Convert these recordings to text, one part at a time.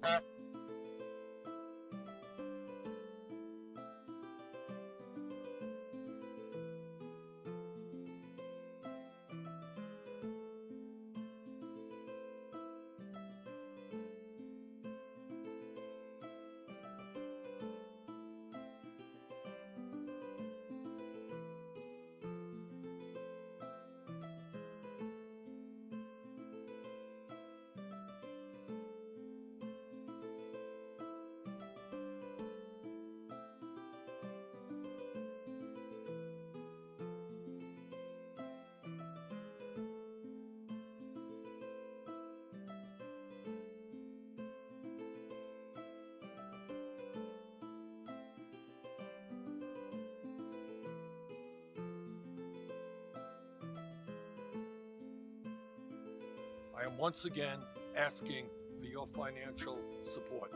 I am once again asking for your financial support.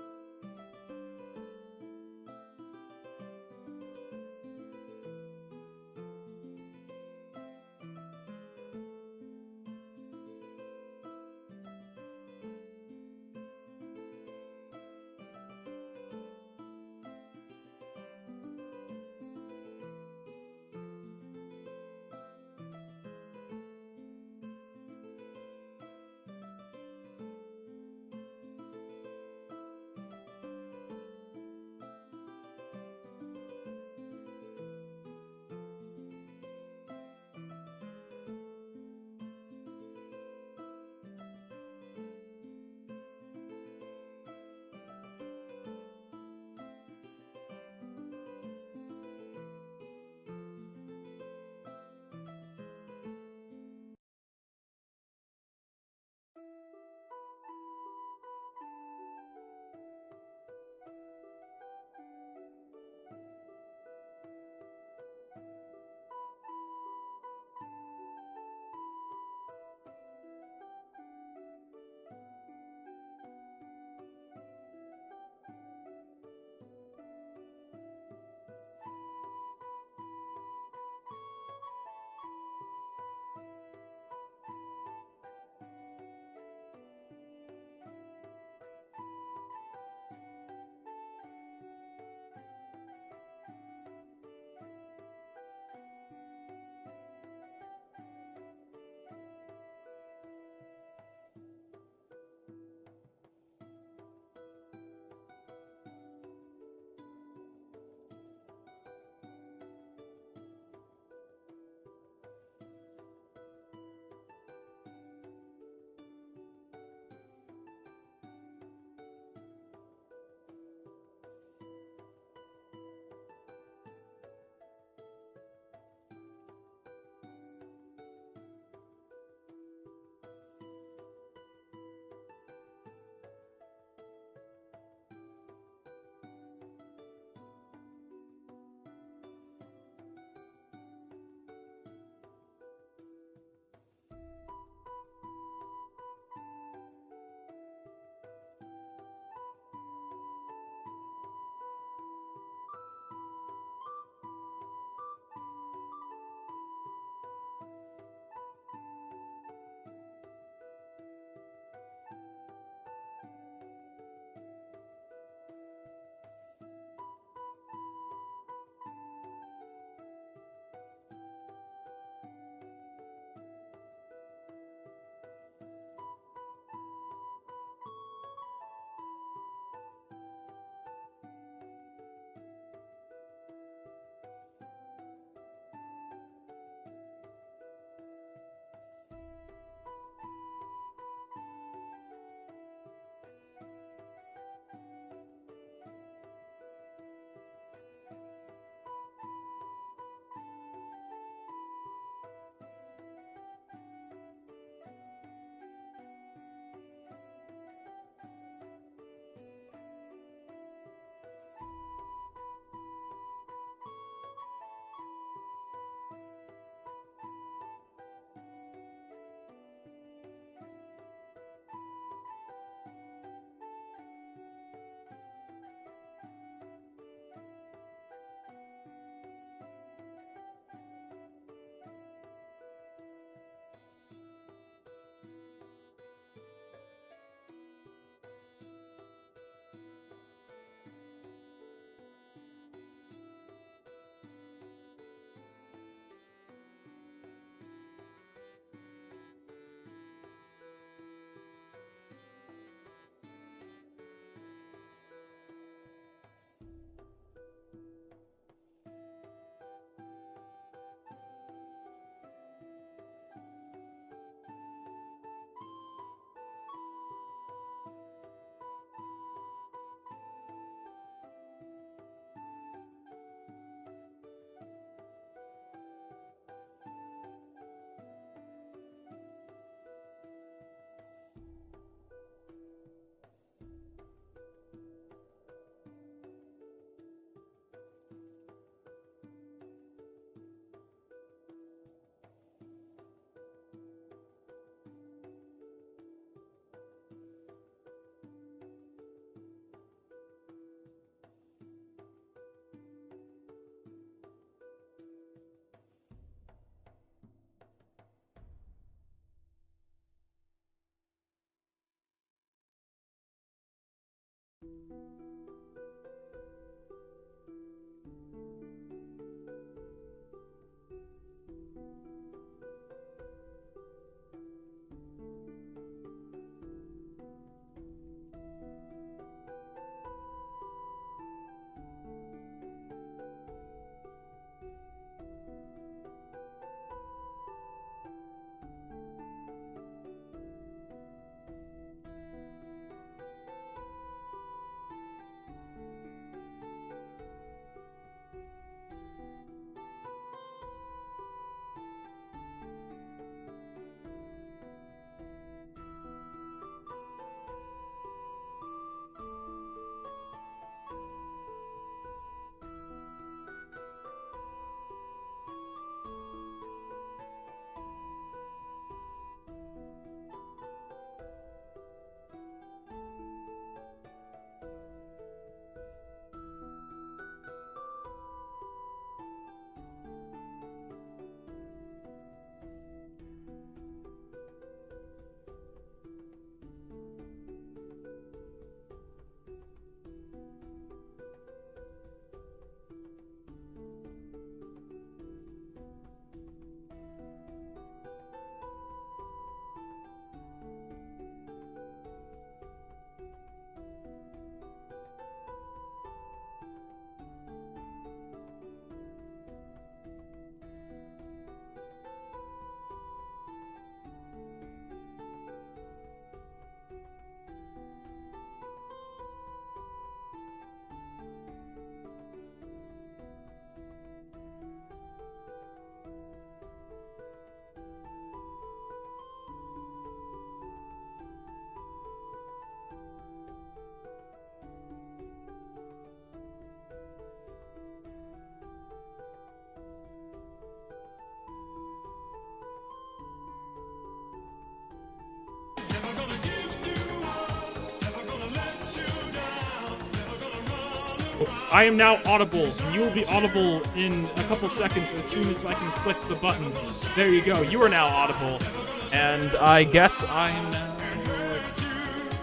I am now audible. You will be audible in a couple seconds as soon as I can click the button. There you go. You are now audible. And I guess I'm now...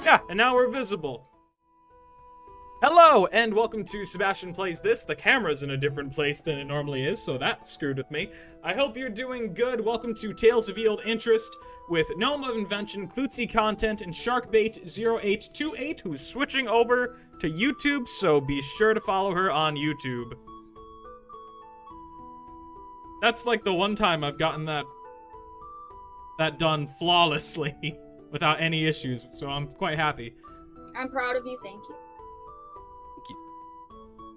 Yeah, and now we're visible. Hello, and welcome to Sebastian Plays This. The camera's in a different place than it normally is, so that screwed with me. I hope you're doing good. Welcome to Tales of Yield Interest with GnomeOfInvention, KlutzieContent, and Sharkbait0828, who's switching over to YouTube, so be sure to follow her on YouTube. That's like the one time I've gotten that done flawlessly without any issues, so I'm quite happy. I'm proud of you, thank you.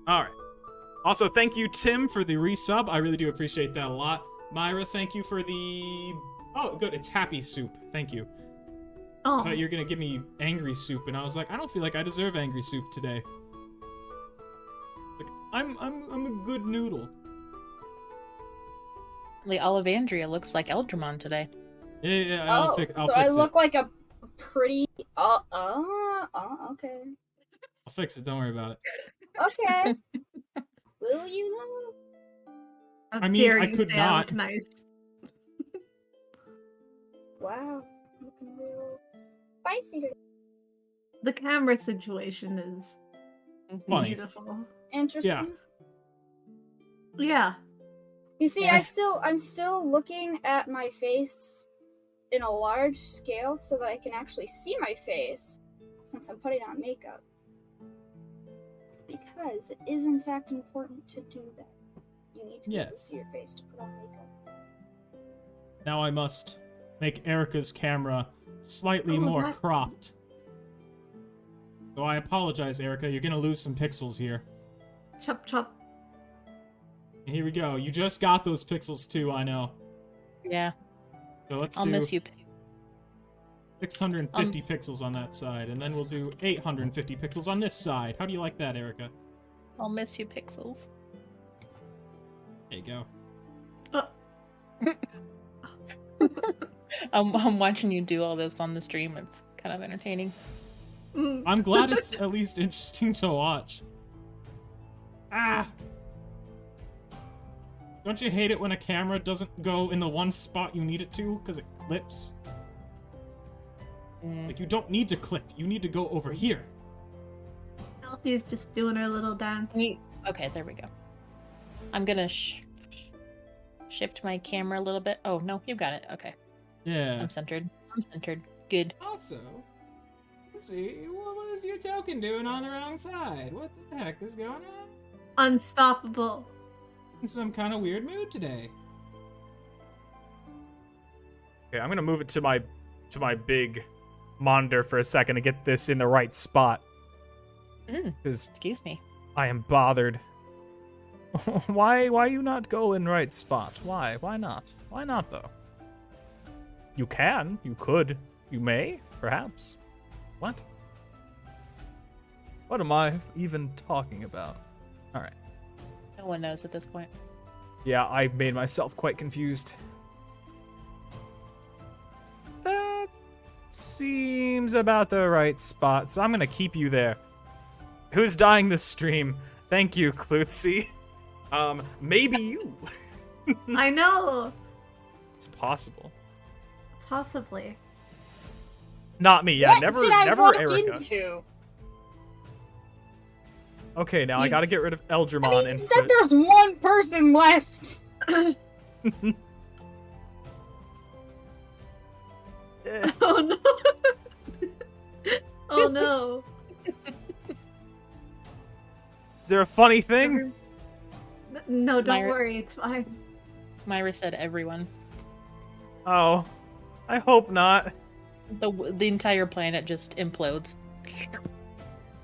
Alright. Also, thank you, Tim, for the resub. I really do appreciate that a lot. Myra, thank you for the... Oh, good. It's happy soup. Thank you. Oh. I thought you were going to give me angry soup, and I was like, I don't feel like I deserve angry soup today. Like, I'm a good noodle. Olivandria looks like Alderman today. Yeah, I'll fix I look it. like a pretty... okay. I'll fix it. Don't worry about it. Okay. Will you though? I mean, I could say not. I look nice. Wow, looking real spicy today. The camera situation is Funny. beautiful. Interesting. Yeah. You see, Yeah. I'm still looking at my face in a large scale so that I can actually see my face since I'm putting on makeup. Because it is in fact important to do that. You need to be able to see your face to put on makeup. Now I must make Erica's camera slightly more that- cropped. So I apologize, Erica. You're gonna lose some pixels here. Chop chop. Here we go. You just got those pixels too, I know. Yeah. So let's I'll do miss you. 650 pixels on that side, and then we'll do 850 pixels on this side. How do you like that, Erica? I'll miss you, Pixels. There you Oh. I'm watching you do all this on the stream. It's kind of entertaining. go. I'm glad it's at least interesting to watch. Ah! Don't you hate it when a camera doesn't go in the one spot you need it to, because it clips? Like, you don't need to clip. You need to go over here. Elfie's just doing her little dance. Okay, there we go. I'm gonna shift my camera a little bit. Oh, no, you got it. Okay. Yeah. I'm centered. Good. Also, let's see, what is your token doing on the wrong side? What the heck is going on? Unstoppable. In some kind of weird mood today. Okay, I'm gonna move it to my big monitor for a second to get this in the right spot. Because Excuse me. I am bothered. Why you not go in right spot? Why not? Why not though? You can, you could, you may, perhaps. What? What am I even talking about? All right. No one knows at this point. Yeah, I made myself quite confused. That seems about the right spot, so I'm gonna keep you there. Who's dying this stream? Thank you, Klutzie. Maybe you. I know. It's possible. Possibly. Not me, yeah, What never did I never walk Erica. into? Okay, now I gotta get rid of Alderman I mean, and that put... there's one person left. Oh no. Oh no. Is there a funny thing? No, don't Myra- worry, it's fine. Myra said everyone. Oh, I hope not. The entire planet just implodes.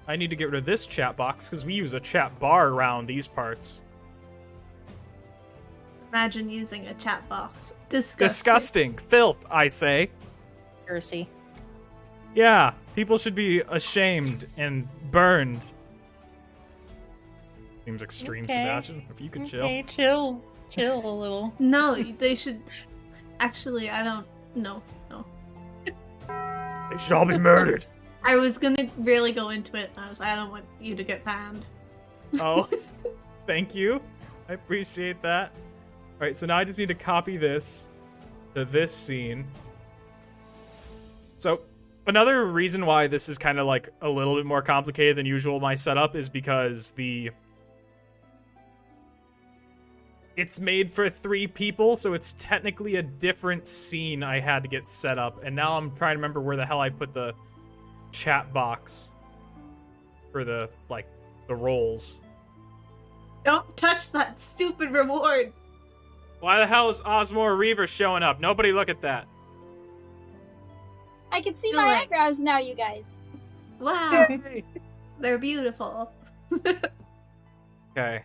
I need to get rid of this chat box because we use a chat bar around these parts. Imagine using a chat box. Disgusting. Disgusting. Filth, I say. Heresy. Yeah, people should be ashamed and burned. Seems extreme, Okay. Sebastian. If you could chill. Okay, chill a little. No, they should. Actually, I don't. No. They should all be murdered. I was gonna really go into it, and I was like, I don't want you to get banned. Oh, thank you. I appreciate that. Alright, so now I just need to copy this to this scene. So, another reason why this is kind of like a little bit more complicated than usual, my setup, is because it's made for 3 people, so it's technically a different scene I had to get set up. And now I'm trying to remember where the hell I put the chat box for the roles. Don't touch that stupid reward. Why the hell is Osmore Reaver showing up? Nobody look at that. I can see Feel my like- eyebrows now, you guys. Wow, Yay. they're beautiful. Okay.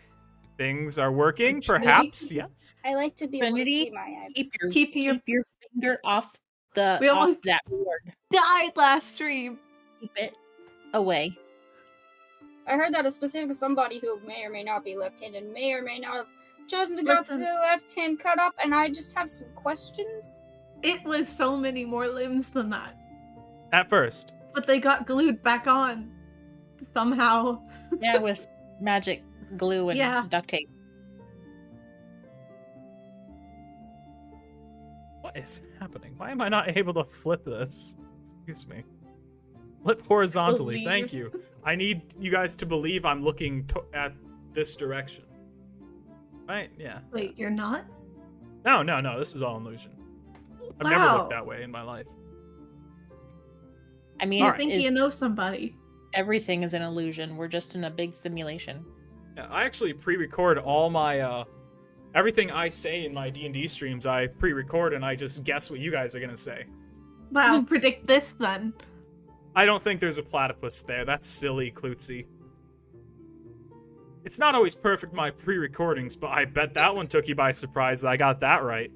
Things are working, Trinity? perhaps. Yeah. I like to be able to Trinity, see my eyebrows. Keep your finger off the We all- off that board. Died last stream. Keep it away. I heard that a specific somebody who may or may not be left-handed may or may not have chosen to go for Listen. the left-hand cut-up, and I just have some questions. It was so many more limbs than that, At first. but they got glued back on somehow. Yeah, with magic glue and Yeah. duct tape. What is happening? Why am I not able to flip this? Excuse me. Flip horizontally. Believe. Thank you. I need you guys to believe I'm looking at this direction. Right? Yeah. Wait, you're not? No. This is all illusion. I've never Wow. looked that way in my life. I mean, I Alright. think you know somebody. everything is an illusion. We're just in a big simulation. Yeah, I actually pre-record all my everything I say in my D&D streams. I pre-record and I just guess what you guys are gonna say. Wow, predict this then. I don't think there's a platypus there. That's silly, Klutzie. It's not always perfect, my pre-recordings, but I bet that one took you by surprise. I got that right.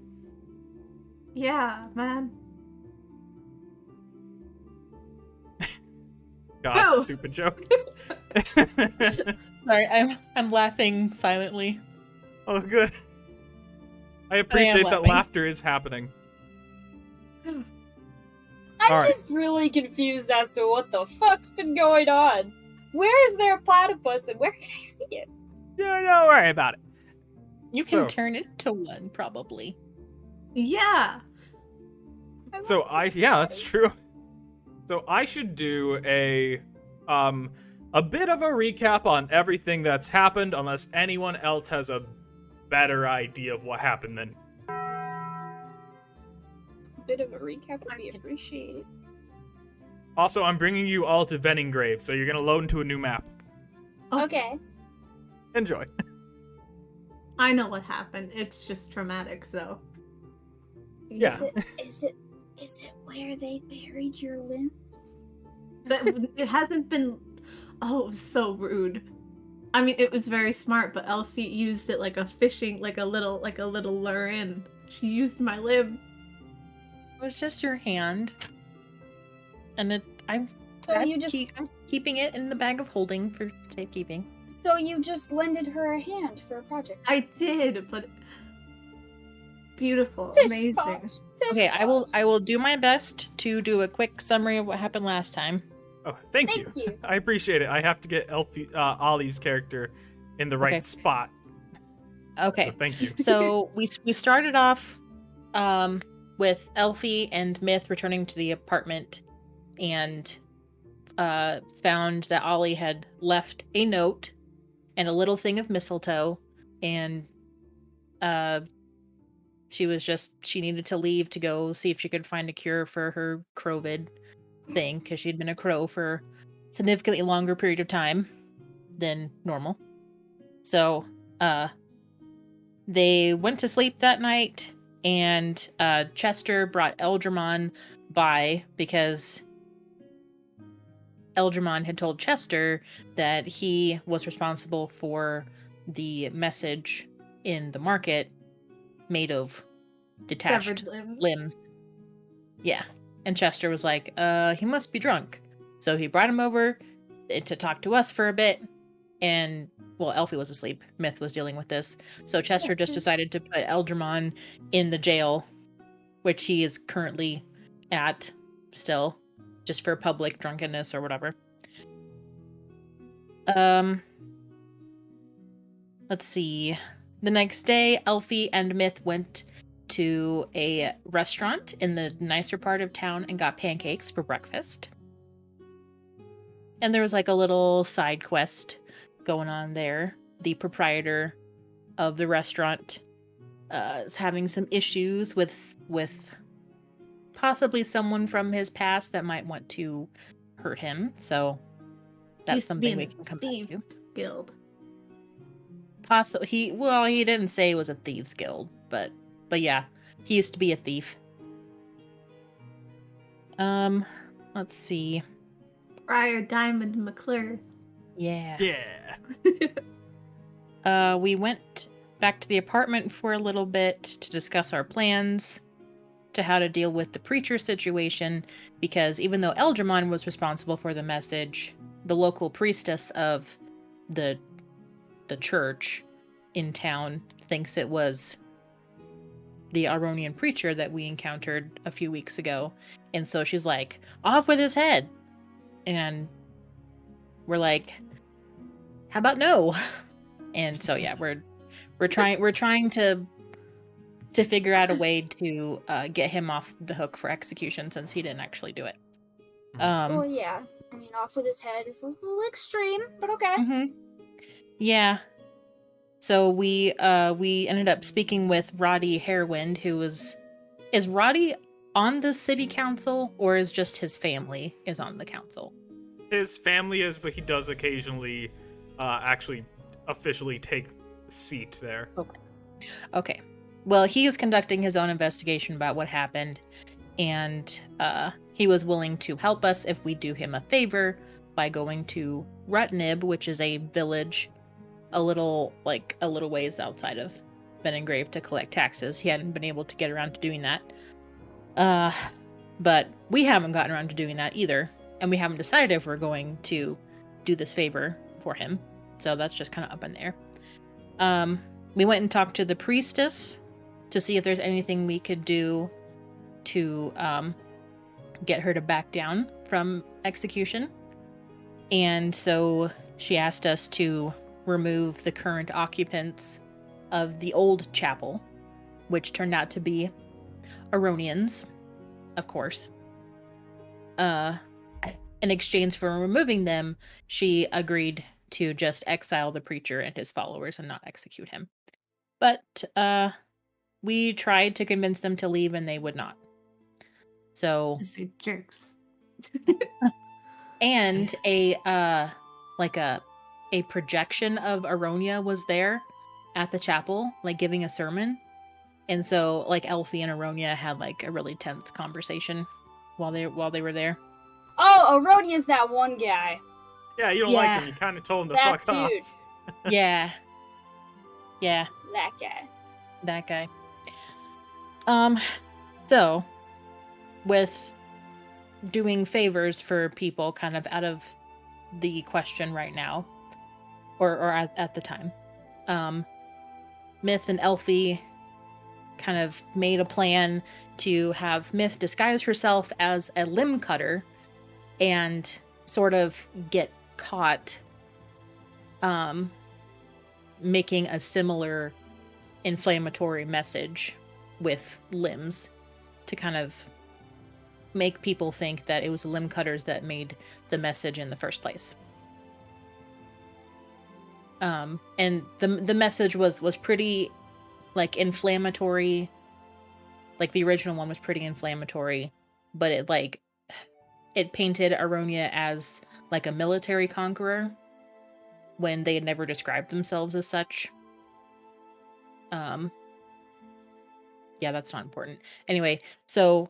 Yeah, man. God, Oh. stupid joke. Sorry, I'm laughing silently. Oh, good. I appreciate that laughing. laughter is happening. I'm Alright. just really confused as to what the fuck's been going on. Where is there a platypus and where can I see it? Yeah, don't worry about it. You can So- turn into one, probably. Yeah. So yeah, that's true. So I should do a a bit of a recap on everything that's happened, unless anyone else has a better idea of what happened than. A bit of a recap would be appreciated. Also, I'm bringing you all to Venningrave, so you're gonna load into a new map. Okay. Enjoy. I know what happened. It's just traumatic, so. Yeah. Is it where they buried your limbs? It hasn't been. Oh, it was so rude. I mean, it was very smart, but Elfie used it like a fishing, like a little lure in. She used my limb. It was just your hand. And I'm keeping it in the bag of holding for safekeeping. So you just lended her a hand for a project? I did, but beautiful, Fish amazing. posh, fish Okay, posh. I will do my best to do a quick summary of what happened last time. Oh, thank Thank you. I appreciate it. I have to get Ollie's character in the right Okay. spot. Okay. So thank you. So we started off with Elfie and Myth returning to the apartment and found that Ollie had left a note and a little thing of mistletoe, and she needed to leave to go see if she could find a cure for her COVID thing, because she'd been a crow for a significantly longer period of time than normal. So they went to sleep that night, and Chester brought Alderman by because Alderman had told Chester that he was responsible for the message in the market made of detached Severed limbs. Yeah. And Chester was like, he must be drunk. So he brought him over to talk to us for a bit. And, well, Elfie was asleep. Myth was dealing with this. So Chester just decided to put Alderman in the jail, which he is currently at still, just for public drunkenness or whatever. Let's see. The next day, Elfie and Myth went to a restaurant in the nicer part of town and got pancakes for breakfast. And there was like a little side quest going on there. The proprietor of the restaurant is having some issues with possibly someone from his past that might want to hurt him. So that's Used to be something in we can come back to. Thieves Guild. He didn't say it was a thieves guild, but yeah, he used to be a thief. Let's see. Friar Diamond McClure. Yeah. Yeah. We went back to the apartment for a little bit to discuss our plans to how to deal with the preacher situation, because even though Alderman was responsible for the message, the local priestess of the church in town thinks it was the Aronian preacher that we encountered a few weeks ago. And so she's like, off with his head. And we're like, how about no? And so yeah, we're trying to figure out a way to get him off the hook for execution, since he didn't actually do it. Well, yeah. I mean, off with his head is a little extreme, but okay. Mm-hmm. Yeah. So we ended up speaking with Roddy Hairwind, who is Roddy on the city council, or is just his family is on the council? His family is, but he does occasionally actually officially take a seat there. Okay. Well, he is conducting his own investigation about what happened, and he was willing to help us if we do him a favor by going to Rutnib, which is a village a little ways outside of Venningrave, to collect taxes. He hadn't been able to get around to doing that. But we haven't gotten around to doing that either, and we haven't decided if we're going to do this favor for him. So that's just kind of up in the air. We went and talked to the priestess to see if there's anything we could do to get her to back down from execution. And so she asked us to remove the current occupants of the old chapel, which turned out to be Aronians, of course. in exchange for removing them, she agreed to just exile the preacher and his followers and not execute him. But we tried to convince them to leave and they would not. So They're jerks. and a projection of Aronia was there at the chapel, like giving a sermon. And so like Elfie and Aronia had like a really tense conversation while they were there. Oh, Aronia's that one guy. Yeah, you don't like him. You kind of told him to That fuck dude. off. Yeah. Yeah, That guy. that guy. So with doing favors for people kind of out of the question right now, or at the time, Myth and Elfie kind of made a plan to have Myth disguise herself as a limb cutter and sort of get caught making a similar inflammatory message with limbs to kind of make people think that it was the limb cutters that made the message in the first place. And the message was pretty like inflammatory. Like the original one was pretty inflammatory, but it painted Aronia as like a military conqueror when they had never described themselves as such. Yeah, that's not important. Anyway, so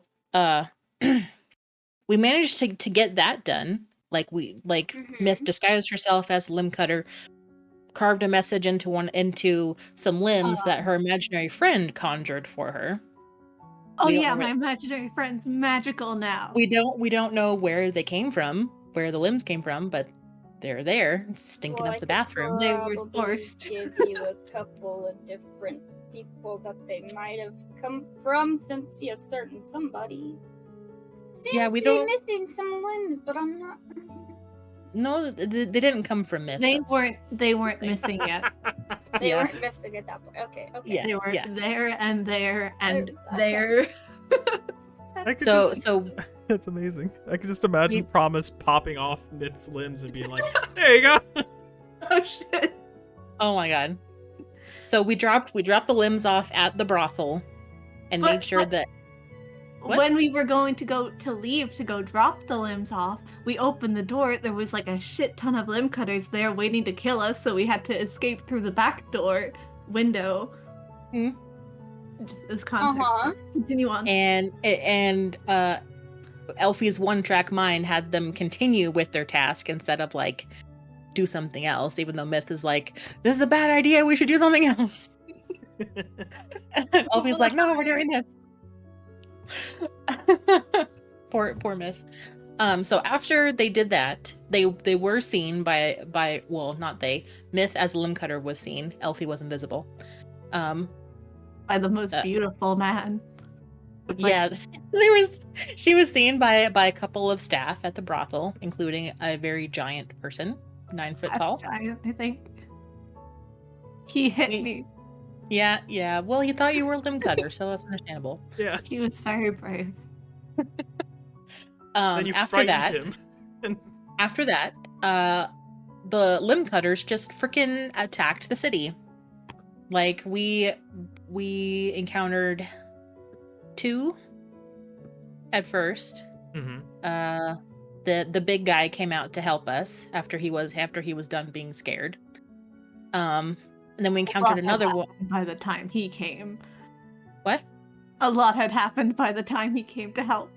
we managed to get that done. Myth disguised herself as a limb cutter, carved a message into some limbs that her imaginary friend conjured for her. Oh yeah, my imaginary friend's magical now. We don't know where they came from, where the limbs came from, but they're there, stinking up the bathroom. They were forced. Give you a couple of different people that they might have come from, since you're certain somebody seems we to don't- be missing some limbs, but I'm not. No, they didn't come from Myth. They weren't missing yet. They weren't missing at that point. Okay. Yeah. They were there and there and Okay. there. I could So just- so That's amazing. I could just imagine Promise popping off Myth's limbs and being like, "There you go." Oh shit. oh my god. So we dropped the limbs off at the brothel and But- made sure but- that What? When we were going to leave to go drop the limbs off, we opened the door. There was like a shit ton of limb cutters there waiting to kill us, so we had to escape through the back door window. Hmm. Just as context. Continue on. and Elfie's one-track mind had them continue with their task instead of like do something else, even though Myth is like, this is a bad idea, we should do something else. Elfie's like, no, we're doing this. poor Myth. So after they did that, they were seen by well, not they. Myth as a limb cutter was seen. Elfie was invisible. By the most beautiful man. Yeah, she was seen by a couple of staff at the brothel, including a very giant person, 9 foot tall. Giant, I think. He hit me. Yeah. Well, he thought you were a limb cutter, so that's understandable. Yeah. He was very brave. Then you After that, frightened him. after that, the limb cutters just freaking attacked the city. Like we encountered 2 at first. Mm-hmm. The big guy came out to help us after he was done being scared. And then we encountered another one by the time he came. What? A lot had happened by the time he came to help.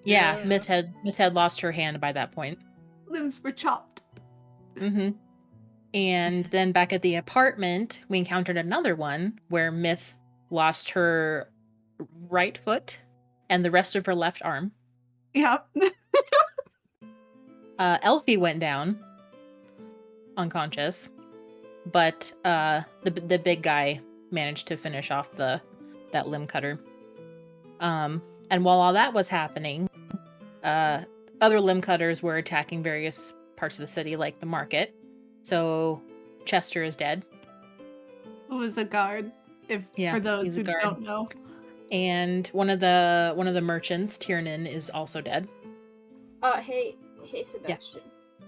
Yeah, Myth had lost her hand by that point. Limbs were chopped. Mm-hmm. And then back at the apartment, we encountered another one where Myth lost her right foot and the rest of her left arm. Yep. Elfie went down, unconscious, but the big guy managed to finish off that limb cutter. And while all that was happening, other limb cutters were attacking various parts of the city, like the market. So Chester is dead. Who was a guard? For those he's a who guard. don't know. And one of the merchants, Tiernan, is also dead. Hey Hey, Sebastian.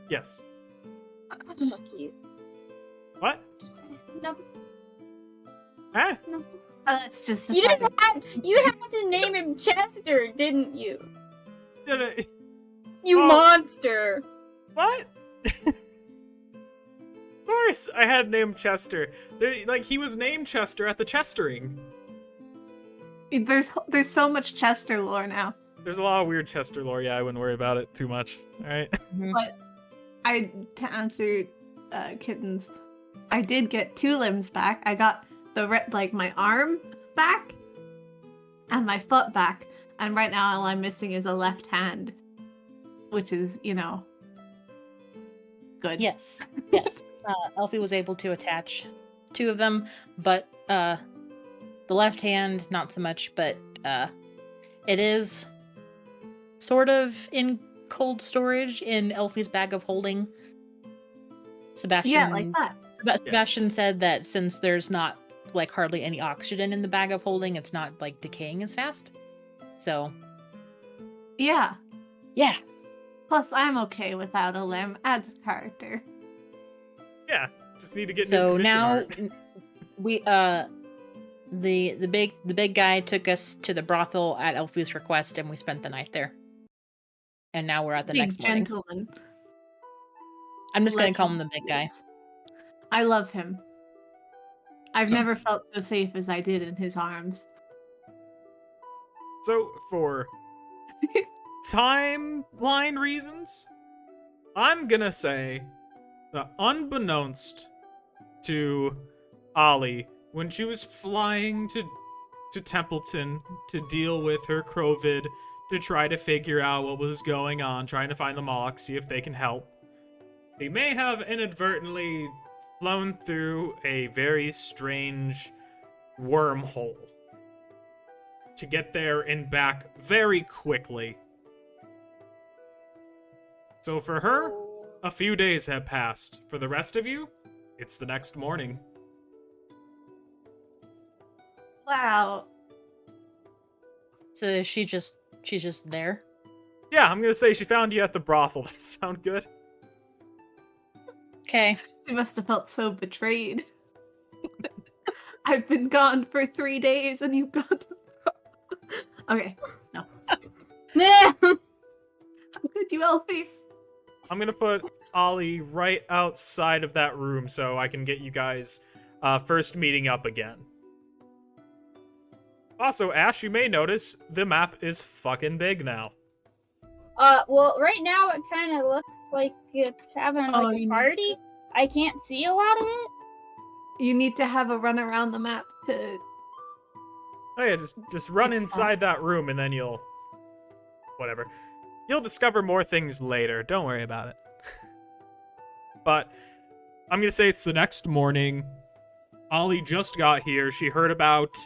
Yes. Fuck you. What? Just saying. Nothing. Huh? Nothing. That's just a You fact. you had to name him Chester, didn't you? Did I? You Oh. monster. What? Of course, I had named Chester. He was named Chester at the Chestering. There's so much Chester lore now. There's a lot of weird Chester lore. Yeah, I wouldn't worry about it too much. All right. But to answer Kitten's, I did get 2 limbs back. I got my arm back and my foot back, and right now all I'm missing is a left hand, which is, good. Yes, yes. Elfie was able to attach 2 of them, but the left hand, not so much, but it is sort of in cold storage in Elfie's bag of holding. Sebastian, Yeah, like that. Sebastian said that since there's not hardly any oxygen in the bag of holding, it's not decaying as fast. So Yeah. yeah. Plus, I'm okay without a limb. Adds a character. Yeah, just need to get. So new now commission art. we the big guy took us to the brothel at Elfie's request, and we spent the night there. And now we're at the Big next morning. gentleman. I'm just gonna call him Legend the big guy. is. I love him. I've never felt so safe as I did in his arms. So for timeline reasons, I'm gonna say that unbeknownst to Ollie, when she was flying to Templeton to deal with her COVID, to try to figure out what was going on, trying to find the Moloch, see if they can help, they may have inadvertently flown through a very strange wormhole to get there and back very quickly. So for her, a few days have passed. For the rest of you, it's the next morning. Wow. So she's just there. Yeah, I'm gonna say she found you at the brothel. That sound good? Okay. She must have felt so betrayed. I've been gone for 3 days and you've gone to... Okay, no. How could you, Elfie? I'm gonna put Ollie right outside of that room so I can get you guys first meeting up again. Also, Ash, you may notice the map is fucking big now. Well, right now it kind of looks like it's having a party. I can't see a lot of it. You need to have a run around the map to... Oh yeah, just run It's inside that room and then you'll... Whatever. You'll discover more things later. Don't worry about it. But I'm gonna say it's the next morning. Ollie just got here. She heard about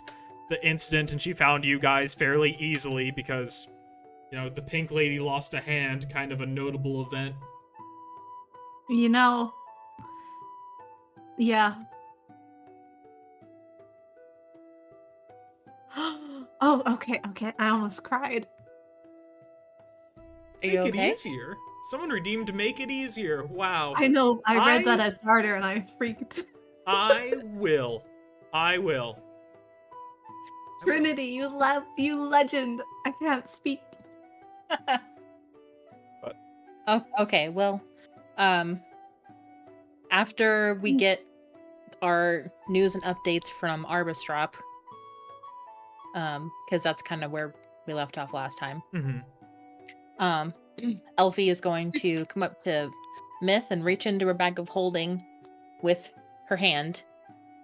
the incident and she found you guys fairly easily because, the pink lady lost a hand, kind of a notable event. Yeah. Oh, okay. I almost cried. Are you Make okay? it easier. Someone redeemed Make It Easier. Wow. I know. I read that as harder and I freaked. I will. Trinity, you legend. I can't speak. Oh, okay. Well, after we get our news and updates from Arbistrop, because that's kind of where we left off last time. Mm-hmm. Elfie is going to come up to Myth and reach into her bag of holding with her hand,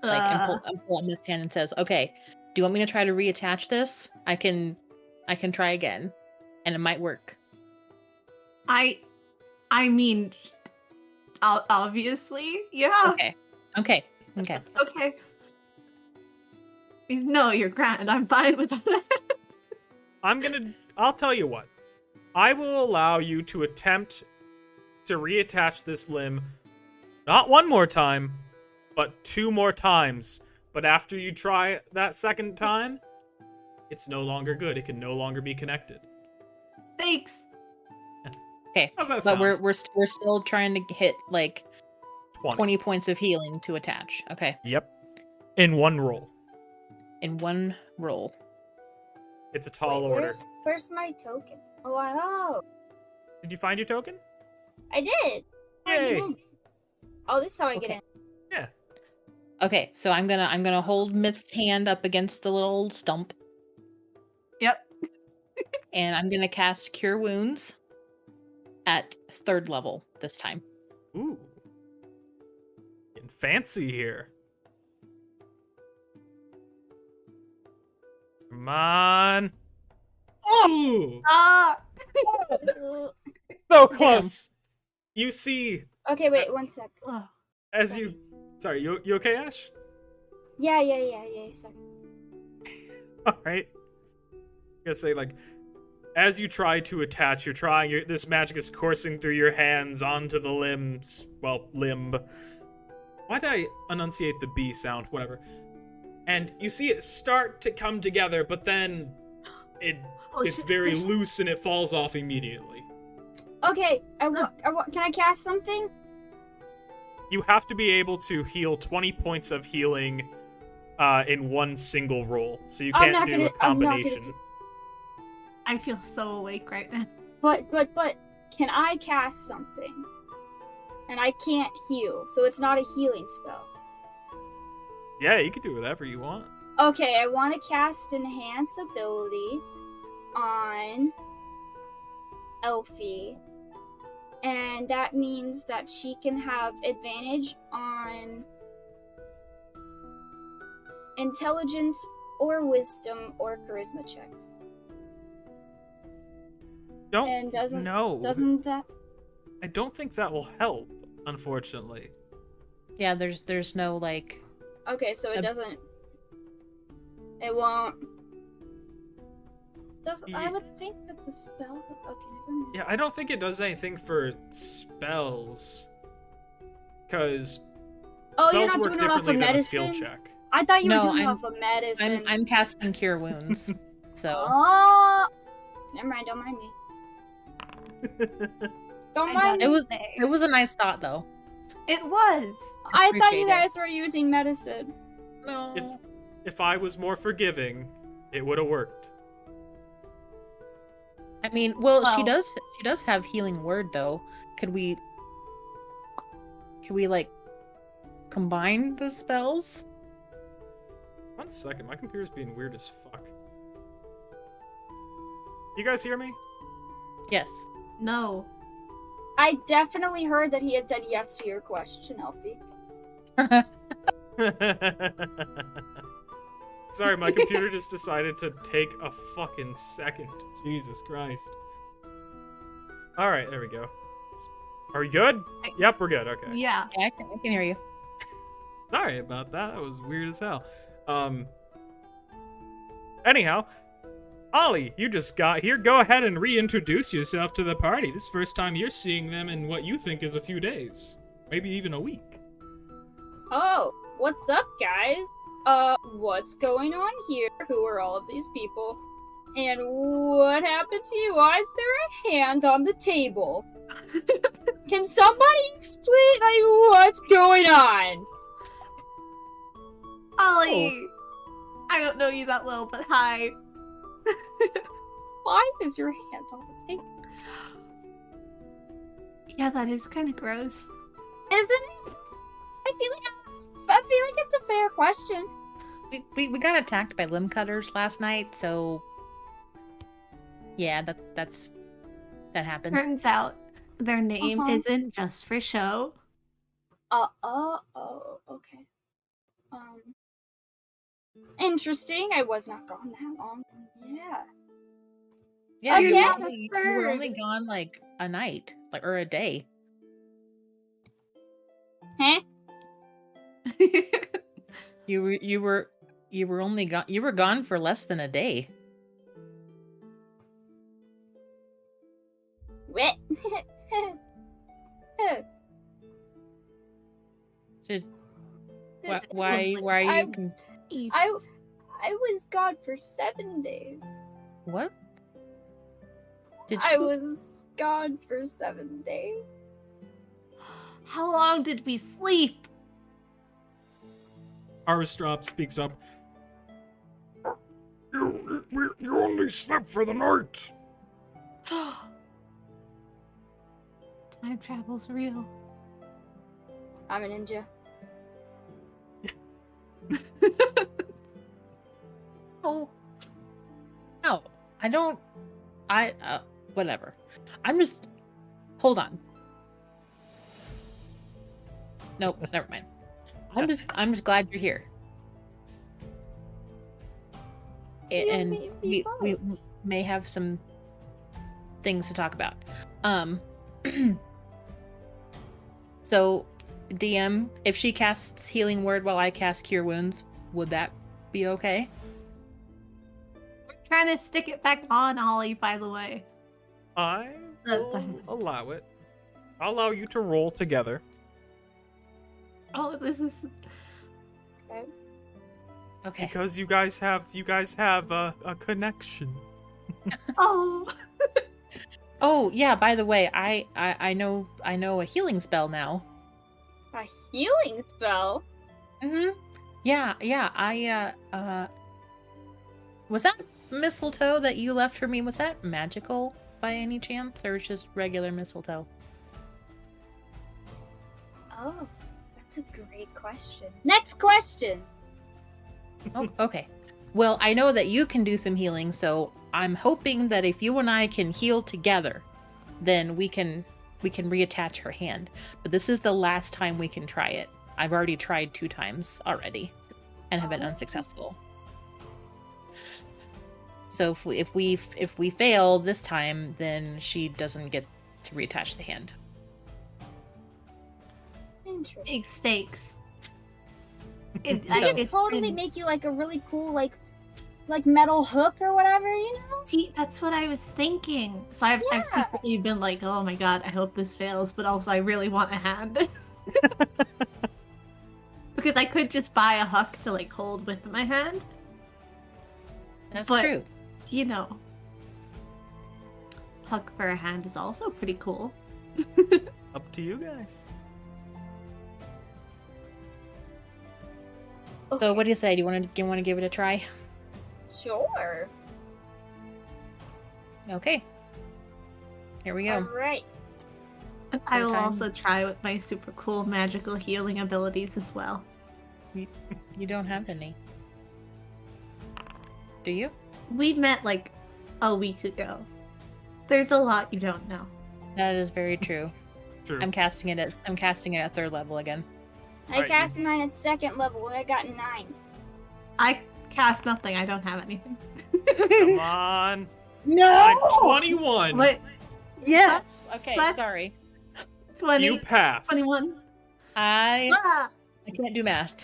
and pull out Myth's hand and says, "Okay, do you want me to try to reattach this? I can try again, and it might work." I mean, obviously, yeah. Okay. Okay. No, you're grand. I'm fine with that. I'll tell you what. I will allow you to attempt to reattach this limb, not one more time, but 2 more times. But after you try that second time, it's no longer good. It can no longer be connected. Thanks. Okay, How's that but sound? we're still trying to hit like 20. 20 points of healing to attach. Okay, Yep. In one roll. in one roll. It's a tall Wait, order. where's my token? Oh, Did you find your token? I did. How do I get Yay! in? Oh, this is how I get Okay. in. Yeah. Okay, so I'm gonna hold Myth's hand up against the little stump, Yep. and I'm gonna cast Cure Wounds at 3rd level this time. Ooh. Getting fancy here. Come on. Ooh! Ah! So close! You see, Okay, wait, 1 sec. Oh, as you... Sorry, you okay, Ash? Yeah, sorry. Alright. I'm gonna say, like, as you try to attach, this magic is coursing through your hands onto the limbs. Well, limb. Why'd I enunciate the B sound? Whatever. And you see it start to come together, but then it's shit, very there's- loose and it falls off immediately. Okay, can I cast something? You have to be able to heal 20 points of healing in one single roll. So you I'm can't not do gonna- a I'm not gonna combination. do- I feel so awake right now. But can I cast something? And I can't heal, so it's not a healing spell. Yeah, you can do whatever you want. Okay, I want to cast Enhance ability on Elfie. And that means that she can have advantage on intelligence or wisdom or charisma checks. And doesn't that? I don't think that will help, unfortunately. Yeah, there's no like. Okay, so it Um, doesn't. It won't. I Ye- would think that the spell. Okay, never mind. Yeah, I don't think it does anything for spells. Because Oh, you're spells not work doing it off differently of than a skill medicine? check. I thought you were No, doing it I'm- off of medicine. I'm casting Cure Wounds, so Oh, never mind. Don't mind me. Don't I mind got me. it was a nice thought though. It was. I thought appreciate you it. guys were using medicine. No. If I was more forgiving, it would have worked. I mean, well, she Well- does have healing word though. Could we like combine the spells? 1 second, my computer's being weird as fuck. You guys hear me? Yes. No. I definitely heard that he had said yes to your question, Elfie. Sorry, my computer just decided to take a fucking second. Jesus Christ. Alright, there we go. Are we good? Yep, we're good, okay. Yeah. Yeah, I can hear you. Sorry about that, that was weird as hell. Anyhow, Ollie, you just got here. Go ahead and reintroduce yourself to the party. This is the first time you're seeing them in what you think is a few days. Maybe even a week. Oh, what's up, guys? What's going on here? Who are all of these people? And what happened to you? Why is there a hand on the table? Can somebody explain, like, what's going on? Ollie! I don't know you that well, but hi. Why is your hand on the table? Yeah, that is kind of gross. Isn't it? I feel like it's a fair question. We got attacked by limb cutters last night, so yeah, that happened. Turns out their name Uh-huh. isn't just for show. Okay. Interesting. I was not gone that long. Yeah. Yeah, you Okay. were only gone like a night, like or a day. Huh? You were only gone. You were gone for less than a day. What? Did why are you? I was gone for 7 days. What? Did I you? was gone for 7 days. How long did we sleep? Aristrop speaks up. You only slept for the night. Time travel's real. I'm a ninja. Oh. No, I don't. Whatever. I'm just. Hold on. Nope, never mind. I'm just glad you're here. And we may have some things to talk about. So, DM, if she casts Healing Word while I cast Cure Wounds, would that be okay? Trying to stick it back on Ollie, by the way. I will allow it. I'll allow you to roll together. Oh, this is... Okay. Because you guys have a connection. Oh. Oh yeah. By the way, I know a healing spell now. A healing spell? Mm-hmm. Yeah. Was that mistletoe that you left for me? Was that magical by any chance, or just regular mistletoe? Oh, that's a great question. Next question! Oh, okay. Well, I know that you can do some healing, so I'm hoping that if you and I can heal together, then we can reattach her hand. But this is the last time we can try it. I've already tried 2 times already and have been unsuccessful. So if we fail this time, then she doesn't get to reattach the hand. Interesting. Big stakes. I could totally make you like a really cool like metal hook or whatever, you know? See, that's what I was thinking. So I've secretly been like, oh my god, I hope this fails, but also I really want a hand. Because I could just buy a hook to like hold with my hand. That's but, true. You know, hook for a hand is also pretty cool. Up to you guys. So what do you say? Do you want to give it a try? Sure. Okay. Here we go. Alright. I will time. also try with my super cool magical healing abilities as well. You don't have any. Do you? We met like a week ago. There's a lot you don't know. That is very true. True. I'm casting it at 3rd level again. I cast mine at 2nd level and I got 9. I cast nothing. I don't have anything. Come on. No. I'm 21. What? Yes. Okay, What? sorry. 20. You pass. 21. I Ah! can't do math.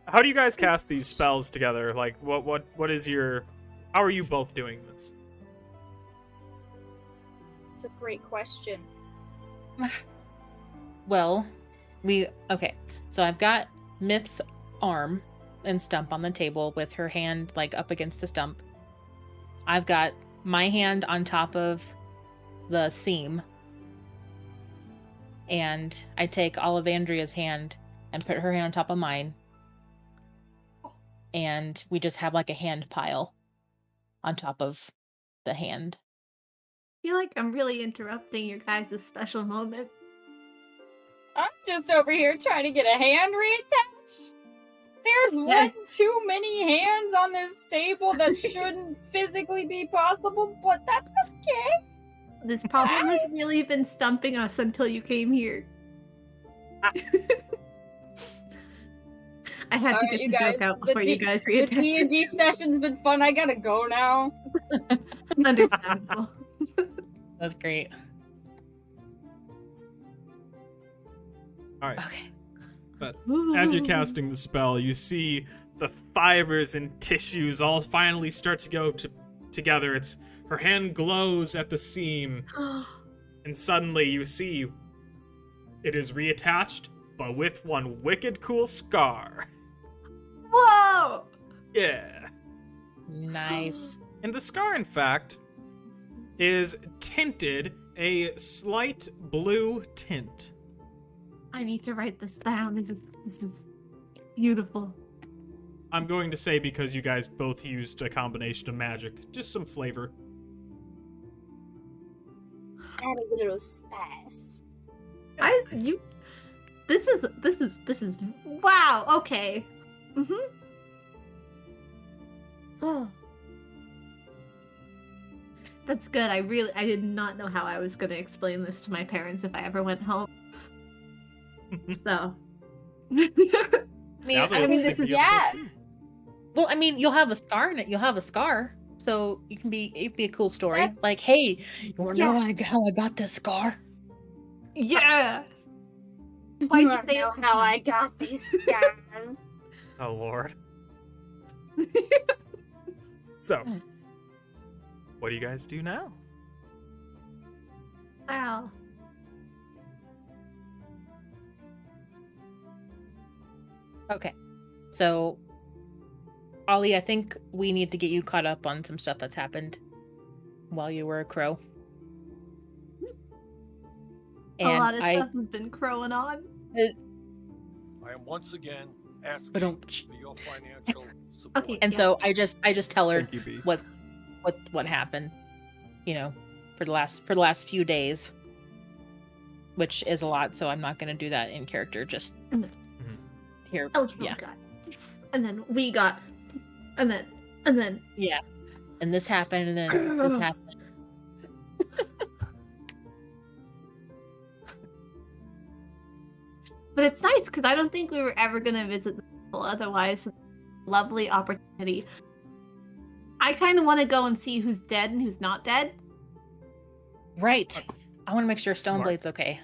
How do you guys cast these spells together? Like, what is your... How are you both doing this? It's a great question. Well, okay. So I've got Myth's arm and stump on the table with her hand like up against the stump. I've got my hand on top of the seam. And I take Olivandria's hand and put her hand on top of mine. And we just have like a hand pile on top of the hand. I feel like I'm really interrupting your guys' special moment. I'm just over here trying to get a hand reattached. There's one too many hands on this table that shouldn't physically be possible, but that's okay. This problem has really been stumping us until you came here. I had to get the joke out before you guys The reattach. D&D session's been fun. I gotta go now. Understandable. That's great. All right. Okay. But as you're casting the spell, you see the fibers and tissues all finally start to go together. Her hand glows at the seam, and suddenly you see it is reattached, but with one wicked cool scar. Whoa! Yeah. Nice. And the scar, in fact, is tinted a slight blue tint. I need to write this down. This is beautiful. I'm going to say because you guys both used a combination of magic, just some flavor. Add a little spice. This is wow. Okay. Oh, that's good. I did not know how I was going to explain this to my parents if I ever went home. So. Now they'll mean, stick this is- me up there, yeah. too. Well, I mean, you'll have a scar in it. You'll have a scar, so it'd be a cool story. That's- Like, hey, you want to Yeah. know how I got this scar? Yeah. You Why'd you wanna say know it? how I got these scars? Oh, Lord. So, what do you guys do now? Wow. Okay, so Ollie, I think we need to get you caught up on some stuff that's happened while you were a crow. A lot of stuff has been crowing on. I am once again asking Ba-dum. for your financial support. Okay. And Yeah. so I just tell her Thank you, B. what happened, for the last few days, which is a lot. So I'm not going to do that in character. Just here, Alderman got, and then we got, and then yeah. And this happened, and then this happened. But it's nice because I don't think we were ever gonna visit the school otherwise. Lovely opportunity. I kind of want to go and see who's dead and who's not dead. Right. I want to make sure Smart. Stoneblade's okay.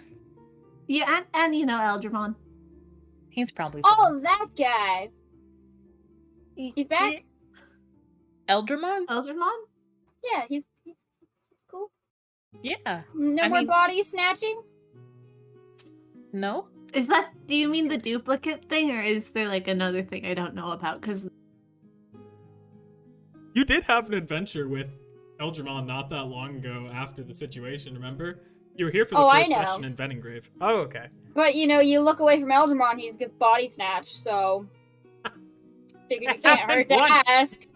Yeah, and Alderman. He's probably fine. Oh, that guy. He's back? Eldramon? Alderman? Yeah, he's cool. Yeah. No I more mean- body snatching? No. Do you mean the duplicate thing, or is there like another thing I don't know about? Because You did have an adventure with Eldramon not that long ago after the situation, remember? You were here for the Oh, I first know. session in Venengrave. Oh, okay. But, you look away from Alderman, he just gets body snatched, so... Figured it can't hurt to Happened once. ask.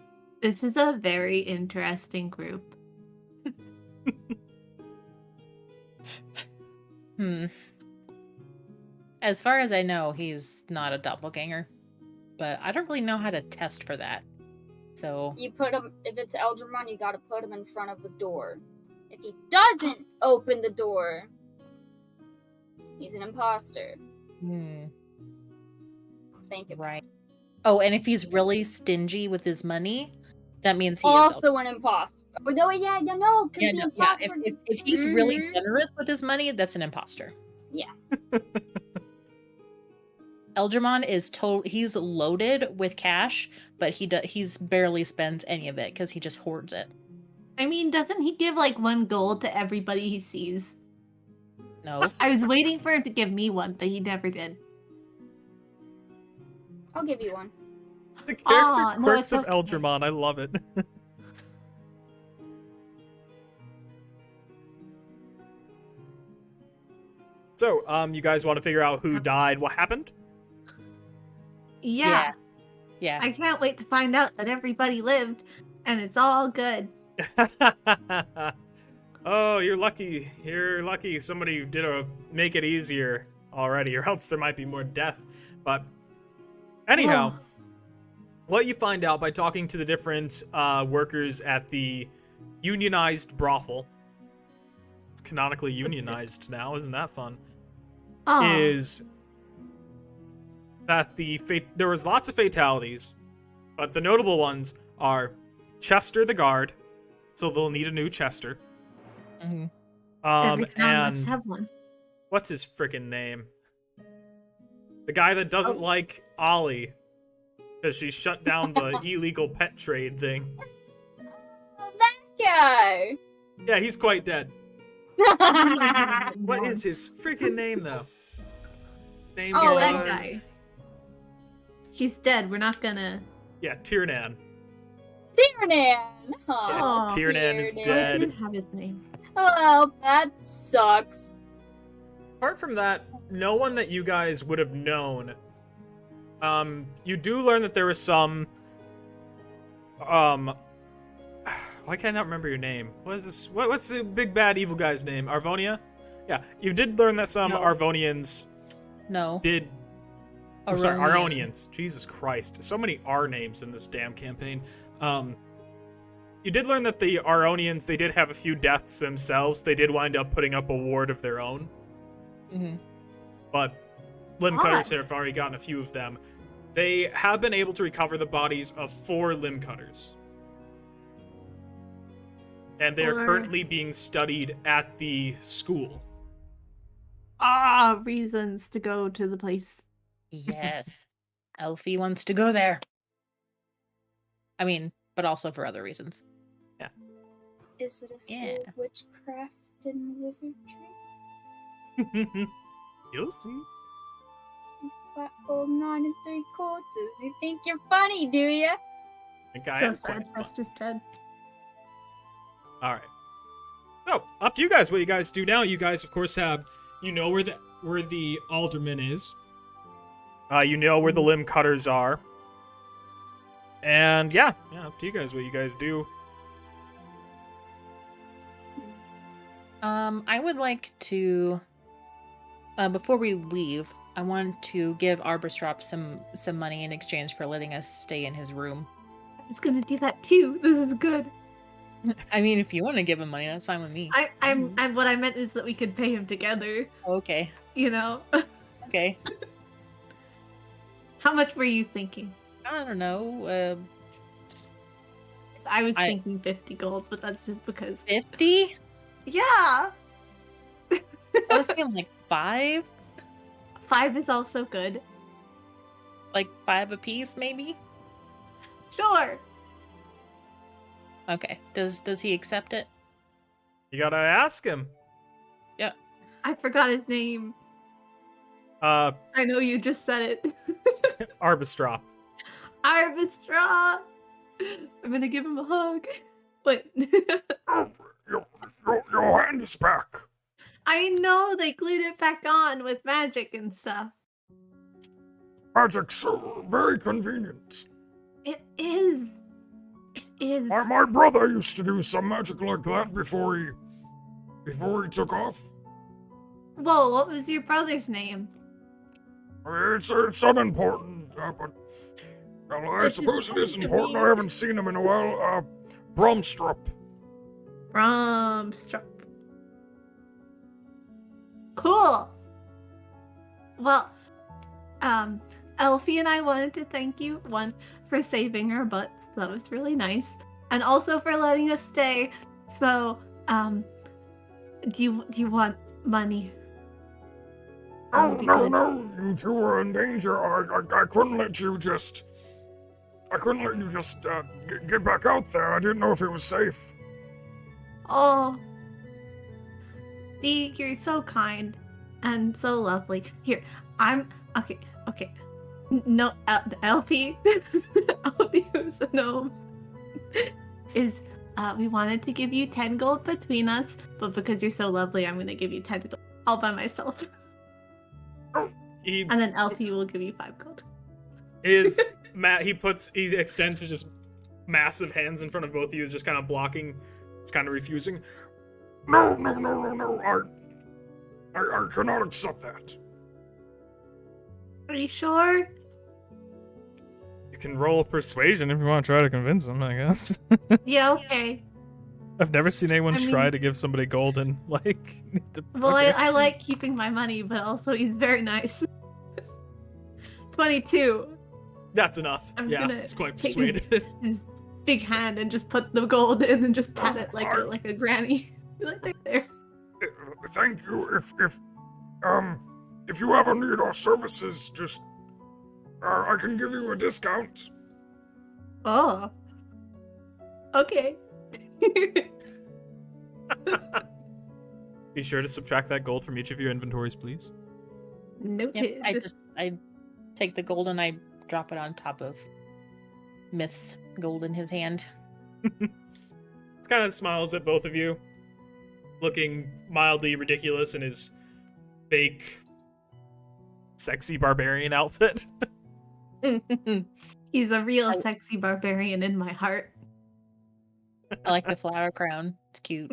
this is a very interesting group. As far as I know, he's not a doppelganger, but I don't really know how to test for that. So You put him, if it's Alderman, you gotta put him in front of the door. If he doesn't open the door, he's an imposter. Think about right. Oh, and if he's really stingy with his money, that means he is Also an imposter. Oh, no, yeah, no, because Yeah, the no, yeah. imposter... If he's really Mhm. generous with his money, that's an imposter. Yeah. Eldramon is he's loaded with cash, but he's barely spends any of it because he just hoards it. I mean, doesn't he give like 1 gold to everybody he sees? No. I was waiting for him to give me one, but he never did. I'll give you one. The character Aw, no, quirks it's of okay. Eldramon, I love it. So, you guys want to figure out who died, what happened? Yeah. Yeah. I can't wait to find out that everybody lived, and it's all good. Oh, you're lucky. You're lucky somebody did make it easier already, or else there might be more death. But anyhow, Oh. what you find out by talking to the different workers at the unionized brothel, it's canonically unionized now, isn't that fun? Aw. Is that there was lots of fatalities, but the notable ones are Chester the guard, so they'll need a new Chester. Mhm. Every town must And have one. what's his frickin' name? The guy that doesn't like Ollie because she shut down the illegal pet trade thing. Oh, that guy! Yeah, he's quite dead. What is his freaking name though? Name Oh, was... that guy. He's dead. We're not gonna. Yeah, Tiernan. Tiernan! Yeah, Aw, Tiernan is I dead. didn't have his name. Well, that sucks. Apart from that, no one that you guys would have known. You do learn that there was some, why can I not remember your name? What is this? What's the big bad evil guy's name? Arvonia? Yeah, you did learn that some No. Arvonians No. did. I'm sorry, Aronian. Aronians. Jesus Christ. So many R names in this damn campaign. You did learn that the Aronians, they did have a few deaths themselves. They did wind up putting up a ward of their own. Mm-hmm. But limb cutters have already gotten a few of them. They have been able to recover the bodies of 4 limb cutters. And they are Four. currently being studied at the school. Reasons to go to the place. Yes. Elfie wants to go there. I mean, but also for other reasons. Is it a school Yeah. of witchcraft and wizardry? You'll see. Flat old 9 3/4. You think you're funny, do you? I think I So am sad, quite Chester's dead. Alright. So, up to you guys what you guys do now. You guys, of course, have... You know where the Alderman is. You know where the limb cutters are. And, yeah, up to you guys what you guys do. I would like to, before we leave, I want to give Arbistrop some money in exchange for letting us stay in his room. I was gonna do that too. This is good. I mean, if you want to give him money, that's fine with me. I'm what I meant is that we could pay him together. Okay. You know. Okay. How much were you thinking? I don't know. I was thinking 50 gold, but that's just because 50? Yeah. I was thinking like 5? 5 is also good. Like 5 apiece, maybe? Sure. Okay. Does he accept it? You gotta ask him. I forgot his name. I know you just said it. Arbistrop. Arbistra. I'm gonna give him a hug. But Your hand is back. I know they glued it back on with magic and stuff. Magic's very convenient. It is. It is. My brother used to do some magic like that before he took off. Whoa, what was your brother's name? It's unimportant, but well, I It's suppose it is important to important. me. I haven't seen him in a while. Bromstrup. Bromstrup. Cool. Well, Elfie and I wanted to thank you, one, for saving our butts. That was really nice. And also for letting us stay. So, do you want money? That Oh, would be no, good. no, you two were in danger. I couldn't let you just... get back out there. I didn't know if it was safe. Oh. See, you're so kind and so lovely. Here, okay. No, LP, LP who's a gnome, is, we wanted to give you 10 gold between us, but because you're so lovely, I'm gonna give you 10 gold all by myself. He And then LP will give you 5 gold. is he extends his just massive hands in front of both of you, just kind of blocking. It's kind of refusing. No. I cannot accept that. Are you sure? You can roll persuasion if you want to try to convince him, I guess. Yeah, okay. I've never seen anyone I mean- try to give somebody golden, like... Well, okay. I like keeping my money, but also he's very nice. 22. That's enough. I'm Yeah, gonna it's quite take persuaded. his big hand and just put the gold in and just pat it like a granny. Like there. Thank you. If you ever need our services, just I can give you a discount. Oh. Okay. Be sure to subtract that gold from each of your inventories, please. Noted. Yep, I take the gold and I drop it on top of Myth's gold in his hand. It kind of smiles at both of you, looking mildly ridiculous in his fake, sexy barbarian outfit. He's a real sexy barbarian in my heart. I like the flower crown. It's cute.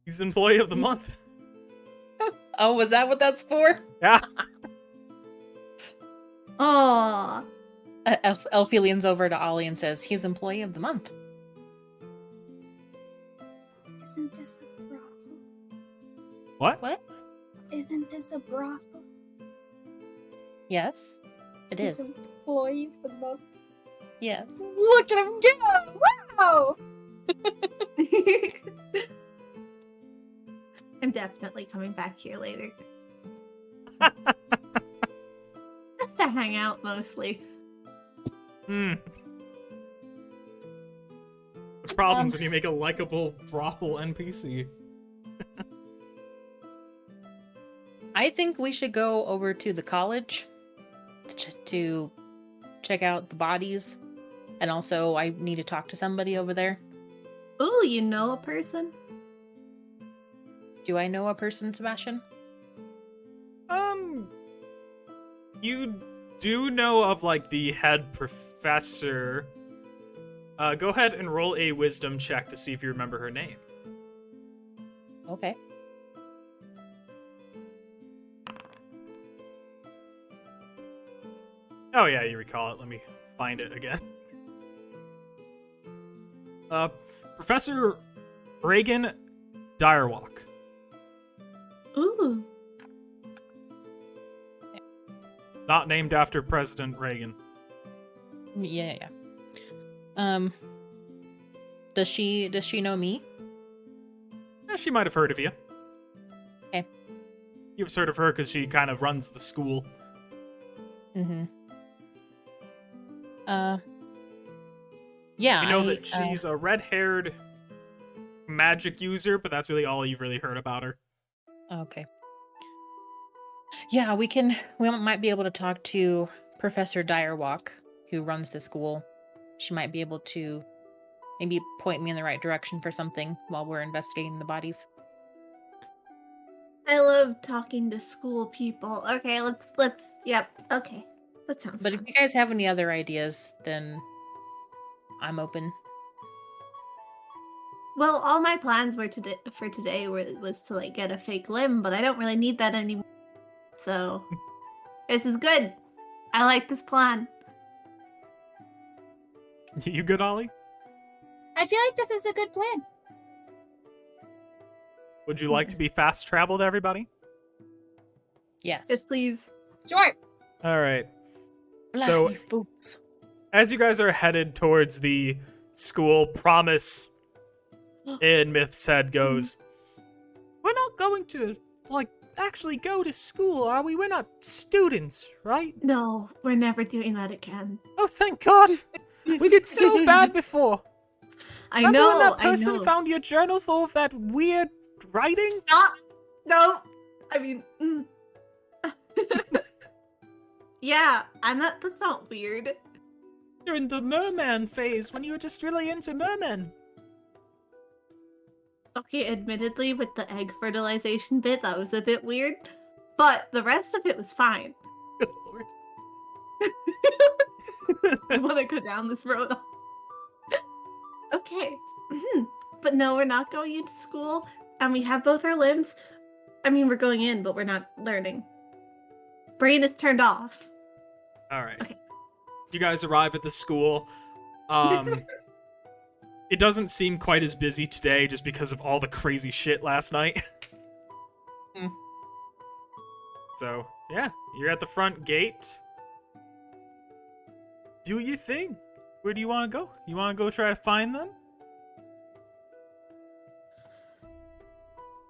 He's Employee of the Month. Oh, was that what that's for? Yeah. Oh, Elfie leans over to Ollie and says, he's Employee of the Month. Isn't this a brothel? What? What? Isn't this a brothel? Yes, it is. He's Employee of the Month. Yes. Look at him go! Wow! I'm definitely coming back here later. Just to hang out, mostly. The problems when you make a likable brothel NPC. I think we should go over to the college to check out the bodies. And also, I need to talk to somebody over there. Ooh, you know a person? Do I know a person, Sebastian? You do know of, like, the head professor. Go ahead and roll a wisdom check to see if you remember her name. Okay. Oh yeah, you recall it. Let me find it again. Professor Reagan Direwalk. Ooh. Not named after President Reagan. Yeah. Does she know me? Yeah, she might have heard of you. Okay. You've heard of her because she kind of runs the school. Mm-hmm. Yeah. You know that she's a red-haired magic user, but that's really all you've really heard about her. Okay. Yeah, we might be able to talk to Professor Direwalk, who runs the school. She might be able to maybe point me in the right direction for something while we're investigating the bodies. I love talking to school people. Okay, yep, okay. That sounds But fun. if you guys have any other ideas, then I'm open. Well, all my plans were for today was to like get a fake limb, but I don't really need that anymore. So this is good. I like this plan. You good, Ollie? I feel like this is a good plan. Would you like to be fast traveled, everybody? Yes. Yes, please. Sure. All right. So- Bloody fools. As you guys are headed towards the school, Promise in Myth's Head goes, "We're not going to, like, actually go to school, are we? We're not students, right? No, we're never doing that again. Oh, thank God! We did so bad before. I Remember know. when that person I know. found your journal full of that weird writing? Stop. No. I mean. Yeah, that's not weird. You're in the merman phase when you were just really into mermen." Okay, admittedly, with the egg fertilization bit, that was a bit weird. But the rest of it was fine. Good Lord. I want to go down this road. Okay. But no, we're not going into school. And we have both our limbs. I mean, we're going in, but we're not learning. Brain is turned off. All right. Okay. You guys arrive at the school. It doesn't seem quite as busy today just because of all the crazy shit last night. So, yeah, you're at the front gate. Do your thing. Where do you want to go? You want to go try to find them?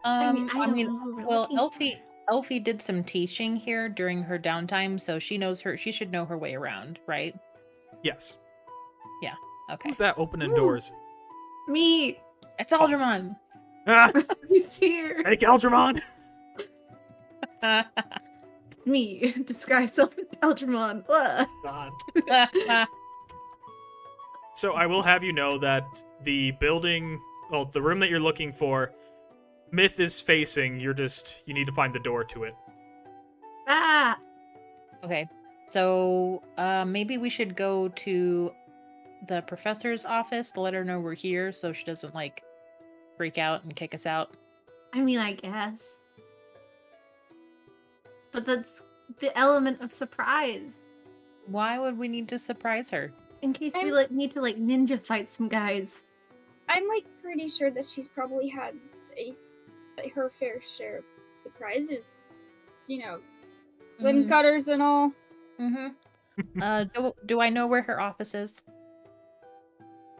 I don't know who we're well, looking for. Elfie did some teaching here during her downtime, so she should know her way around, right? Yes. Okay. Who's that opening Ooh. doors? Me! It's Alderman. Ah, He's here! hey, Galdramon! Me! Disguise self as Alderman. Ugh. God. So I will have you know that the building, well, the room that you're looking for, Myth is facing. You need to find the door to it. Ah! Okay. So maybe we should go to the professor's office to let her know we're here so she doesn't, like, freak out and kick us out. I mean, I guess. But that's the element of surprise. Why would we need to surprise her? In case we like need to like ninja fight some guys. I'm like pretty sure that she's probably had her fair share of surprises. You know, limb cutters and all. Mm-hmm. Do I know where her office is?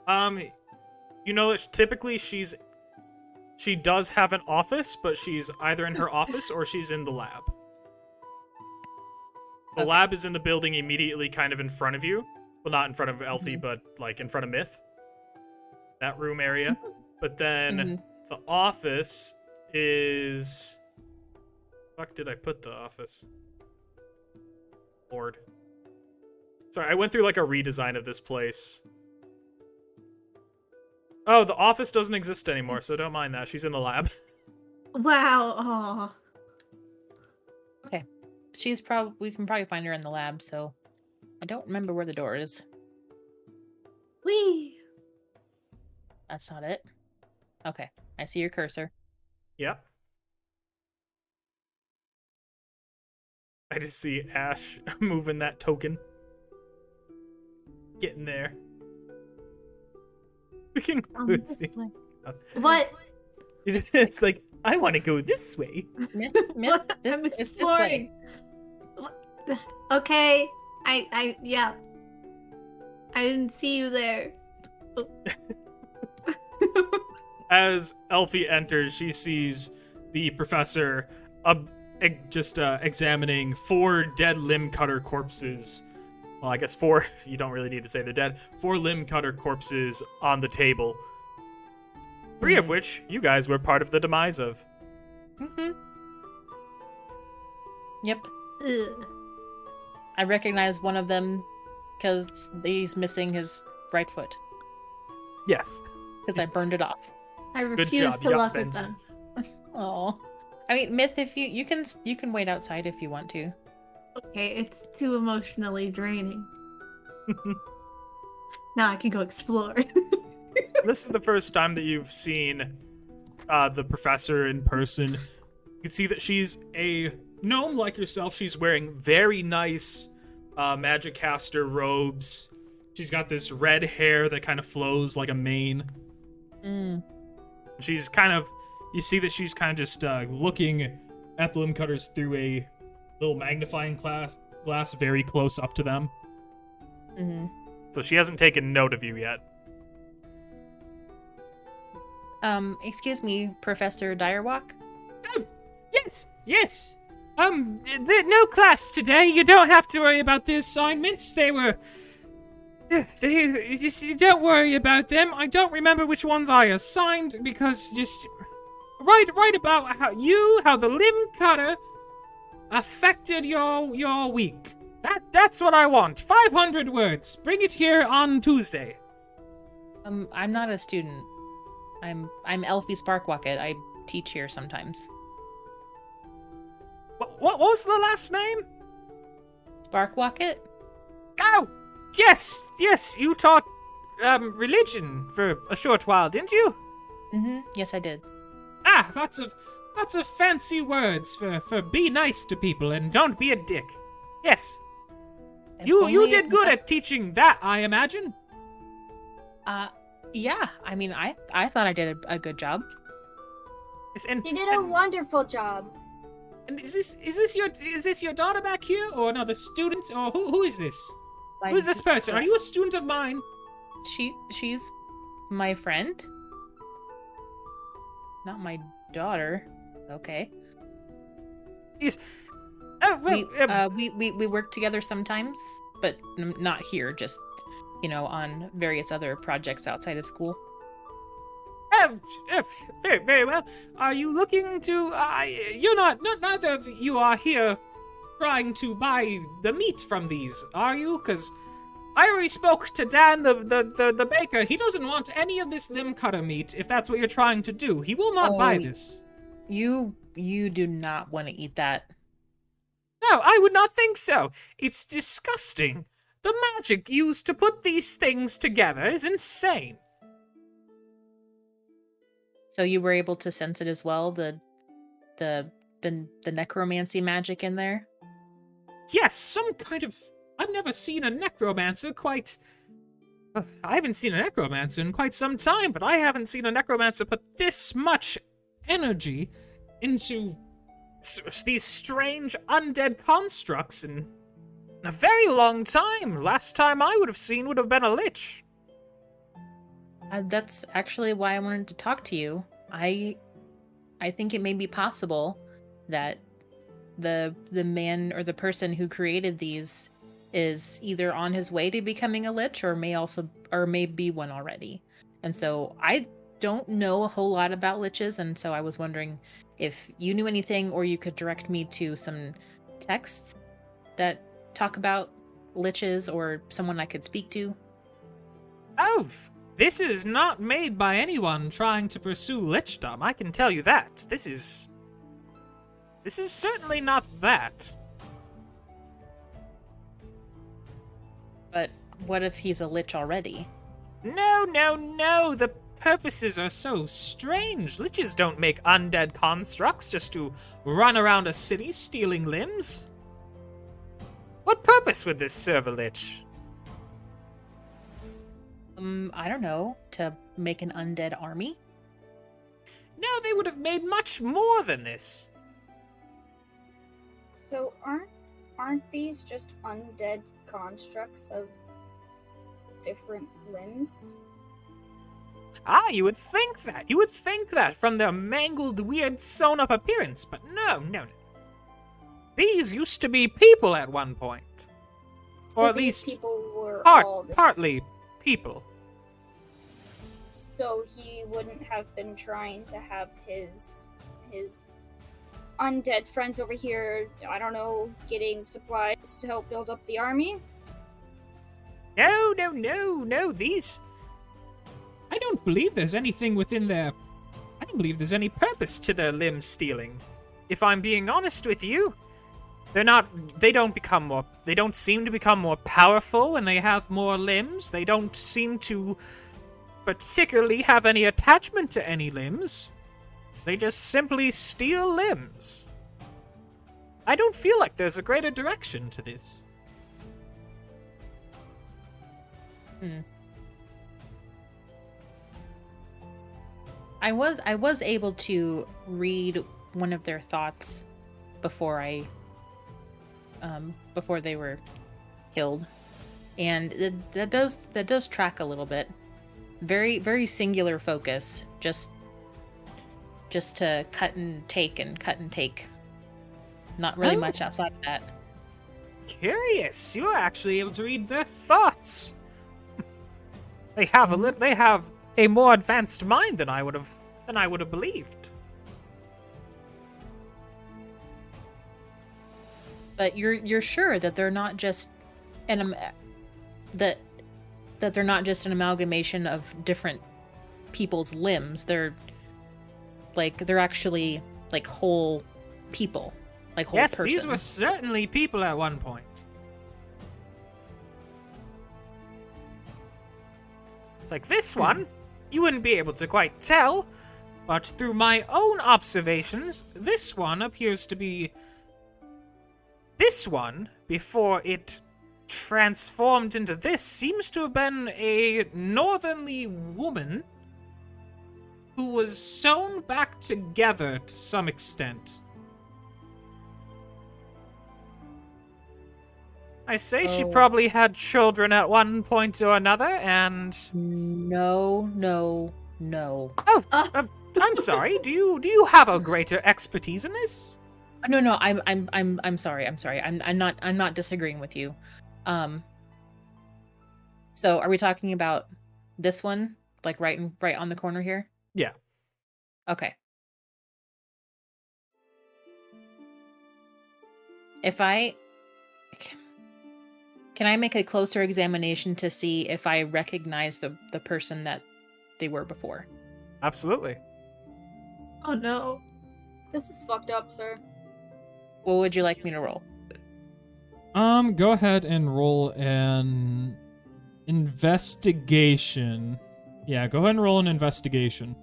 You know that typically she does have an office, but she's either in her office or she's in the lab. The lab is in the building immediately kind of in front of you. Well, not in front of Elfie, but like in front of Myth. That room area. But then the office is... Fuck, did I put the office? Lord. Sorry, I went through like a redesign of this place. Oh, the office doesn't exist anymore, so don't mind that. She's in the lab. Wow. Aw. Okay. We can probably find her in the lab, so I don't remember where the door is. Whee! That's not it. Okay. I see your cursor. Yep. I just see Ash moving that token. Getting there. We can What? It's like, I want to go this way. Myth, I'm it's this exploring. way. Okay. Yeah. I didn't see you there. As Elfie enters, she sees the professor examining 4 dead limb cutter corpses. Well, I guess 4, you don't really need to say they're dead. 4 limb cutter corpses on the table. 3 of which you guys were part of the demise of. Yep. Ugh. I recognize one of them because he's missing his right foot. Yes. Because I burned it off. I Good refuse job. to You look got at them. vengeance. Oh. I mean, Myth, if you can wait outside if you want to. Okay, it's too emotionally draining. Now I can go explore. This is the first time that you've seen the professor in person. You can see that she's a gnome like yourself. She's wearing very nice magic caster robes. She's got this red hair that kind of flows like a mane. She's kind of, you see that she's kind of just looking at the limb cutters through a little magnifying glass very close up to them. So she hasn't taken note of you yet. Excuse me, Professor Direwalk? Yes. No class today. You don't have to worry about the assignments. Don't worry about them. I don't remember which ones I assigned because just write about how the limb cutter affected your week. That's what I want. 500 words. Bring it here on Tuesday. I'm not a student. I'm Elfie Sparkbucket. I teach here sometimes. What was the last name? Sparkbucket? Oh, yes. You taught religion for a short while, didn't you? Yes, I did. Ah, lots of fancy words for be nice to people and don't be a dick. Yes. You did good at teaching that, I imagine. Yeah. I mean, I thought I did a good job. Yes, You did a wonderful job. And is this your daughter back here, or another student, or who is this? Who's this person? Are you a student of mine? She's my friend. Not my daughter. Okay. Yes. Oh well. We work together sometimes, but not here. Just on various other projects outside of school. Very well. Are you looking to? Neither of you are here trying to buy the meat from these, are you? Because I already spoke to Dan, the baker. He doesn't want any of this limb cutter meat, if that's what you're trying to do. He will not buy this. You do not want to eat that. No, I would not think so. It's disgusting. The magic used to put these things together is insane. So you were able to sense it as well, the necromancy magic in there? Yes, some kind of... I've never seen a necromancer quite... I haven't seen a necromancer in quite some time, but I haven't seen a necromancer put this much energy into these strange undead constructs in a very long time. Last time I would have seen would have been a lich. That's actually why I wanted to talk to you. I think it may be possible that the man or the person who created these is either on his way to becoming a lich or may be one already. And so I don't know a whole lot about liches, and so I was wondering if you knew anything or you could direct me to some texts that talk about liches or someone I could speak to. Oh, this is not made by anyone trying to pursue lichdom, I can tell you that. This is certainly not that. But what if he's a lich already? No, the purposes are so strange. Liches don't make undead constructs just to run around a city stealing limbs. What purpose would this serve a lich? I don't know, to make an undead army? No, they would have made much more than this. So aren't these just undead constructs of different limbs? Ah, you would think that. You would think that from their mangled, weird, sewn-up appearance, but no. These used to be people at one point. So or at these least people were partly people. So he wouldn't have been trying to have his undead friends over here, I don't know, getting supplies to help build up the army? No, these... I don't believe there's anything within their... I don't believe there's any purpose to their limb stealing. If I'm being honest with you, they don't seem to become more powerful when they have more limbs. They don't seem to particularly have any attachment to any limbs. They just simply steal limbs. I don't feel like there's a greater direction to this. I was able to read one of their thoughts before they were killed, and that does track a little bit. Very, very singular focus, just to cut and take. Not really much outside of that. Curious, you're actually able to read their thoughts. They have a more advanced mind than I would have believed. But you're sure that they're not just that they're not just an amalgamation of different people's limbs. They're actually like whole people, like whole Yes, persons. these were certainly people at one point. It's like this one, you wouldn't be able to quite tell, but through my own observations, this one appears to be... This one, before it transformed into this, seems to have been a northerly woman who was sewn back together to some extent. I say she probably had children at one point or another, and... No. Oh, I'm sorry. Do you have a greater expertise in this? No. I'm sorry. I'm not disagreeing with you. So are we talking about this one, like right on the corner here? Yeah. Okay. Can I make a closer examination to see if I recognize the person that they were before? Absolutely. Oh no. This is fucked up, sir. What would you like me to roll? Go ahead and roll an investigation. Yeah, go ahead and roll an investigation.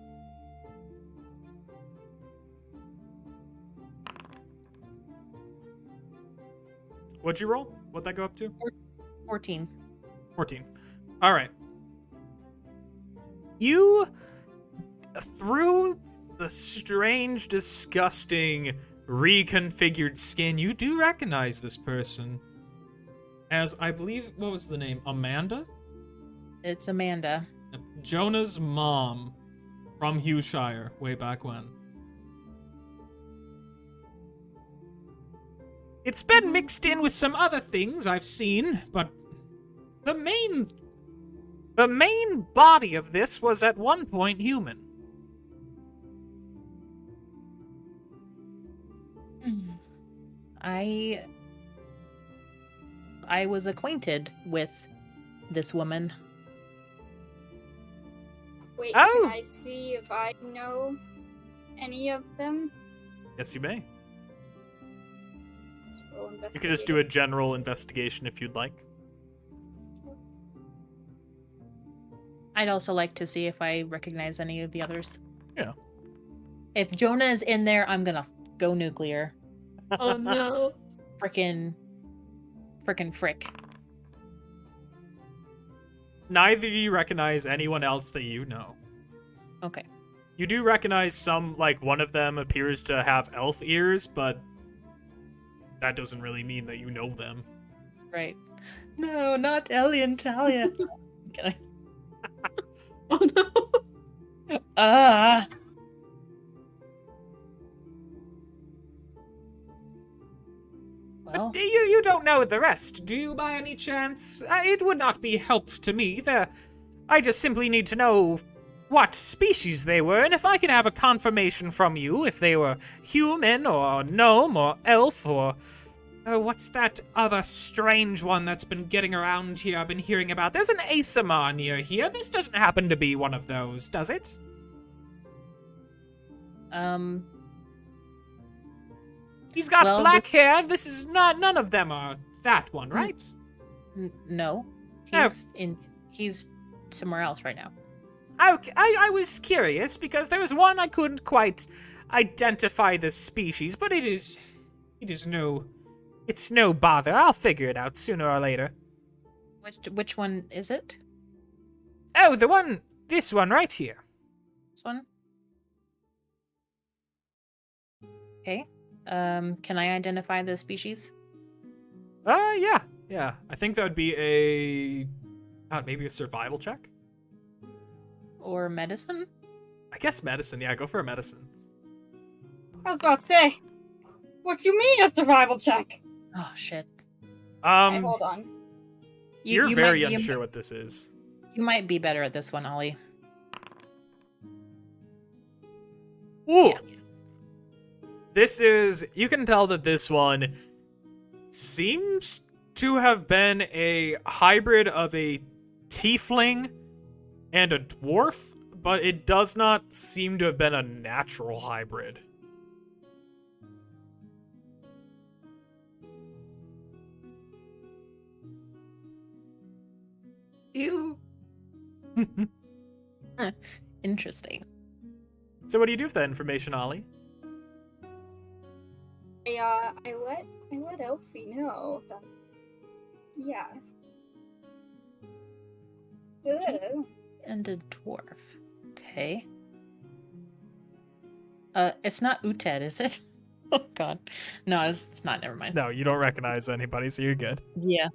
What'd you roll? What'd that go up to? 14. 14. All right. You, through the strange, disgusting, reconfigured skin, you do recognize this person as, I believe, what was the name? Amanda? It's Amanda. Jonah's mom from Hughshire way back when. It's been mixed in with some other things I've seen, but the main body of this was at one point human. I was acquainted with this woman. Wait, Oh! can I see if I know any of them? Yes, you may. Let's roll You could just do a general investigation if you'd like. I'd also like to see if I recognize any of the others. Yeah. If Jonah is in there, I'm gonna go nuclear. Oh no. Frickin' frick. Neither of you recognize anyone else that you know. Okay. You do recognize some, like, one of them appears to have elf ears, but that doesn't really mean that you know them. Right. No, not Ellie and Talia. Can I? Oh no. Ah. Well, You don't know the rest, do you, by any chance? It would not be help to me. I just simply need to know what species they were, and if I can have a confirmation from you if they were human, or gnome, or elf, or... what's that other strange one that's been getting around here I've been hearing about? There's an Asamar near here. This doesn't happen to be one of those, does it? He's got well, black hair. This is not... None of them are that one, right? no. No. He's somewhere else right now. Okay, I was curious, because there was one I couldn't quite identify the species, but it's no bother. I'll figure it out sooner or later. Which one is it? Oh, this one right here. This one? Okay. Can I identify the species? Yeah. I think that would be maybe a survival check? Or medicine? I guess medicine, yeah, go for a medicine. I was about to say, what you mean a survival check? Oh, shit. Hey, hold on. You're you very might be- unsure what this is. You might be better at this one, Ollie. Ooh! Yeah. You can tell that this one seems to have been a hybrid of a tiefling and a dwarf, but it does not seem to have been a natural hybrid. You. Interesting. So what do you do with that information, Ollie? I let Elfie know that. Yeah. Good. And a dwarf. Okay. It's not Uted, is it? Oh god. No, it's not, never mind. No, you don't recognize anybody, so you're good. Yeah.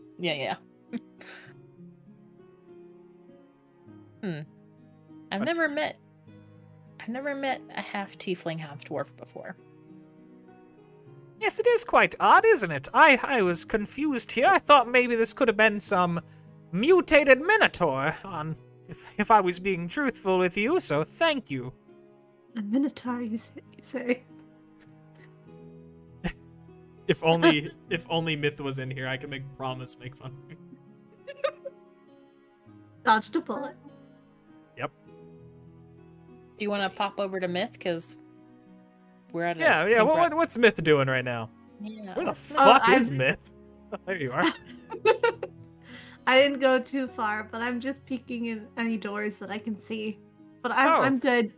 I've never met a half tiefling, half dwarf before. Yes, it is quite odd, isn't it? I was confused here. I thought maybe this could have been some mutated minotaur, if I was being truthful with you, so thank you. A minotaur, you say? If only Myth was in here, I could make fun. Dodged a bullet. Yep. Do you want to pop over to Myth? Because we're at a... Yeah. What's Myth doing right now? Yeah. Where the fuck I'm- is Myth? There you are. I didn't go too far, but I'm just peeking in any doors that I can see. But I'm good.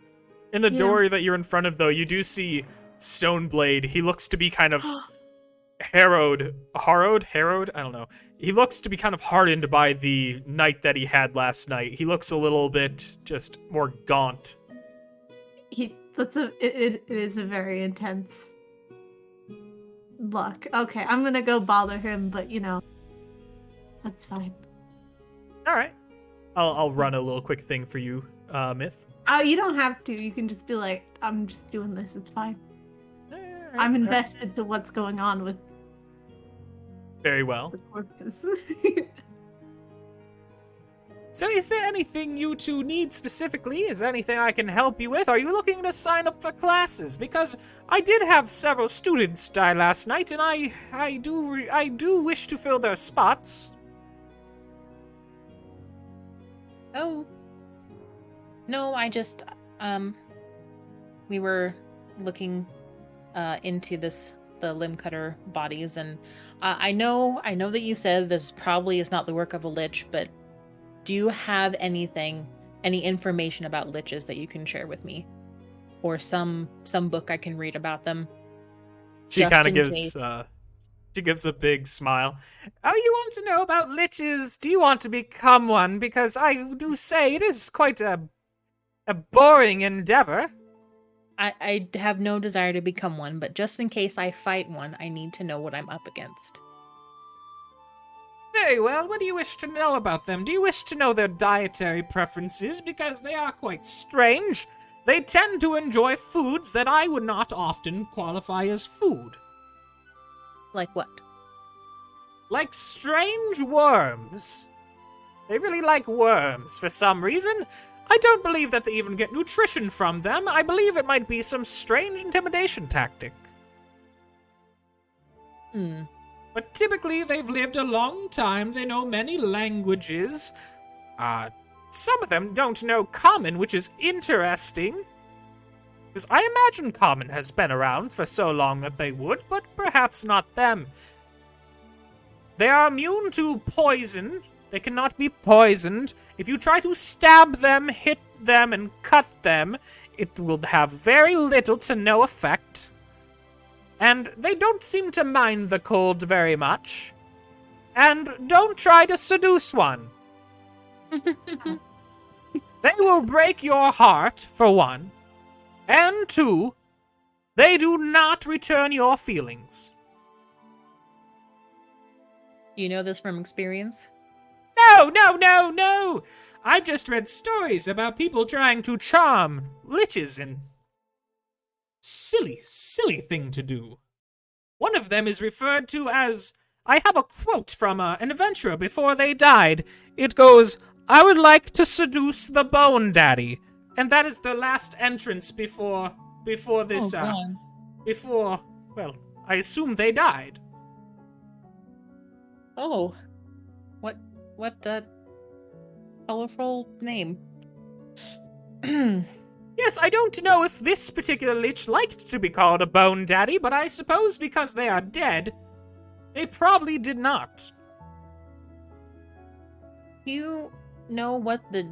In the Yeah. door that you're in front of, though, you do see Stoneblade. He looks to be kind of harrowed. I don't know. He looks to be kind of hardened by the night that he had last night. He looks a little bit just more gaunt. It is a very intense look. Okay, I'm gonna go bother him, but that's fine. All right. I'll run a little quick thing for you, Myth. Oh, you don't have to. You can just be like, I'm just doing this. It's fine. I'm invested to what's going on with Very well. the corpses. So is there anything you two need specifically? Is there anything I can help you with? Are you looking to sign up for classes? Because I did have several students die last night, and I do wish to fill their spots. Oh. No, I just, we were looking into the limb cutter bodies, and I know that you said this probably is not the work of a lich, but do you have any information about liches that you can share with me? Or some book I can read about them? She Just kind of in gives case. she gives a big smile. Oh, you want to know about liches? Do you want to become one? Because I do say it is quite a boring endeavor. I have no desire to become one, but just in case I fight one, I need to know what I'm up against. Very well, what do you wish to know about them? Do you wish to know their dietary preferences? Because they are quite strange. They tend to enjoy foods that I would not often qualify as food. Like what? Like strange worms. They really like worms for some reason. I don't believe that they even get nutrition from them. I believe it might be some strange intimidation tactic. Hmm. But typically, they've lived a long time. They know many languages. Some of them don't know Common, which is interesting. Because I imagine Common has been around for so long that they would, but perhaps not them. They are immune to poison. They cannot be poisoned. If you try to stab them, hit them, and cut them, it will have very little to no effect. And they don't seem to mind the cold very much. And don't try to seduce one. They will break your heart, for one. And two, they do not return your feelings. You know this from experience? No! I've just read stories about people trying to charm liches and silly thing to do. One of them is referred to as, I have a quote from an adventurer before they died. It goes, I would like to seduce the Bone Daddy. And that is the last entrance before this, God. well, I assume they died. Oh. What colorful name? Yes, I don't know if this particular lich liked to be called a Bone Daddy, but I suppose because they are dead, they probably did not. You know what the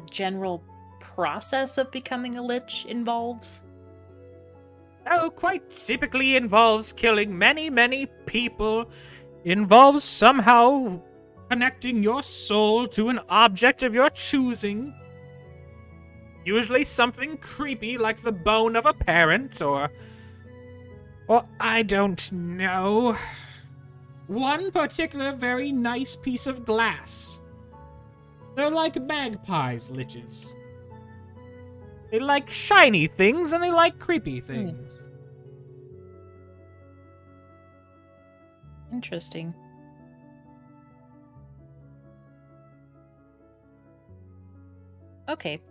general process of becoming a lich involves? Oh, quite typically involves killing many people. Involves somehow connecting your soul to an object of your choosing. Usually something creepy like the bone of a parent, or I don't know. One particular very nice piece of glass. They're like magpies, liches. They like shiny things and they like creepy things. Interesting. Okay.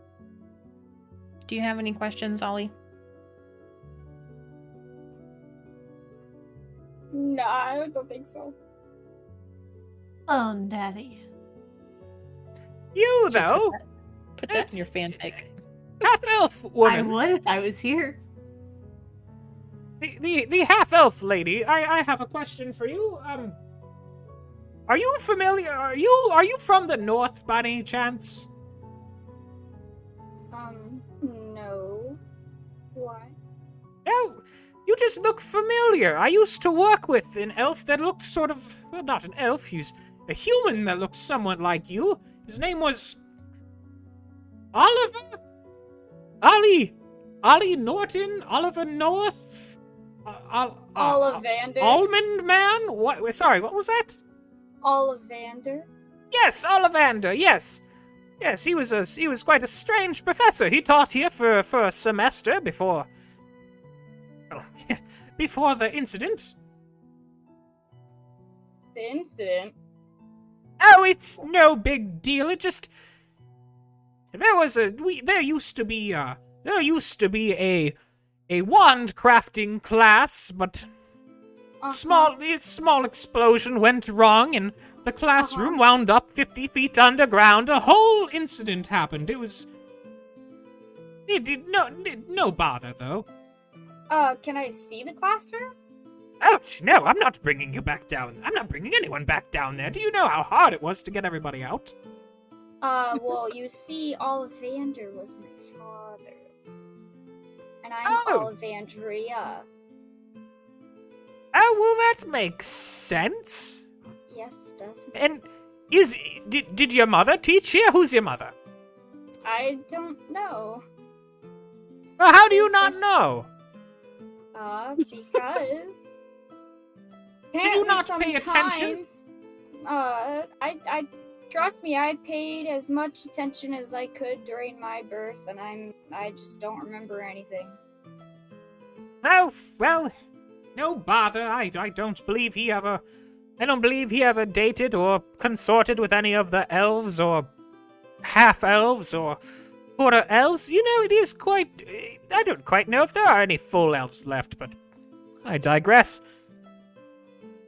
Do you have any questions, Ollie? No, I don't think so. Oh, Daddy. You, though, Put that in your fanfic. half-elf I woman. would if I was here. The half-elf lady, I have a question for you. Are you familiar? Are you from the north by any chance? No. Why? No, you just look familiar. I used to work with an elf that looked sort of, well, not an elf, he's a human that looked somewhat like you. His name was Oliver? Ollie Norton? Oliver North? Ollivander. Almond Man? What? Sorry, what was that? Ollivander. Yes, Ollivander, yes. Yes, he was quite a strange professor. He taught here for a semester before before the incident. The incident. Oh, it's no big deal. It just there used to be a wand crafting class, but small explosion went wrong and the classroom wound up 50 feet underground. A whole incident happened. No bother though. Can I see the classroom? Oh, no, I'm not bringing you back down. I'm not bringing anyone back down there. Do you know how hard it was to get everybody out? Well, you see, Ollivander was my father. And I'm Ollivandria. Oh, well, that makes sense. Yes, doesn't it? And did your mother teach here? Who's your mother? I don't know. Well, how do you not know? Because... Did you not pay sometime, attention? I trust me, I paid as much attention as I could during my birth, and I just don't remember anything. Oh, well, no bother. I don't believe he ever dated or consorted with any of the elves or half-elves or quarter elves. You know, it is quite... I don't quite know if there are any full elves left, but I digress.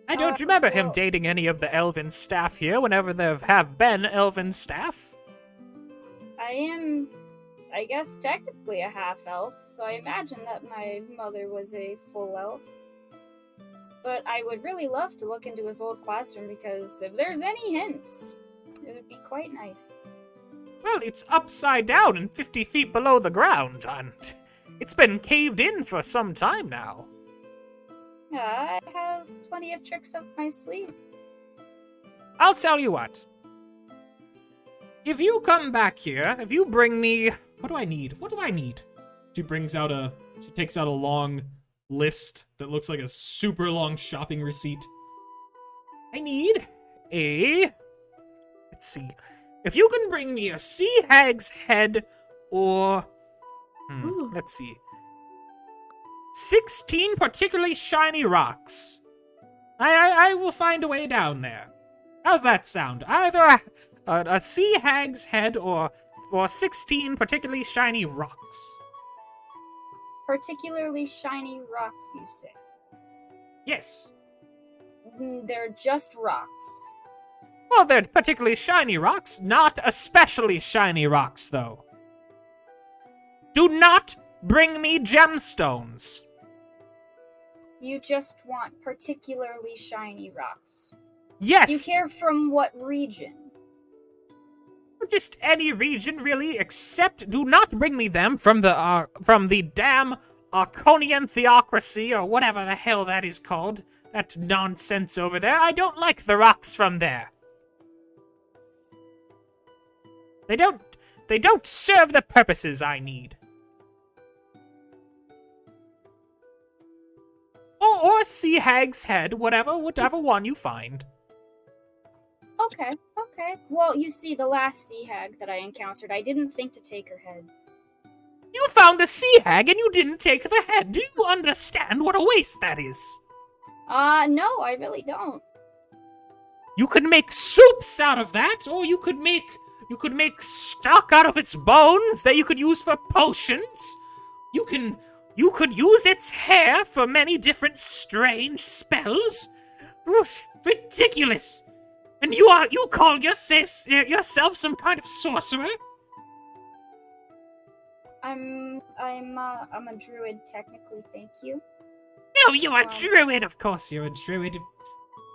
I don't remember him dating any of the elven staff here whenever there have been elven staff. I am, I guess, technically a half-elf, so I imagine that my mother was a full elf. But I would really love to look into his old classroom, because if there's any hints, it would be quite nice. Well, it's upside down and 50 feet below the ground, and it's been caved in for some time now. I have plenty of tricks up my sleeve. I'll tell you what. If you come back here, if you bring me... What do I need? She takes out a long list that looks like a super long shopping receipt. I need a... Let's see. If you can bring me a sea hag's head or... let's see. 16 particularly shiny rocks. I will find a way down there. How's that sound? Either a sea hag's head or 16 particularly shiny rocks. Particularly shiny rocks, you say? Yes. They're just rocks. Well, they're particularly shiny rocks, not especially shiny rocks, though. Do not bring me gemstones. You just want particularly shiny rocks. Yes. You care from what region? Just any region, really, except do not bring me them from the damn Arconian theocracy, or whatever the hell that is called. That nonsense over there. I don't like the rocks from there. They don't serve the purposes I need. Or sea hag's head, whatever one you find. Okay. Well, you see, the last sea hag that I encountered, I didn't think to take her head. You found a sea hag and you didn't take the head. Do you understand what a waste that is? No, I really don't. You could make soups out of that, or you could make stock out of its bones that you could use for potions. You could use its hair for many different strange spells. Ridiculous. And you call yourself some kind of sorcerer? I'm a druid technically, thank you. No, you're a druid. Of course, you're a druid.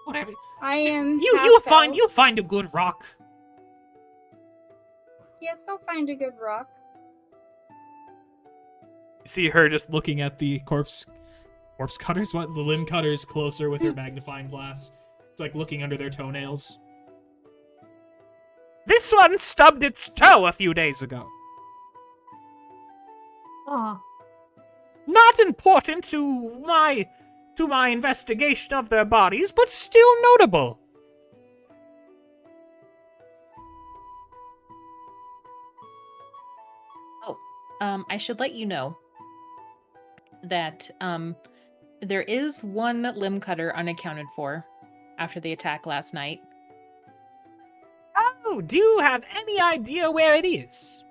Whatever. I am. You find a good rock. Yes, I'll find a good rock. You see her just looking at the corpse cutters? What? The limb cutters closer with her magnifying glass. It's like looking under their toenails. This one stubbed its toe a few days ago. Oh. Not important to my investigation of their bodies, but still notable. I should let you know that there is one limb cutter unaccounted for after the attack last night. Oh, do you have any idea where it is?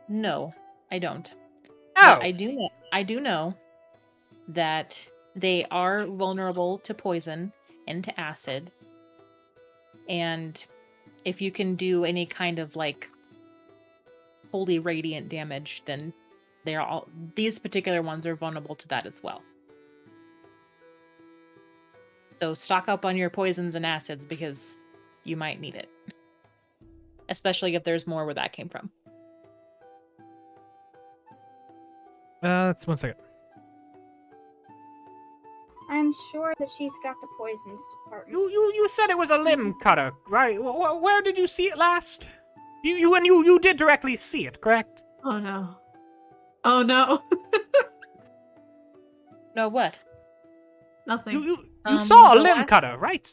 No, I don't. Oh, But I do know that they are vulnerable to poison and to acid. And if you can do any kind of like holy radiant damage, then these particular ones are vulnerable to that as well. So stock up on your poisons and acids because you might need it. Especially if there's more where that came from. It's 1 second. I'm sure that she's got the poisons department. you said it was a limb cutter, right? Where did you see it last? You did directly see it, correct? Oh no. Oh no. No, what? Nothing. You saw a the limb cutter, right?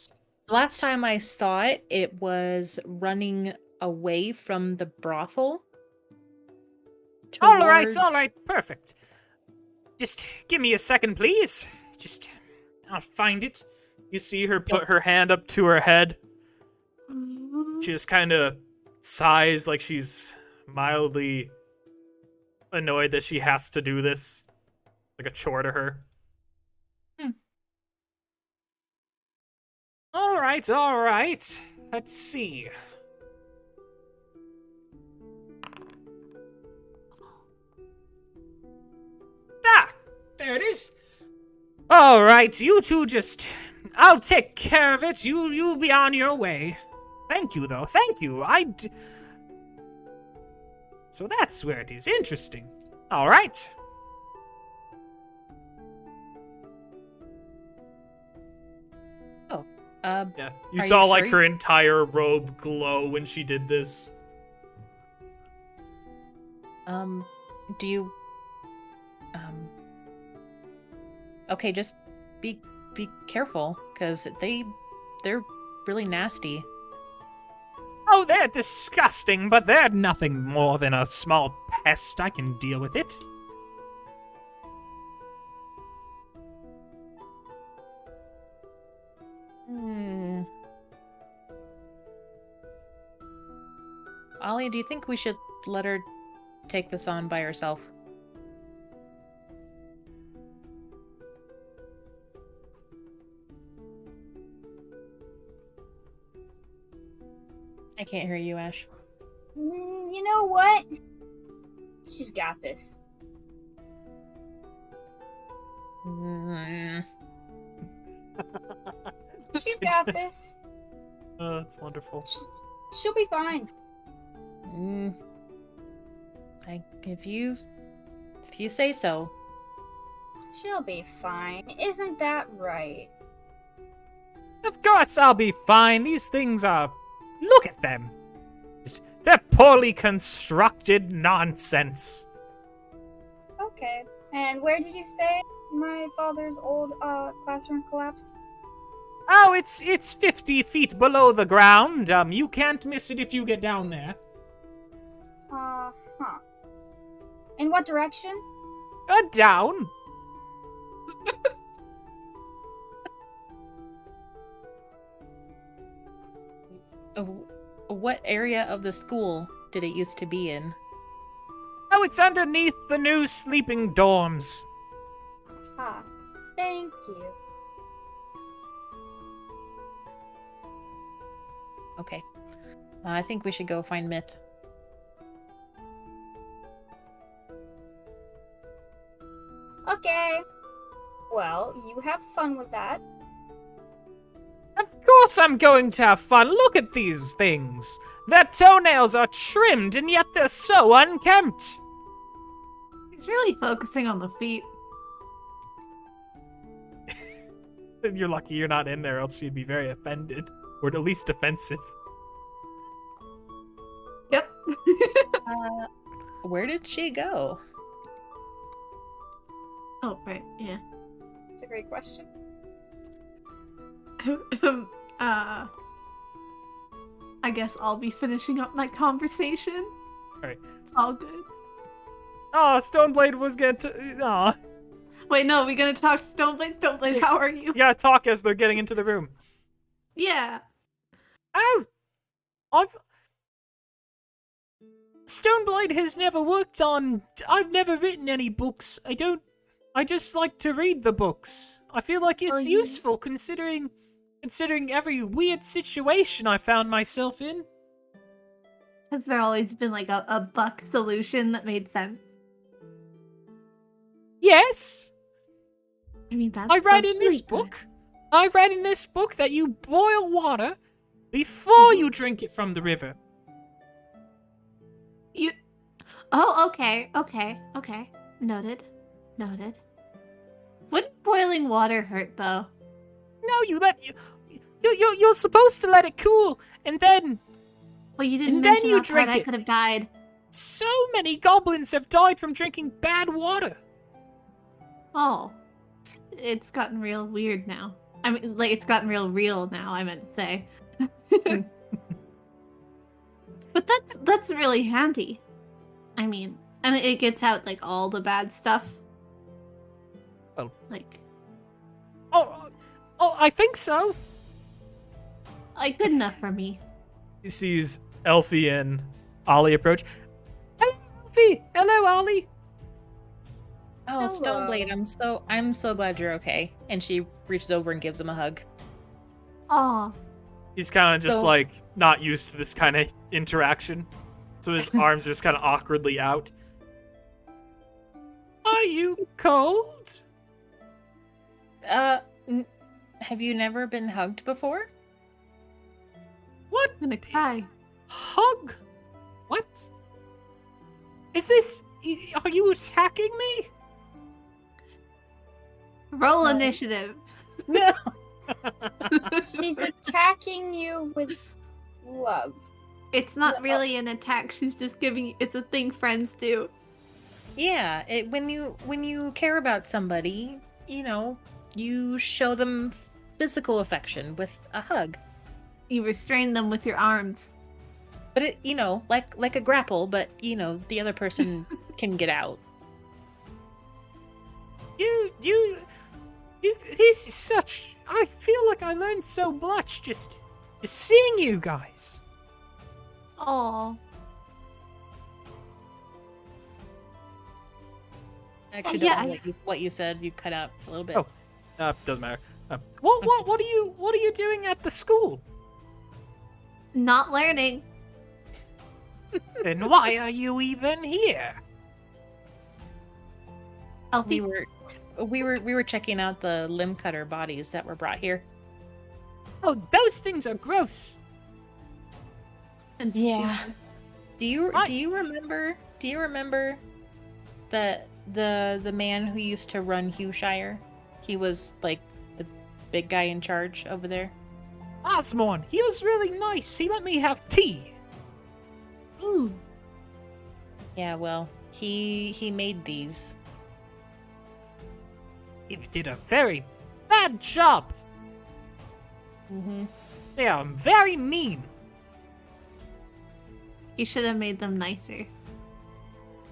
The last time I saw it, it was running away from the brothel. All right, towards- perfect. Just give me a second, please. I'll find it. You see her put her hand up to her head. She just kind of sighs like she's mildly annoyed that she has to do this. Like a chore to her. All right. Let's see. Ah, there it is. All right, you two I'll take care of it. You'll be on your way. Thank you, though. Thank you. So that's where it is. Interesting. All right. Yeah, you Are saw you like sure her entire robe glow when she did this. Do you okay, just be careful because they're really nasty. Oh, they're disgusting, but they're nothing more than a small pest. I can deal with it. Ollie, do you think we should let her take this on by herself? I can't hear you, Ash. You know what? She's got this. She's got this. Oh, that's wonderful. She'll be fine. If you say so. She'll be fine. Isn't that right? Of course I'll be fine. These things are... Look at them. They're poorly constructed nonsense. Okay. And where did you say my father's old classroom collapsed? Oh, it's 50 feet below the ground. You can't miss it if you get down there. Huh. In what direction? Down. What area of the school did it used to be in? Oh, it's underneath the new sleeping dorms. Ha. Thank you. Okay. I think we should go find Myth. Okay. Well, you have fun with that. Of course I'm going to have fun. Look at these things. Their toenails are trimmed, and yet they're so unkempt. He's really focusing on the feet. You're lucky you're not in there, else she'd be very offended. Or at least defensive. Yep. Where did she go? Oh, right, yeah. It's a great question. I guess I'll be finishing up my conversation. Alright. It's all good. Oh, Stoneblade was good to... Aw. Wait, no, we gonna talk to Stoneblade? Stoneblade, how are you? Yeah, talk as they're getting into the room. Yeah. Oh! Stoneblade has never worked on... I've never written any books. I just like to read the books. I feel like it's useful considering every weird situation I found myself in. Has there always been like a buck solution that made sense? Yes! I mean, that's I read that's in really this good. book. I read in this book that you boil water before you drink it from the river. You. Oh, okay. Noted. Wouldn't boiling water hurt though? No, you're supposed to let it cool, and then Well, you didn't And then mention you that part. drink I it. could have died. so many goblins have died from drinking bad water. Oh, it's gotten real weird now. I mean, like it's gotten real now. I meant to say. But that's really handy. I mean, and it gets out like all the bad stuff. Well. Like, Oh, I think so. good enough for me. He sees Elfie and Ollie approach. Hello, Elfie. Hello, Ollie. Oh, Hello. Stoneblade, I'm so glad you're okay. And she reaches over and gives him a hug. Aw. He's kind of just So- like not used to this kind of interaction. So his arms are just kind of awkwardly out. Are you cold? Have you never been hugged before? What? I'm gonna cry. Hug? What? Is this... Are you attacking me? Roll No. initiative. No. She's attacking you with love. It's not No. really an attack. She's just giving. It's a thing friends do. Yeah, when you care about somebody, you show them physical affection with a hug. You restrain them with your arms. But it, like a grapple, but the other person can get out. This is such... I feel like I learned so much just seeing you guys. Oh, I actually yeah, don't know what you said. You cut out a little bit. Oh. Doesn't matter. What are you doing at the school? not learning. And why are you even here? Elfie, We were checking out the limb cutter bodies that were brought here. Oh, those things are gross. and Yeah. Do you I- remember the man who used to run Hughshire? He was like the big guy in charge over there. Osmorn, he was really nice. He let me have tea. Ooh, Yeah, well, he made these. He did a very bad job. Mm-hmm. They are very mean. you should have made them nicer.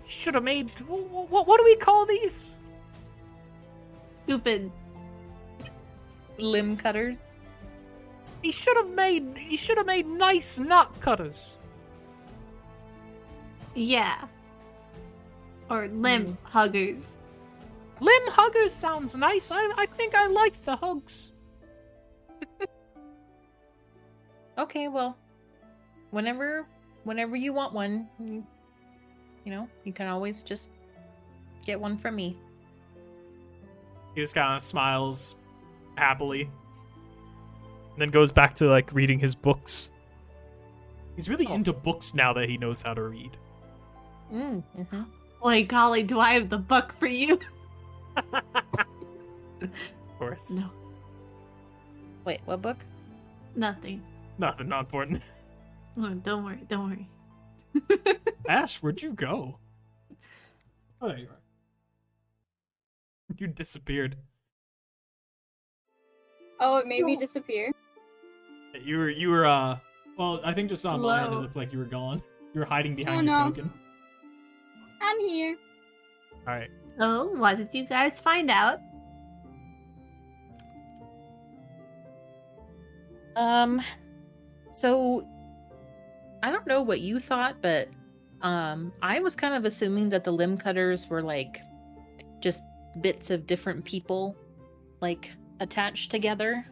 He should have made... What do we call these? Stupid. Limb cutters. He should have made nice knot cutters. Yeah. Or limb huggers. Limb huggers sounds nice. I think I like the hugs. Okay, well, whenever you want one, you can always just get one from me. He just kind of smiles happily. And then goes back to, like, reading his books. He's really into books now that he knows how to read. Mm-hmm. Like, golly, do I have the book for you? Of course. No. Wait, what book? Nothing. Nothing, not important. Oh, don't worry. Ash, where'd you go? Oh, there you are. You disappeared. Oh, it made me disappear. You were, well, I think just online Whoa. it looked like you were gone. You were hiding behind Oh, your no. token. I'm here. Alright. So, what did you guys find out? So I don't know what you thought, but I was kind of assuming that the limb cutters were like just bits of different people like attached together.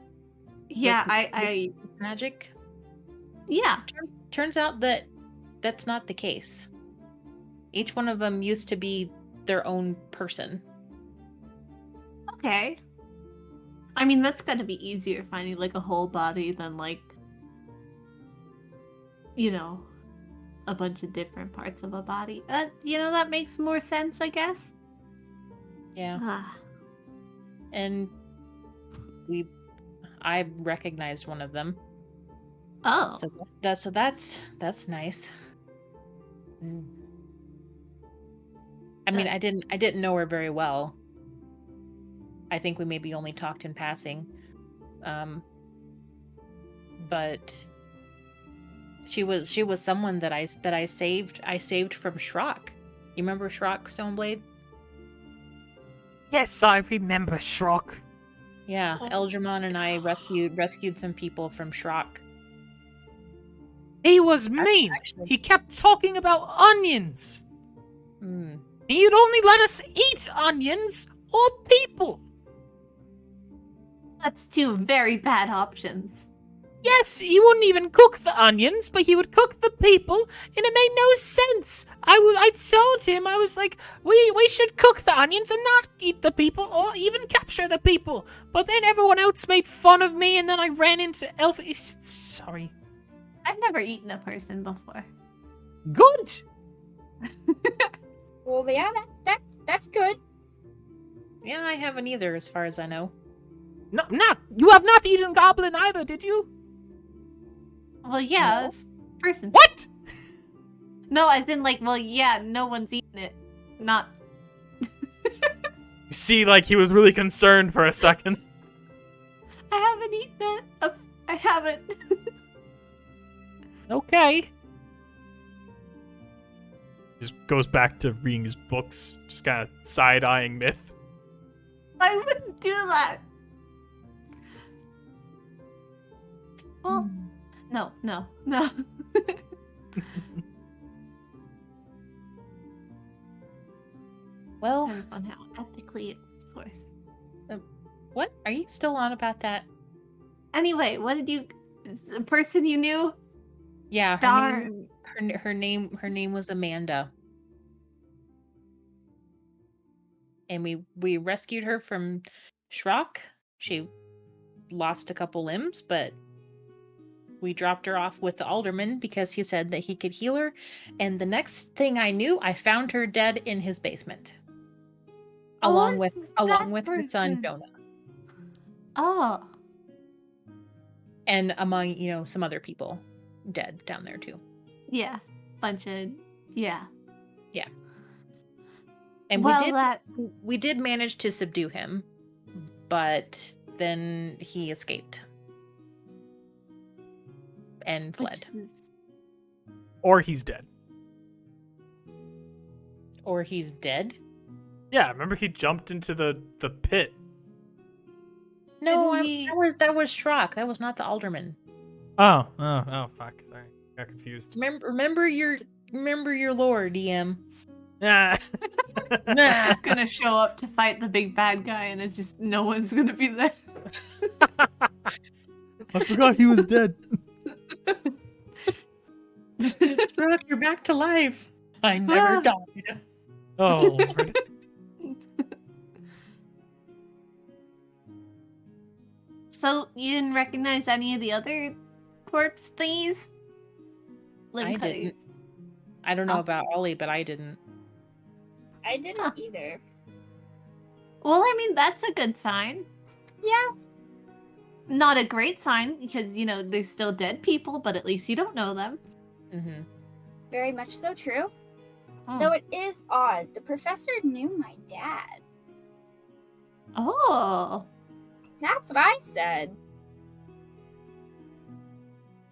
Yeah, with I magic. yeah. Turns out that that's not the case. Each one of them used to be their own person. Okay. I mean, that's gotta be easier finding like a whole body than like, a bunch of different parts of a body. That makes more sense, I guess. Yeah. Ah. And I recognized one of them. Oh. So that's nice. Mm. I mean, I didn't know her very well. I think we maybe only talked in passing. But she was someone that I saved from Shrock. You remember Shrock, Stoneblade? Yes, I remember Shrock. Yeah, Oh. Alderman and I rescued some people from Shrock. He was mean. Actually- He kept talking about onions. Mm. He'd only let us eat onions or people. That's two very bad options. Yes, he wouldn't even cook the onions, but he would cook the people, and it made no sense. I told him, I was like, we should cook the onions and not eat the people, or even capture the people. But then everyone else made fun of me, and then I ran into Elf. Sorry. I've never eaten a person before. Good. Well, yeah, that's good. Yeah, I haven't either, as far as I know. No, you have not eaten goblin either, did you? Well, yeah, No. it's person. What? No, as in like, well, yeah, no one's eaten it. Not. You see, like, he was really concerned for a second. I haven't eaten it. I haven't. Okay. Just goes back to reading his books, just kind of side-eyeing Myth. I wouldn't do that. Well, no. Well, Depends on how ethically it was sourced. what? Are you still on about that? Anyway, what did you? The person you knew? Yeah, Darn. her name was Amanda. And we rescued her from Shrock. She lost a couple limbs, but we dropped her off with the Alderman because he said that he could heal her. And the next thing I knew, I found her dead in his basement. Along with her son person? Jonah. Oh, And among, some other people dead down there too. yeah, bunch of yeah. And Well, we did manage to subdue him, but then he escaped and fled. Or he's dead. Or he's dead? Yeah, remember he jumped into the pit. No, Didn't he- that was Shrock. That was not the Alderman. Oh, fuck, sorry. Got confused. Remember your lore, DM. Yeah. Nah. gonna show up to fight the big bad guy, and it's just no one's gonna be there. I forgot he was dead. brought her back to life. I never died. Oh, Lord. So you didn't recognize any of the other corpse thingies? I didn't. I don't know about Ollie, but I didn't. I didn't either. Well, I mean, that's a good sign. Yeah. Not a great sign, because, you know, they're still dead people, but at least you don't know them. Mm-hmm. Very much so true. Oh. Though it is odd, the professor knew my dad. Oh. That's what I said.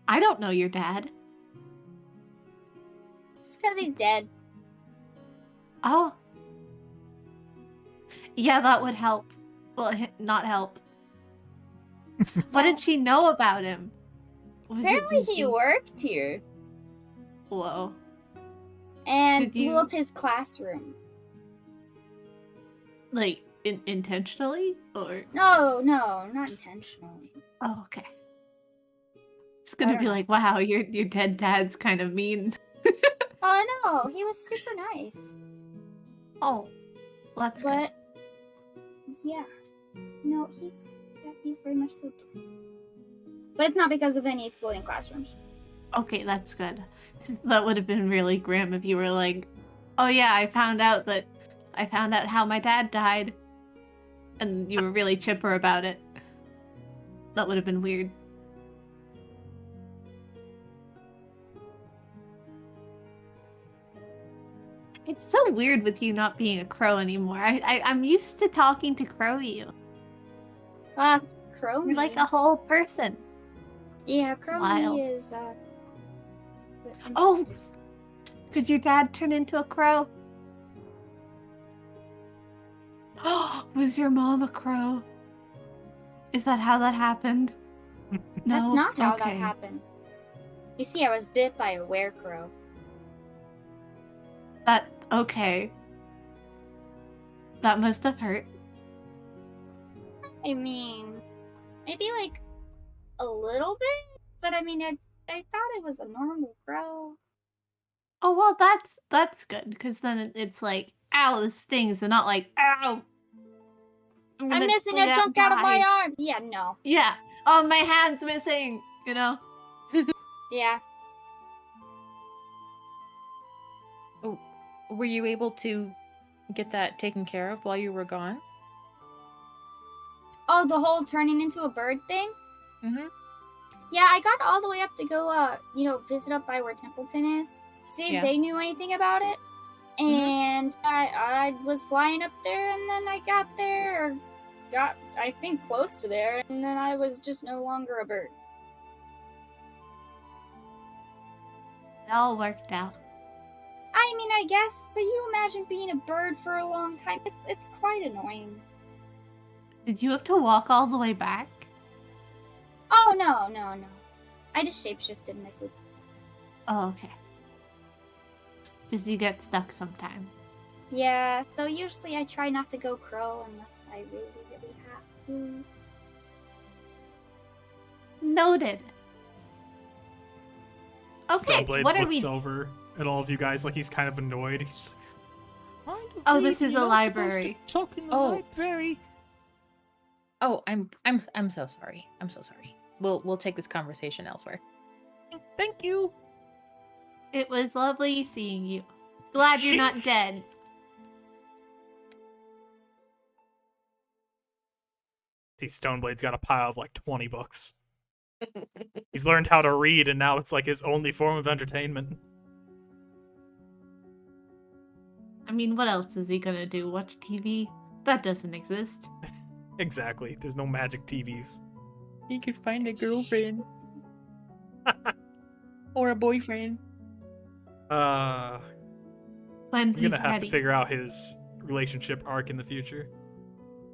I don't know your dad. It's because he's dead. Oh. Yeah, that would help. Well, not help. What did she know about him? Was it Apparently he DC? worked here Whoa. and Did you- blew up his classroom. Like, intentionally? Or... No, not intentionally. Oh, okay. It's gonna I be don't like, wow, your dead dad's kind of mean. Oh no, he was super nice. Oh. Well, that's good. But yeah, no, he's very much so. But it's not because of any exploding classrooms. Okay, that's good. 'Cause that would have been really grim if you were like, oh yeah, I found out how my dad died. And you were really chipper about it. That would have been weird. It's so weird with you not being a crow anymore. I'm used to talking to crow you. Crow You're like a whole person. Yeah, Crow Wild. is Oh! interesting. Could your dad turn into a crow? Was your mom a crow? Is that how that happened? No. That's not how that Okay. happened. You see, I was bit by a werecrow. Okay. That must have hurt. I mean, maybe like a little bit, but I mean, I thought it was a normal crow. Oh well, that's good because then it's like, ow, this stings, and not like, ow. I'm gonna missing bleed a chunk out of die. my arm. Yeah, no. Yeah. Oh, my hand's missing. You know. Yeah. Were you able to get that taken care of while you were gone? Oh, the whole turning into a bird thing? Mm-hmm. Yeah, I got all the way up to go, visit up by where Templeton is. See if Yeah. they knew anything about it. And I was flying up there, and then I got there, or got, I think, close to there, and then I was just no longer a bird. It all worked out. I mean, I guess, but you imagine being a bird for a long time. It's quite annoying. Did you have to walk all the way back? Oh, no. I just shapeshifted and I flew. Oh, okay. Because you get stuck sometimes. Yeah, so usually I try not to go crow unless I really, really have to. Noted. Okay, Stoneblade what are looks we... over at all of you guys like he's kind of annoyed. He's Oh, this is a library. Talk in the Oh. library. Oh, I'm so sorry. I'm so sorry. We'll take this conversation elsewhere. Thank you. It was lovely seeing you. Glad you're not dead. See, Stoneblade's got a pile of like 20 books. He's learned how to read, and now it's like his only form of entertainment. I mean, what else is he gonna do? Watch TV? That doesn't exist. Exactly. There's no magic TVs. He could find a girlfriend. Or a boyfriend. When You're he's gonna have ready. to figure out his relationship arc in the future.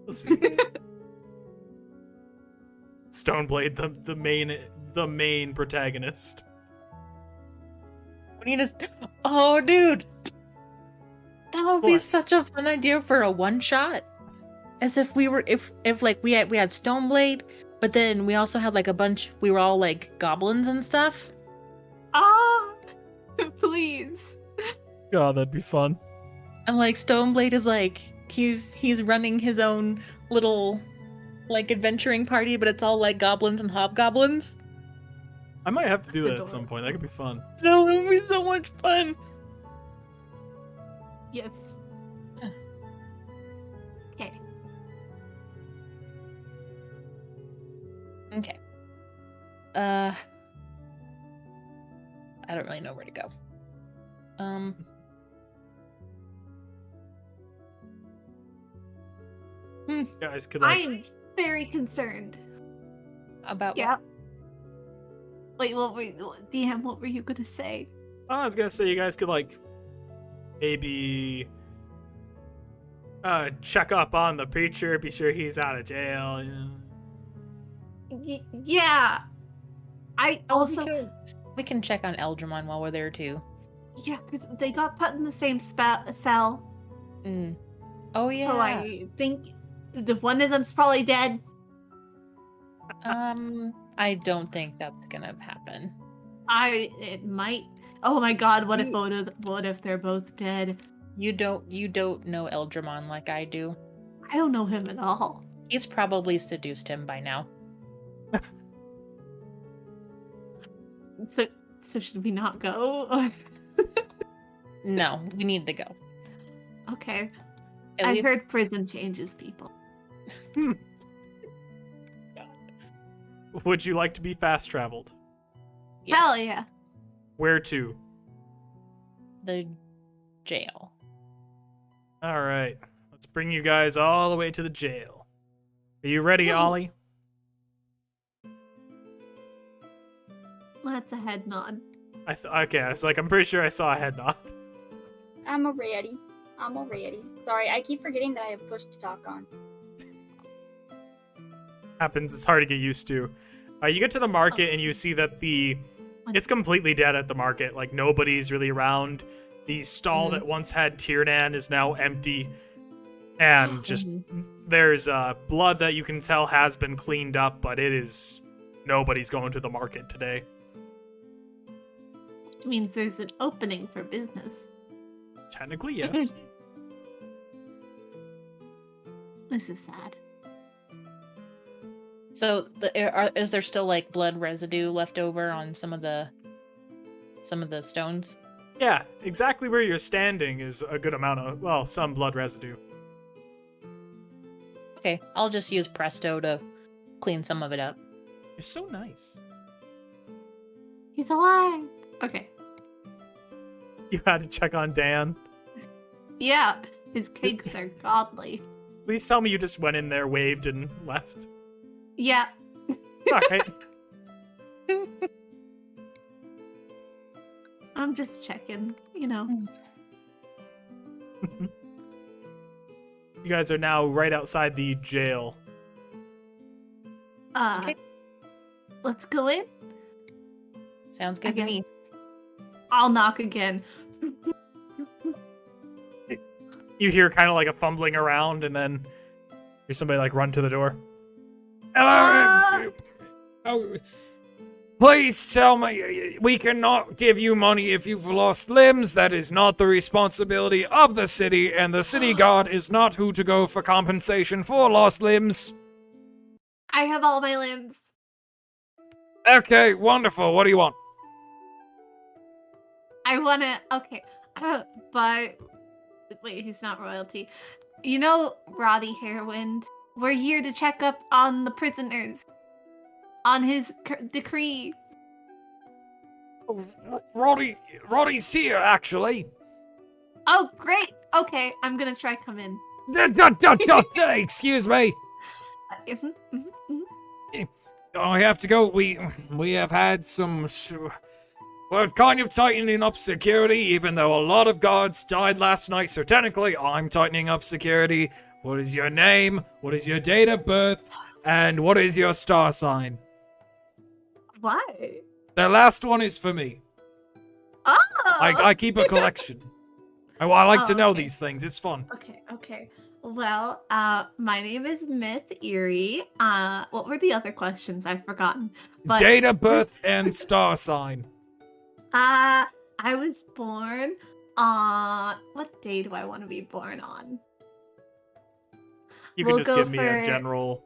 We'll see. Stoneblade, the main protagonist. We need to... Oh, dude! That would be What? such a fun idea for a one-shot. As if we were... If like, we had Stoneblade, but then we also had, like, a bunch... We were all, like, goblins and stuff. Ah! Please. God, that'd be fun. And like Stoneblade is like he's running his own little like adventuring party, but it's all like goblins and hobgoblins. I might have to do that That's at some point. That could be fun. So it'll be so much fun. Yes. Okay. Okay. I don't really know where to go. You guys could like. I'm very concerned. About Yeah. Wait, DM, what were you gonna say? I was gonna say you guys could like maybe check up on the preacher, be sure he's out of jail. You know? Yeah. I also we can check on Alderman while we're there too. yeah, because they got put in the same cell. Oh yeah. So I think the one of them's probably dead. I don't think that's gonna happen. It might. Oh my god, what if they're both dead? You don't know Eldramon like I do. I don't know him at all. He's probably seduced him by now. So should we not go? No, we need to go. Okay. At I least- heard prison changes people. Would you like to be fast traveled? Yeah. Hell yeah. Where to? The jail. All right, let's bring you guys all the way to the jail. Are you ready, Woo. Ollie? That's a head nod. Okay, I was like, I'm pretty sure I saw a head nod. I'm already. Sorry, I keep forgetting that I have push to talk on. Happens. It's hard to get used to. You get to the market and you see that it's completely dead at the market. Like nobody's really around. The stall that once had Tiernan is now empty, and just there's blood that you can tell has been cleaned up, but nobody's going to the market today. It means there's an opening for business. Technically, yes. This is sad. So, is there still like blood residue left over on some of the stones? Yeah, exactly where you're standing is a good amount of, some blood residue. Okay, I'll just use Presto to clean some of it up. You're so nice. He's alive. Okay. You had to check on Dan. Yeah, his cakes are godly. Please tell me you just went in there, waved, and left. Yeah. All right. I'm just checking, you know. You guys are now right outside the jail. Okay. Let's go in. Sounds good to me. I'll knock again. You hear kind of like a fumbling around, and then hear somebody like run to the door. Hello. Oh, please tell me, we cannot give you money if you've lost limbs. That is not the responsibility of the city, and the city god is not who to go for compensation for lost limbs. I have all my limbs. Okay, wonderful. What do you want? I wanna. Okay. But. Wait, he's not royalty. You know, Roddy Hairwind? We're here to check up on the prisoners. On his decree. Roddy's here, actually. Oh, great. Okay, I'm gonna try come in. Excuse me. I have to go. We have had some. We're kind of tightening up security, even though a lot of guards died last night. So technically, I'm tightening up security. What is your name? What is your date of birth? And what is your star sign? Why? The last one is for me. Oh! I keep a collection. I like to know okay. these things. It's fun. Okay. Well, my name is Myth Eerie. What were the other questions? I've forgotten. But Date of birth and star sign. I was born on... What day do I want to be born on? You can We'll just go give me a for general.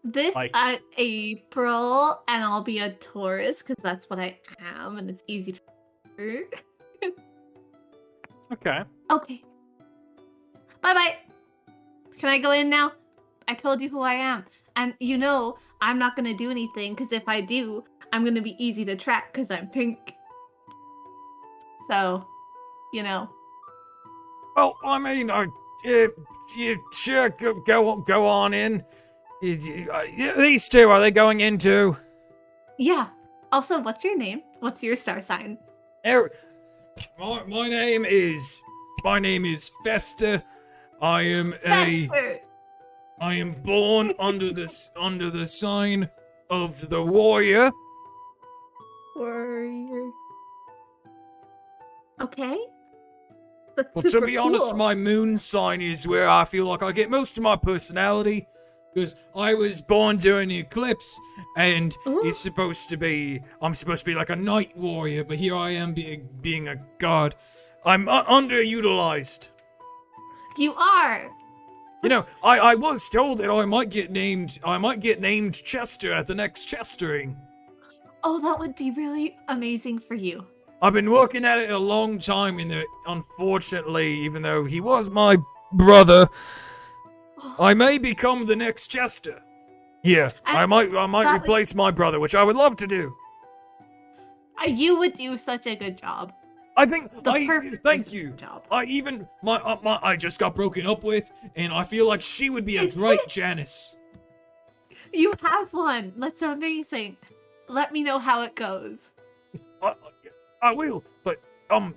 This Like- April, and I'll be a Taurus, because that's what I am, and it's easy to remember. Okay. Okay. Bye-bye. Can I go in now? I told you who I am. And you know, I'm not going to do anything, because if I do, I'm going to be easy to track, because I'm pink. So, you know. Oh, I mean, sure, go on in. These two, are they going into? Yeah. Also, what's your name? What's your star sign? My name is Fester. Vesper. I am born under the sign of the warrior. Warrior. Okay. That's Well, to super be honest, cool. my moon sign is where I feel like I get most of my personality. Because I was born during the eclipse, and Ooh. I'm supposed to be like a night warrior, but here I am being a god. I'm underutilized. You are. You know, I was told that I might get named Chester at the next Chestering. Oh, that would be really amazing for you. I've been working at it a long time, unfortunately, even though he was my brother, I may become the next Chester. Yeah, I might that replace my brother, which I would love to do. You would do such a good job. I think. The perfect Thank you. job. I just got broken up with, and I feel like she would be a great Janice. You have one. That's amazing. Let me know how it goes. I will, but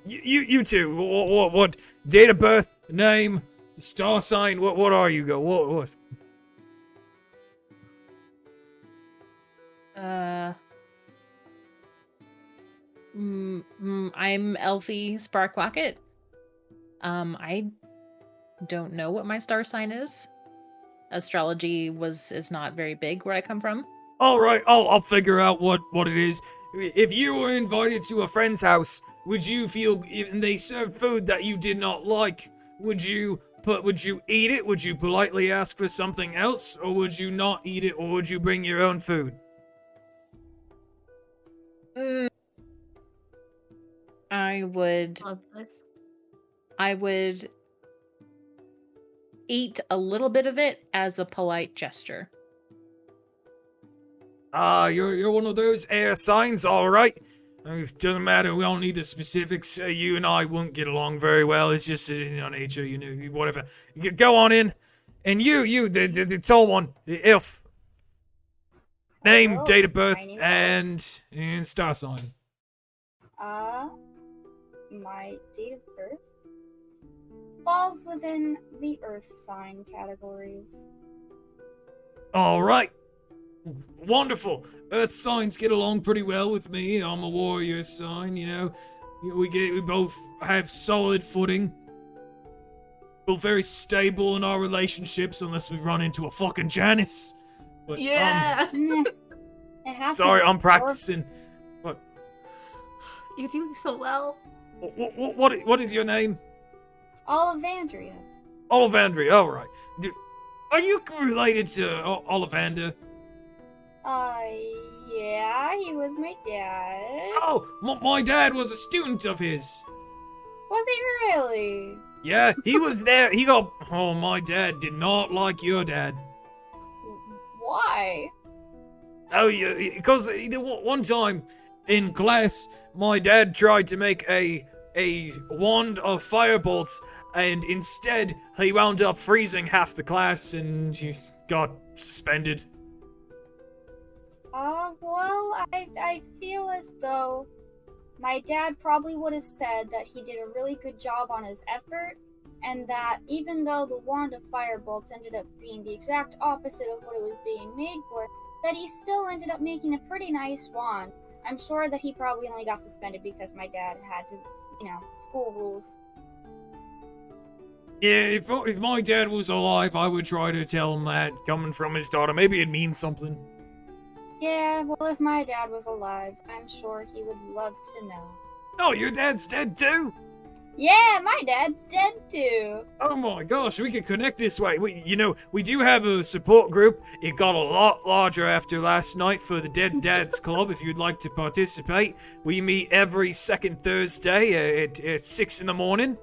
you two, what date of birth, name, star sign, what are you? What? I'm Elfie Sparkrocket. I don't know what my star sign is. Astrology is not very big where I come from. All right, I'll figure out what it is. If you were invited to a friend's house, would you feel, and they served food that you did not like, would you eat it? Would you politely ask for something else, or would you not eat it, or would you bring your own food? I would Love this. eat a little bit of it as a polite gesture. You're one of those air signs, all right. It doesn't matter. We don't need the specifics. You and I won't get along very well. It's just nature, whatever. Go on in, and the tall one, the elf. Name, Hello, date of birth, my name's and star sign. My date of birth falls within the Earth sign categories. All right. Wonderful. Earth signs get along pretty well with me. I'm a warrior sign, We both have solid footing. We're very stable in our relationships unless we run into a fucking Janice. But, Yeah. It happens. sorry, I'm practicing. What? You're doing so well. What is your name? Olivandria. Olivandria. All right. Are you related to Ollivander? Yeah, he was my dad. Oh, my dad was a student of his. Was he really? Yeah, he was there. Oh, my dad did not like your dad. Why? Oh, yeah, because one time in class, my dad tried to make a wand of firebolts, and instead he wound up freezing half the class, and he got suspended. Well, I feel as though my dad probably would have said that he did a really good job on his effort, and that even though the wand of firebolts ended up being the exact opposite of what it was being made for, that he still ended up making a pretty nice wand. I'm sure that he probably only got suspended because my dad had to, school rules. Yeah, if my dad was alive, I would try to tell him that, coming from his daughter. Maybe it means something. Yeah, well, if my dad was alive, I'm sure he would love to know. Oh, your dad's dead too? Yeah, my dad's dead too. Oh my gosh, we could connect this way. We do have a support group. It got a lot larger after last night for the Dead Dads Club. If you'd like to participate, we meet every second Thursday at 6 in the morning.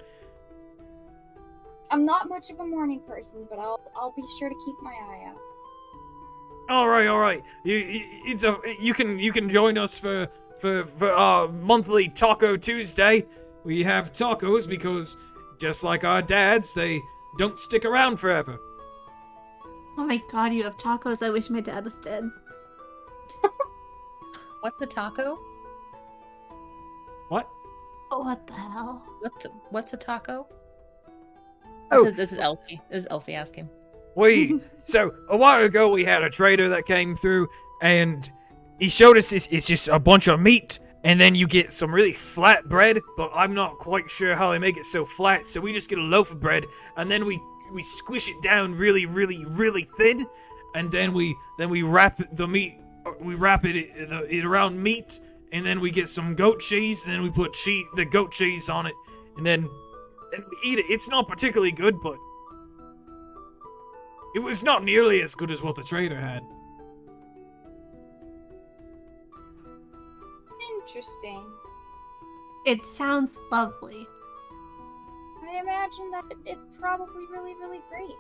I'm not much of a morning person, but I'll be sure to keep my eye out. All right. You can join us for our monthly Taco Tuesday. We have tacos because, just like our dads, they don't stick around forever. Oh my god, you have tacos. I wish my dad was dead. What's a taco? What? Oh, what the hell? What's a taco? Oh. This is Elfie. This is Elfie asking. So a while ago we had a trader that came through and he showed us this. It's just a bunch of meat. And then you get some really flat bread, but I'm not quite sure how they make it so flat. So we just get a loaf of bread, and then we squish it down really, really, really thin, and then we wrap the meat. We wrap it around meat, and then we get some goat cheese, and then we put the goat cheese on it, and then we eat it. It's not particularly good, but it was not nearly as good as what the trader had. Interesting. It sounds lovely. I imagine that it's probably really, really great.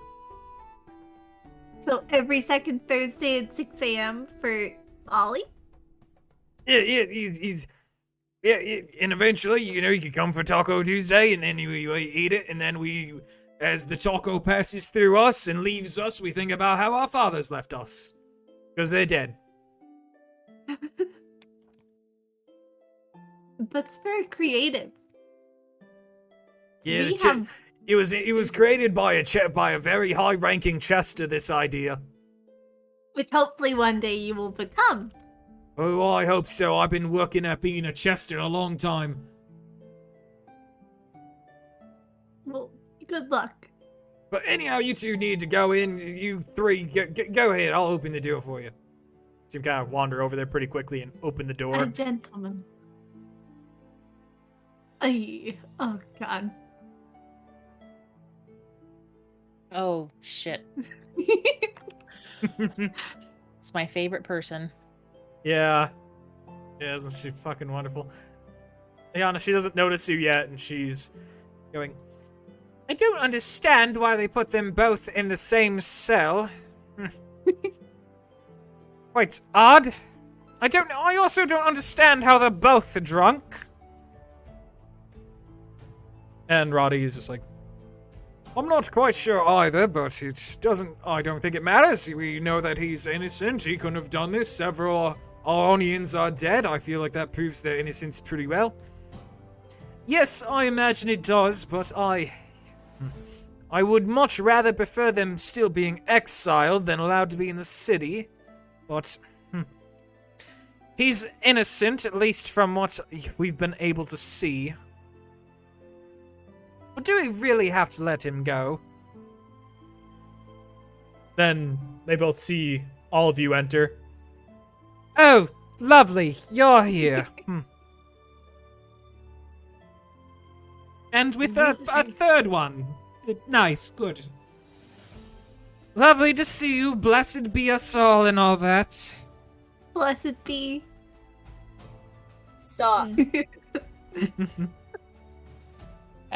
So every second Thursday at 6 a.m. for Ollie? Yeah, and eventually, you can come for Taco Tuesday, and then you eat it, and then as the taco passes through us and leaves us, we think about how our fathers left us. Because they're dead. That's very creative. Yeah, it was created by a very high-ranking Chester, this idea. Which hopefully one day you will become. Oh, I hope so. I've been working at being a Chester a long time. Well, good luck. But anyhow, you two need to go in. You three, go ahead. I'll open the door for you. So you kind of wander over there pretty quickly and open the door. A gentleman. Oh god. Oh, shit. It's my favorite person. Yeah. Yeah, isn't she fucking wonderful? Liana, she doesn't notice you yet, and she's going, I don't understand why they put them both in the same cell. Quite odd. I also don't understand how they're both drunk. And Roddy is just like, I'm not quite sure either, but I don't think it matters. We know that he's innocent. He couldn't have done this. Several Aaronians are dead. I feel like that proves their innocence pretty well. Yes, I imagine it does, but I would much rather prefer them still being exiled than allowed to be in the city. But he's innocent, at least from what we've been able to see. But do we really have to let him go? Then they both see all of you enter. Oh, lovely, you're here. And with a third one. Nice, good. Lovely to see you, blessed be us all and all that. Blessed be. Suck.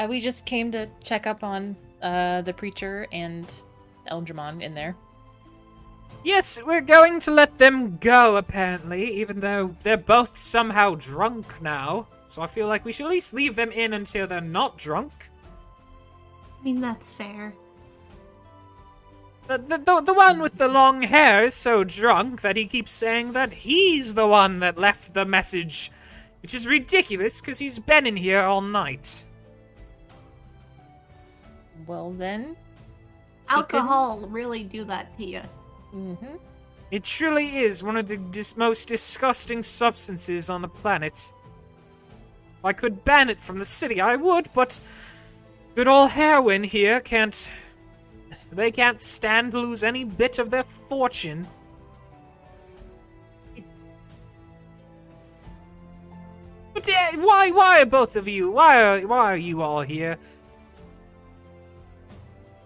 We just came to check up on the preacher and Alderman in there. Yes, we're going to let them go, apparently, even though they're both somehow drunk now. So I feel like we should at least leave them in until they're not drunk. I mean, that's fair. The one with the long hair is so drunk that he keeps saying that he's the one that left the message, which is ridiculous because he's been in here all night. Well then, alcohol will really do that to you. Mm-hmm. It truly is one of the most disgusting substances on the planet. If I could ban it from the city, I would, but good old heroin here can't stand to lose any bit of their fortune. But Why are both of you? Why are you all here?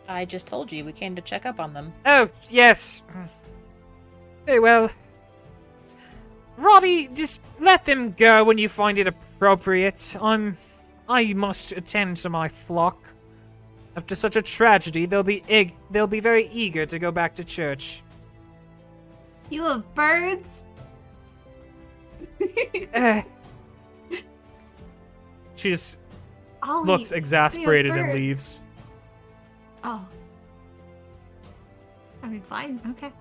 I just told you we came to check up on them. Oh, yes. Very well. Roddy, just let them go when you find it appropriate. I must attend to my flock. After such a tragedy, they'll be very eager to go back to church. You have birds? She just Ollie, looks exasperated they have and birds. leaves. Oh. I mean, fine, okay.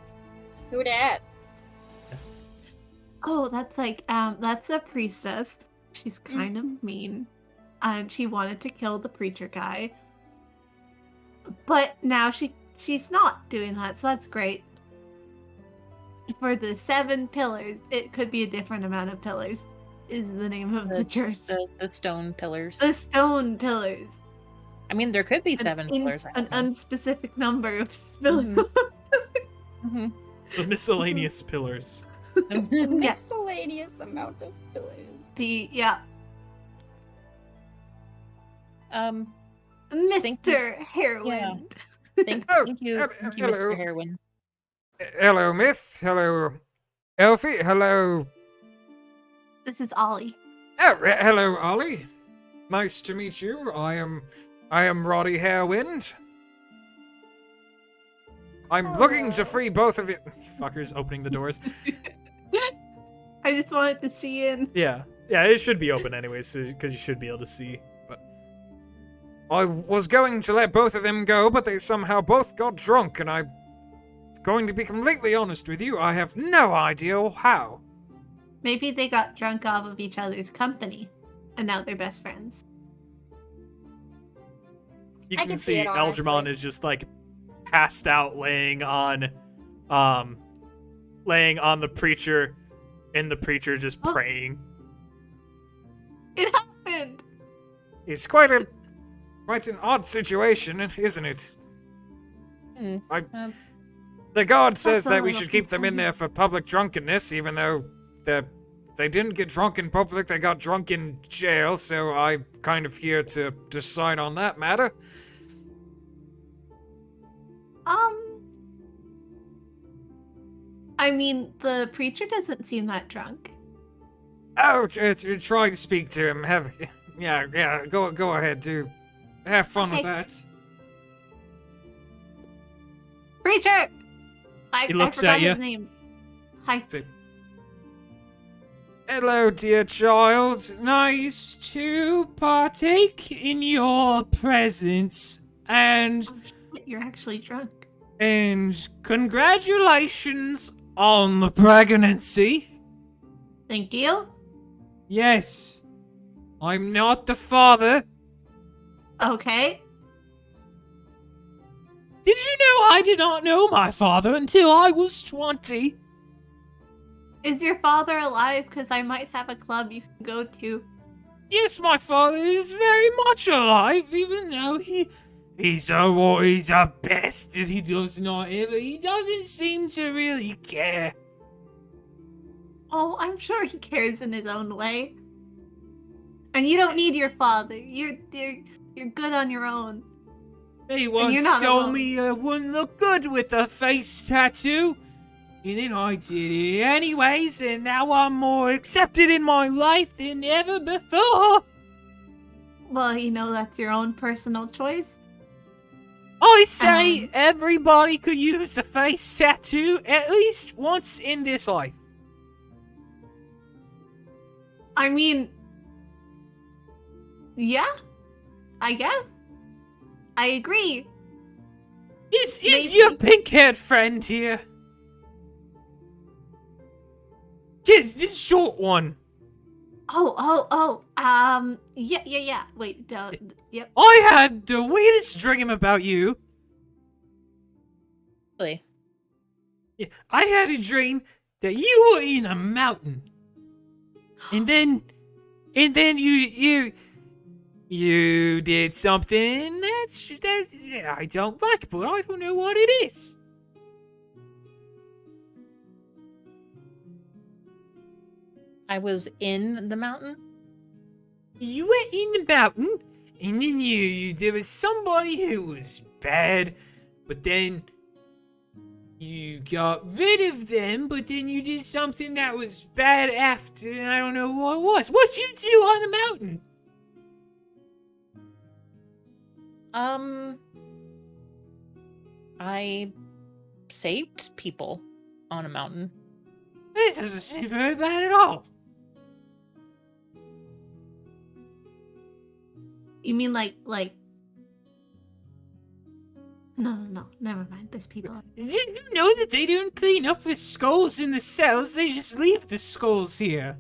Who dat? Oh, that's a priestess. She's kind of mean. And she wanted to kill the preacher guy. But now she's not doing that, so that's great. For the 7 pillars, it could be a different amount of pillars, is the name of the church. The stone pillars. The stone pillars. I mean, there could be 7 pillars. I An don't know. unspecific number of pillars. Mhm. The miscellaneous pillars. Yes. Miscellaneous amount of pillars. Yeah. Thank you. Mr. Heroin. Thank Oh, you, hello. Mr. Heroin. Hello, Myth. Hello, Elfie. Hello. This is Ollie. Oh, hello, Ollie. Nice to meet you. I am Roddy Harewind. I'm looking to free both of you. Fuckers opening the doors. I just wanted to see in. Yeah, it should be open anyways, because you should be able to see. But I was going to let both of them go, but they somehow both got drunk, and I'm going to be completely honest with you, I have no idea how. Maybe they got drunk off of each other's company, and now they're best friends. you I can can see see it, Alderman honestly. is just like passed out, laying on the preacher, and the preacher just Oh. praying. It happened! It's quite an odd situation, isn't it? Hmm. The guard says That's that we what I'm should keep them in looking there for public drunkenness, even though they didn't get drunk in public, they got drunk in jail, so I'm kind of here to decide on that matter. I mean, the preacher doesn't seem that drunk. Oh, try to speak to him. Go ahead, do. Have fun with Okay. that. Preacher! He looks I forgot at ya. his name. Hi. Hello, dear child. Nice to partake in your presence, and Oh, shit, you're actually drunk. congratulations on the pregnancy. Thank you. Yes, I'm not the father. Okay. Did you know I did not know my father until I was 20? Is your father alive? Because I might have a club you can go to. Yes, my father is very much alive, even though he's a bastard. He doesn't seem to really care. Oh, I'm sure he cares in his own way. And you don't need your father. You're good on your own. He once not told alone. me I wouldn't look good with a face tattoo. And then I did it anyways, and now I'm more accepted in my life than ever before. Well, that's your own personal choice. I say everybody could use a face tattoo at least once in this life. I mean, yeah, I guess. I agree. Is Maybe. your pink-haired friend here? Yes, this short one. Yeah. Wait, yep. I had the weirdest dream about you. Really? Yeah, I had a dream that you were in a mountain, and then you did something that's I don't like, but I don't know what it is. I was in the mountain? You went in the mountain, and then there was somebody who was bad, but then you got rid of them, but then you did something that was bad after, and I don't know what it was. What'd you do on the mountain? I saved people on a mountain. This doesn't seem very bad at all. You mean like? No, never mind. There's people. Did you know that they don't clean up the skulls in the cells? They just leave the skulls here.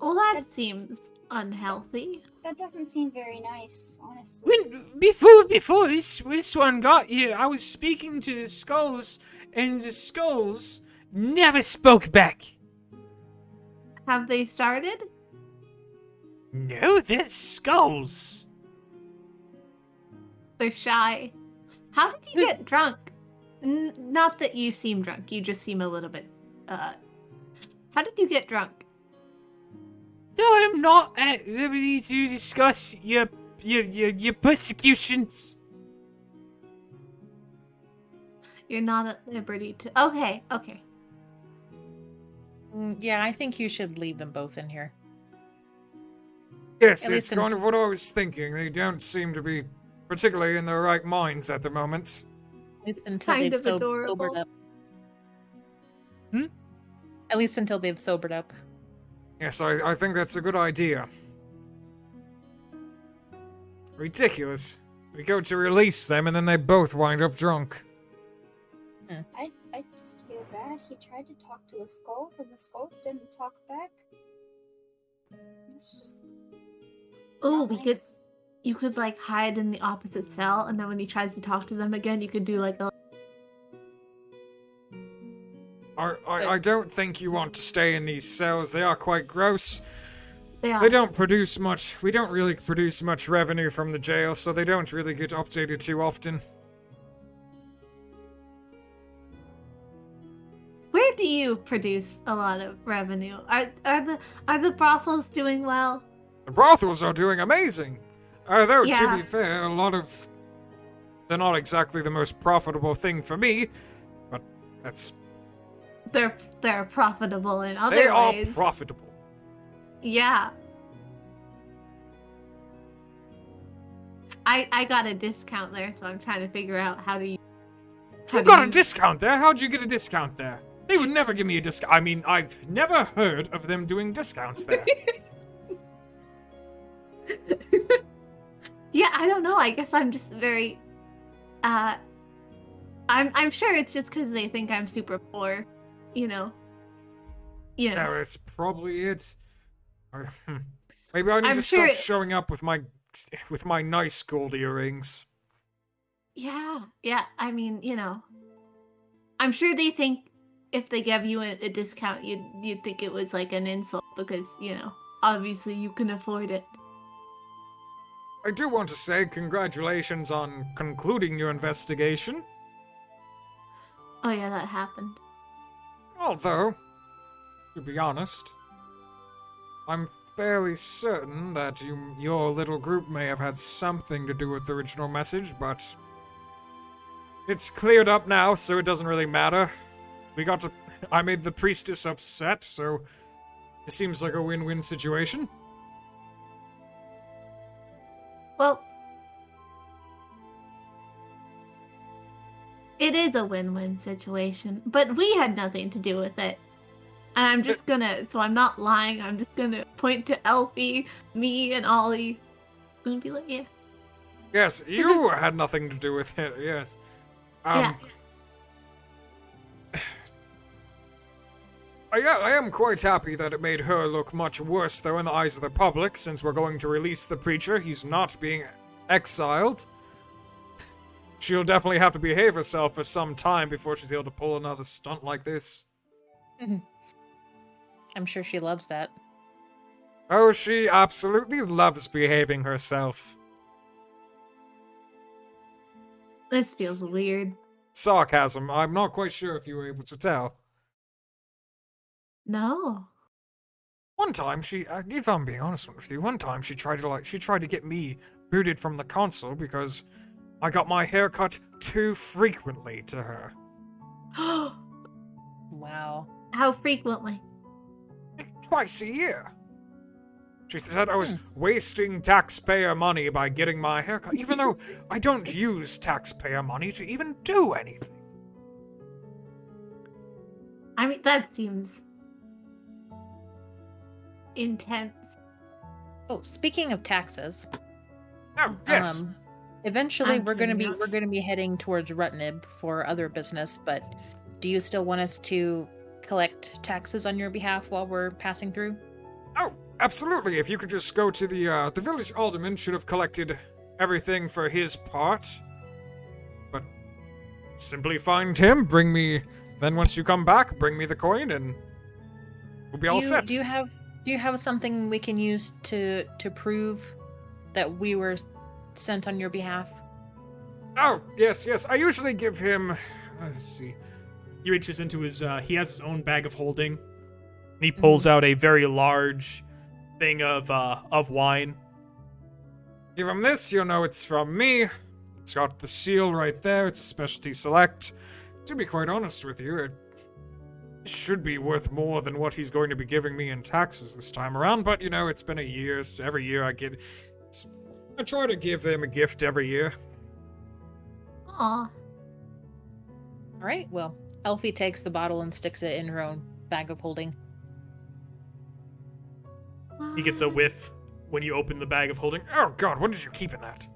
Well, that seems unhealthy. That doesn't seem very nice, honestly. Before this one got here, I was speaking to the skulls, and the skulls never spoke back. Have they started? No, they're skulls. They're shy. How did you get drunk? Not that you seem drunk. You just seem a little bit. How did you get drunk? I'm not at liberty to discuss your persecutions. You're not at liberty to. Okay. Yeah, I think you should leave them both in here. Yes, At it's least kind of what I was thinking. They don't seem to be particularly in their right minds at the moment. At least until Kind they've of adorable. sobered up. Hmm? At least until they've sobered up. Yes, I think that's a good idea. Ridiculous. We go to release them and then they both wind up drunk. I just feel bad. He tried to talk to the skulls, and the skulls didn't talk back. It's just. Oh, not because nice. you could like hide in the opposite cell, and then when he tries to talk to them again, you could do like a. I don't think you want to stay in these cells. They are quite gross. They are. They don't produce much. We don't really produce much revenue from the jail, so they don't really get updated too often. Where do you produce a lot of revenue? Are the brothels doing well? The brothels are doing amazing. Though, Yeah. to be fair, a lot of... They're not exactly the most profitable thing for me, but that's... They're profitable in other They are ways. profitable. Yeah. I got a discount there, so I'm trying to figure out how to. You got a discount there? How'd you get a discount there? They would never give me a discount. I mean, I've never heard of them doing discounts there. Yeah, I don't know. I guess I'm just very. I'm sure it's just because they think I'm super poor, you know. No, that's probably it. Or, maybe I need I'm to sure stop showing up with my nice gold earrings. Yeah. I mean, you know, I'm sure they think if they gave you a discount, you'd think it was like an insult because you know, obviously you can afford it. I do want to say congratulations on concluding your investigation. Oh yeah, that happened. Although, to be honest, I'm fairly certain that your little group may have had something to do with the original message, but it's cleared up now, so it doesn't really matter. I made the priestess upset, so it seems like a win-win situation. Well, it is a win-win situation, but we had nothing to do with it. And I'm just gonna, so I'm not lying, I'm just gonna point to Elfie, me, and Ollie. I'm gonna be like, yeah. Yes, you had nothing to do with it, yes. Yeah. I am quite happy that it made her look much worse, though, in the eyes of the public, since we're going to release the preacher. He's not being exiled. She'll definitely have to behave herself for some time before she's able to pull another stunt like this. I'm sure she loves that. Oh, she absolutely loves behaving herself. This feels weird. Sarcasm. I'm not quite sure if you were able to tell. No. one time if I'm being honest with you, one time she tried to get me booted from the council because I got my hair cut too frequently to her. Wow. How frequently? Twice a year. She said I was wasting taxpayer money by getting my hair cut, even though I don't use taxpayer money to even do anything. I mean, that seems intense. Oh, speaking of taxes, Oh, yes. eventually I'm we're gonna kidding. be heading towards Rutnib for other business, but do you still want us to collect taxes on your behalf while we're passing through? Oh, absolutely. If you could just go to the village alderman should have collected everything for his part. But simply find him, then once you come back, bring me the coin and we'll be all set. Do you have something we can use to prove that we were sent on your behalf? Oh, yes. I usually give him, let's see. He reaches into his, he has his own bag of holding. And he pulls out a very large thing of wine. Give him this, you'll know it's from me. It's got the seal right there. It's a specialty select. To be quite honest with you, it should be worth more than what he's going to be giving me in taxes this time around. But, it's been a year, so every year I try to give them a gift every year. Aw. All right, well, Elfie takes the bottle and sticks it in her own bag of holding. He gets a whiff when you open the bag of holding. Oh, God, what did you keep in that?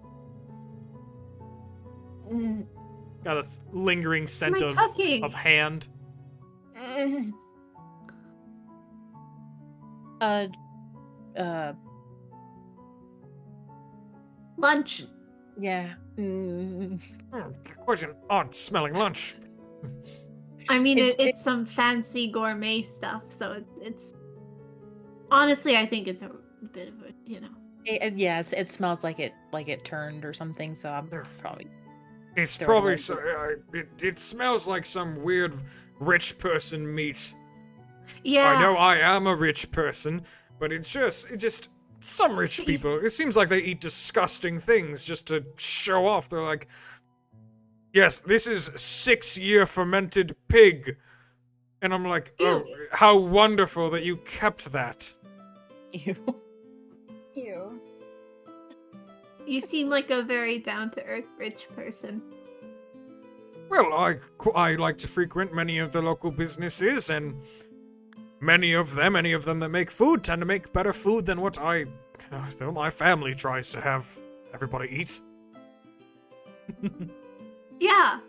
Got a lingering scent My tucking. of hand. Lunch. Yeah. Quite an odd-smelling lunch. I mean, It- it's some fancy gourmet stuff, so it's... Honestly, I think it's a bit of a, It smells like it turned or something, so I'm probably... It's They're probably like- it smells like some weird rich person meat. Yeah. I know I am a rich person, but it just some rich people. It seems like they eat disgusting things just to show off. They're like, yes, this is 6-year fermented pig, and I'm like, oh, how wonderful that you kept that. Ew. Ew. You seem like a very down-to-earth rich person. Well, I like to frequent many of the local businesses, and many of them that make food tend to make better food than what my family tries to have everybody eat. Yeah.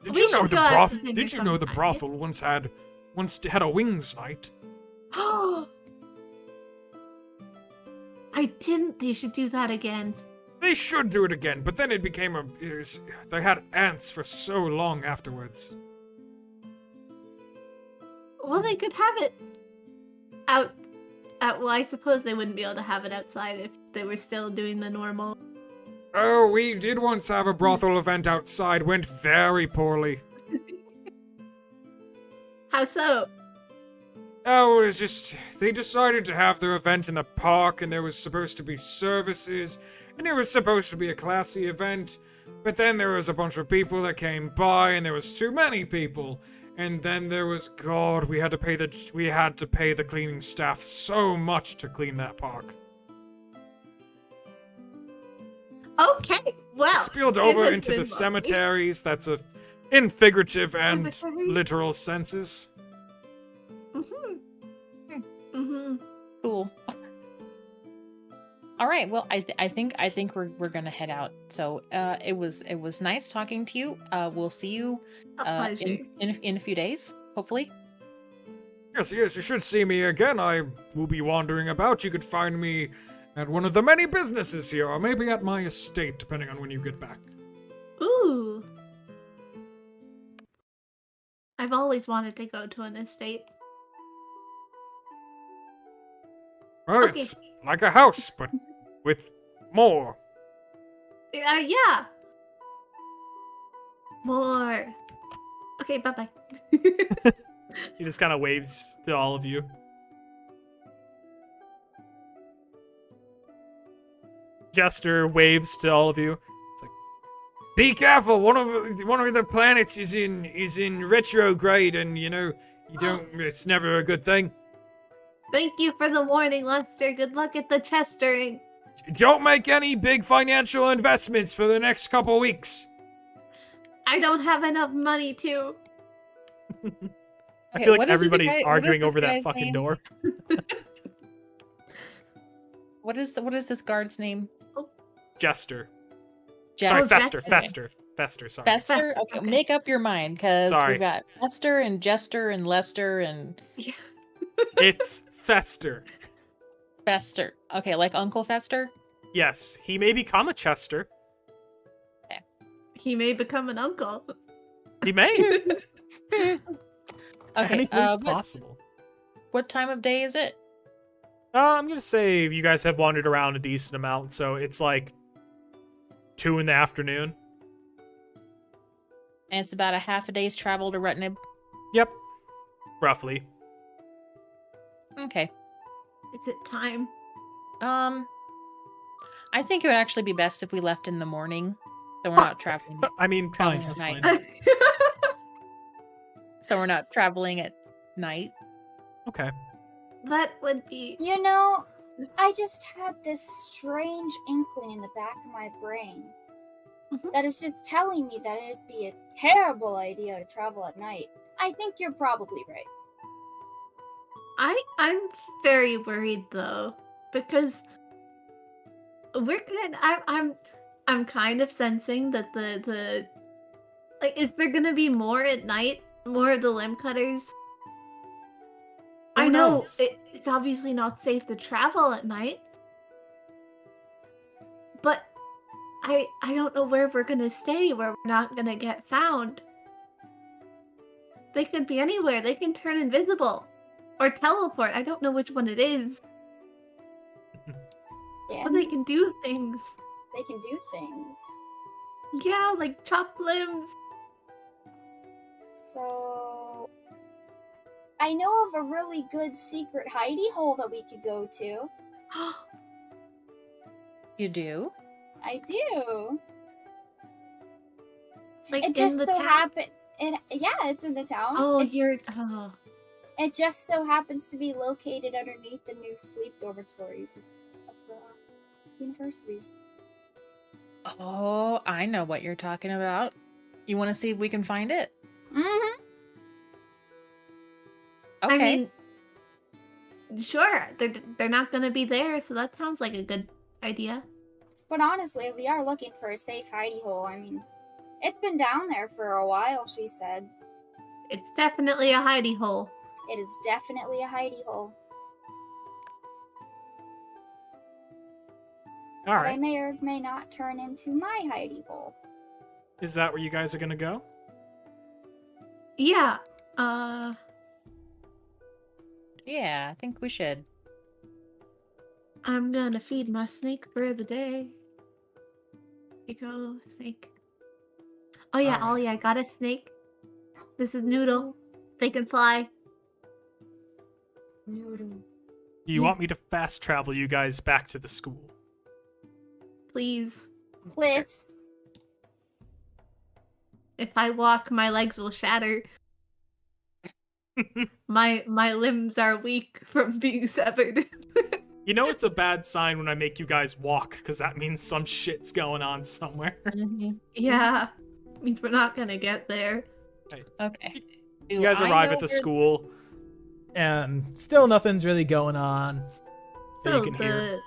Did We you know should the go out broth? to dinner Did you know the sometime. brothel once had a wings night? I didn't. They should do that again. They should do it again, but then it became they had ants for so long afterwards. Well, they could have it out. Well, I suppose they wouldn't be able to have it outside if they were still doing the normal. Oh, we did once have a brothel event outside. Went very poorly. How so? Oh, it was just they decided to have their event in the park, and there was supposed to be services, and it was supposed to be a classy event. But then there was a bunch of people that came by, and there was too many people. And then there was we had to pay the cleaning staff so much to clean that park. Okay, well. Spilled it over has into been the lovely. cemeteries. That's in figurative and Cemetery? literal senses. Cool. All right. Well, I think we're gonna head out. So it was nice talking to you. We'll see you A pleasure. in a few days, hopefully. Yes, you should see me again. I will be wandering about. You could find me at one of the many businesses here, or maybe at my estate, depending on when you get back. Ooh. I've always wanted to go to an estate. Well, Okay. it's like a house, but with more. Yeah. More. Okay, bye-bye. He just kind of waves to all of you. Jester waves to all of you. It's like, be careful. One of the planets is in retrograde, and you know you don't. It's never a good thing. Thank you for the warning, Lester. Good luck at the chestering. Don't make any big financial investments for the next couple weeks. I don't have enough money to. I feel like what is this everybody's guy- what is arguing this over that guy's fucking name? door. What is this guard's name? Jester. Jester. Sorry, Fester. Jester. Fester. Fester. Sorry. Fester? Fester, Okay, okay. make up your mind, because Sorry. we've got Fester and Jester and Lester and It's Fester. Fester. Okay, like Uncle Fester? Yes, he may become a Chester. He may become an uncle. He may. Okay, Anything's what possible. time of day is it? I'm gonna say you guys have wandered around a decent amount, so it's like 2 in the afternoon. And it's about a half a day's travel to Rutnib. Yep. Roughly. Okay. Is it time? I think it would actually be best if we left in the morning, so we're not traveling. I mean, fine. Traveling That's at night. fine. So we're not traveling at night. Okay. That would be. You know, I just had this strange inkling in the back of my brain Mhm. that is just telling me that it'd be a terrible idea to travel at night. I think you're probably right. I'm very worried though, because we're good. I'm kind of sensing that the like, is there gonna be more at night? More of the limb cutters? Who I know knows? it's obviously not safe to travel at night, but I don't know where we're gonna stay, where we're not gonna get found. They could be anywhere. They can turn invisible or teleport. I don't know which one it is, Yeah, but they can do things. they can do things. Yeah, like chop limbs. So, I know of a really good secret hidey hole that we could go to. You do? I do. Like It in just the so town. happened. Yeah, it's in the town. Oh, it, you're. Oh. it just so happens to be located underneath the new sleep dormitories of the university. Oh, I know what you're talking about. You want to see if we can find it? Mm-hmm. Okay. I mean, sure. They're not gonna be there, so that sounds like a good idea. But honestly, if we are looking for a safe hidey hole, I mean, it's been down there for a while, she said. It's definitely a hidey hole. It is definitely a hidey hole. All But I right. may or may not turn into my hidey hole. Is that where you guys are gonna go? Yeah. Yeah, I think we should. I'm gonna feed my snake for the day. Here you go, snake. Oh yeah, Alright. I got a snake. This is Noodle. They can fly. Noodle. Do you want me to fast travel you guys back to the school? Please. Please. If I walk, my legs will shatter. My limbs are weak from being severed. You know it's a bad sign when I make you guys walk, because that means some shit's going on somewhere. Mm-hmm. Yeah. Means we're not gonna get there. Okay. You guys arrive at the school, and still nothing's really going on. That you can hear.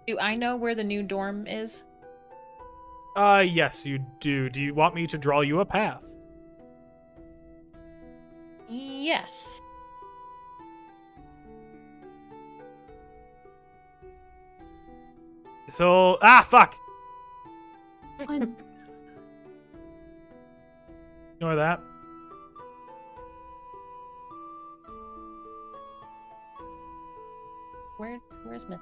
Do I know where the new dorm is? Yes, you do. Do you want me to draw you a path? Yes. So, fuck! Ignore that. Where's Myth?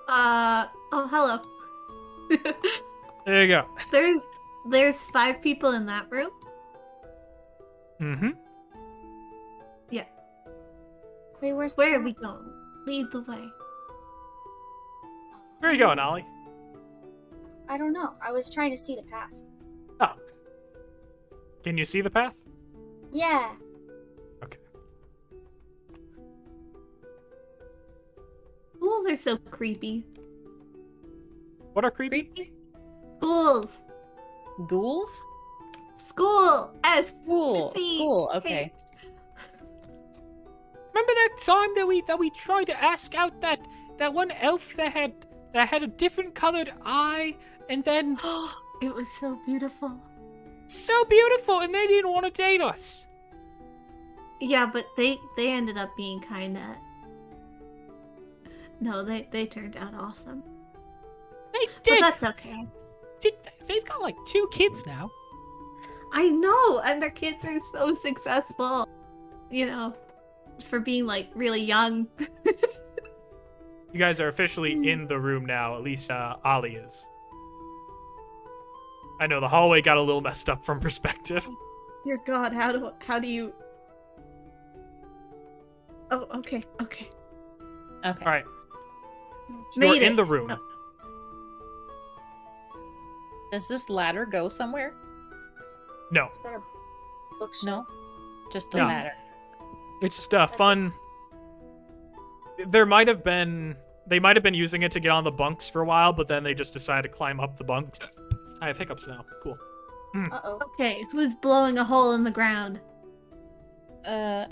Oh, hello. There you go. There's 5 people in that room. Mm-hmm. Yeah. Wait, where's Where are we going? Lead the way. Where are you going, Ollie? I don't know. I was trying to see the path. Oh. Can you see the path? Yeah. Okay. Schools are so creepy. What are creepy? Schools. Ghouls? School. School. S-C-H. School. Okay. Remember that time that we tried to ask out that one elf that had a different colored eye, and then It was so beautiful. so beautiful, and they didn't want to date us. Yeah, but they ended up being kind of. No, they turned out awesome. They But did. that's okay. They've got like 2 kids now. I know, and their kids are so successful. You know, for being like really young. You guys are officially in the room now. At least Ollie is. I know the hallway got a little messed up from perspective. Dear God, how do you? Oh, okay. Okay. All right, Made you're it. in the room. Oh. Does this ladder go somewhere? No, Is that a bookshelf? No. Just the No. ladder. it's just fun. They might have been using it to get on the bunks for a while, but then they just decided to climb up the bunks. I have hiccups now. Cool. Uh-oh. Okay, who's blowing a hole in the ground? I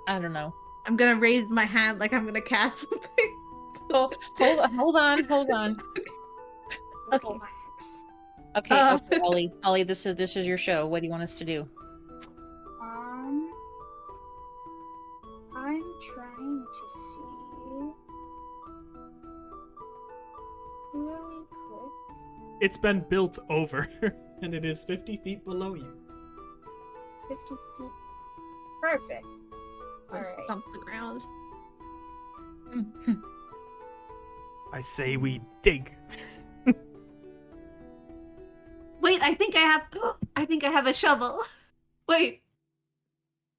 don't know. I'm gonna raise my hand like I'm gonna cast something. Oh, hold on. Okay. Relax. Okay, okay, Ollie, this is your show. What do you want us to do? I'm trying to see. Really quick. It's been built over, and it is 50 feet below you. 50 feet. Perfect. I Alright. stomp the ground. I say we dig. Wait, I think I have a shovel. Wait,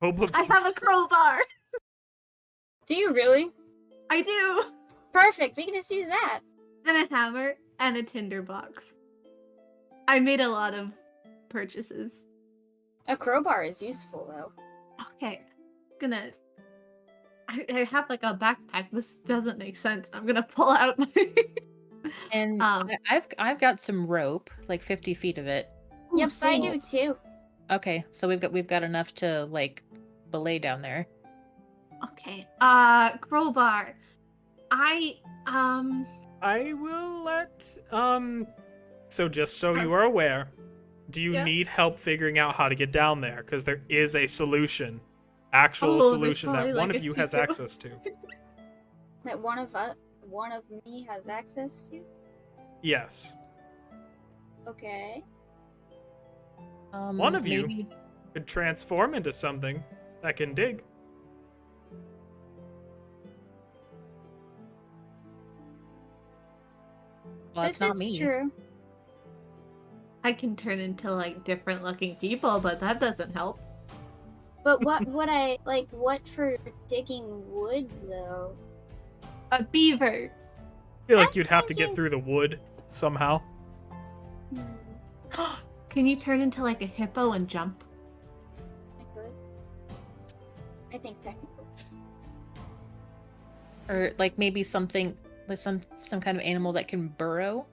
Hope of I have a crowbar. Do you really? I do. Perfect. We can just use that. And a hammer and a tinder box. I made a lot of purchases. A crowbar is useful, though. Okay, I have like a backpack. This doesn't make sense. I'm gonna pull out my. And I've got some rope, like 50 feet of it. Yep, I cool. do too. Okay, so we've got enough to like belay down there. Okay. Crowbar. I will let So just so you are aware, do you Yeah. need help figuring out how to get down there? Because there is a solution, actual there's solution that probably, one like, of a you has secret access to. That one of me has access to? Yes. Okay. One of you. maybe- Could transform into something that can dig. Well, this it's not is me. true. I can turn into like different looking people, but that doesn't help. But what would I like? What for digging wood though? A beaver. I feel like you'd have to get through the wood somehow. Hmm, Can you turn into like a hippo and jump? I could. I think technically. Or like maybe something like some kind of animal that can burrow.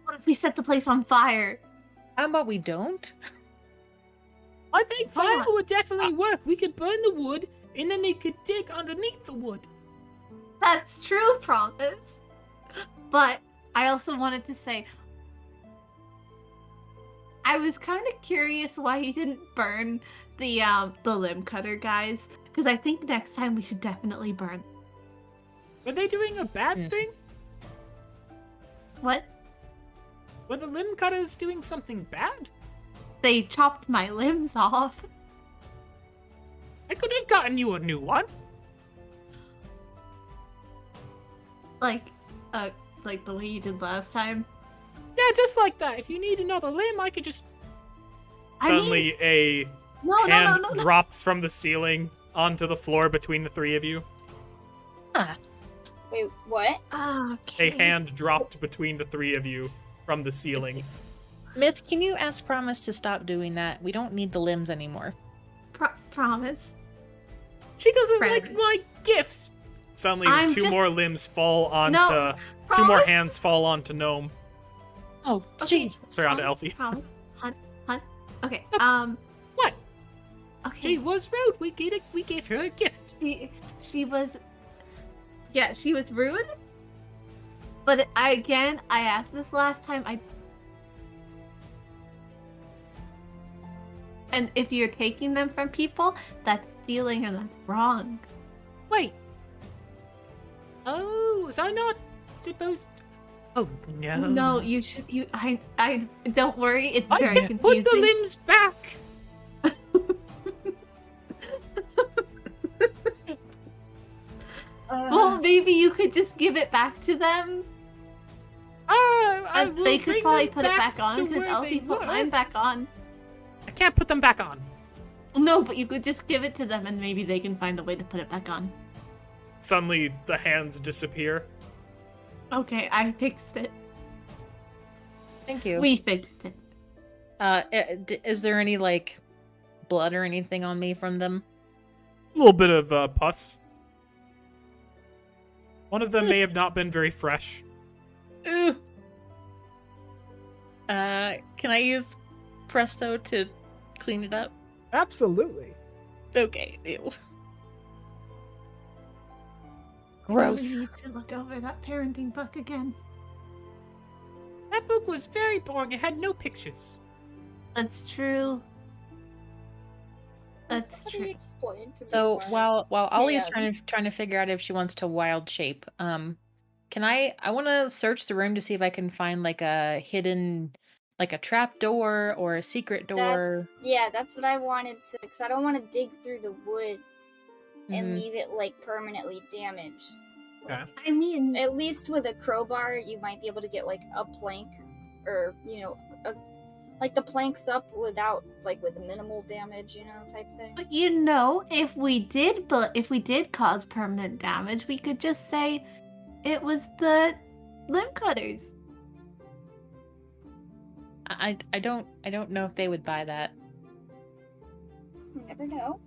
What if we set the place on fire? How about we don't? I think fire Huh. would definitely work. We could burn the wood, and then they could dig underneath the wood. That's true, promise. But I also wanted to say I was kind of curious why you didn't burn the limb cutter guys, because I think next time we should definitely burn. Were they doing a bad Hmm. thing? What? Were the limb cutters doing something bad? They chopped my limbs off. I could have gotten you a new one. Like the way you did last time. Yeah, just like that. If you need another limb, I could just Suddenly, a No, hand no. drops from the ceiling onto the floor between the three of you. Wait, what? Okay. A hand dropped between the three of you from the ceiling. Myth, can you ask Promise to stop doing that? We don't need the limbs anymore. Promise. She doesn't Friend. like my gifts. Suddenly, I'm two just- more limbs fall onto... No, two more Promise. hands fall onto Gnome. Oh, Okay, jeez. Sorry, onto son, Elfie. Promise. Hunt. Okay, What? Okay. She was rude. We gave her a gift. She was... Yeah, she was rude. But I asked this last time, And if you're taking them from people, that's stealing and that's wrong. Wait. Oh, was I not supposed? Oh no. No, you should. I don't worry. It's I very can't confusing. put the limbs back. Well, maybe you could just give it back to them. I And will they could bring probably them put it back to on because where Elfie they put were. mine back on. I can't put them back on. No, but you could just give it to them and maybe they can find a way to put it back on. Suddenly, the hands disappear. Okay, I fixed it. Thank you. We fixed it. Is there any, like, blood or anything on me from them? A little bit of pus. One of them may have not been very fresh. Ooh. Can I use Presto to clean it up? Absolutely. Okay, ew. We Gross. need to look over that parenting book again. That book was very boring. It had no pictures. That's true. That's Somebody true. explain to me So why while Ollie is hands- trying to figure out if she wants to wild shape, can I want to search the room to see if I can find like a hidden, like a trap door or a secret door. That's what I wanted to, because I don't want to dig through the wood and Mhm. leave it like permanently damaged. Okay. I mean, At least with a crowbar, you might be able to get like a plank, or like the planks up without like with minimal damage, type thing. but if we did cause permanent damage, we could just say it was the limb cutters. I don't know if they would buy that. You never know.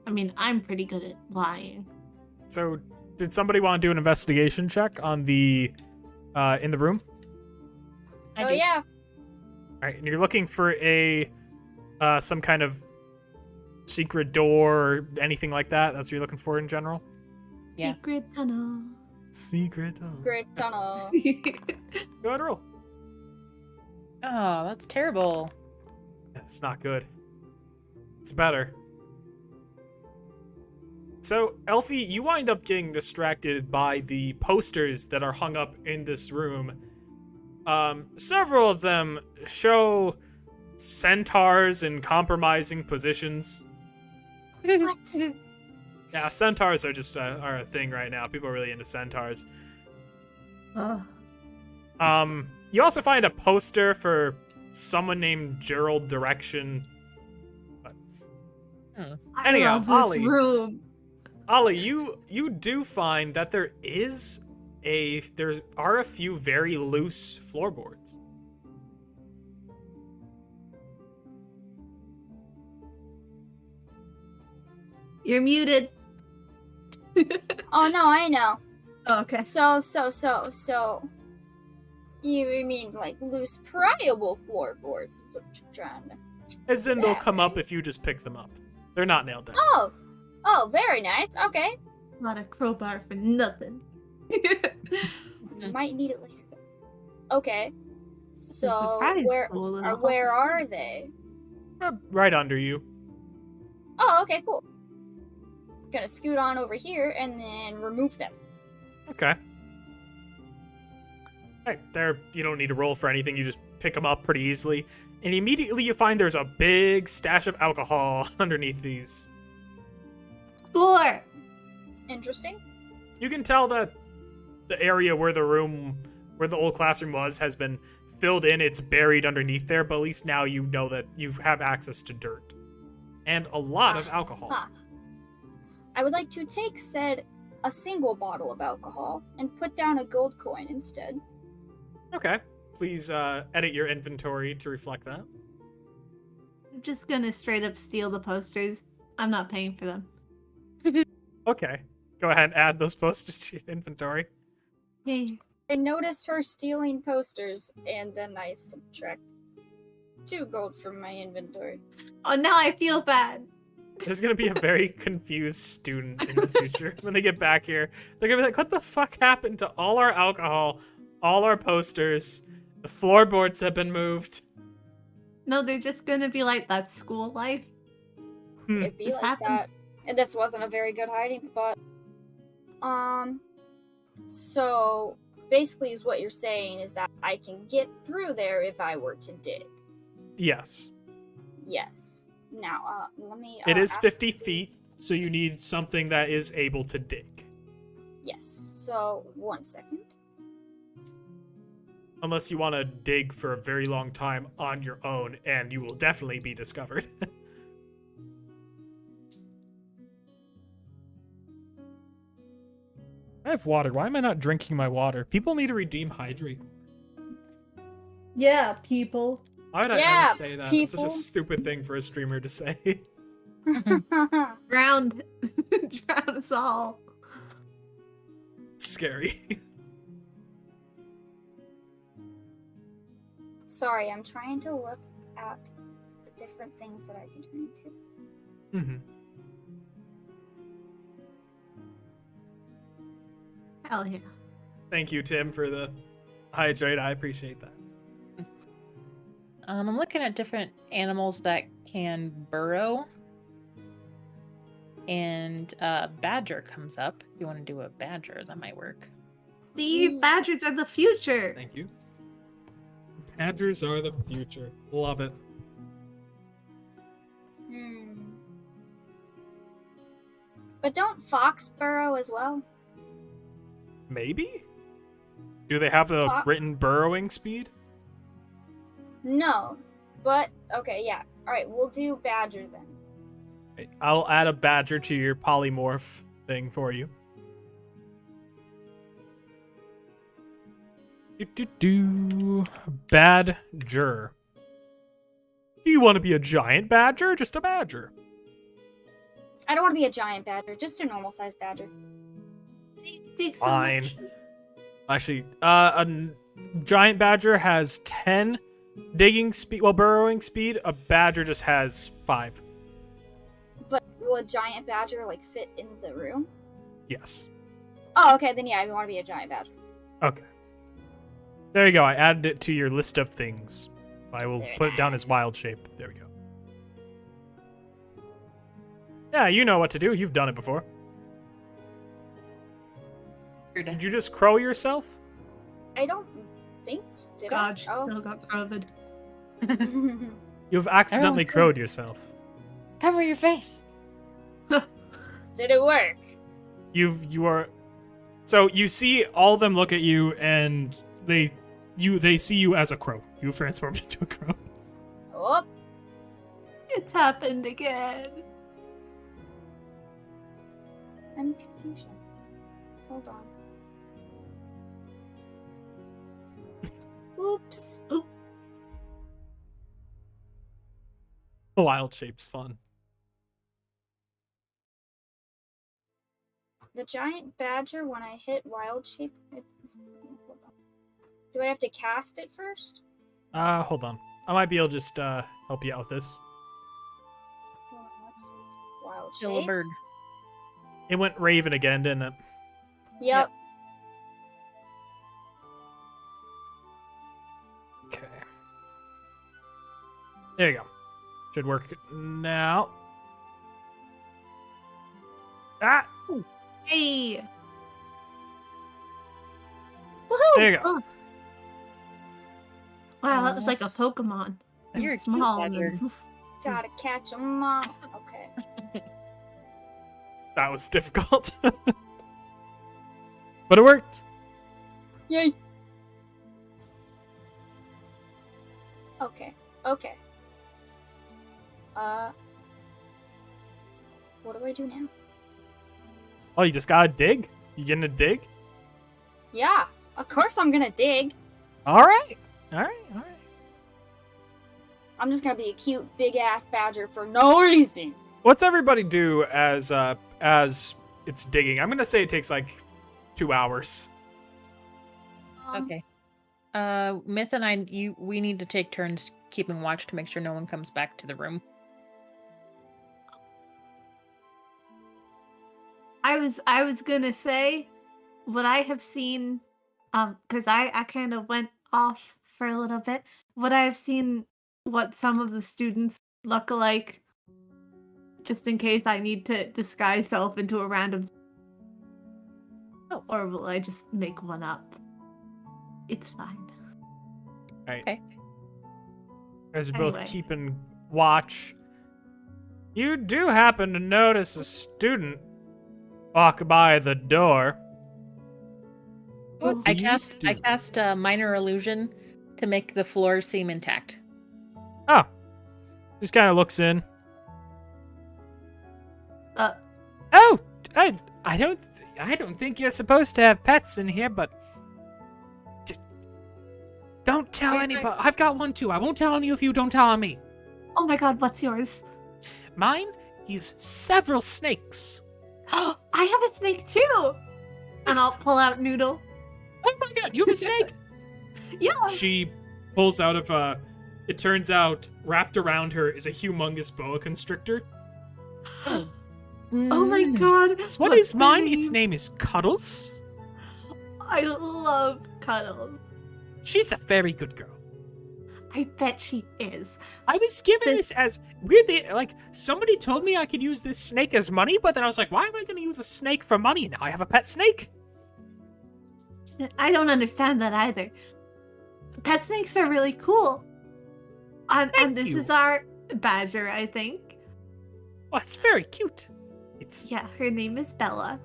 I mean, I'm pretty good at lying. So, did somebody want to do an investigation check on the in the room? I Oh do. yeah. All right, and you're looking for a some kind of secret door or anything like that. That's what you're looking for in general. Yeah. Secret tunnel. Secret. Great tunnel. Go ahead and roll. Oh, that's terrible. It's not good. It's better. So, Elfie, you wind up getting distracted by the posters that are hung up in this room. Several of them show centaurs in compromising positions. What? Yeah, centaurs are just are a thing right now. People are really into centaurs. You also find a poster for someone named Gerald Direction. I Anyhow, love this Ollie. room. Ollie, you do find that there are a few very loose floorboards. You're muted. Oh no, I know. Oh, okay. So. You mean like loose priable floorboards? Is what you're trying to. As in, they'll Yeah, come up right. if you just pick them up. They're not nailed down. Oh, very nice. Okay, Not a crowbar for nothing. you might need it later. Okay, so surprise, where cool little where house. are they? Right under you. Oh, okay, cool. Gonna scoot on over here and then remove them. Okay. Alright, there, you don't need to roll for anything, you just pick them up pretty easily. And immediately you find there's a big stash of alcohol underneath these. Score. Interesting. You can tell that the area where the old classroom was has been filled in, it's buried underneath there, but at least now you know that you have access to dirt. And a lot of alcohol. Huh. I would like to take a single bottle of alcohol and put down a gold coin instead. Okay. Please edit your inventory to reflect that. I'm just gonna straight up steal the posters. I'm not paying for them. Okay. Go ahead and add those posters to your inventory. Yay. I notice her stealing posters, and then I subtract 2 gold from my inventory. Oh, now I feel bad. There's gonna be a very confused student in the future. When they get back here, they're gonna be like, what the fuck happened to all our alcohol, all our posters? The floorboards have been moved. No, they're just gonna be like, that's school life. It'd be This like happened. that. And this wasn't a very good hiding spot. So basically is what you're saying is that I can get through there if I were to dig. Yes. Yes. Now, let me... It is ask- 50 feet, so you need something that is able to dig. Yes. So, 1 second. Unless you want to dig for a very long time on your own, and you will definitely be discovered. I have water. Why am I not drinking my water? People need to redeem hydrate. Yeah, people. Why would I Yeah, ever say that? It's such people. a stupid thing for a streamer to say. Drown. Drown us all. It's scary. Sorry, I'm trying to look at the different things that I can turn into. Mm-hmm. Hell yeah. Thank you, Tim, for the hydrate. I appreciate that. I'm looking at different animals that can burrow. And badger comes up. If you want to do a badger, that might work. The badgers are the future. Thank you. Badgers are the future. Love it. But don't fox burrow as well? Maybe? Do they have the written burrowing speed? No. But, okay, yeah. Alright, we'll do badger then. Right, I'll add a badger to your polymorph thing for you. Badger. Do you want to be a giant badger or just a badger? I don't want to be a giant badger, just a normal sized badger. Take so Fine. much. Actually, a giant badger has 10 digging speed, well, burrowing speed. A badger just has 5. But will a giant badger, like, fit in the room? Yes. Oh, okay, then yeah, I want to be a giant badger. Okay. There you go. I added it to your list of things. I will Very put it down as wild shape. There we go. Yeah, you know what to do. You've done it before. Did you just crow yourself? I don't think, did God, I? still got COVID. Oh. You've accidentally Everyone- crowed yourself. Cover your face. Did it work? You are. So you see all of them look at you, and they see you as a crow. You've transformed into a crow. Oh, It's happened again. I'm confusion. Hold on. Oops. Wild shape's fun. The giant badger, when I hit wild shape, hold on. Do I have to cast it first? Hold on. I might be able to just help you out with this. Hold on, let's see. Wild Kill a shape. bird. It went raven again, didn't it? Yep. Okay. There you go. Should work now. Ah! Hey. Woohoo! There you go. Oh. Wow, that was like a Pokemon. You're a It's cute small. badger. Gotta catch 'em all. Okay. That was difficult. But it worked. Yay! Okay. What do I do now? Oh, you just gotta dig? You getting a dig? Yeah, of course I'm gonna dig. Alright. I'm just gonna be a cute, big-ass badger for no reason. What's everybody do as it's digging? I'm gonna say it takes like 2 hours. Okay. Myth and we need to take turns keeping watch to make sure no one comes back to the room. I was gonna say what I have seen, because I kind of went off for a little bit. What I've seen, what some of the students look like, just in case I need to disguise self into a random. Oh. Or will I just make one up? It's fine. Right. Okay. You guys are both Anyway. keeping watch. You do happen to notice a student walk by the door. Oh, I do you cast minor illusion to make the floor seem intact. Oh. Just kind of looks in. Oh, I don't think you're supposed to have pets in here, but Don't tell anybody. I've got one too. I won't tell on you if you don't tell on me. Oh my god, what's yours? Mine is several snakes. I have a snake too! And I'll pull out Noodle. Oh my god, you have a snake? Yeah! she pulls out of it turns out wrapped around her is a humongous boa constrictor. Oh my god! What what's is mine? her Its name? name is Cuddles. I love Cuddles. She's a very good girl. I bet she is. I was given this as weirdly, like, somebody told me I could use this snake as money, but then I was like, why am I going to use a snake for money? Now I have a pet snake. I don't understand that either. Pet snakes are really cool. And Thank this you. is our badger, I think. Oh, it's very cute. It's, Yeah, her name is Bella.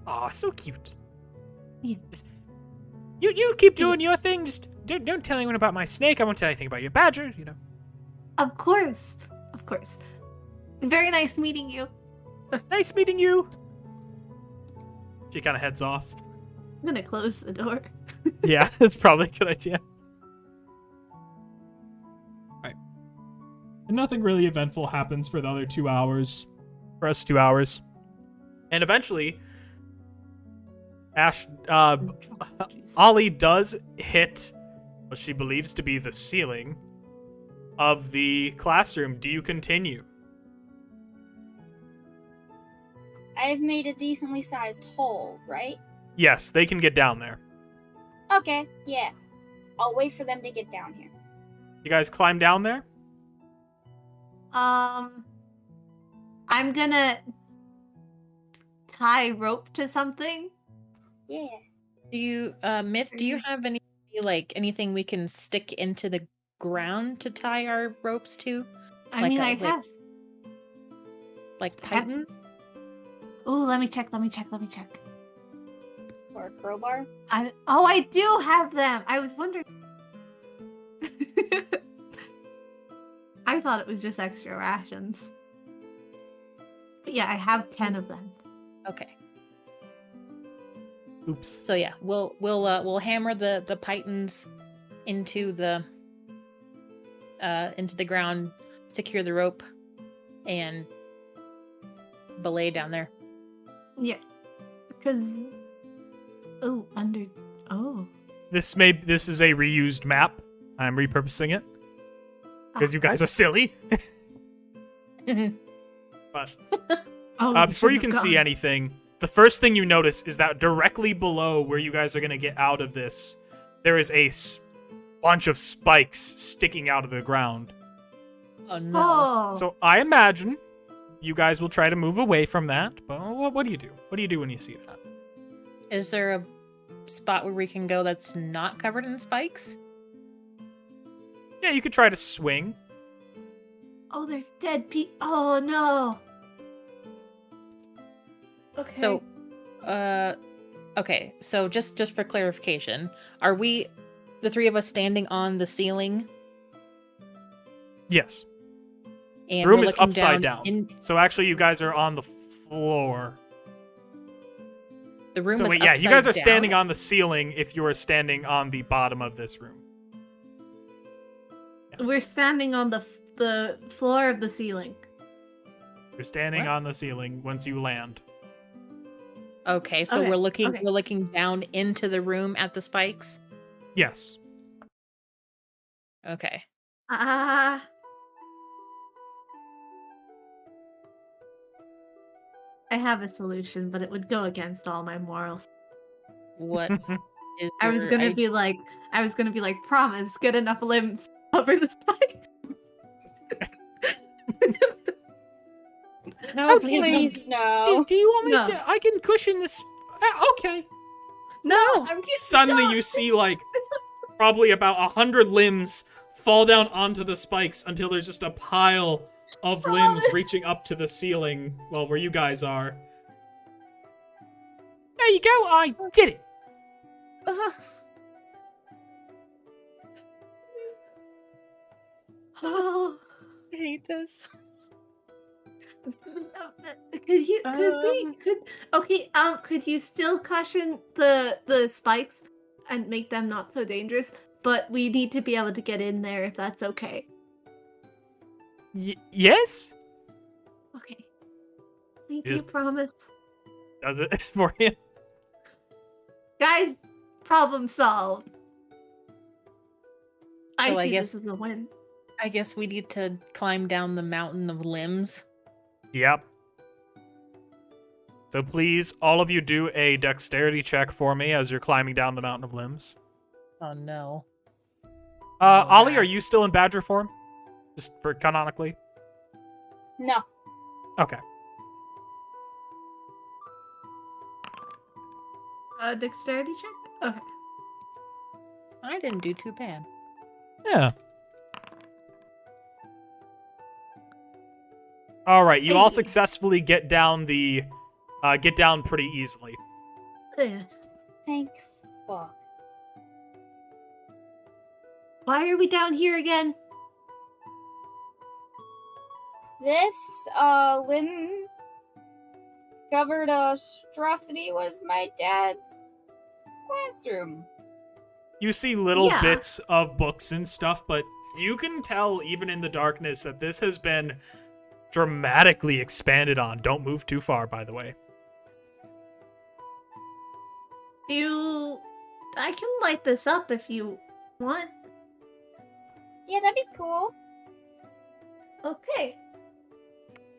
oh, so cute. Yeah. Just- you keep doing your thing. Just don't tell anyone about my snake. I won't tell anything about your badger, you know. Of course. Of course. Very nice meeting you. Nice meeting you. She kind of heads off. I'm gonna close the door. Yeah, that's probably a good idea. Right. And nothing really eventful happens for the other 2 hours. For us, 2 hours. And eventually, Ollie does hit what she believes to be the ceiling of the classroom. Do you continue? I've made a decently sized hole, right? Yes, they can get down there. Okay, yeah. I'll wait for them to get down here. You guys climb down there? I'm gonna tie rope to something. Yeah. Do you, Myth, do you have anything we can stick into the ground to tie our ropes to? I Like mean, a- I like- have. Like Have- pythons? Oh, let me check. Or a crowbar. I do have them. I was wondering. I thought it was just extra rations. But yeah, I have 10 of them. Okay. Oops. So yeah, we'll hammer the pythons into the ground, secure the rope, and belay down there. Yeah. Because. Oh, under. Oh. This is a reused map. I'm repurposing it because you guys are silly. But Oh, before you shouldn't can have see gone. anything, the first thing you notice is that directly below where you guys are going to get out of this, there is a bunch of spikes sticking out of the ground. Oh no. Oh. So I imagine you guys will try to move away from that. But what do you do? What do you do when you see that? Is there a spot where we can go that's not covered in spikes? Yeah, you could try to swing. Oh, there's dead people. Oh no. Okay. So, okay. So just for clarification, are we, the three of us, standing on the ceiling Yes. And The room we're is looking upside down. So actually, you guys are on the floor. The room So is wait, yeah, upside you guys are down. standing on the ceiling if you are standing on the bottom of this room. We're standing on the floor of the ceiling. You're standing What? on the ceiling once you land. Okay, so Okay, we're looking okay. we're looking down into the room at the spikes. Yes. Okay. I have a solution, but it would go against all my morals. What is I was your gonna be like, promise, get enough limbs to cover the spike. No, Oh, Please, no. Do you want me No. to? I can cushion this. Okay. No, I'm kidding. Suddenly, No. you see like probably about 100 limbs fall down onto the spikes until there's just a pile of limbs Promise. reaching up to the ceiling. Well, where you guys are. There you go. I did it. Oh, I hate this. could you still cushion the spikes and make them not so dangerous? But we need to be able to get in there if that's okay. Yes. Okay. Thank Yes. you, promise. Does it for you? Guys, problem solved. I So I see guess- this as a win. I guess we need to climb down the mountain of limbs. Yep. So please, all of you do a dexterity check for me as you're climbing down the mountain of limbs. Oh no. Ollie, are you still in badger form? Just for canonically? No. Okay. Dexterity check? Okay. I didn't do too bad. Yeah. All right, you all Hey. successfully get down pretty easily. Ugh. Thank fuck. Why are we down here again? This, limb covered atrocity was my dad's classroom. You see little Yeah. bits of books and stuff, but you can tell even in the darkness that this has been dramatically expanded on. Don't move too far, by the way. I can light this up if you want. Yeah, that'd be cool. Okay.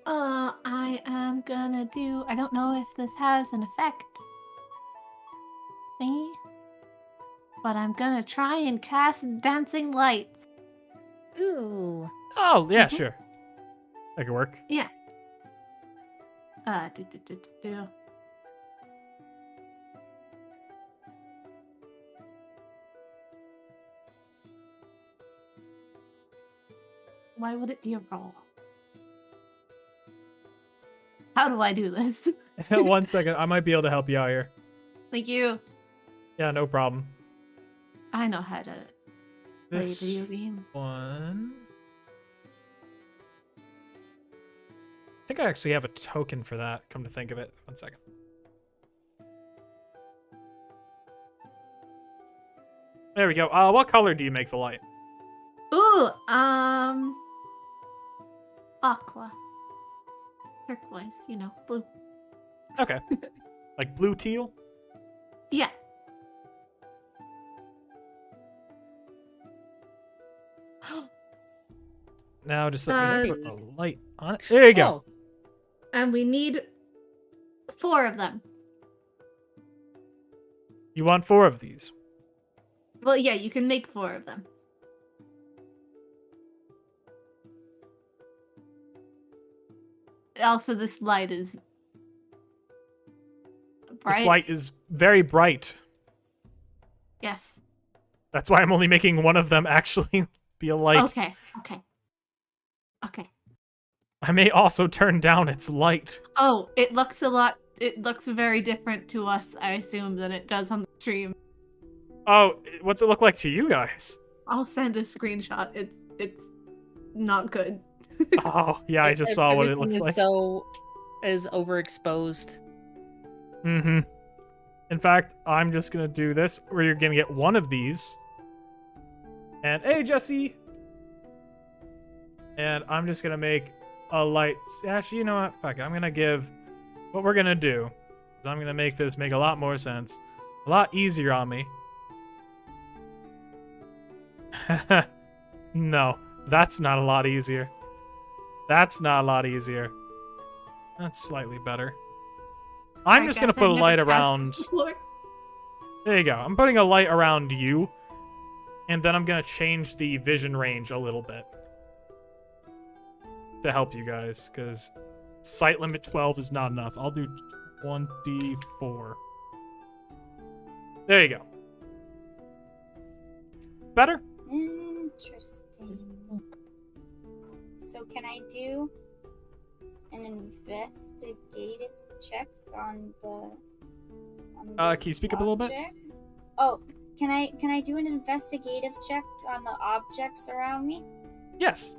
I am gonna do. I don't know if this has an effect. Me. But I'm gonna try and cast dancing lights. Ooh. Oh, yeah, Mhm. sure. That could work. Yeah. Why would it be a roll? How do I do this? 1 second, I might be able to help you out here. Thank you. Yeah, no problem. I know how to play This video game. one. I think I actually have a token for that, come to think of it. 1 second. There we go. What color do you make the light? Ooh, aqua. Turquoise, blue. Okay. Like blue teal? Yeah. Now just let me put a light on it. There you go. Oh, And we need 4 of them. You want 4 of these? Well, yeah, you can make 4 of them. Also, this light is bright. This light is very bright. Yes. That's why I'm only making one of them actually be a light. Okay. I may also turn down its light. Oh, it looks very different to us, I assume, than it does on the stream. Oh, what's it look like to you guys? I'll send a screenshot. It's not good. Oh, yeah, I just saw what it looks Everything like. is overexposed. Mm-hmm. In fact, I'm just gonna do this, where you're gonna get one of these. And, hey, Jesse! And I'm just gonna make a light... Actually, you know what? Fuck it. I'm gonna give... What we're gonna do is I'm gonna make this make a lot more sense. A lot easier on me. No, that's not a lot easier. That's not a lot easier. That's slightly better. I'm just gonna put a light around... There you go. I'm putting a light around you. And then I'm gonna change the vision range a little bit. To help you guys, because sight limit 12 is not enough. I'll do 24. There you go. Better? Interesting. So can I do an investigative check on the... Can you speak up a little bit? Oh, can I do an investigative check on the objects around me? Yes.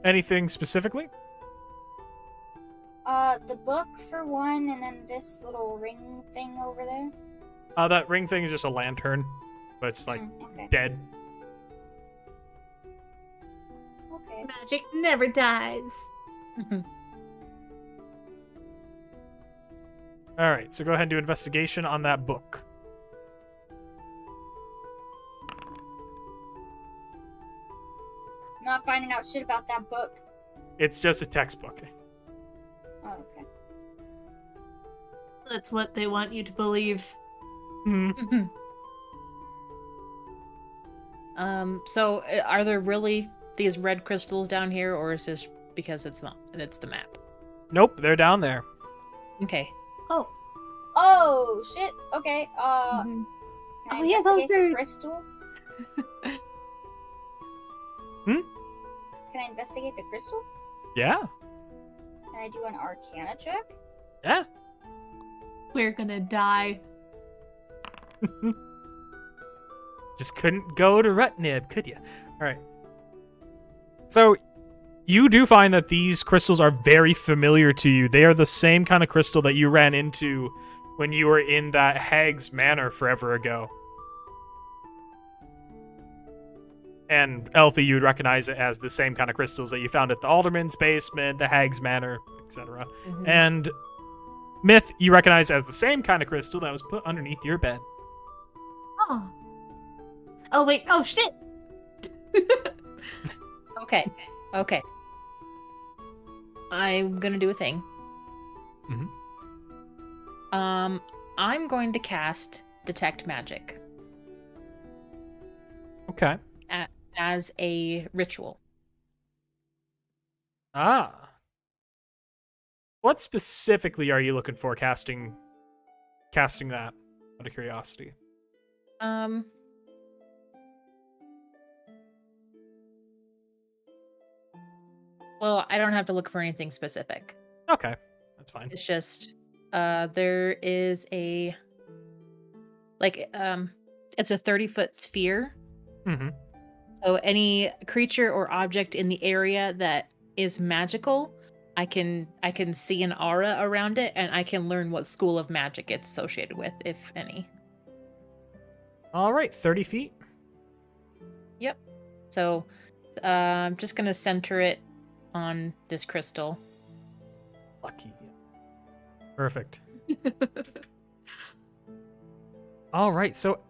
Anything specifically? The book for one, and then this little ring thing over there. That ring thing is just a lantern, but it's like Okay. dead. Okay. Magic never dies. All right, so go ahead and do investigation on that book. Not finding out shit about that book. It's just a textbook. Oh, okay. That's what they want you to believe. So are there really these red crystals down here, or is this because it's not? It's the map. Nope, they're down there. Okay. Oh shit. Okay. Mhm. Can I Oh, yeah, those investigate the are- crystals? Hmm? Can I investigate the crystals? Yeah. Can I do an Arcana check? Yeah. We're gonna die. Just couldn't go to Retnib, could you? All right. So you do find that these crystals are very familiar to you. They are the same kind of crystal that you ran into when you were in that Hag's Manor forever ago. And Elfie, you'd recognize it as the same kind of crystals that you found at the Alderman's basement, the Hag's Manor, etc. Mhm. And Myth, you recognize as the same kind of crystal that was put underneath your bed. Oh. Oh wait. Oh shit. Okay. Okay. I'm gonna do a thing. Mhm. I'm going to cast Detect Magic Okay. as a ritual. Ah. What specifically are you looking for casting that, out of curiosity? Well, I don't have to look for anything specific. Okay. That's fine. It's just there is a it's a 30-foot sphere. Mm-hmm. So any creature or object in the area that is magical, I can see an aura around it, and I can learn what school of magic it's associated with, if any. All right, 30 feet. Yep. So I'm just gonna center it on this crystal. Lucky. Perfect. All right, so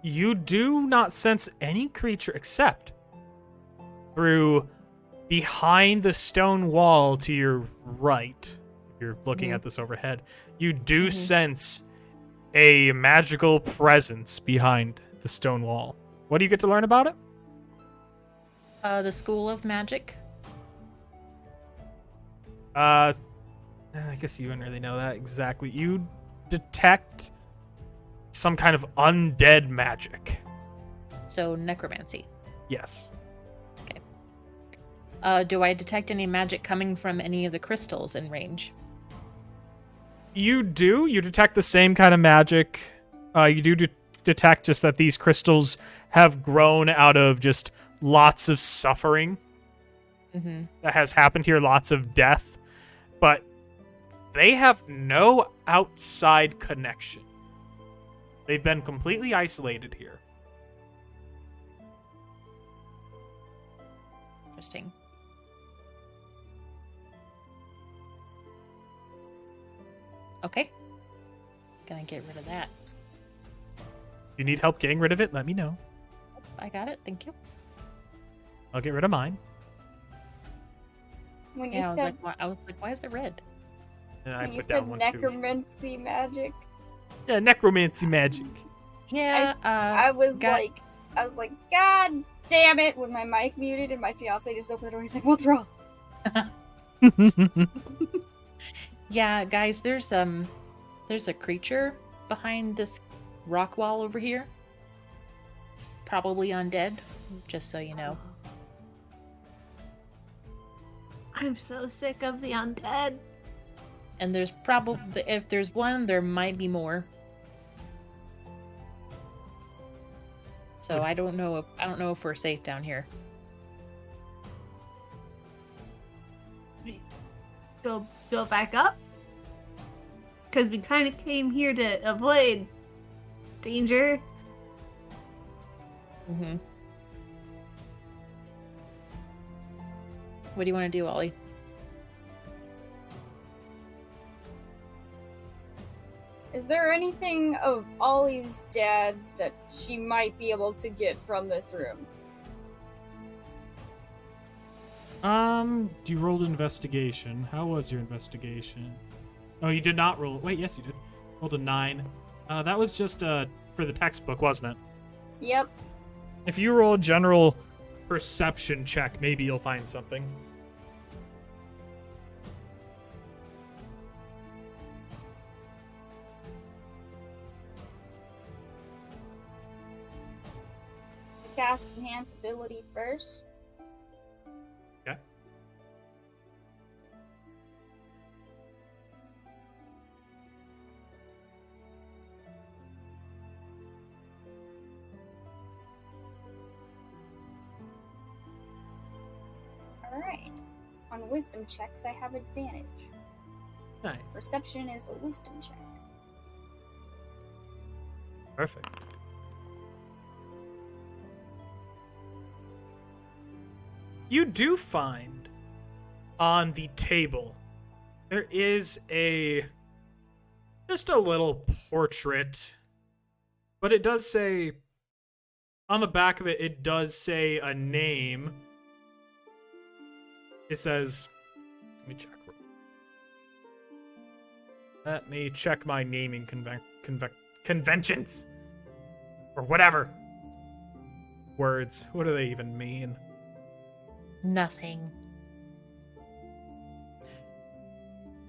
you do not sense any creature except through behind the stone wall to your right. If you're looking at this overhead, you do sense a magical presence behind the stone wall. What do you get to learn about it? The school of magic. I guess you wouldn't really know that exactly. You detect some kind of undead magic. So necromancy. Yes. Do I detect any magic coming from any of the crystals in range? You do. You detect the same kind of magic. You do detect just that these crystals have grown out of just lots of suffering that has happened here, lots of death, but they have no outside connection. They've been completely isolated here. Interesting. Okay. Gonna get rid of that. If you need help getting rid of it, let me know. I got it. Thank you. I'll get rid of mine. When you Yeah, said, I was like, why is it red? And I when you put down said one too. necromancy magic, Yeah, necromancy magic. Yeah, I was got- like, God damn it! With my mic muted, and my fiance just opened the door. He's like, "What's wrong?" Yeah, guys, there's a creature behind this rock wall over here. Probably undead, just so you know. I'm so sick of the undead. And there's probably, if there's one, there might be more. So I don't know if we're safe down here. Go back up? Because we kind of came here to avoid danger. Mm-hmm. What do you want to do, Ollie? Is there anything of Ollie's dad's that she might be able to get from this room? You rolled investigation. How was your investigation? Oh, you did not roll. Wait, yes, you did. Rolled a 9. That was just for the textbook, wasn't it? Yep. If you roll a general perception check, maybe you'll find something. Cast enhance ability first. Okay. Alright. On wisdom checks, I have advantage. Nice. Perception is a wisdom check. Perfect. You do find on the table there is just a little portrait, but it does say on the back of it does say a name. It says, let me check my naming conventions or whatever words. What do they even mean? Nothing.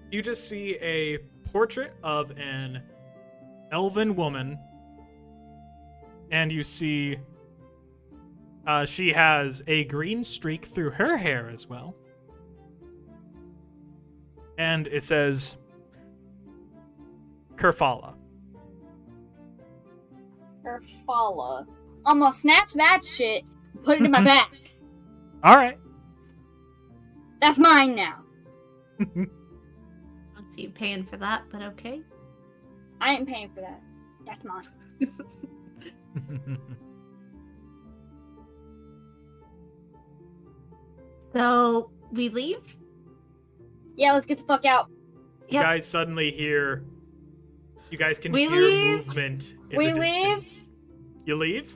You just see a portrait of an elven woman, and you see she has a green streak through her hair as well. And it says Kerfala. Kerfala. I'm gonna snatch that shit and put it in my back. All right. That's mine now. I don't see you paying for that, but okay. I ain't paying for that. That's mine. So, we leave? Yeah, let's get the fuck out. You Yep. guys suddenly hear. You guys can We hear leave? movement in We the leave? distance. You leave?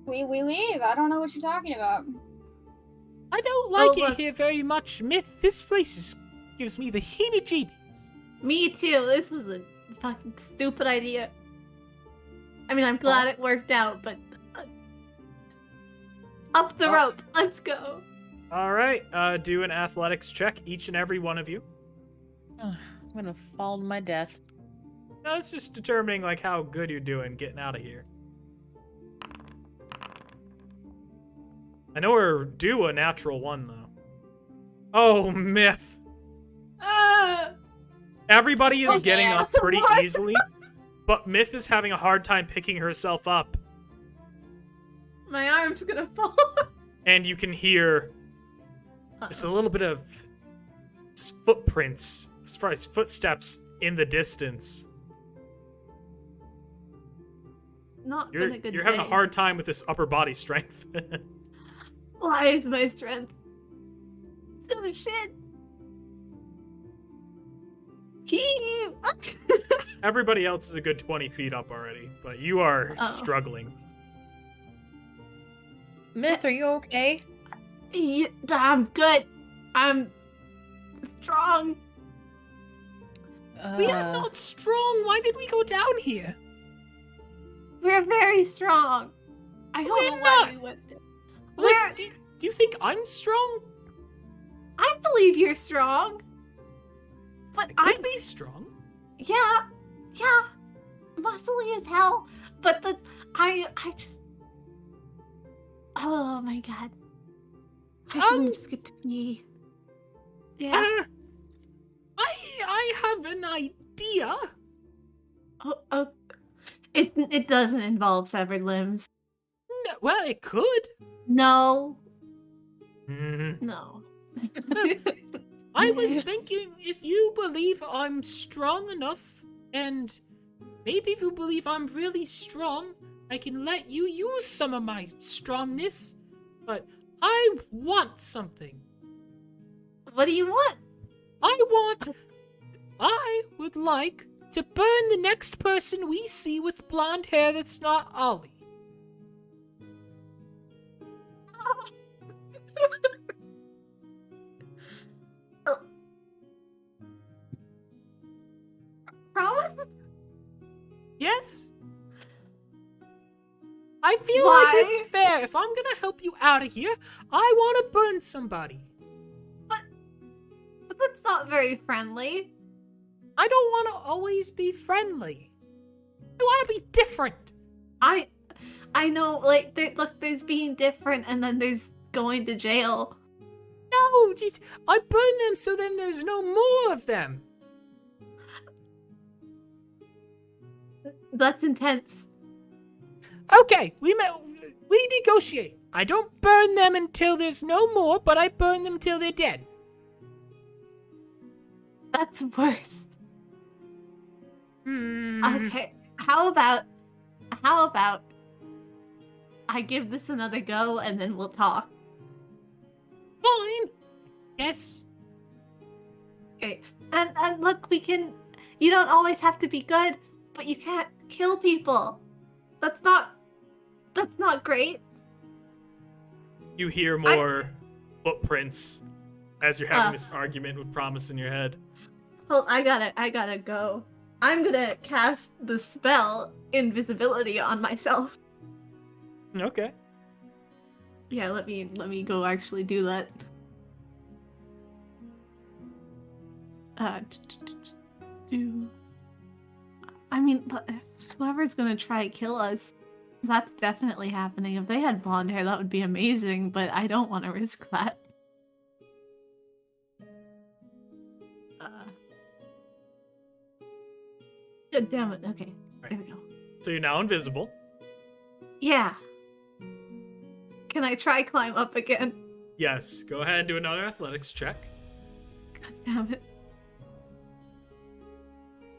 We leave. I don't know what you're talking about. I don't like Oh, it here very much, Myth. This place gives me the heebie-jeebies. Me too. This was a fucking stupid idea. I mean, I'm glad it worked out, but up the rope. Let's go. All right. Do an athletics check, each and every one of you. I'm gonna fall to my death. No, it's just determining like how good you're doing getting out of here. I know we're due a natural 1 though. Oh, Myth. Ah! Everybody is getting up pretty What? easily. But Myth is having a hard time picking herself up. My arm's gonna fall. And you can hear just a little bit of footprints, as far as footsteps in the distance. Not been a good You're having a day. hard time with this upper body strength. Why is my strength so shit? Heave! Everybody else is a good 20 feet up already, but you are Oh. struggling. Myth, are you okay? Yeah, I'm good. I'm strong. We are not strong. Why did we go down here? We're very strong. I don't We're know why not. we went there. Listen, We're- do you think I'm strong? I believe you're strong. But I could be strong. yeah, muscly as hell. But I just. Oh my god. I shouldn't skip to pee. Yeah. I have an idea. Oh, it doesn't involve severed limbs. No, well, it could. No. Mm-hmm. No. I was thinking if you believe I'm strong enough, and maybe if you believe I'm really strong, I can let you use some of my strongness. But I want something. What do you want? I would like to burn the next person we see with blonde hair that's not Ollie. Promise? Yes? I feel Why? like it's fair. If I'm gonna help you out of here, I want to burn somebody. But that's not very friendly. I don't want to always be friendly. I want to be different. I know, like, look, there's being different, and then there's going to jail. No, just I burn them so then there's no more of them. That's intense. Okay, we negotiate. I don't burn them until there's no more, but I burn them till they're dead. That's worse. Hmm. Okay, how about I give this another go, and then we'll talk. Fine. Yes. Okay, and look, you don't always have to be good, but you can't kill people. That's not great. You hear more footprints as you're having this argument with Promise in your head. Well, I gotta go. I'm gonna cast the spell invisibility on myself. Okay. Yeah, let me go actually do that. I mean, whoever's gonna try to kill us, that's definitely happening. If they had blonde hair, that would be amazing, but I don't want to risk that. God damn it. Okay, there we go. So you're now invisible. Yeah. Can I try climb up again? Yes. Go ahead and do another athletics check. God damn it.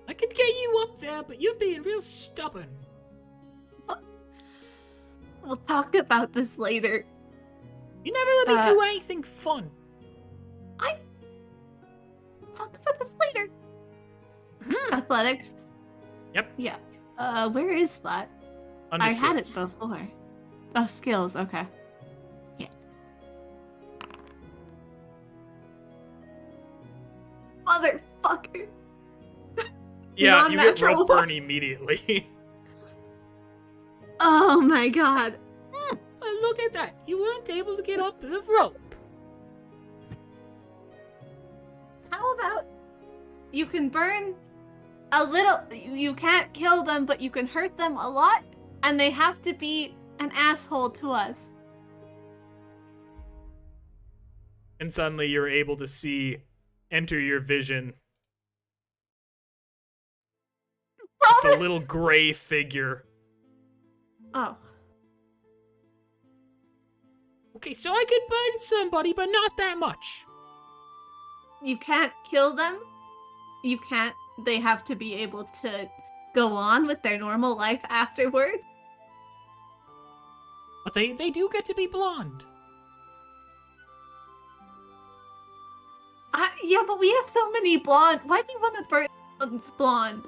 I could get you up there, but you're being real stubborn. We'll talk about this later. You never let me do anything fun. Talk about this later. Athletics. Yep. Yeah. Where is that? Under I had it skills. before. Oh, skills. Okay. Yeah. Motherfucker. Yeah, you get Non-natural rope burn immediately. Oh my god. Look at that. You weren't able to get up the rope. How about you can burn a little? You can't kill them, but you can hurt them a lot, and they have to be an asshole to us. And suddenly you're able to see enter your vision just a little gray figure. Oh. Okay, so I could burn somebody, but not that much. You can't kill them. You can't. They have to be able to go on with their normal life afterwards. But they do get to be blonde. Yeah, but we have so many blonde. Why do you want to burn ones blonde?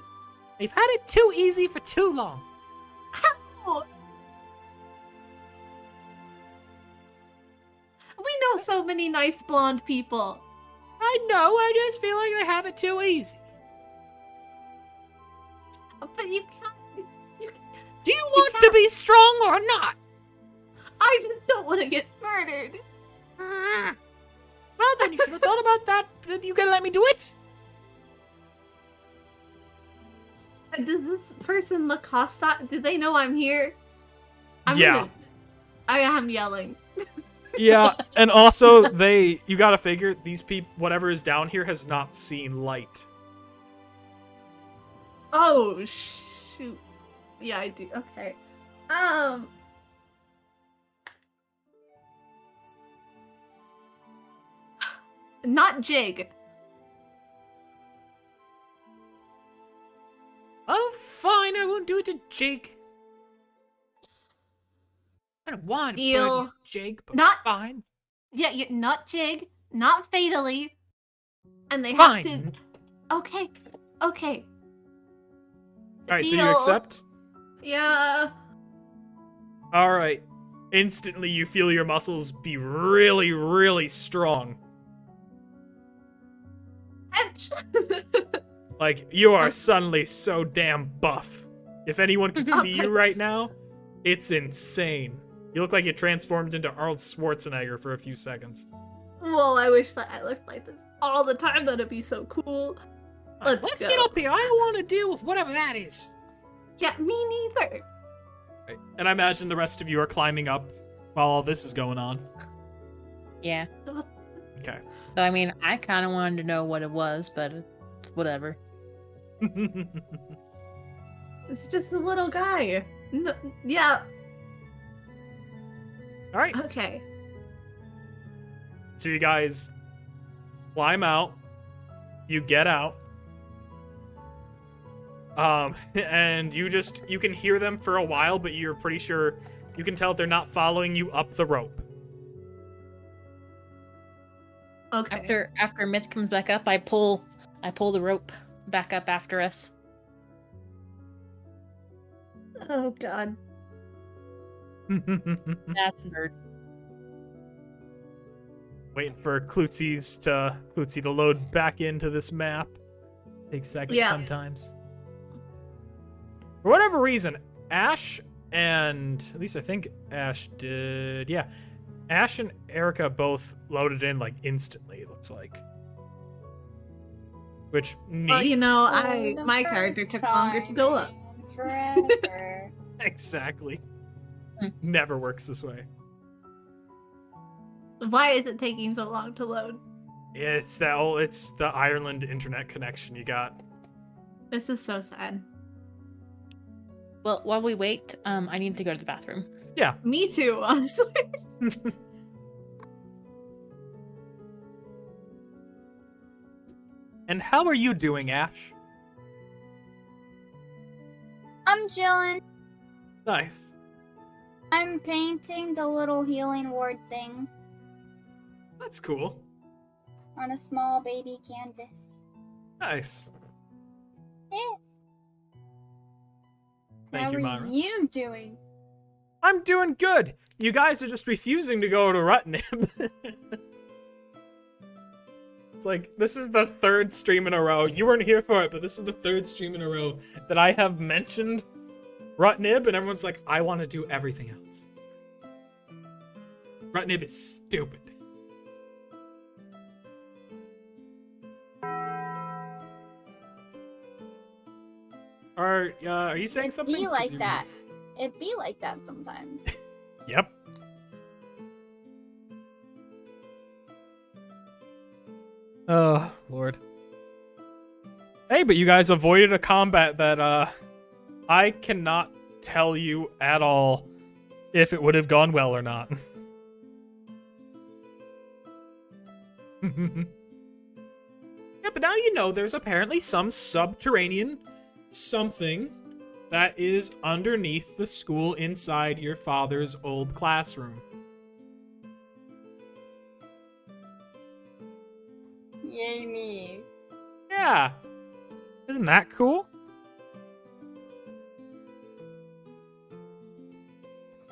They've had it too easy for too long. How? We know so many nice blonde people. I know, I just feel like they have it too easy. But you can't. Do you want to be strong or not? I just don't want to get murdered. Well, then you should have thought about that. Then you gonna let me do it? Does this person look hostile? Do they know I'm here? Yeah. I am yelling. Yeah, and also you gotta figure these people, whatever is down here, has not seen light. Oh, shoot. Yeah, I do. Okay. Not Jig. Oh, fine, I won't do it to Jake. I don't want to Deal. burn you, Jake, but Not- fine. Yeah, not Jig. Not fatally. And they Fine. have to. Okay. Okay. Alright, so you Deal. accept? Yeah. Alright. Instantly, you feel your muscles be really, really strong. Like, you are suddenly so damn buff. If anyone could see you right now, it's insane. You look like you transformed into Arnold Schwarzenegger for a few seconds. Well, I wish that I looked like this all the time. That'd be so cool. Let's go. get up here. I don't want to deal with whatever that is. Yeah, me neither. Right. And I imagine the rest of you are climbing up while all this is going on. Yeah. Okay. So, I mean, I kind of wanted to know what it was, but whatever. It's just a little guy. No, yeah. Alright. Okay. So you guys climb out. You get out. And you can hear them for a while, but you're pretty sure you can tell they're not following you up the rope. Okay. After Myth comes back up, I pull the rope back up after us. Oh God. That's a bird. Waiting for Klutzie to load back into this map. Takes seconds sometimes. For whatever reason, Ash and at least I think Ash did. Yeah, Ash and Erica both loaded in like instantly. It looks like. Which neat. Well, you know, For the my character first took longer to go up. time in Forever. Exactly. Hmm. Never works this way. Why is it taking so long to load? It's the Ireland internet connection you got. This is so sad. Well, while we wait, I need to go to the bathroom. Yeah. Me too, honestly. And how are you doing, Ash? I'm chilling. Nice. I'm painting the little healing ward thing That's cool. on a small baby canvas. Nice. Yeah. Thank How you, are Myra. you doing? I'm doing good. You guys are just refusing to go to Rutnib. It's like, this is the third stream in a row. You weren't here for it, but this is the third stream in a row that I have mentioned Rutnib, and everyone's like, I want to do everything else. Rutnib is stupid. Are you saying something? Be 'Cause like you're- that. It be like that sometimes. Yep. Oh, Lord. Hey, but you guys avoided a combat that I cannot tell you at all if it would have gone well or not. Yeah, but now you know there's apparently some subterranean something that is underneath the school inside your father's old classroom. Yay me. Yeah. Isn't that cool?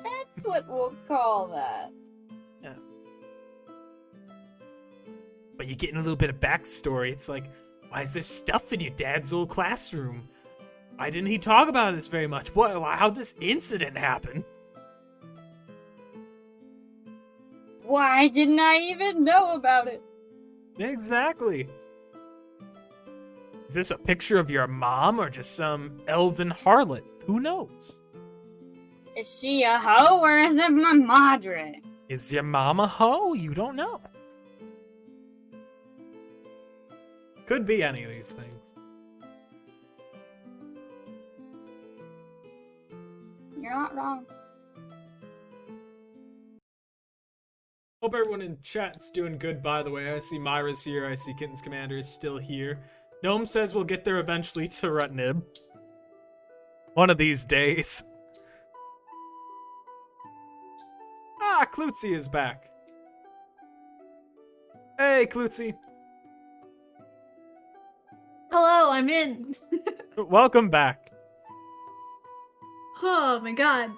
That's what we'll call that. Yeah. But you're getting a little bit of backstory. It's like, why is there stuff in your dad's old classroom? Why didn't he talk about this very much? How'd this incident happen? Why didn't I even know about it? Exactly. Is this a picture of your mom or just some elven harlot? Who knows? Is she a hoe or is it my madre? Is your mom a hoe? You don't know. Could be any of these things. You're not wrong. Hope everyone in chat's doing good, by the way. I see Myra's here. I see Kitten's Commander is still here. Gnome says we'll get there eventually to Rutnib. One of these days. Ah, Klutzie is back. Hey, Klutzie. Hello, I'm in. Welcome back. Oh my god.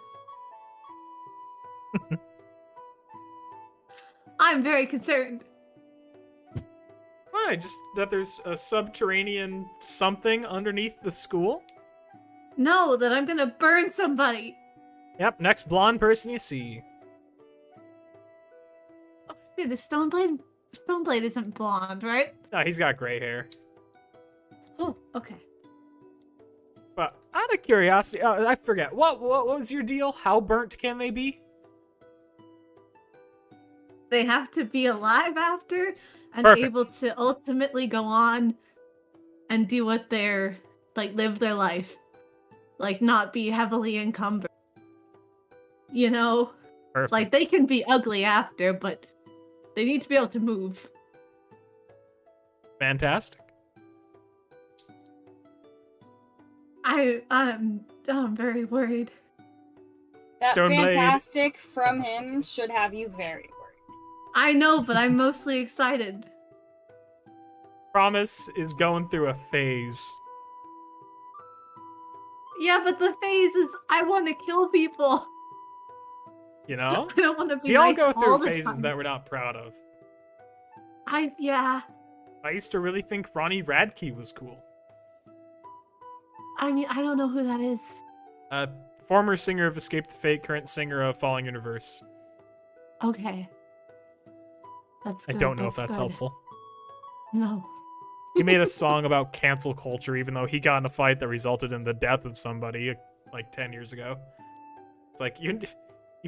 I'm very concerned. Why? Just that there's a subterranean something underneath the school? No, that I'm gonna burn somebody. Yep, next blonde person you see. Oh, dude, the Stoneblade. Stoneblade isn't blonde, right? No, he's got gray hair. Oh, okay. But out of curiosity, I forget. What was your deal? How burnt can they be? They have to be alive after and Perfect. able to ultimately go on and do what they're like, live their life, like not be heavily encumbered. You know, Perfect. like they can be ugly after, but they need to be able to move. Fantastic. I'm very worried. That Stoneblade. fantastic from Sounds him should have you very worried. I know, but I'm mostly excited. Promise is going through a phase. Yeah, but the phase is I want to kill people. You know? I don't want to be We all nice go all through the phases time. that we're not proud of. Yeah. I used to really think Ronnie Radke was cool. I mean, I don't know who that is. Former singer of Escape the Fate, current singer of Falling Universe. Okay. That's I good. don't know if that's good. helpful. No. He made a song about cancel culture, even though he got in a fight that resulted in the death of somebody like 10 years ago. It's like, you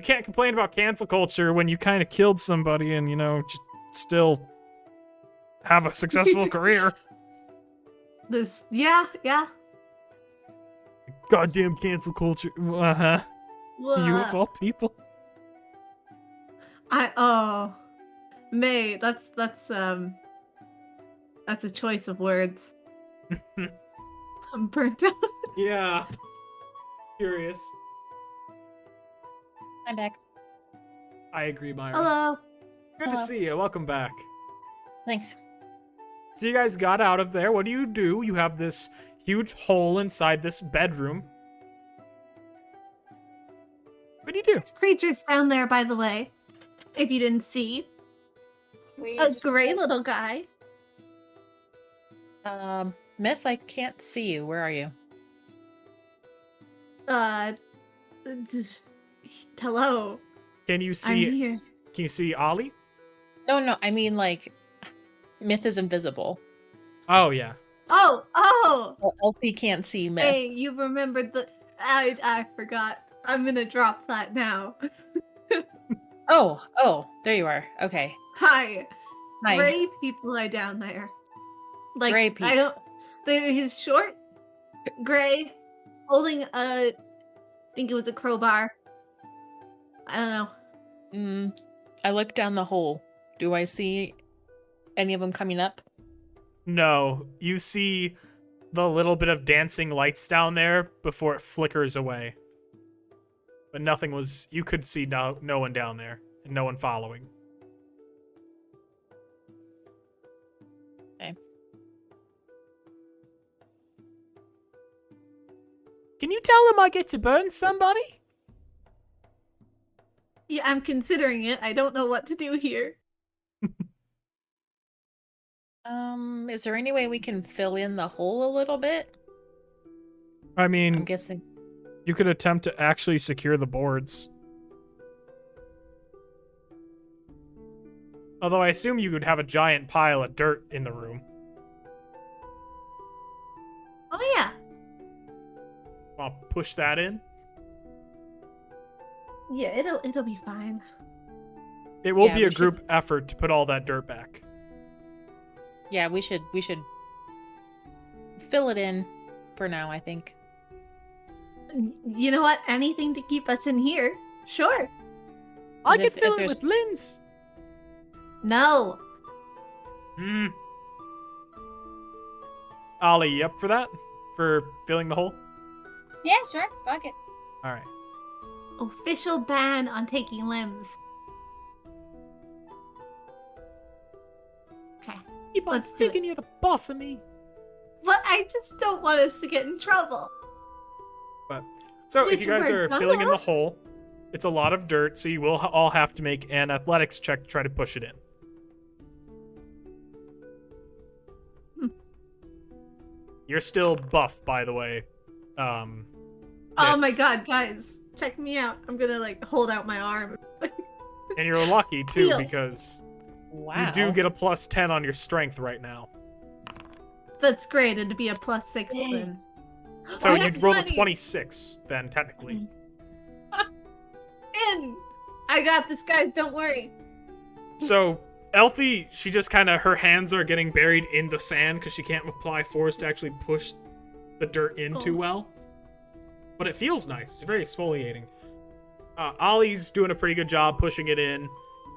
can't complain about cancel culture when you kind of killed somebody and, just still have a successful career. Yeah. Goddamn cancel culture. Uh-huh. You of all people. May, that's a choice of words. I'm burnt out. Yeah. Curious. I'm back. I agree, Myra. Hello. Good to Hello. see you. Welcome back. Thanks. So you guys got out of there. What do? You have this huge hole inside this bedroom. What do you do? There's creatures down there, by the way. If you didn't see. We A just- gray little guy. Myth, I can't see you. Where are you? Hello. Can you I'm see? here. Can you see Ollie? No, I mean like, Myth is invisible. Oh yeah. Oh! Well, LP can't see Myth. Hey, you remembered the... I forgot. I'm gonna drop that now. Oh, there you are. Okay. Hi. Hi. Gray people are down there. Like, Gray people. I don't... He's short, gray, holding I think it was a crowbar. I don't know. I look down the hole. Do I see any of them coming up? No, you see the little bit of dancing lights down there before it flickers away. But nothing was... You could see no one down there, and no one following. Okay. Can you tell them I get to burn somebody? Yeah, I'm considering it. I don't know what to do here. Is there any way we can fill in the hole a little bit? I I'm mean, guessing. you could attempt to actually secure the boards. Although I assume you would have a giant pile of dirt in the room. Oh yeah. Want to push that in? Yeah, it'll be fine. It will Yeah, be we a group effort to put all that dirt back. Yeah, we should fill it in for now, I think. You know what? Anything to keep us in here. Sure. I If- could fill if it there's- with limbs. No. Ollie, you up for that? For filling the hole? Yeah, sure. Fuck it. Alright. Official ban on taking limbs. Okay. Keep on Let's do thinking you're the boss of me. But I just don't want us to get in trouble. So if Wait, you guys we're are filling in done? the hole, it's a lot of dirt, so you will all have to make an athletics check to try to push it in. You're still buff, by the way. Oh Yeah. my god, guys. Check me out. I'm gonna like hold out my arm. And you're lucky, too, Deal. because Wow. you do get a plus 10 on your strength right now. That's great. It'd be a +6 then. So I you'd have roll a 20. 26, then, technically. In! I got this, guys. Don't worry. So, Elfie, she just kind of, her hands are getting buried in the sand because she can't apply force to actually push the dirt in too well. But it feels nice. It's very exfoliating. Ollie's doing a pretty good job pushing it in.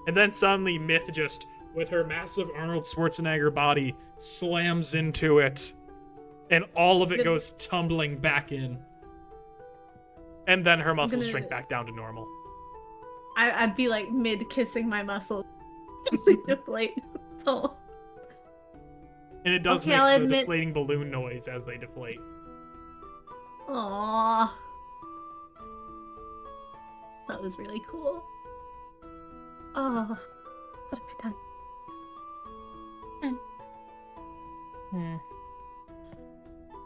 And then suddenly Myth just, with her massive Arnold Schwarzenegger body, slams into it. And all of it goes tumbling back in. And then her muscles shrink back down to normal. I'd be like mid-kissing my muscles. Just like deflate. Oh. And it does Okay, I'll make the admit- deflating balloon noise as they deflate. Aww. That was really cool. Oh. What have I done?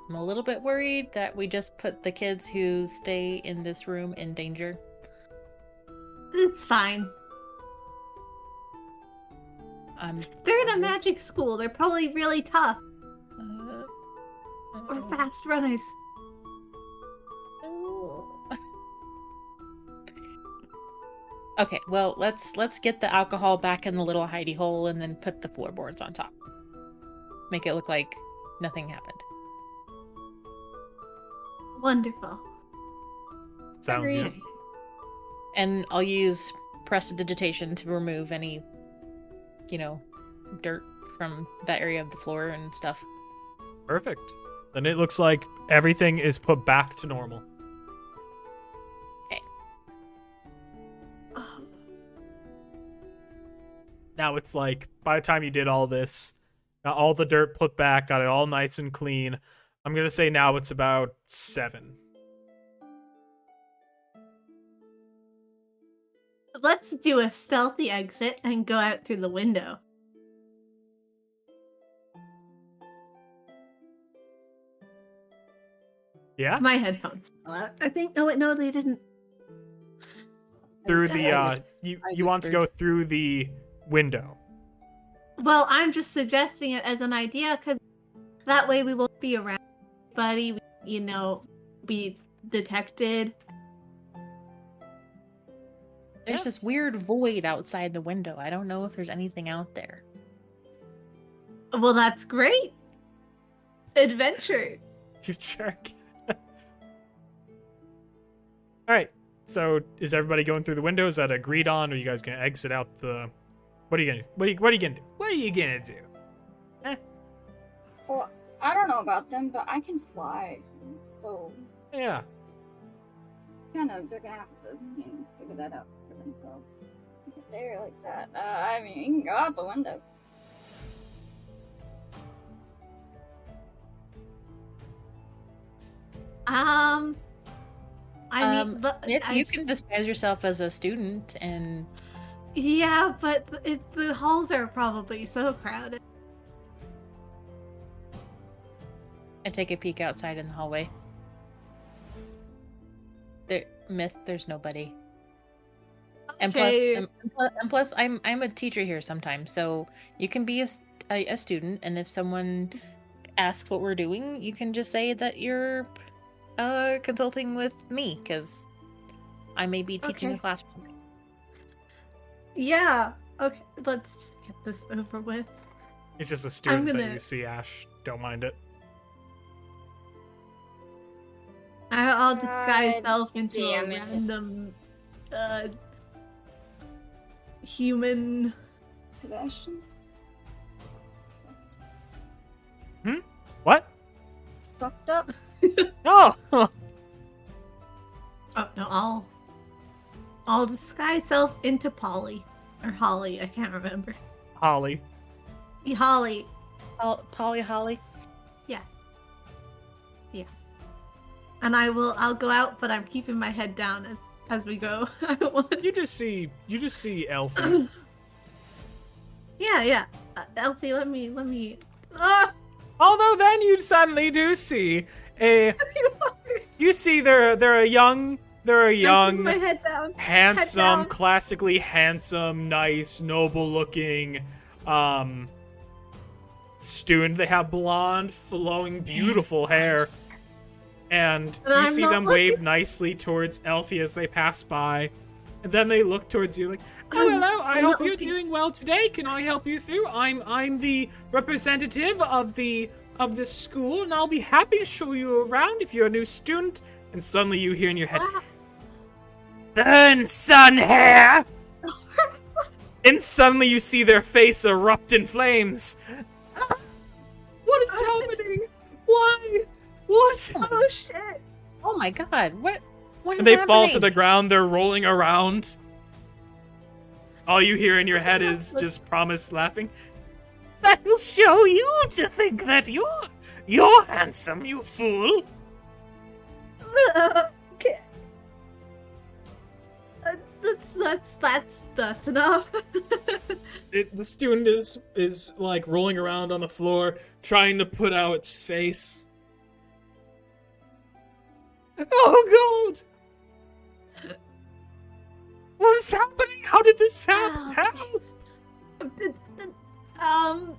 I'm a little bit worried that we just put the kids who stay in this room in danger. It's fine. They're in a magic school. They're probably really tough. Or fast runners. Okay, well, let's get the alcohol back in the little hidey hole and then put the floorboards on top. Make it look like nothing happened. Wonderful. Sounds good. Okay. And I'll use prestidigitation to remove any, dirt from that area of the floor and stuff. Perfect. Then it looks like everything is put back to normal. Now it's like, by the time you did all this, got all the dirt put back, got it all nice and clean, I'm going to say now it's about 7. Let's do a stealthy exit and go out through the window. Yeah? My headphones fell out. I think. Oh wait, no, they didn't. Through the, I you want to go through the window. Well, I'm just suggesting it as an idea because that way we won't be around anybody. Be detected. There's this weird void outside the window. I don't know if there's anything out there. Well, that's great. Adventure. You check. All right. So is everybody going through the window? Is that agreed on? Or are you guys gonna exit out the? What are you gonna? What are you gonna do? What are you gonna do? Well, I don't know about them, but I can fly, so Yeah. they're gonna have to figure that out for themselves. Get there like that. I mean, you can go out the window. I mean, If you can disguise yourself as a student and Yeah, but the halls are probably so crowded. take a peek outside in the hallway. There's nobody. And Okay. plus, I'm a teacher here sometimes, so you can be a student, and if someone asks what we're doing, you can just say that you're consulting with me, because I may be teaching a Okay. classroom. Yeah. Okay, let's just get this over with. It's just a student that gonna- you see, Ash. Don't mind it. I'll disguise God self into a damn it. random human. Sebastian? What? It's fucked up. Oh. Oh no, I'll disguise self into Polly or Holly. I can't remember. Holly. Holly. Polly Holly. And I'll go out, but I'm keeping my head down as we go. I don't want. You just see Elfie. Yeah. Elfie, let me. Ah! Although then you suddenly do see you see they're a I'm keeping young, my head down. handsome, down. classically handsome, nice, noble-looking student. They have blonde, flowing, beautiful hair. And And you I'm see not them looking. wave nicely towards Elfie as they pass by. And then they look towards you like, "Oh, I'm- hello. I I'm hope not you're looking. doing well today. Can I help you through? I'm the representative of the school, and I'll be happy to show you around if you're a new student." And suddenly you hear in your head, Ah. "Burn, sun hair!" And suddenly you see their face erupt in flames. What is happening? Why? What? Oh shit! Oh my god, what is And they happening? fall to the ground, they're rolling around. All you hear in your head is just Promise laughing. "That will show you to think that you're handsome, you fool." Okay. That's enough. The student is like rolling around on the floor, trying to put out its face. Oh god! What is happening? How did this happen? Help!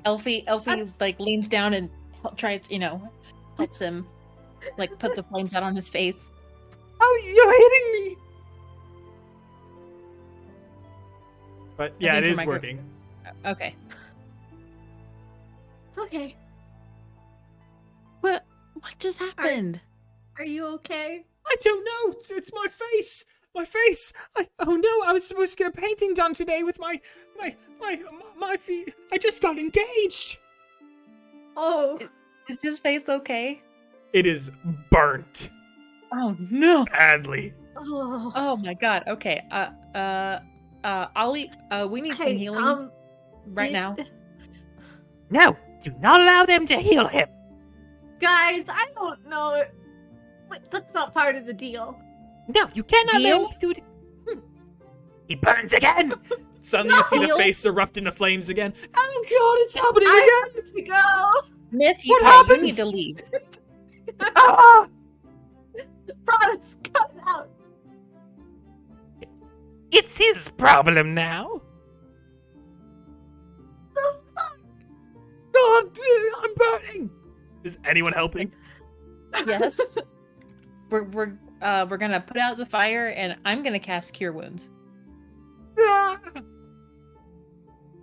Elfie like leans down and tries, helps him like put the flames out on his face. Oh, you're hitting me! But yeah, it think your is micro- working. Okay. Okay. What just happened? Are you okay? I don't know. It's my face. My face. Oh no! I was supposed to get a painting done today with my feet. I just got engaged. Oh. Is his face okay? It is burnt Oh no. badly. Oh. Oh my god. Okay. Ollie, we need some Hey, healing right now. No, do not allow them to heal him. Guys, I don't know. Wait, that's not part of the deal. No, you cannot let Deal? him do it. He burns again. Suddenly you see the Deal? face erupt into flames again. Oh god, it's happening I again! have to go. What Myth, you happened? need to leave. Ah! Promise, cut it out. It's his problem now. God, I'm burning! Is anyone helping? Yes. We're gonna put out the fire, and I'm gonna cast Cure Wounds. Ah!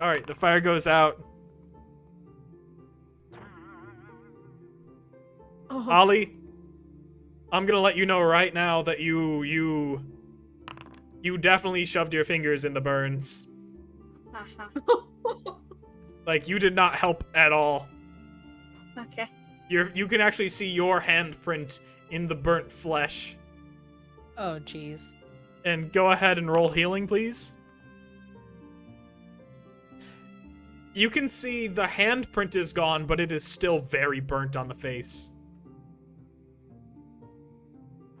Alright, the fire goes out. Oh. Ollie, I'm gonna let you know right now that you definitely shoved your fingers in the burns. Like, you did not help at all. Okay. You can actually see your handprint in the burnt flesh. Oh, jeez. And go ahead and roll healing, please. You can see the handprint is gone, but it is still very burnt on the face.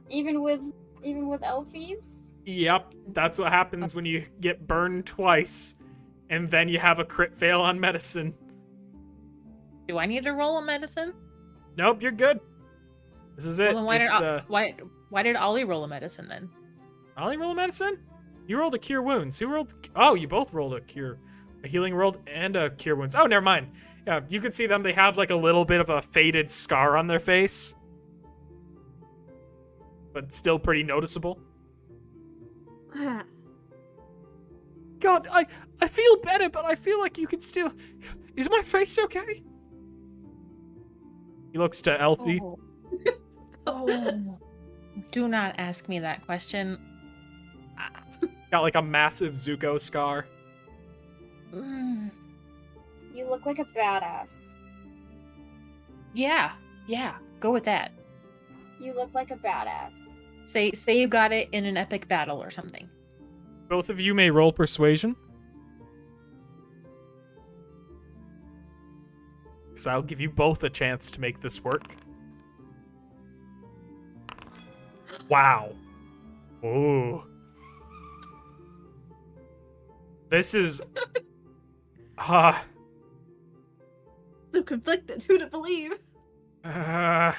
Even with Elfies? Yep, that's what happens when you get burned twice, and then you have a crit fail on medicine. Do I need to roll a medicine? Nope, you're good. This is it. Well, then why did Ollie roll a medicine then? Ollie roll a medicine? You rolled a cure wounds. Who rolled? Oh, you both rolled a cure. A healing rolled and a cure wounds. Oh, never mind. Yeah, you can see them. They have like a little bit of a faded scar on their face. But still pretty noticeable. God, I feel better, but I feel like you can still... Is my face okay? He looks to Elfie. Oh. Oh. Do not ask me that question. Got like a massive Zuko scar. Mm. You look like a badass. Yeah, go with that. You look like a badass. Say you got it in an epic battle or something. Both of you may roll persuasion. Because I'll give you both a chance to make this work. Wow. Ooh. This is... So conflicted. Who to believe? Oh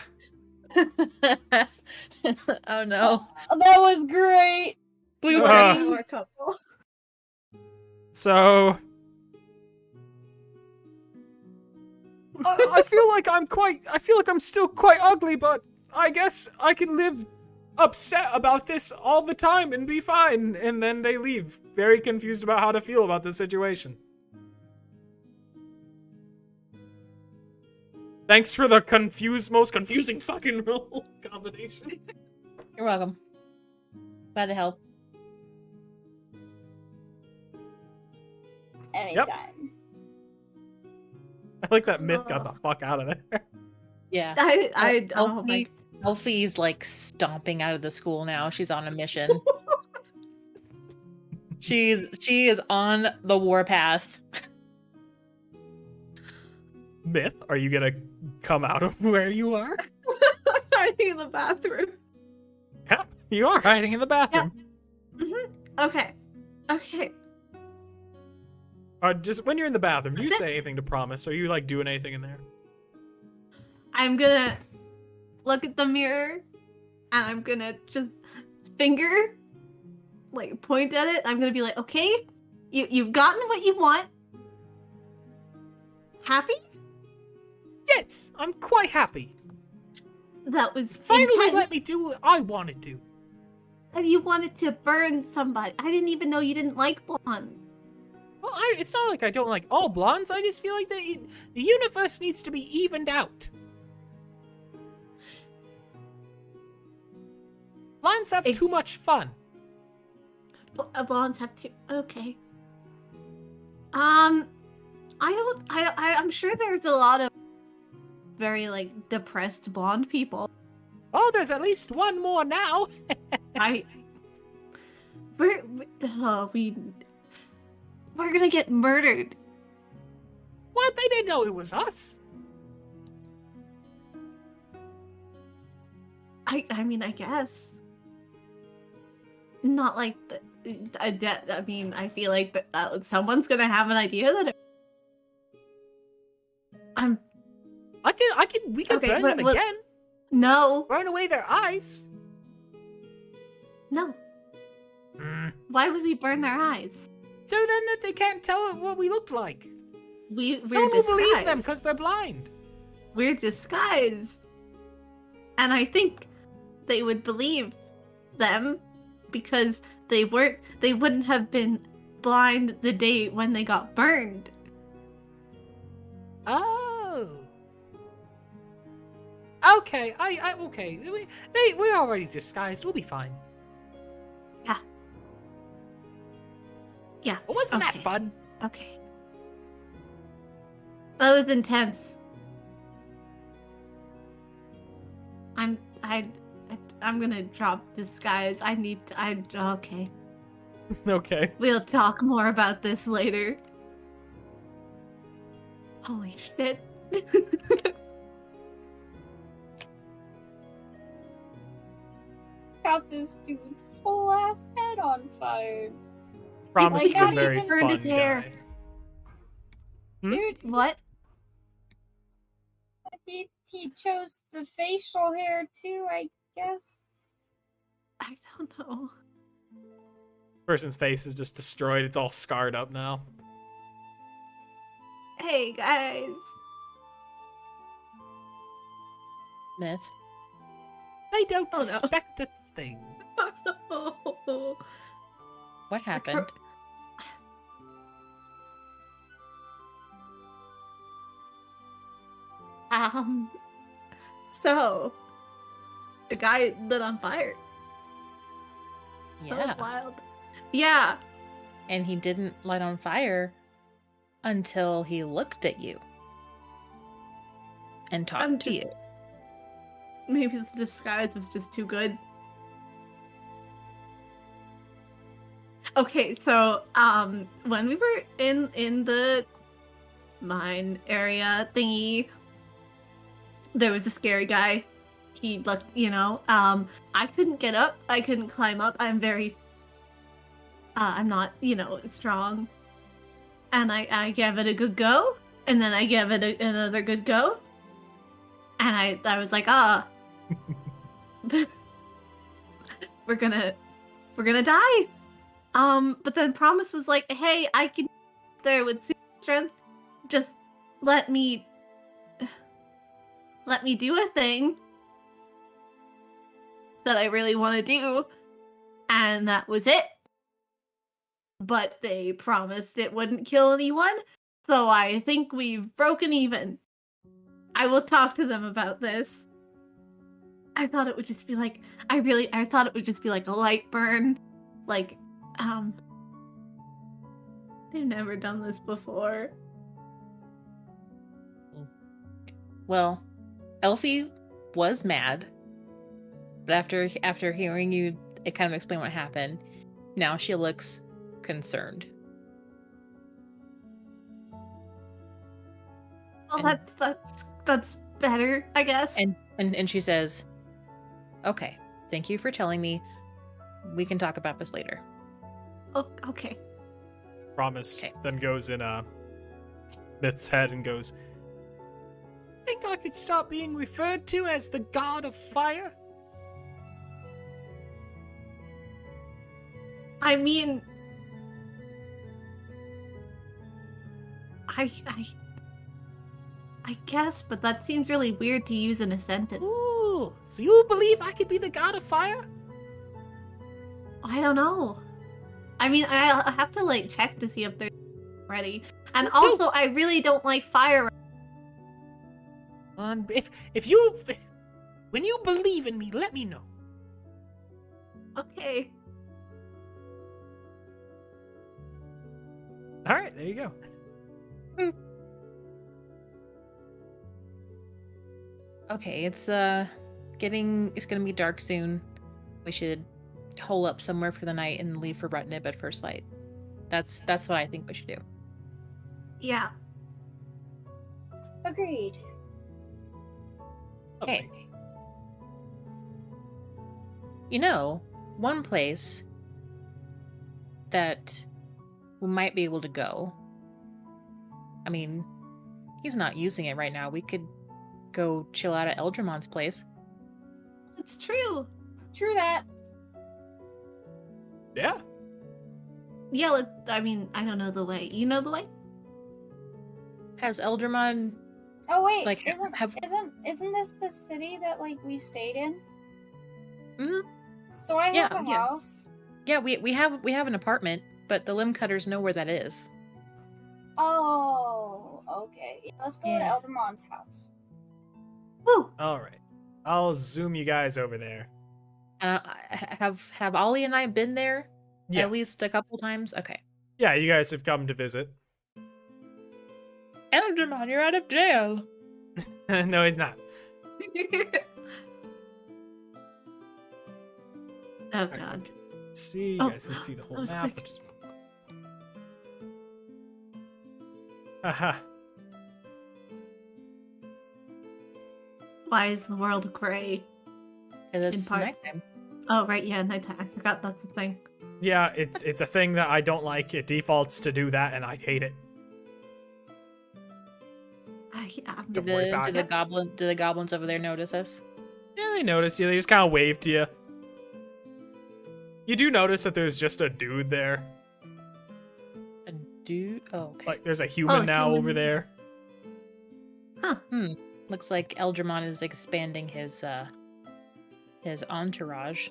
no. That was great! Blue's Our couple. So... I feel like I'm still quite ugly, but I guess I can live upset about this all the time and be fine. And then they leave, very confused about how to feel about the situation. Thanks for the most confusing fucking roll combination. You're welcome. Glad to help. Anytime. I like that Myth got the fuck out of there. Yeah. Oh my. Elfie's like stomping out of the school now. She's on a mission. She is on the warpath. Myth, are you gonna come out of where you are? Hiding in the bathroom. Yep, you are hiding in the bathroom. Okay. Just when you're in the bathroom, do you say anything to Promise? Are you like doing anything in there? I'm gonna look at the mirror and I'm gonna just finger, like point at it. I'm gonna be like, okay, you've gotten what you want. Happy? Yes, I'm quite happy. That was Finally intense. let me do what I wanted to. And you wanted to burn somebody. I didn't even know you didn't like blonde. Well, it's not like I don't like all blondes. I just feel like the universe needs to be evened out. Blondes have too much fun. Blondes have to. Okay. I'm sure there's a lot of very like depressed blonde people. Oh, there's at least one more now. We're gonna get murdered. What? They didn't know it was us. I mean, I guess. Not like I mean, I feel like someone's gonna have an idea that We could Okay, burn them but- again. No. Burn away their eyes. No. Why would we burn their eyes? So then that they can't tell what we looked like. We're No one will believe them disguised. because they're blind. We're disguised. And I think they would believe them because they wouldn't have been blind the day when they got burned. Oh. Okay, okay. We're already disguised. We'll be fine. Yeah. But wasn't that Okay. fun? Okay. That was intense. I'm gonna drop disguise. Okay. Okay. We'll talk more about this later. Holy shit. Got this dude's whole ass head on fire. Promise Like is a how he very turned fun his hair. guy. Dude, What? he chose the facial hair too, I guess. I don't know. Person's face is just destroyed. It's all scarred up now. Hey guys. Myth. I don't Oh, no. suspect a thing. What happened? So the guy lit on fire. That Yeah. was wild. Yeah. And he didn't light on fire until he looked at you and talked I'm to just you. maybe the disguise was just too good. Okay, so when we were in the mine area thingy, there was a scary guy. He looked, I couldn't get up. I couldn't climb up. I'm not, strong. And I gave it a good go, and then I gave it another good go, and I was like, we're gonna die. But then Promise was like, hey, I can get there with super strength. Just let me do a thing that I really want to do. And that was it. But they promised it wouldn't kill anyone, so I think we've broken even. I will talk to them about this. I thought it would just be like, I thought it would just be like a light burn. Like, they've never done this before. Well, Elfie was mad, but after hearing you, it kind of explained what happened. Now she looks concerned. Well, And- that's better, I guess. And she says, "Okay, thank you for telling me. We can talk about this later." Oh, okay. Promise Okay. then goes in Myth's head and goes, Think I could stop being referred to as the god of fire? I mean, I guess, but that seems really weird to use in a sentence. Ooh, so you believe I could be the god of fire? I don't know. I mean, I'll have to check to see if they're ready. And You also, I really don't like fire. When you believe in me, let me know. Okay. all right, there you go. Okay, it's gonna be dark soon. We should hole up somewhere for the night and leave for Rutnib at first light. That's what I think we should do. Yeah. Agreed. Okay. One place that we might be able to go. I mean, he's not using it right now. We could go chill out at Eldramon's place. It's true. True that. Yeah. Yeah, I don't know the way. You know the way? Has Eldermon? Oh wait, Like, isn't this the city that we stayed in? Mhm. So I Yeah, have a yeah. house. Yeah, we have an apartment, but the limb cutters know where that is. Oh, okay. Yeah, let's go Yeah. to Eldermon's house. Woo! All right. I'll zoom you guys over there. Have Ollie and I been there Yeah. at least a couple times? Okay. Yeah, you guys have come to visit. Alderman, you're out of jail. No, he's not. Oh god. See, you Oh, guys can see the that whole was map. quick. Haha. Why is the world gray? Because it's In part- nighttime. Oh right, yeah, nighttime. I forgot that's the thing. Yeah, it's a thing that I don't like. It defaults to do that, and I hate it. Do Don't worry about it. do the goblins over there notice us? Yeah, they notice you. They just kind of wave to you. You do notice that there's just a dude there. A dude? Oh, okay. Like, there's a human now human. over there. Looks like Eldramon is expanding his entourage.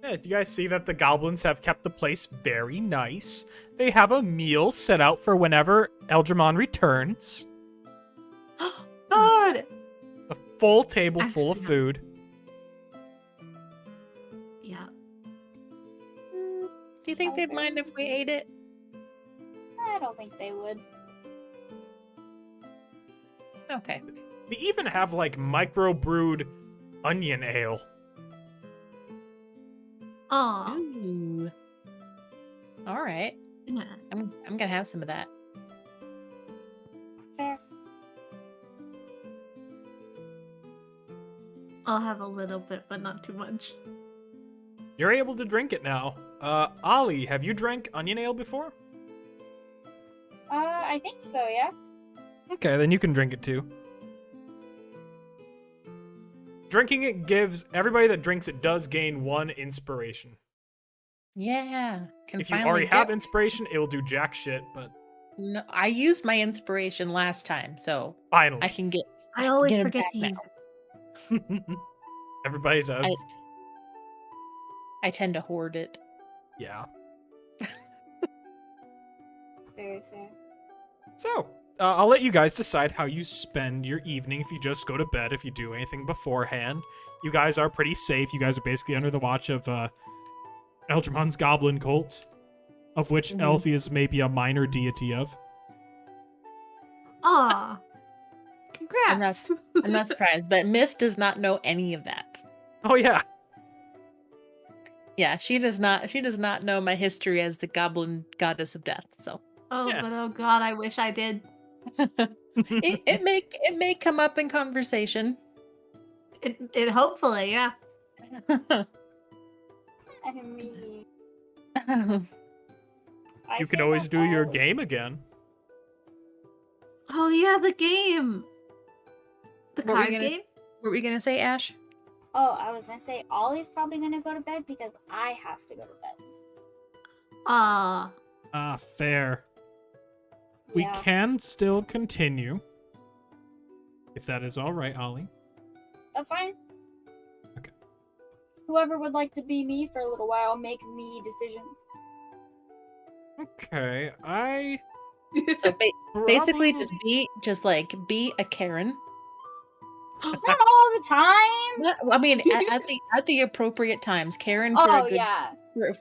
Yeah, you guys see that the goblins have kept the place very nice. They have a meal set out for whenever Eldramon returns. God! A full table full of Actually, food. Yeah. Do you think they'd mind if we ate it? I don't think they would. Okay. They even have, like, micro-brewed onion ale. Aw. Ooh. All right. Yeah. I'm gonna have some of that. Fair. I'll have a little bit, but not too much. You're able to drink it now. Ollie, have you drank onion ale before? I think so, yeah. Okay, then you can drink it too. Drinking it gives everybody that drinks it does gain 1 inspiration. Yeah. Can If you finally already get- have inspiration, it will do jack shit, but No, I used my inspiration last time, so finally. I can get. I always Get it forget back to now. use it. Everybody does. I tend to hoard it. Yeah. Very fair. So, I'll let you guys decide how you spend your evening. If you just go to bed, if you do anything beforehand. You guys are pretty safe. You guys are basically under the watch of Eldramon's goblin cult, of which Mhm. Elfie is maybe a minor deity of. Aw. Congrats. I'm not surprised, but Myth does not know any of that. Oh yeah. Yeah, she does not know my history as the goblin goddess of death. So Oh, Yeah. but oh god, I wish I did. it may come up in conversation. It hopefully, yeah. I mean, You can always do your game again. Oh yeah, the game. The What were card you gonna- game? What were you gonna say, Ash? Oh, I was gonna say Ollie's probably gonna go to bed because I have to go to bed. Aw. Ah, fair. We Yeah. can still continue. If that is alright, Ollie. That's fine. Okay. Whoever would like to be me for a little while, make me decisions. Okay, So basically, probably- just be a Karen. Not all the time. I mean, at the appropriate times, Karen for Oh a good yeah,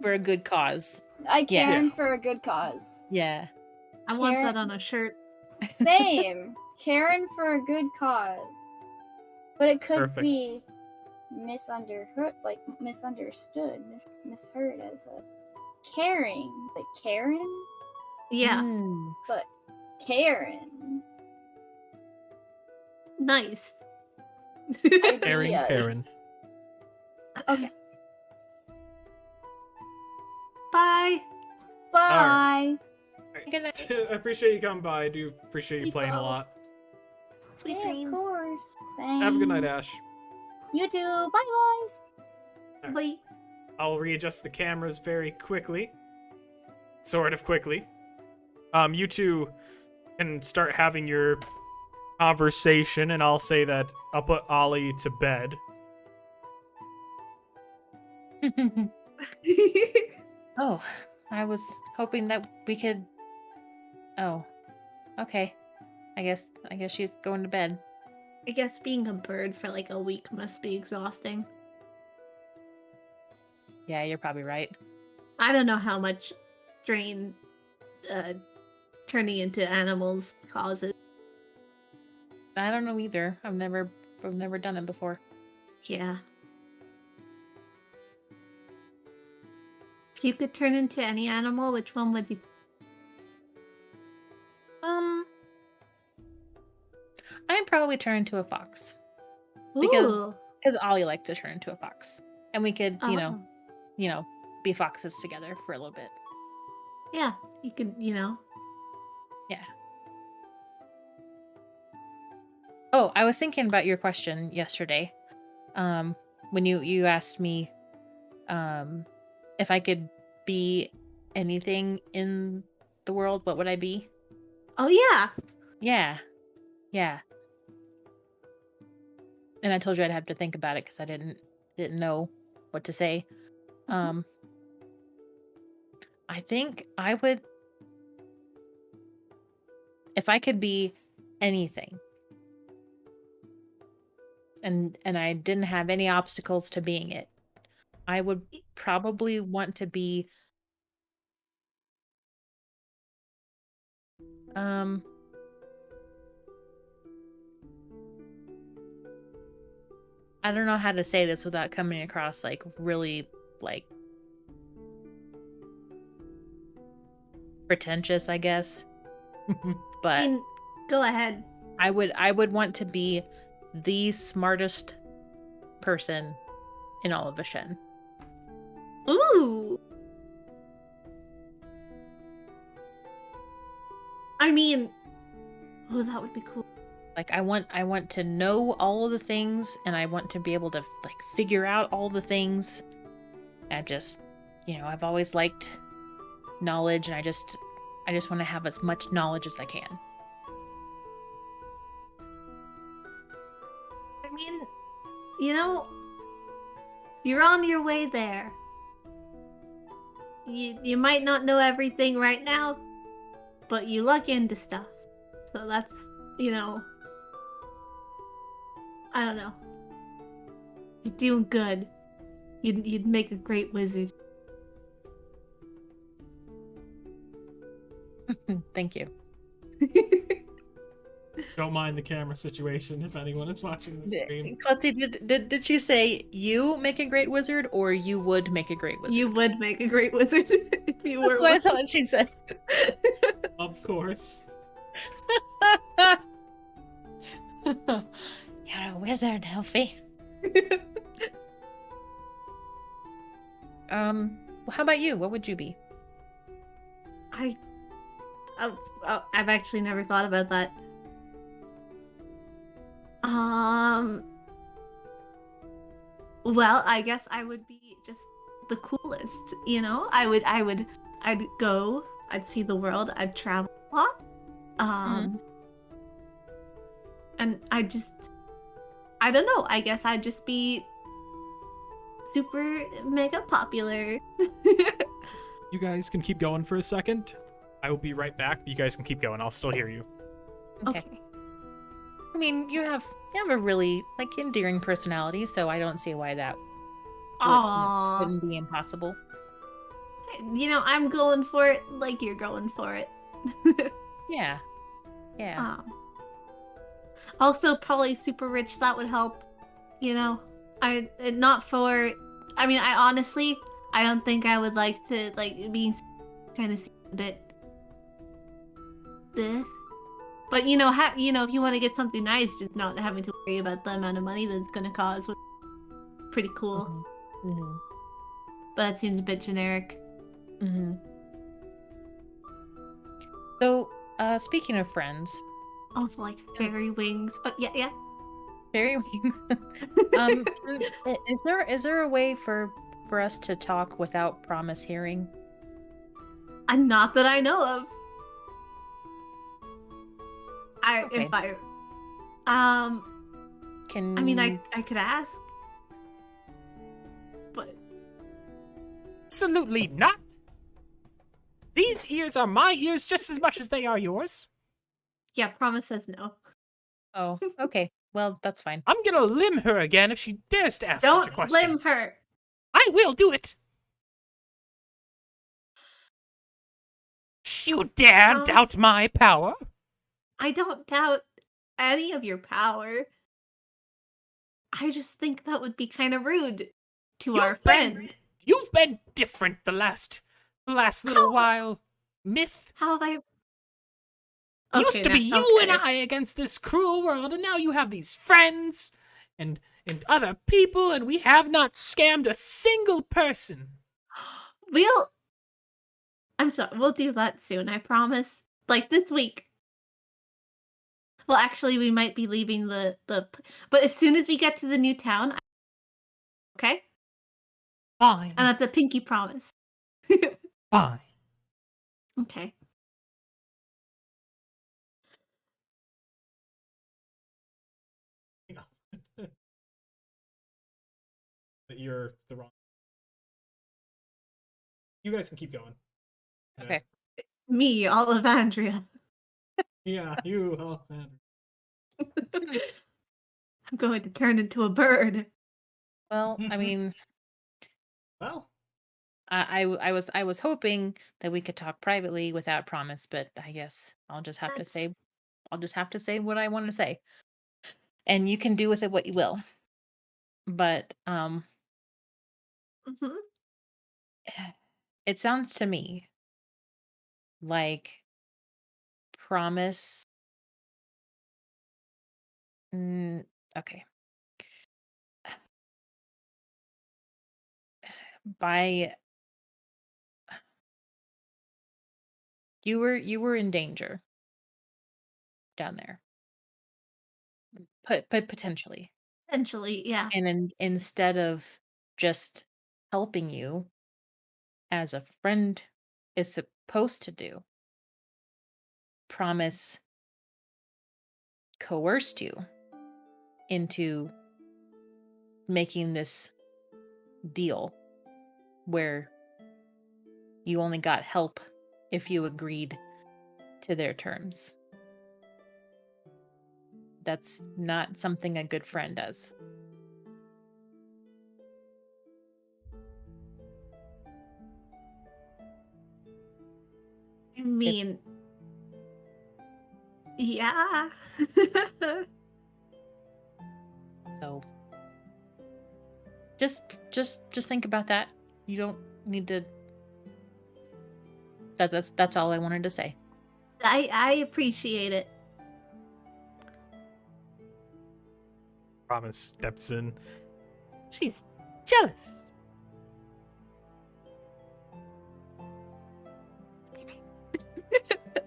for a good cause. I Yeah. Karen for a good cause. Yeah. I want Karen- that on a shirt. Same. Karen for a good cause. But it could Perfect. be misunderstood, misheard as a caring, like Karen, Yeah. Mm. but Karen. Nice. Caring Ideas. Karen. Okay. Bye. Bye. Good night. I appreciate you coming by. I do appreciate you playing a People. lot. Sweet Yeah, dreams. of course. Thanks. Have a good night, Ash. You too. Bye, guys. Bye. I'll readjust the cameras very quickly. Sort of quickly. You two can start having your conversation, and I'll say that I'll put Ollie to bed. Oh, I was hoping that we could. Oh, okay. I guess she's going to bed. I guess being a bird for like a week must be exhausting. Yeah, you're probably right. I don't know how much strain turning into animals causes. I don't know either. I've never done it before. Yeah. If you could turn into any animal, which one would you? I'd probably turn into a fox. Because Ooh. Ollie likes to turn into a fox. And we could, Oh. be foxes together for a little bit. Yeah, you could, Yeah. Oh, I was thinking about your question yesterday. When you asked me if I could be anything in the world, what would I be? Oh yeah. Yeah. Yeah. And I told you I'd have to think about it because I didn't know what to say. I think I would, if I could be anything, and I didn't have any obstacles to being it, I would probably want to be I don't know how to say this without coming across like really like pretentious, I guess. But go ahead. I would want to be the smartest person in all of Vishen. Ooh. I mean, oh, that would be cool. Like I want to know all of the things, and I want to be able to like figure out all the things. I just, I've always liked knowledge, and I just want to have as much knowledge as I can. I mean, you're on your way there. You might not know everything right now, but you look into stuff. So that's, I don't know. You're doing good. You'd make a great wizard. Thank you. Don't mind the camera situation if anyone is watching the stream. Klutzie, did she say you make a great wizard, or you would make a great wizard? You would make a great wizard if you were. That's what I thought she said. Of course. You're a wizard, Elfie. How about you? What would you be? I've actually never thought about that. Well, I guess I would be just the coolest, I'd go, I'd see the world, I'd travel a lot. And I don't know, I guess I'd just be super mega popular. You guys can keep going for a second. I will be right back. You guys can keep going. I'll still hear you. Okay. I mean, you have a really endearing personality, so I don't see why that wouldn't be impossible. I'm going for it like you're going for it. Yeah. Yeah. Also, probably super rich. That would help. I honestly, I don't think I would like to being kind of a bit this. But if you want to get something nice, just not having to worry about the amount of money that it's going to cost would be pretty cool. Mm-hmm. But that seems a bit generic. Mm-hmm. So, speaking of friends, also like fairy wings. Oh yeah. Fairy wings. Is there a way for us to talk without promise hearing? Not that I know of. Okay. I could ask, but Absolutely not. These ears are my ears just as much as they are yours. Yeah, promise says no. Oh, okay. Well, that's fine. I'm gonna limb her again if she dares to ask such a Don't question. limb her. I will do it! You dare Promise. doubt my power? I don't doubt any of your power. I just think that would be kind of rude to our friend. You've been different the last little while. Myth. How have I? Used to be now- you okay. and I against this cruel world, and now you have these friends and other people, and we have not scammed a single person. I'm sorry. We'll do that soon. I promise. Like this week. Well, actually, we might be leaving the. But as soon as we get to the new town, okay, Fine. and that's a pinky promise. Fine. Okay. That you're the wrong. You guys can keep going. Okay. Me, Olivandria. Yeah, you. Oh, man. I'm going to turn into a bird. Well, I mean, Well, I was hoping that we could talk privately without promise, but I guess I'll just have to say what I want to say. And you can do with it what you will. But Mhm. it sounds to me like promise. Okay. By you were in danger down there. Potentially. Potentially, yeah. And instead of just helping you as a friend is supposed to do, promise coerced you into making this deal where you only got help if you agreed to their terms. That's not something a good friend does. I mean, yeah. So just think about that. You don't need to. That's all I wanted to say. I appreciate it. Promise steps in. She's jealous.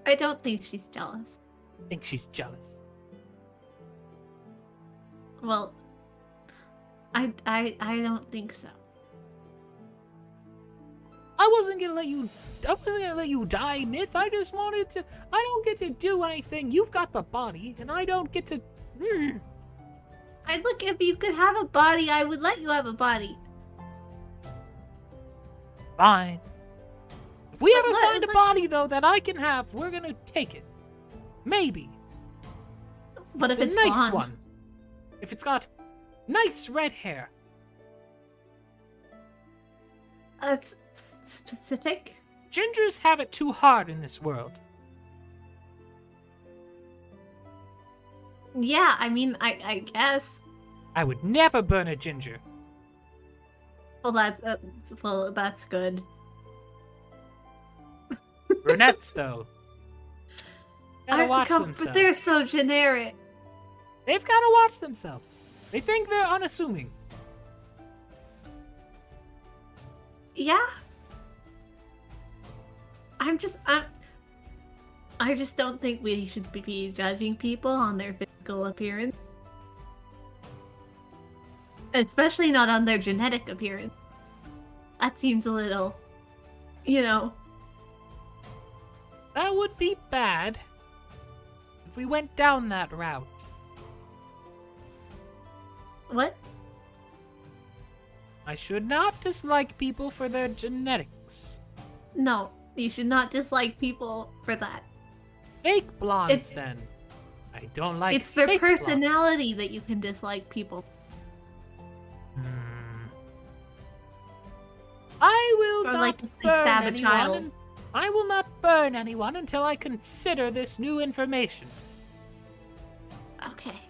I don't think she's jealous. I think she's jealous. Well, I don't think so. I wasn't gonna let you die, Myth. I just wanted to. I don't get to do anything. You've got the body, and I don't get to. I look, if you could have a body, I would let you have a body. Fine. If we ever But find a body, though, that I can have, we're gonna take it. Maybe. But if It's a it's nice blonde, one. If it's got nice red hair. that's specific. Gingers have it too hard in this world. Yeah, I mean, I guess. I would never burn a ginger. Well, that's good. Brunettes, though. Gotta watch But themselves. they're so generic. They've gotta watch themselves. They think they're unassuming. Yeah. I just don't think we should be judging people on their physical appearance. Especially not on their genetic appearance. That seems a little, That would be bad if we went down that route. What? I should not dislike people for their genetics. No, you should not dislike people for that. Fake blondes, It's- then. I don't like It's their fake blonde. personality that you can dislike people. I will Or not like if they burn stab a anyone. child. I will not burn anyone until I consider this new information. Okay.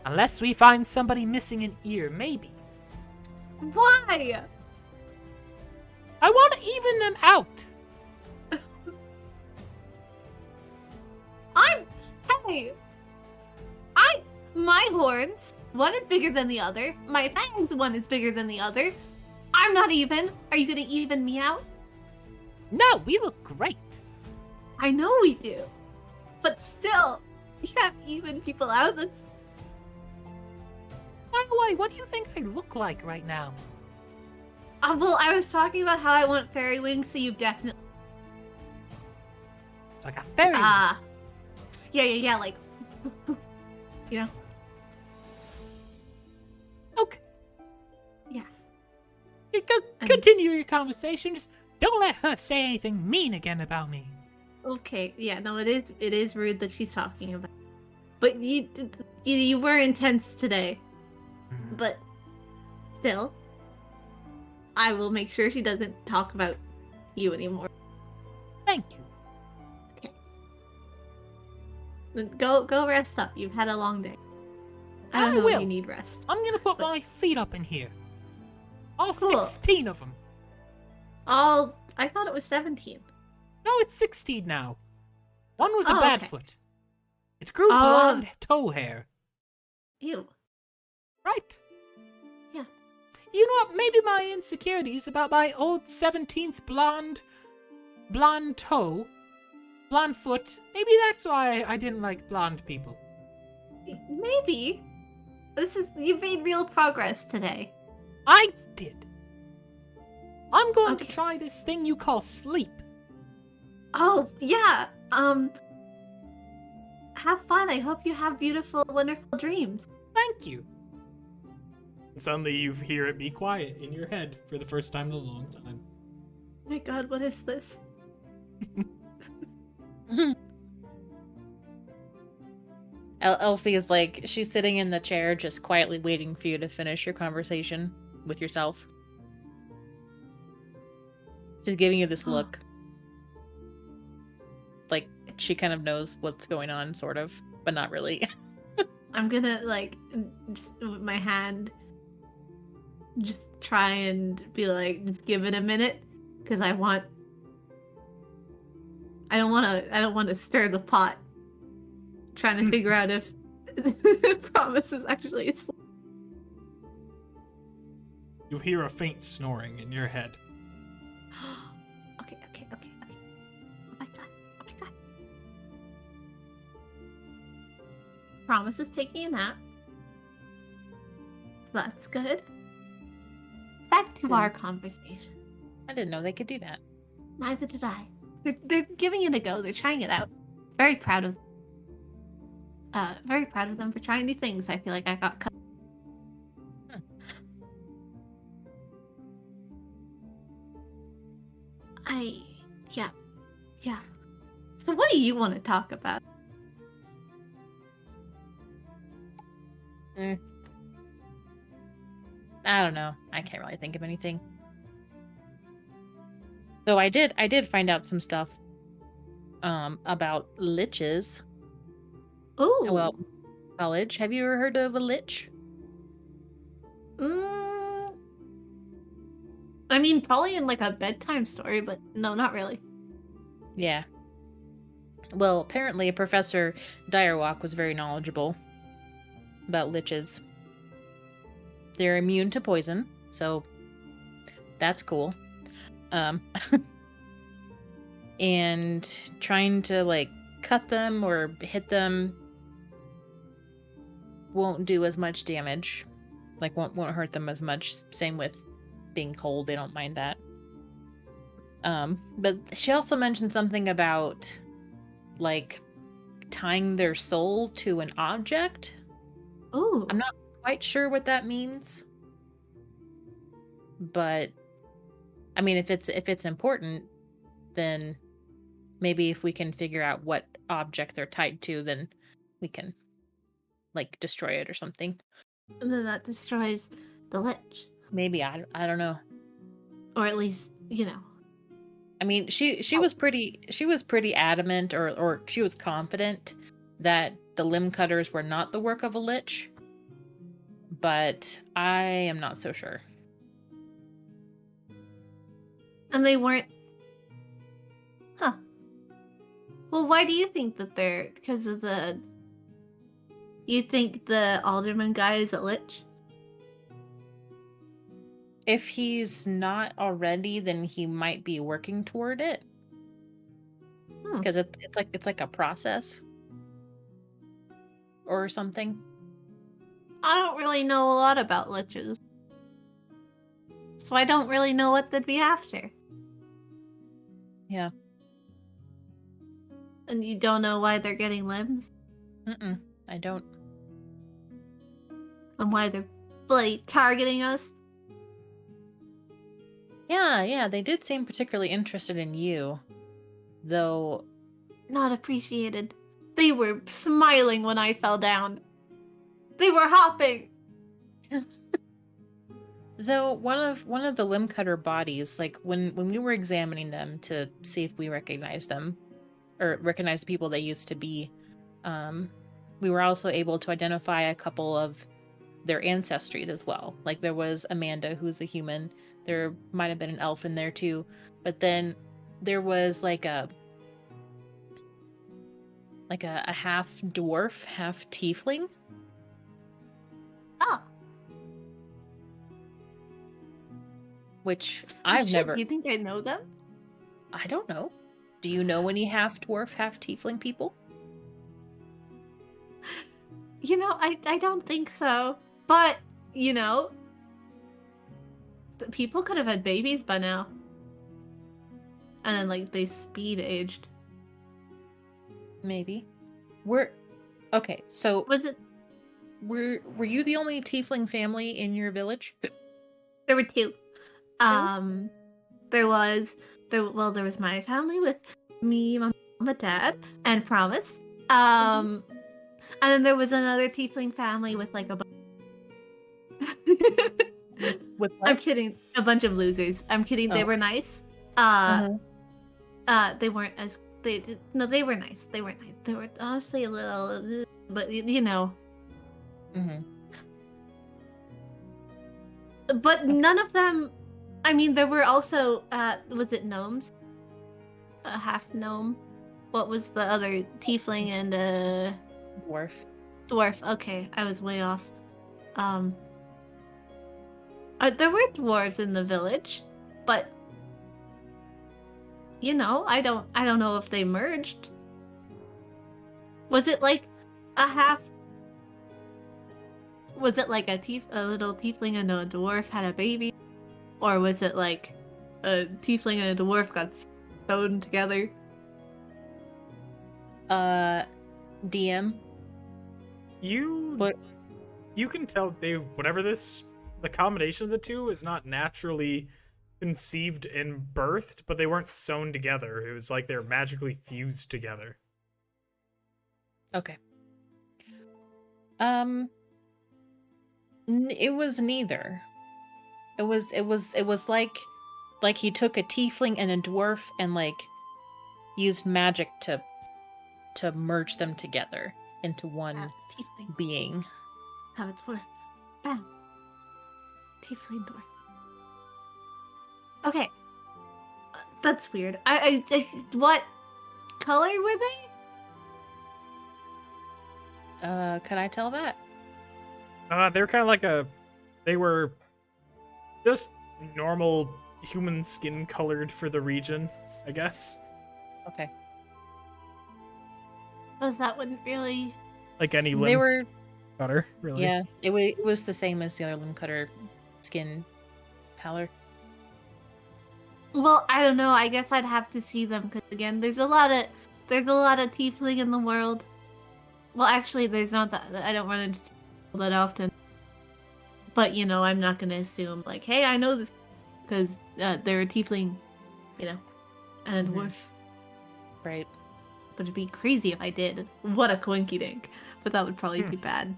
Unless we find somebody missing an ear, maybe. Why? I want to even them out. My horns, one is bigger than the other. My fangs, one is bigger than the other. I'm not even. Are you gonna even me out? No, we look great. I know we do. But still, you can't even people out. That's... By the way, what do you think I look like right now? well, I was talking about how I want fairy wings, so you've definitely... It's like a fairy. Yeah, like... you know? Okay. Yeah. You continue your conversation. Just don't let her say anything mean again about me. Okay, yeah, no, it is rude that she's talking about. But you were intense today. But still, I will make sure she doesn't talk about you anymore. Thank you. Go rest up. You've had a long day. I don't know if you need rest. I'm gonna put my feet up in here. All Cool. 16 of them. I thought it was 17. No, it's 16 now. One was a Oh, bad okay. foot. It grew blonde toe hair. Ew. Right. Yeah. You know what? Maybe my insecurities about my old 17th blonde toe, blonde foot. Maybe that's why I didn't like blonde people. Maybe. You've made real progress today. I did. I'm going to Okay. try this thing you call sleep. Oh, yeah. Have fun. I hope you have beautiful, wonderful dreams. Thank you. Suddenly you hear it be quiet in your head for the first time in a long time. Oh my god, what is this? Elfie is like, she's sitting in the chair just quietly waiting for you to finish your conversation with yourself. She's giving you this look. Like, she kind of knows what's going on, sort of, but not really. I'm gonna, like, just with my hand, just try and be like, just give it a minute, because I don't want to stir the pot. Trying to figure out if Promise is actually asleep. You hear a faint snoring in your head. Okay. Oh my god. Promise is taking a nap. So that's good. Back to our conversation. I didn't know they could do that. Neither did I. They're giving it a go. They're trying it out. Very proud of them for trying new things. I feel like I got cut. Yeah. So what do you want to talk about? I don't know. I can't really think of anything. So I did find out some stuff about liches. Oh, Well, college. Have you ever heard of a lich? I mean, probably in like a bedtime story, but no, not really. Yeah. Well, apparently Professor Direwalk was very knowledgeable about liches. They're immune to poison, so that's cool. And trying to like cut them or hit them won't do as much damage. Like won't hurt them as much. Same with being cold, they don't mind that. But she also mentioned something about like tying their soul to an object. Oh, I'm not quite sure what that means. But I mean if it's important, then maybe if we can figure out what object they're tied to, then we can, like, destroy it or something. And then that destroys the lich. Maybe, I don't know. Or at least, I mean, she was pretty adamant, or she was confident that the limb cutters were not the work of a lich, but I am not so sure. And they weren't. Huh. Well, why do you think that they're? Because of the. You think the Alderman guy is a lich? If he's not already, then he might be working toward it. Because it's like a process or something. I don't really know a lot about liches, so I don't really know what they'd be after. Yeah. And you don't know why they're getting limbs? I don't. And why they're bloody targeting us? Yeah, they did seem particularly interested in you. Though... Not appreciated. They were smiling when I fell down. They were hopping! Though one of the limb cutter bodies, like when we were examining them to see if we recognized them, or recognize the people they used to be, we were also able to identify a couple of their ancestries as well. Like there was Amanda, who's a human. There might have been an elf in there too, but then there was like a half dwarf, half tiefling. Oh. Which I've never. Do you think I know them? I don't know. Do you know any half dwarf, half tiefling people? I don't think so. But, people could have had babies by now. And then, like, they speed aged. Maybe. Okay, so... Was it... Were you the only tiefling family in your village? There were two. There was my family with me, my mom, my dad, and Promise. And then there was another tiefling family with, like, With what? I'm kidding. A bunch of losers. I'm kidding. They were nice. They weren't as they were nice. They weren't nice. They were honestly a little, but But none of them. I mean, there were also was it gnomes? A half gnome. What was the other tiefling and Dwarf. Dwarf. Okay, I was way off. There were dwarves in the village, but I don't know if they merged. Was it like a half? Was it like a little tiefling and a dwarf had a baby, or was it like a tiefling and a dwarf got sewn together? DM. You can tell the combination of the two is not naturally conceived and birthed, but they weren't sewn together. It was like they're magically fused together. Okay. It was neither. It was like he took a tiefling and a dwarf and like used magic to merge them together into one Tiefling. being. How it's worth. Bam. Tiefling dwarf. Okay. That's weird. I what color were they? Could I tell that? They were kind of like they were just normal human skin colored for the region, I guess. Okay. Because that wouldn't really... Like any They limb were... cutter, really. Yeah, it was the same as the other limb cutter skin color. Well, I don't know. I guess I'd have to see them because again, there's a lot of tiefling in the world. Well, actually, there's not that. I don't run into people that often. But I'm not gonna assume like, hey, I know this because they're a tiefling. and a Mhm. dwarf. Right. But it'd be crazy if I did. What a coinky dink. But that would probably be bad.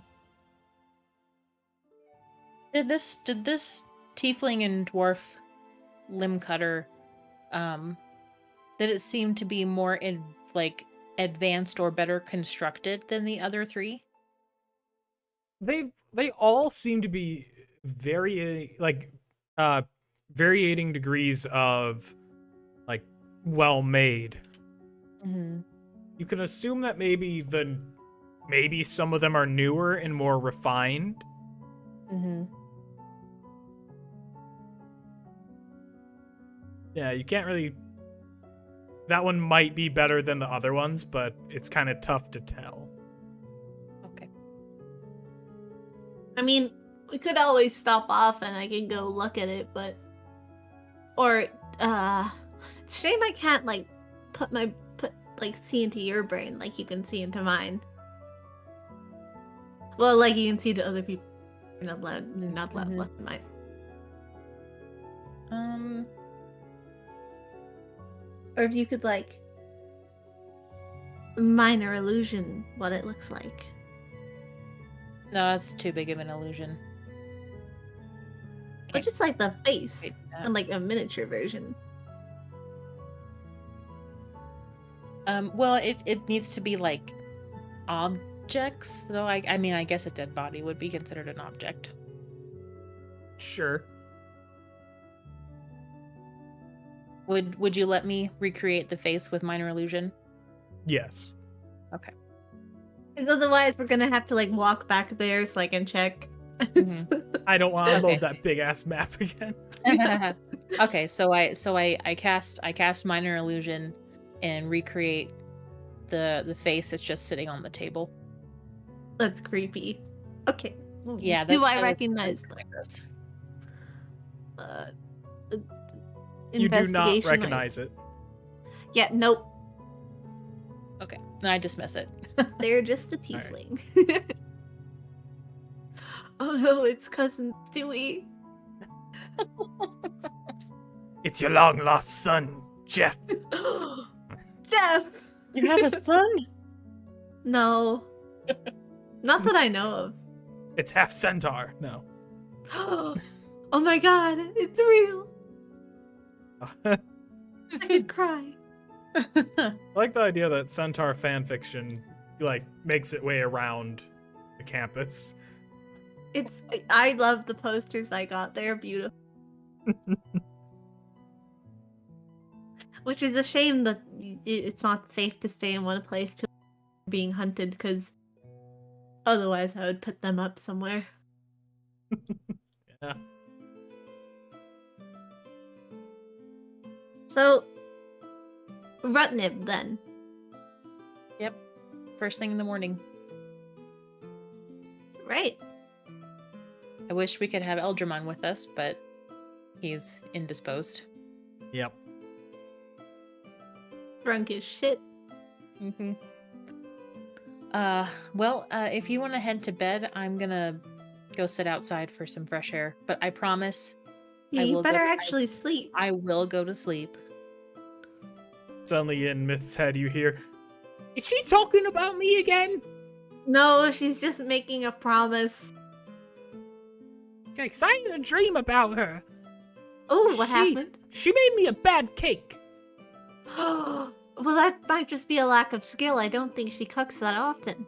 Did this tiefling and dwarf limb cutter did it seem to be more advanced or better constructed than the other three? They all seem to be very varying degrees of like well made. Mm-hmm. You can assume that maybe some of them are newer and more refined. Mm-hmm. Yeah, you can't really. That one might be better than the other ones, but it's kind of tough to tell. Okay. I mean, we could always stop off and I can go look at it, but... Or, it's a shame I can't, like, see into your brain like you can see into mine. Well, like you can see to other people. You're not allowed Mhm. look at mine. Or if you could, like, minor illusion what it looks like. No, that's too big of an illusion. Or just, like, the face. Wait, And, like, a miniature version. Well, it needs to be like objects, though. I mean, I guess a dead body would be considered an object. Sure. Would you let me recreate the face with minor illusion? Yes. Okay. Because otherwise we're gonna have to, like, walk back there so I can check. Mhm. I don't want to Okay. load that big ass map again. Okay, so I cast minor illusion and recreate the face that's just sitting on the table. That's creepy. Okay. Yeah. Do I that is recognize kinda gross. You do not investigation? recognize it. Yeah, nope. Okay, I dismiss it. They're just a All right. tiefling. Oh no, it's cousin Stewie. It's your long lost son, Jeff. Jeff! You have a son? No. Not that I know of. It's half centaur. No. Oh my god, it's real. I could cry. I like the idea that centaur fanfiction like makes its way around the campus. I love the posters I got. They're beautiful. Which is a shame that it's not safe to stay in one place to being hunted, because otherwise I would put them up somewhere. Yeah. So, Rutnib then. Yep. First thing in the morning. Right. I wish we could have Alderman with us, but he's indisposed. Yep. Drunk as shit. Mm-hmm. Well, if you want to head to bed, I'm gonna go sit outside for some fresh air. But I promise, Yeah, I you will better go- actually sleep. I will go to sleep. Suddenly in Myth's head you hear, is she talking about me again? No, she's just making a promise. Okay, 'cause I had a dream about her. Oh, what happened? She made me a bad cake. Well, that might just be a lack of skill. I don't think she cooks that often.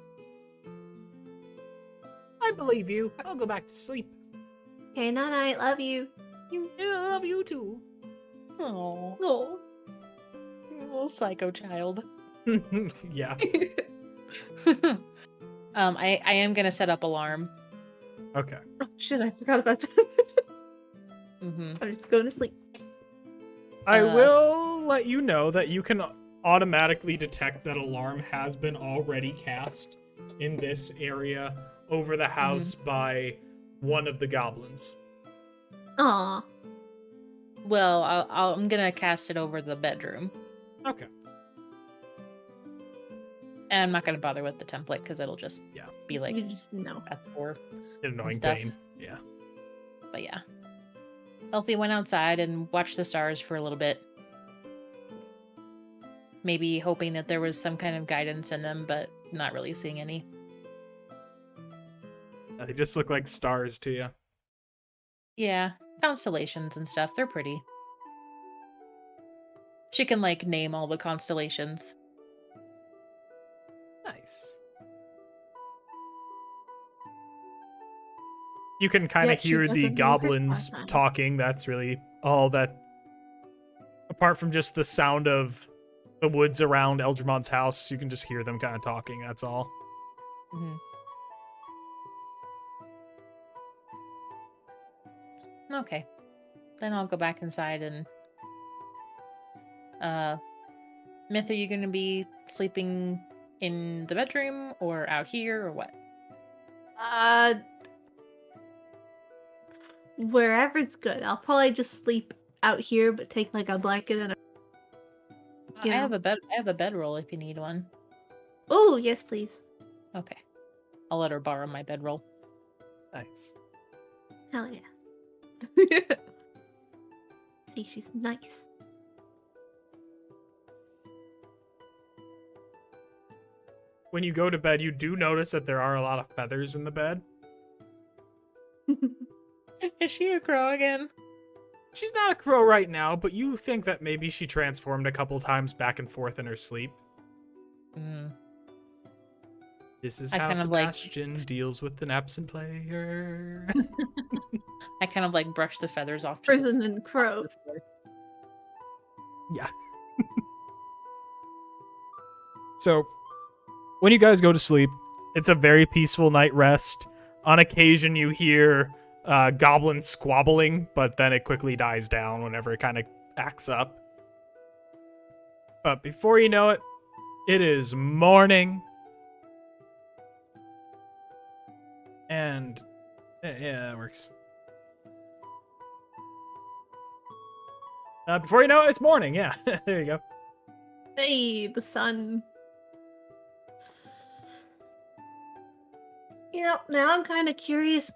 I believe you. I'll go back to sleep. Okay, night-night. Love you. I love you too. Oh, Oh. little psycho child. Yeah. I am gonna set up alarm. Okay. Oh, shit, I forgot about that. Mm-hmm. I'm just going to sleep. I will let you know that you can automatically detect that alarm has been already cast in this area over the house by one of the goblins. Aw. Well, I'm gonna cast it over the bedroom, Okay. and I'm not gonna bother with the template because it'll just be like You just know. at the door. An annoying stuff. pain. Yeah. But yeah, Elfie went outside and watched the stars for a little bit. maybe hoping that there was some kind of guidance in them, but not really seeing any. They just look like stars to you. Yeah, constellations and stuff. They're pretty. She can, like, name all the constellations. Nice. You can kind of Yet she hear the doesn't know hers goblins last time. talking. That's really all that. Apart from just the sound of the woods around Eldremon's house, you can just hear them kind of talking. That's all. Hmm. Okay. Then I'll go back inside and... Myth, are you going to be sleeping in the bedroom or out here or what? Wherever's good. I'll probably just sleep out here, but take like a blanket and a. I have a bedroll if you need one. Oh, yes, please. Okay. I'll let her borrow my bedroll. Nice. Hell yeah. See, she's nice. When you go to bed, you do notice that there are a lot of feathers in the bed. Is she a crow again? She's not a crow right now, but you think that maybe she transformed a couple times back and forth in her sleep. Mm. This is I how kind of, like- Sebastian deals with an absent player. I kind of, like, brush the feathers off. Prison and crow. Yeah. So, when you guys go to sleep, it's a very peaceful night rest. On occasion, you hear goblins squabbling, but then it quickly dies down whenever it kind of acts up. But before you know it, it is morning. And yeah, that works. Before you know it, it's morning. Yeah, there you go. Hey, the sun. You know, now I'm kind of curious.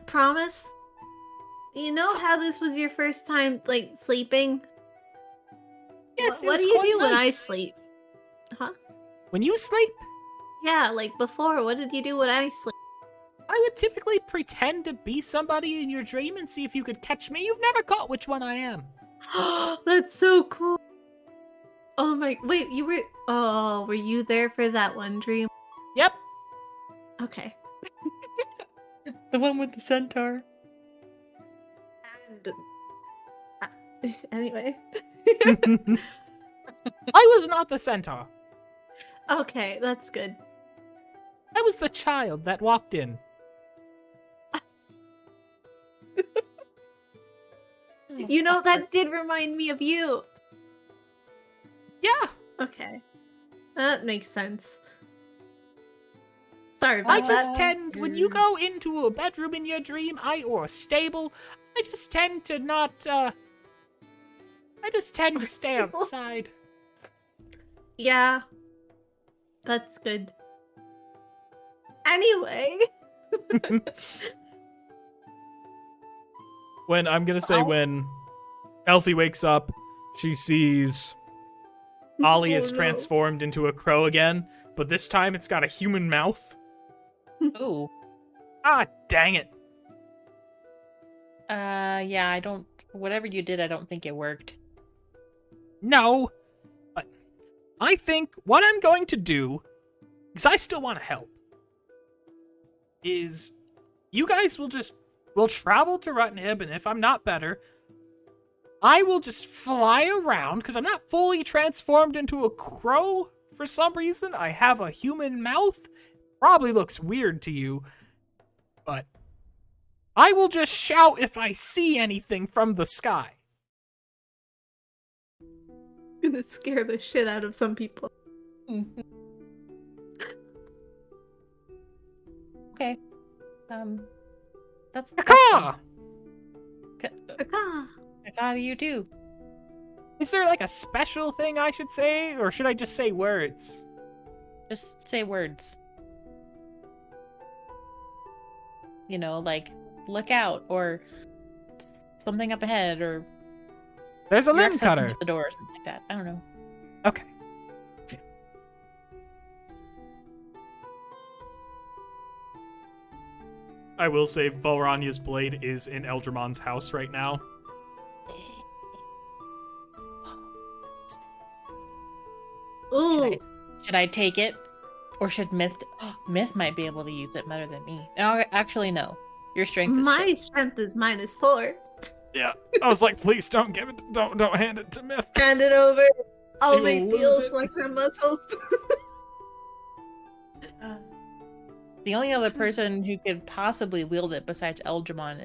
Promise? You know how this was your first time, like, sleeping? Yes, it What was do you quite do when I nice. sleep? Huh? When you sleep, Yeah, like before. What did you do when I sleep? I would typically pretend to be somebody in your dream and see if you could catch me. You've never caught which one I am. That's so cool. Oh my, wait, you were, oh, were you there for that one dream? Yep. Okay. The one with the centaur. And, anyway. I was not the centaur. Okay, that's good. I was the child that walked in. You know, that did remind me of you. Yeah. Okay. That makes sense. Sorry about I that. just tend, when you go into a bedroom in your dream, or a stable, I just tend to not, I just tend to stay stable? outside. Yeah. That's good. Anyway. When I'm gonna say Oh. when Elfie wakes up, she sees Ollie Oh, is no. transformed into a crow again, but this time it's got a human mouth. Ooh. Ah, dang it. Yeah, I don't... Whatever you did, I don't think it worked. No. But I think what I'm going to do, because I still want to help, is you guys will travel to Rutnib, and if I'm not better, I will just fly around, because I'm not fully transformed into a crow for some reason. I have a human mouth. Probably looks weird to you, but I will just shout if I see anything from the sky. Gonna scare the shit out of some people. Okay. That's... Caw! Ah, How do you do? Is there like a special thing I should say, or should I just say words? Just say words. You know, like, look out, or something up ahead, or There's a you're limb accessing cutter. at the door, or something like that. I don't know. Okay. I will say Valranya's blade is in Eldremon's house right now. Ooh. Should I take it? Or should Myth... Myth might be able to use it better than me. No, actually, no. Your strength is My shit. strength is -4. Yeah. I was like, please don't give it. Don't hand it to Myth. Hand it over. I'll She make will deals lose it. like her muscles. The only other person who could possibly wield it besides Eldramon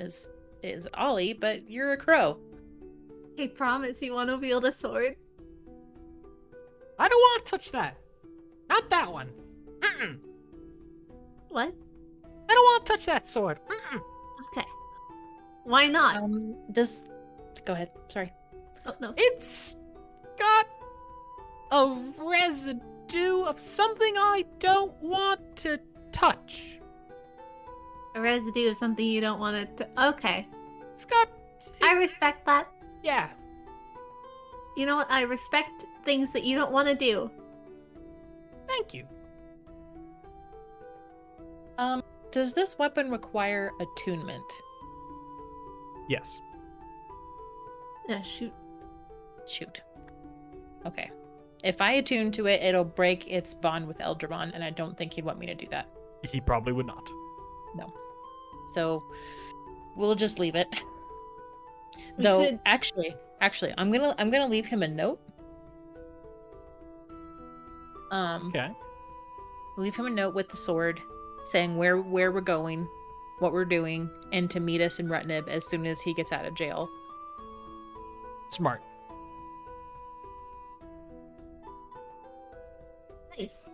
is Ollie, but you're a crow. Hey, promise you want to wield a sword? I don't want to touch that. Not that one. Mm-mm. What? I don't want to touch that sword. Mm-mm. Okay. Why not? Go ahead. Sorry. Oh, no. It's got a residue of something I don't want to touch. A residue of something you don't want to... Okay. It's got... I respect that. Yeah. You know what? I respect things that you don't want to do. Thank you. Does this weapon require attunement? Yes. Yeah, shoot. Shoot. Okay. If I attune to it, it'll break its bond with Eldramon, and I don't think he'd want me to do that. He probably would not. No. So we'll just leave it. We Though could- actually, I'm gonna leave him a note. Okay. Leave him a note with the sword, saying where we're going, what we're doing, and to meet us in Rutnib as soon as he gets out of jail. Smart. Nice.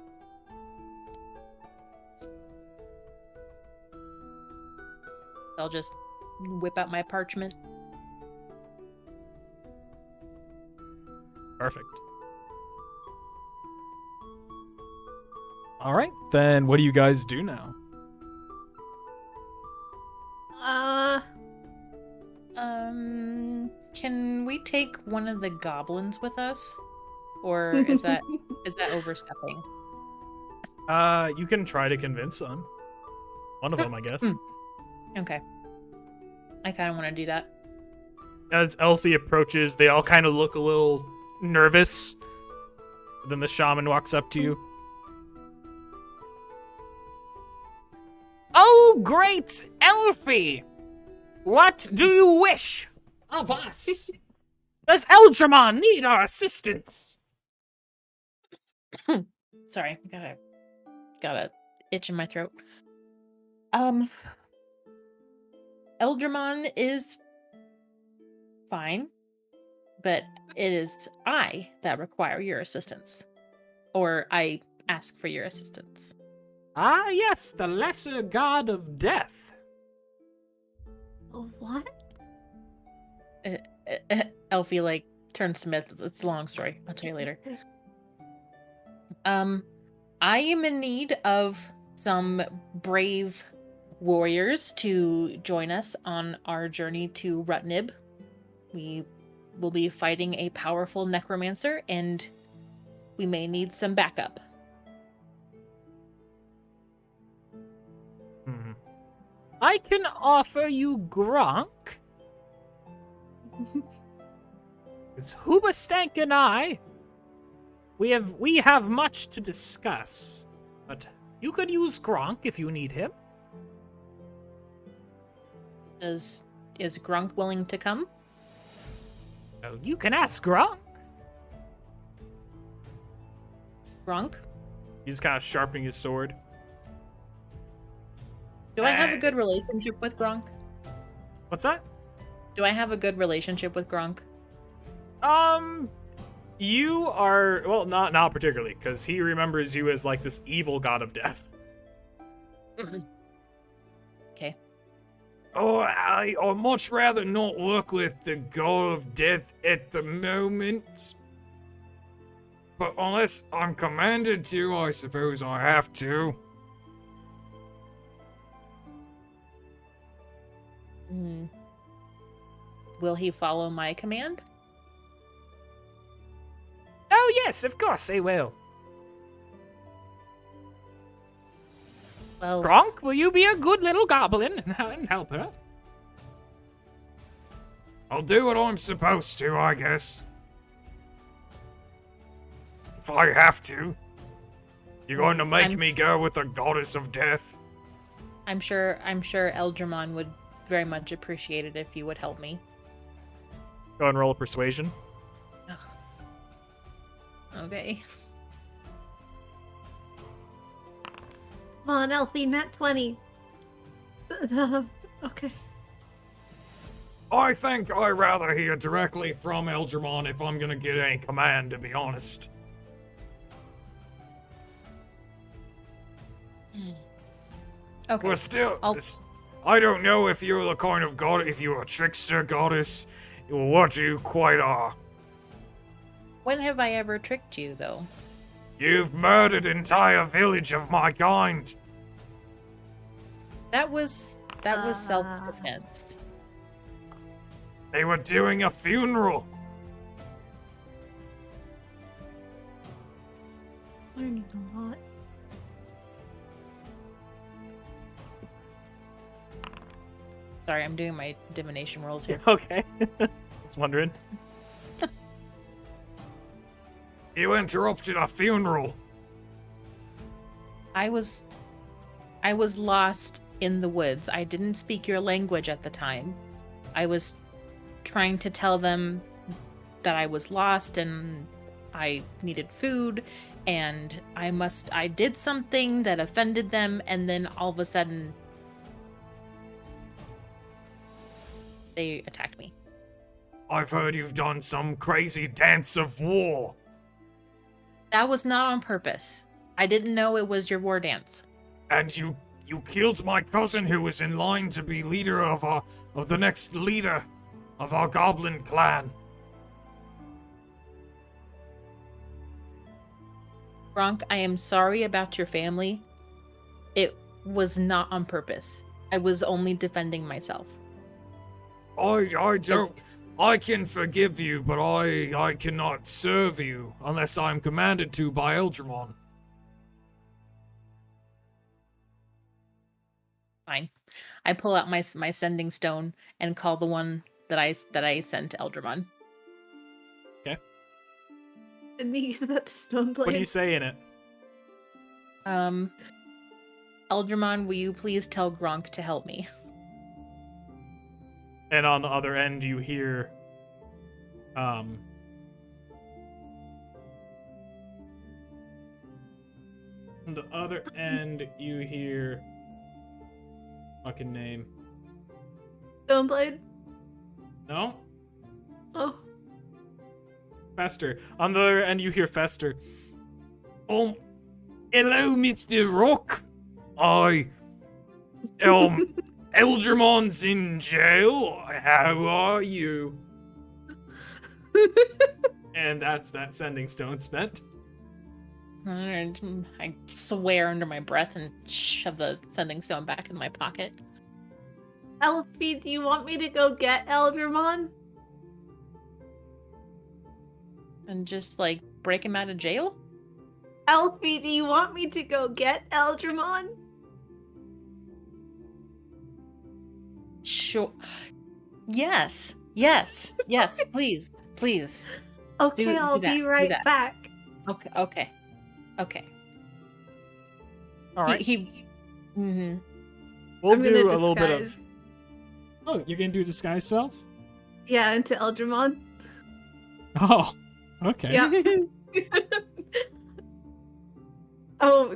I'll just whip out my parchment. Perfect. All right, then what do you guys do now? Can we take one of the goblins with us, or is that overstepping? You can try to convince them. One of them, I guess. Okay. I kind of want to do that. As Elfie approaches, they all kind of look a little nervous. Then the shaman walks up to you. Oh, great Elfie! What do you wish of us? Does Eldramon need our assistance? Sorry, got a itch in my throat. Eldramon is fine, but it is I that require your assistance, or I ask for your assistance. Ah, yes, the lesser god of death. What? Elfie like turns to Myth. It's a long story. I'll tell you later. I am in need of some brave warriors to join us on our journey to Rutnib. We will be fighting a powerful necromancer, and we may need some backup. I can offer you Gronk. Because Hoobastank and I, we have much to discuss. But you could use Gronk if you need him. Is Grunk willing to come? Well, you can ask Gronk. Grunk? He's kind of sharpening his sword. Do I have a good relationship with Gronk? What's that? Do I have a good relationship with Gronk? You are, well, not particularly, because he remembers you as like this evil god of death. Okay. Oh, I'd much rather not work with the god of death at the moment. But unless I'm commanded to, I suppose I have to. Will he follow my command? Oh, yes, of course he will. Well, Gronk, will you be a good little goblin and help her? I'll do what I'm supposed to, I guess. If I have to. You're going to make me go with the goddess of death? I'm sure Eldramon would very much appreciate it if you would help me. Go and roll a persuasion. Okay. Come on, Elfie, nat 20. Okay. I think I'd rather hear directly from Alderman if I'm gonna get any command, to be honest. Okay. Well, still, I'll- I don't know if you're the kind of god, if you're a trickster goddess, or what you quite are. When have I ever tricked you, though? You've murdered an entire village of my kind. That was self-defense. They were doing a funeral. Learning a lot. Sorry, I'm doing my divination rolls here. Okay. Just wondering. You interrupted a funeral. I was lost in the woods. I didn't speak your language at the time. I was trying to tell them that I was lost and I needed food, and I did something that offended them, and then all of a sudden they attacked me. I've heard you've done some crazy dance of war. That was not on purpose. I didn't know it was your war dance. And you killed my cousin who was in line to be leader of the next leader of our goblin clan. Gronk, I am sorry about your family. It was not on purpose. I was only defending myself. I can forgive you, but I cannot serve you unless I'm commanded to by Alderman. Fine. I pull out my sending stone and call the one that I sent to Eldramon. Did we give that to Stoneblade? What do you say in it? Eldramon, will you please tell Gronk to help me? And on the other end, you hear, on the other end, you hear, fucking name. Stoneblade? No? Oh. Fester. On the other end, you hear Fester. Hello, Mr. Rock. Alderman's in jail. How are you? And that's that sending stone spent. And I swear under my breath and shove the sending stone back in my pocket. Elfie, do you want me to go get Eldramon? And just, like, break him out of jail? Elfie, do you want me to go get Eldramon? Sure. Yes, please. Okay, Do I'll that, be do right that. back. Okay. All right. Mm-hmm. We'll I'm do gonna a little bit of. disguise. Oh, you're gonna do disguise self? Yeah, into Eldramon. Oh, okay. Yeah. Oh.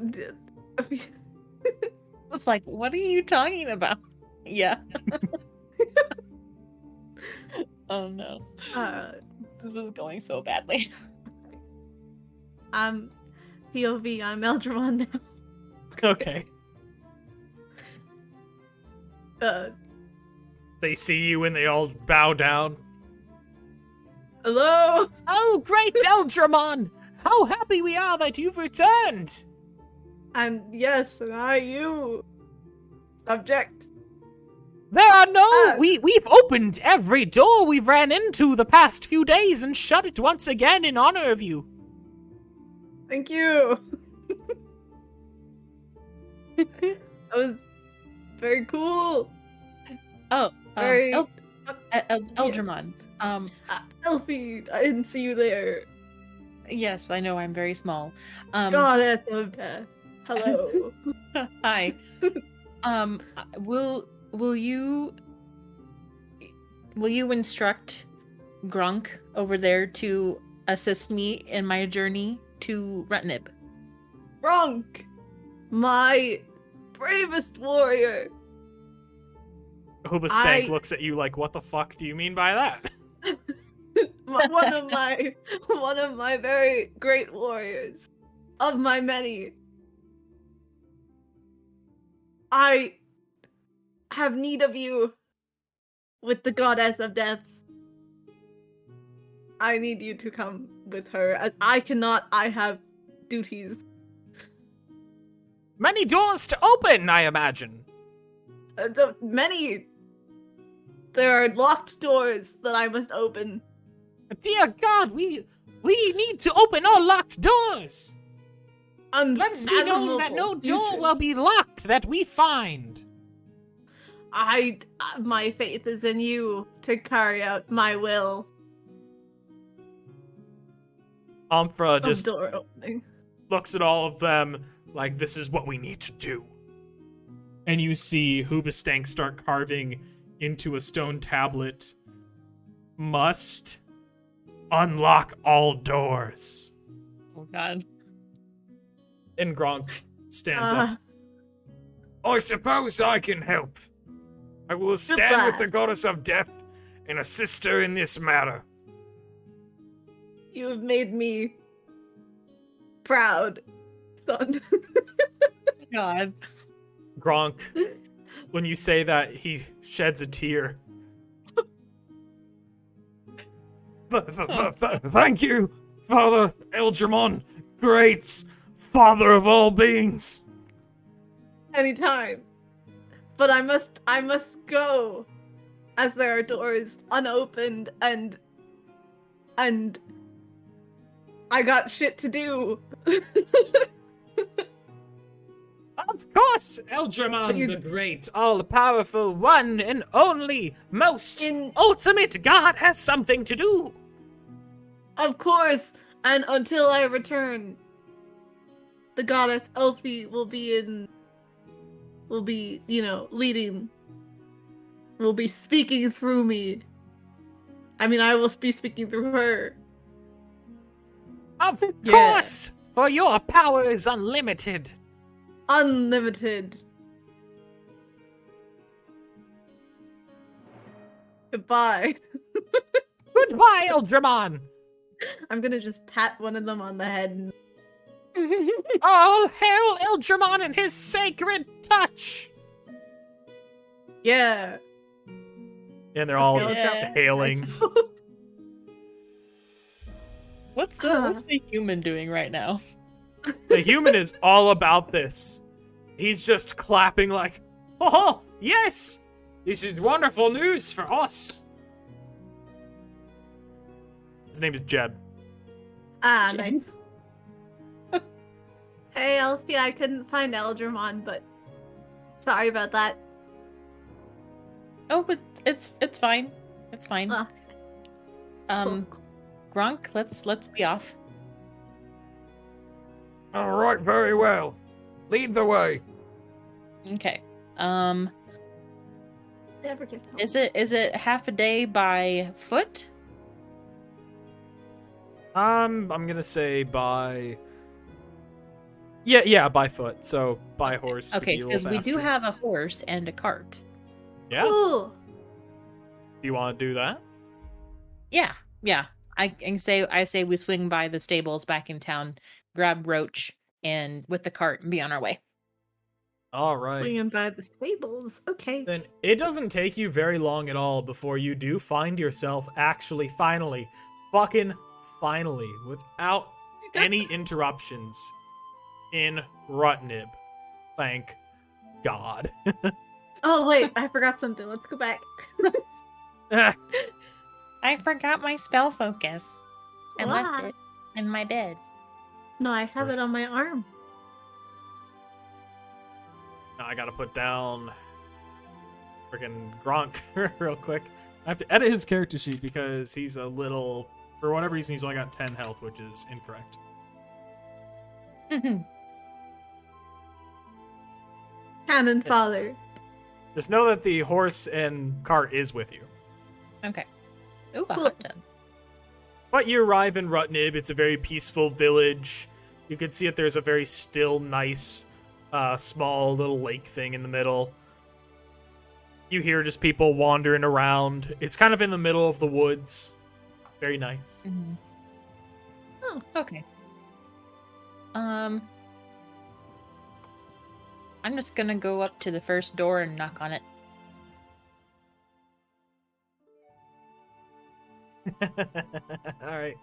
was like, what are you talking about? Yeah. Oh no. This is going so badly. I'm POV, I'm Eldramon now. Okay. They see you and they all bow down. Hello? Oh, great, Eldramon! How happy we are that you've returned! Yes, and are you? Subject. There are no... Ah. We've opened every door we've ran into the past few days and shut it once again in honor of you. Thank you. That was very cool. Oh, Very Eldramon. Elfie, I didn't see you there. Yes, I know I'm very small. Goddess of death. Hello. Hi. Will you instruct Grunk over there to assist me in my journey to Rutnib? Gronk, my bravest warrior. Hoobastank looks at you like, what the fuck do you mean by that? one of my very great warriors, of my many. I have need of you with the goddess of death. I need you to come with her, as I cannot. I have duties. Many doors to open, I imagine. There are locked doors that I must open. Dear God, we need to open all locked doors. Let's be known that no door will be locked that we find. My faith is in you to carry out my will. Omphra just Door opening. looks at all of them like, this is what we need to do. And you see Hoobastank start carving into a stone tablet. Must unlock all doors. Oh God. And Gronk stands up. I suppose I can help. I will stand with the goddess of death and assist her in this matter. You have made me proud, son. God. Gronk, when you say that, he sheds a tear. Thank you, Father Eldramon, great Father of all beings. Anytime. But I must go, as there are doors unopened and I got shit to do. Of course, Eldramon the Great, all-powerful, one and only, most ultimate God has something to do. Of course, and until I return, the goddess Elfie will be, leading, will be speaking through me. I mean, I will be speaking through her. Of course, for your power is unlimited. Unlimited. Goodbye. Goodbye, Eldramon. I'm gonna just pat one of them on the head. All hail Eldramon and his sacred touch. Yeah. And they're all just hailing. What's the human doing right now? The human is all about this. He's just clapping like, Oh, yes! This is wonderful news for us. his name is Jeb. Ah, nice. Hey, Elfie, I couldn't find Eldramon, but sorry about that. Oh, but it's fine. It's fine. Cool. Gronk, let's be off. All right, very well. Lead the way. Okay. Never gets home. Is it half a day by foot? I'm gonna say by. Yeah, by foot. So by horse. would Okay, be a because little we do faster. have a horse and a cart. Yeah. Cool. Do you want to do that? Yeah. I say we swing by the stables back in town, grab Roach, and with the cart and be on our way. All right. Swinging by the stables. Okay. Then it doesn't take you very long at all before you do find yourself actually finally, without any interruptions, in Rutnib. Thank God. Oh, wait, I forgot something. Let's go back. I forgot my spell focus. I What? left it in my bed. No, I have it on my arm. I gotta put down freaking Gronk real quick. I have to edit his character sheet because he's a little, for whatever reason, he's only got 10 health, which is incorrect. Cannon father. Just know that the horse and cart is with you. Okay. Ooh, a Cool. hot tub. But you arrive in Rutnib. It's a very peaceful village. You can see that there's a very still, nice, small little lake thing in the middle. You hear just people wandering around. It's kind of in the middle of the woods. Very nice. Mm-hmm. Oh, okay. I'm just gonna go up to the first door and knock on it. Alright.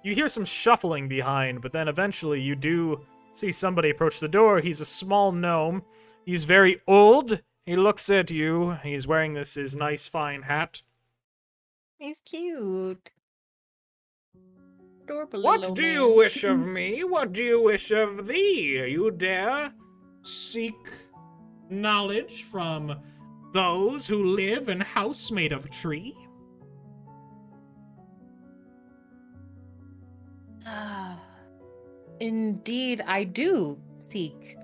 You hear some shuffling behind, but then eventually you do see somebody approach the door. He's a small gnome. He's very old. He looks at you. He's wearing his nice fine hat. He's cute. Adorable What little do man. you wish of me? What do you wish of thee? You dare seek knowledge from those who live in house made of tree? Indeed, I do seek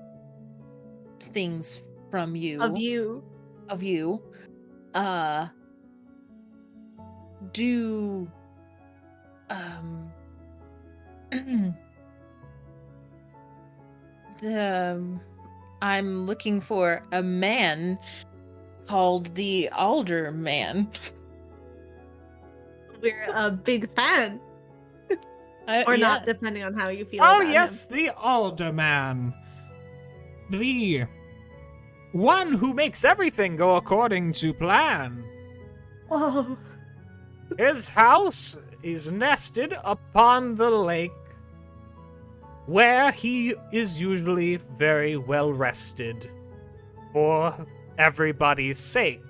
things from you. Of you. Of you. Do I'm looking for a man called the Alderman. We're a big fan. Or not, depending on how you feel Oh, about yes, the Alderman. The one who makes everything go according to plan. him. Whoa. His house is nested upon the lake, where he is usually very well rested for everybody's sake.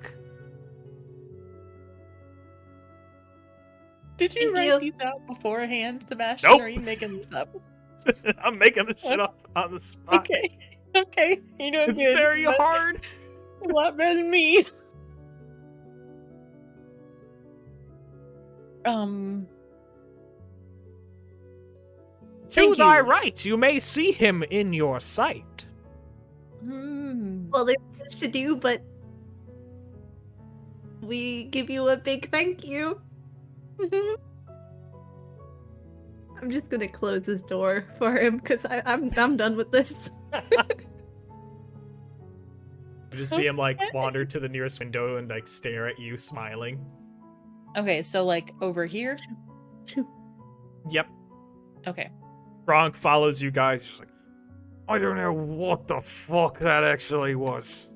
Did you Thank write you. these out beforehand, Sebastian? Nope. Or are you making this up? I'm making this shit up on the spot. Okay. Okay. You know It's very hard. A lot better than me. To Thank thy you. right, you may see him in your sight. Well, there's much to do, but we give you a big thank you. I'm just gonna close this door for him because I'm done with this. You just see him like wander to the nearest window and like stare at you, smiling. Okay, so like over here? Yep. Okay. Gronk follows you guys. Just like, I don't know what the fuck that actually was.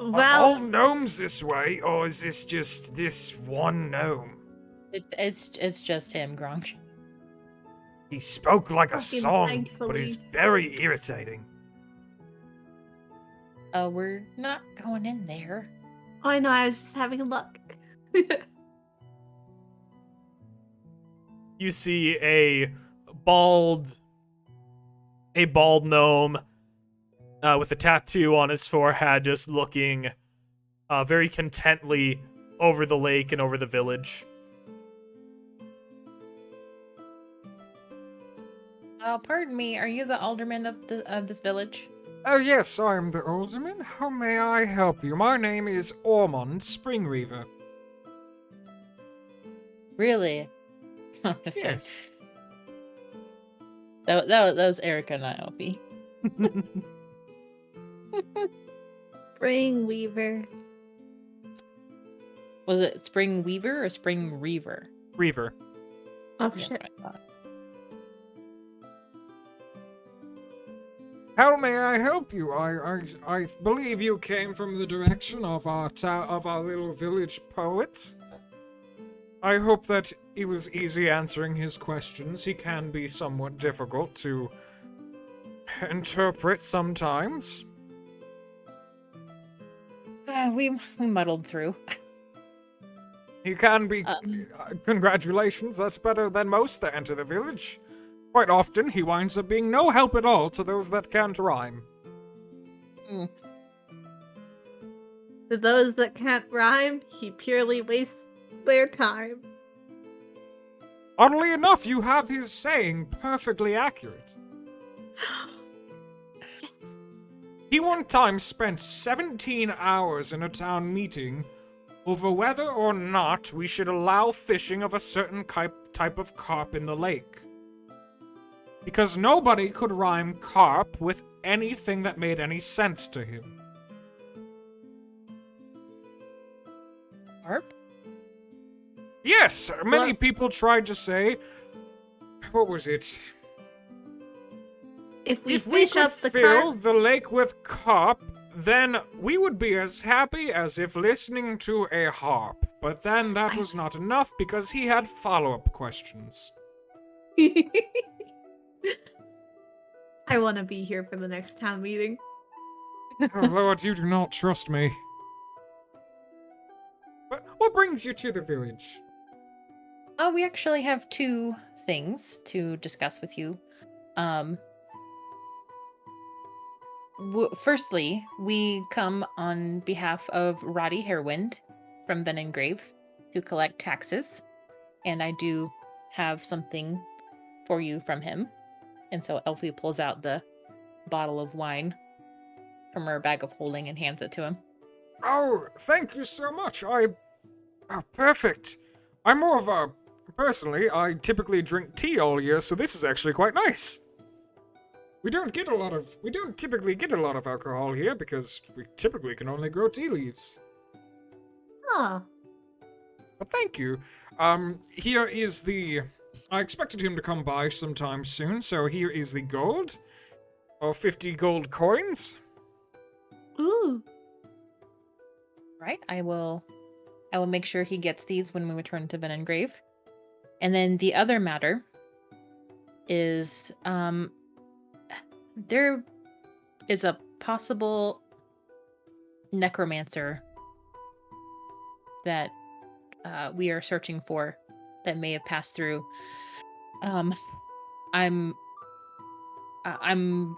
Are Well, all gnomes this way, or is this just this one gnome? It's just him, Gronk. He spoke like a Fucking song, but thankfully. he's very irritating. We're not going in there. oh, I know. I was just having a look. you see a bald gnome with a tattoo on his forehead, just looking very contently over the lake and over the village. Pardon me, are you the alderman of this village? Oh yes, I'm the alderman. How may I help you? My name is Ormond Springreaver. Really? I'm just kidding. Yes. That was Erica Niobe. Spring Weaver. Was it Spring Weaver or Spring Reaver? Reaver. Oh Yeah, shit. that's what I thought. How may I help you? I believe you came from the direction of our little village poet. I hope that it was easy answering his questions. He can be somewhat difficult to interpret sometimes. We muddled through. He can be. Congratulations, that's better than most that enter the village. Quite often, he winds up being no help at all to those that can't rhyme. Mm. To those that can't rhyme, he purely wastes their time. Oddly enough, you have his saying perfectly accurate. Yes. He one time spent 17 hours in a town meeting over whether or not we should allow fishing of a certain type of carp in the lake. Because nobody could rhyme carp with anything that made any sense to him. Harp? Yes, many What? people tried to say... What was it? If we If we fish could up the fill carp, the lake with carp, then we would be as happy as if listening to a harp. But then that was not enough because he had follow-up questions. I want to be here for the next town meeting. Oh Lord, you do not trust me. What brings you to the village? Oh, we actually have two things to discuss with you. Firstly, we come on behalf of Roddy Hairwind from Venengrave to collect taxes, and I do have something for you from him. And so Elfie pulls out the bottle of wine from her bag of holding and hands it to him. Oh, thank you so much. Oh, perfect. I'm more of a... Personally, I typically drink tea all year, so this is actually quite nice. We don't typically get a lot of alcohol here because we typically can only grow tea leaves. Oh, But thank you. Here is the... I expected him to come by sometime soon, so here is the gold. Or 50 gold coins. ooh. Right? I will make sure he gets these when we return to Venengrave. And then the other matter is there is a possible necromancer that we are searching for that may have passed through. I'm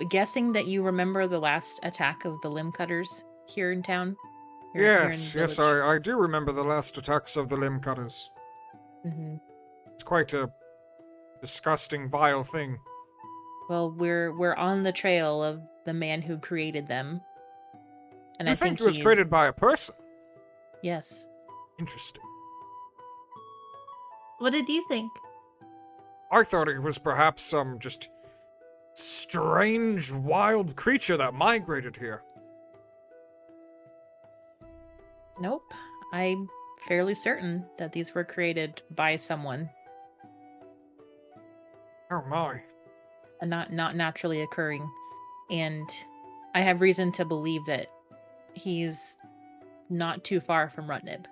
guessing that you remember the last attack of the limb cutters here in town. Yes, I do remember the last attacks of the limb cutters. Mm-hmm. It's quite a disgusting, vile thing. Well, we're on the trail of the man who created them, and You I think it was he's... created by a person? Yes. Interesting. What did you think? I thought it was perhaps some just strange, wild creature that migrated here. Nope. I'm fairly certain that these were created by someone, Oh my. and not naturally occurring. And I have reason to believe that he's not too far from Rutnib.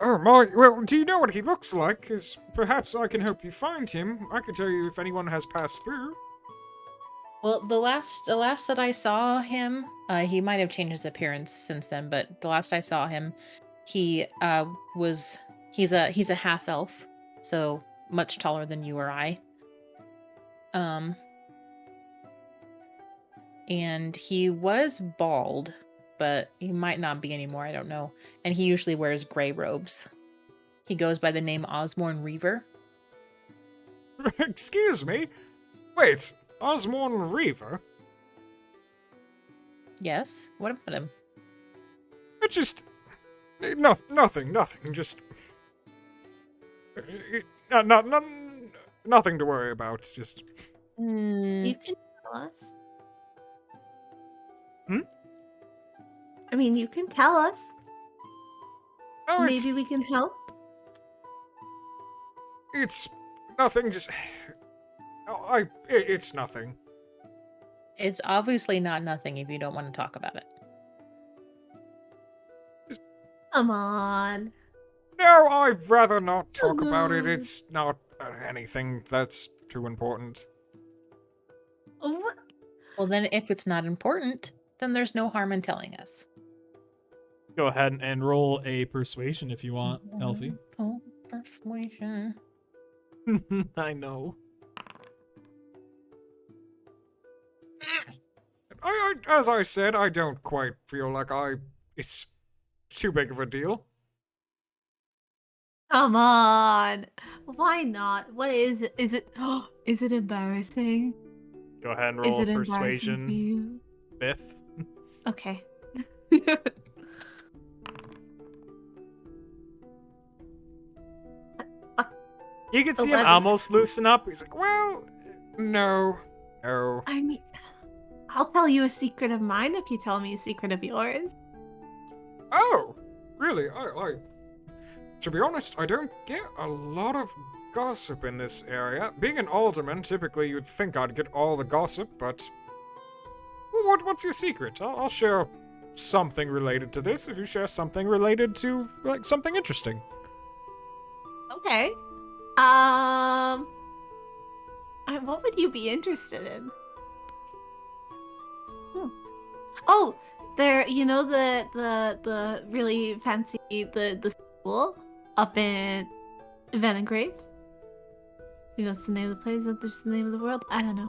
Oh my, well, do you know what he looks like? Because perhaps I can help you find him. I could tell you if anyone has passed through. Well, the last that I saw him, he might have changed his appearance since then, but the last I saw him, he's a half elf, so much taller than you or I. And he was bald, but he might not be anymore, I don't know. And he usually wears gray robes. He goes by the name Osmorn Reaver. Excuse me? Wait, Osmorn Reaver? Yes? What about him? It's just... nothing, just... Nothing to worry about, just... You can tell us. Hmm? I mean, you can tell us. Oh, Maybe we can help. it's nothing, just... Oh, it's nothing. It's obviously not nothing if you don't want to talk about it. Come on. No, I'd rather not talk Come about it. on. It's not anything that's too important. What? Well, then if it's not important, then there's no harm in telling us. Go ahead and roll a persuasion if you want, Elfie. Oh, persuasion. I know. as I said, I don't quite feel like it's too big of a deal. Come on. Why not? What is it? Is it is it embarrassing? Go ahead and Is roll it a embarrassing for persuasion you? myth. Okay. You can see him 11. almost loosen up. He's like, well, no. I mean, I'll tell you a secret of mine if you tell me a secret of yours. Oh, really? To be honest, I don't get a lot of gossip in this area. Being an alderman, typically you'd think I'd get all the gossip, but... Well, what's your secret? I'll share something related to this if you share something related to, like, something interesting. Okay. What would you be interested in? Oh, there. You know the really fancy the school up in Venegrave. I think that's the name of the place. Is that just the name of the world? I don't know.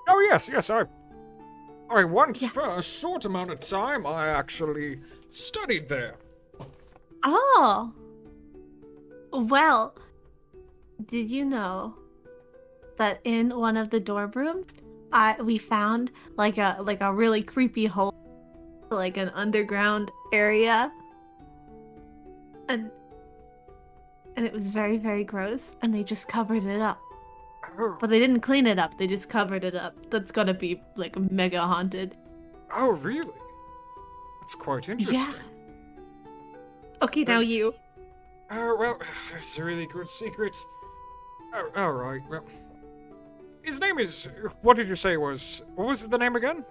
Oh yes, I once for a short amount of time I actually studied there. Oh. Well, did you know that in one of the dorm rooms, we found like a really creepy hole, like an underground area, and it was very, very gross, and they just covered it up. Oh, But they didn't clean it up. They just covered it up. That's gonna be like mega haunted. oh really? That's quite interesting. Okay, now you. Oh, well, that's a really good secret. Oh, alright, well. His name is... What did you say was... What was the name again?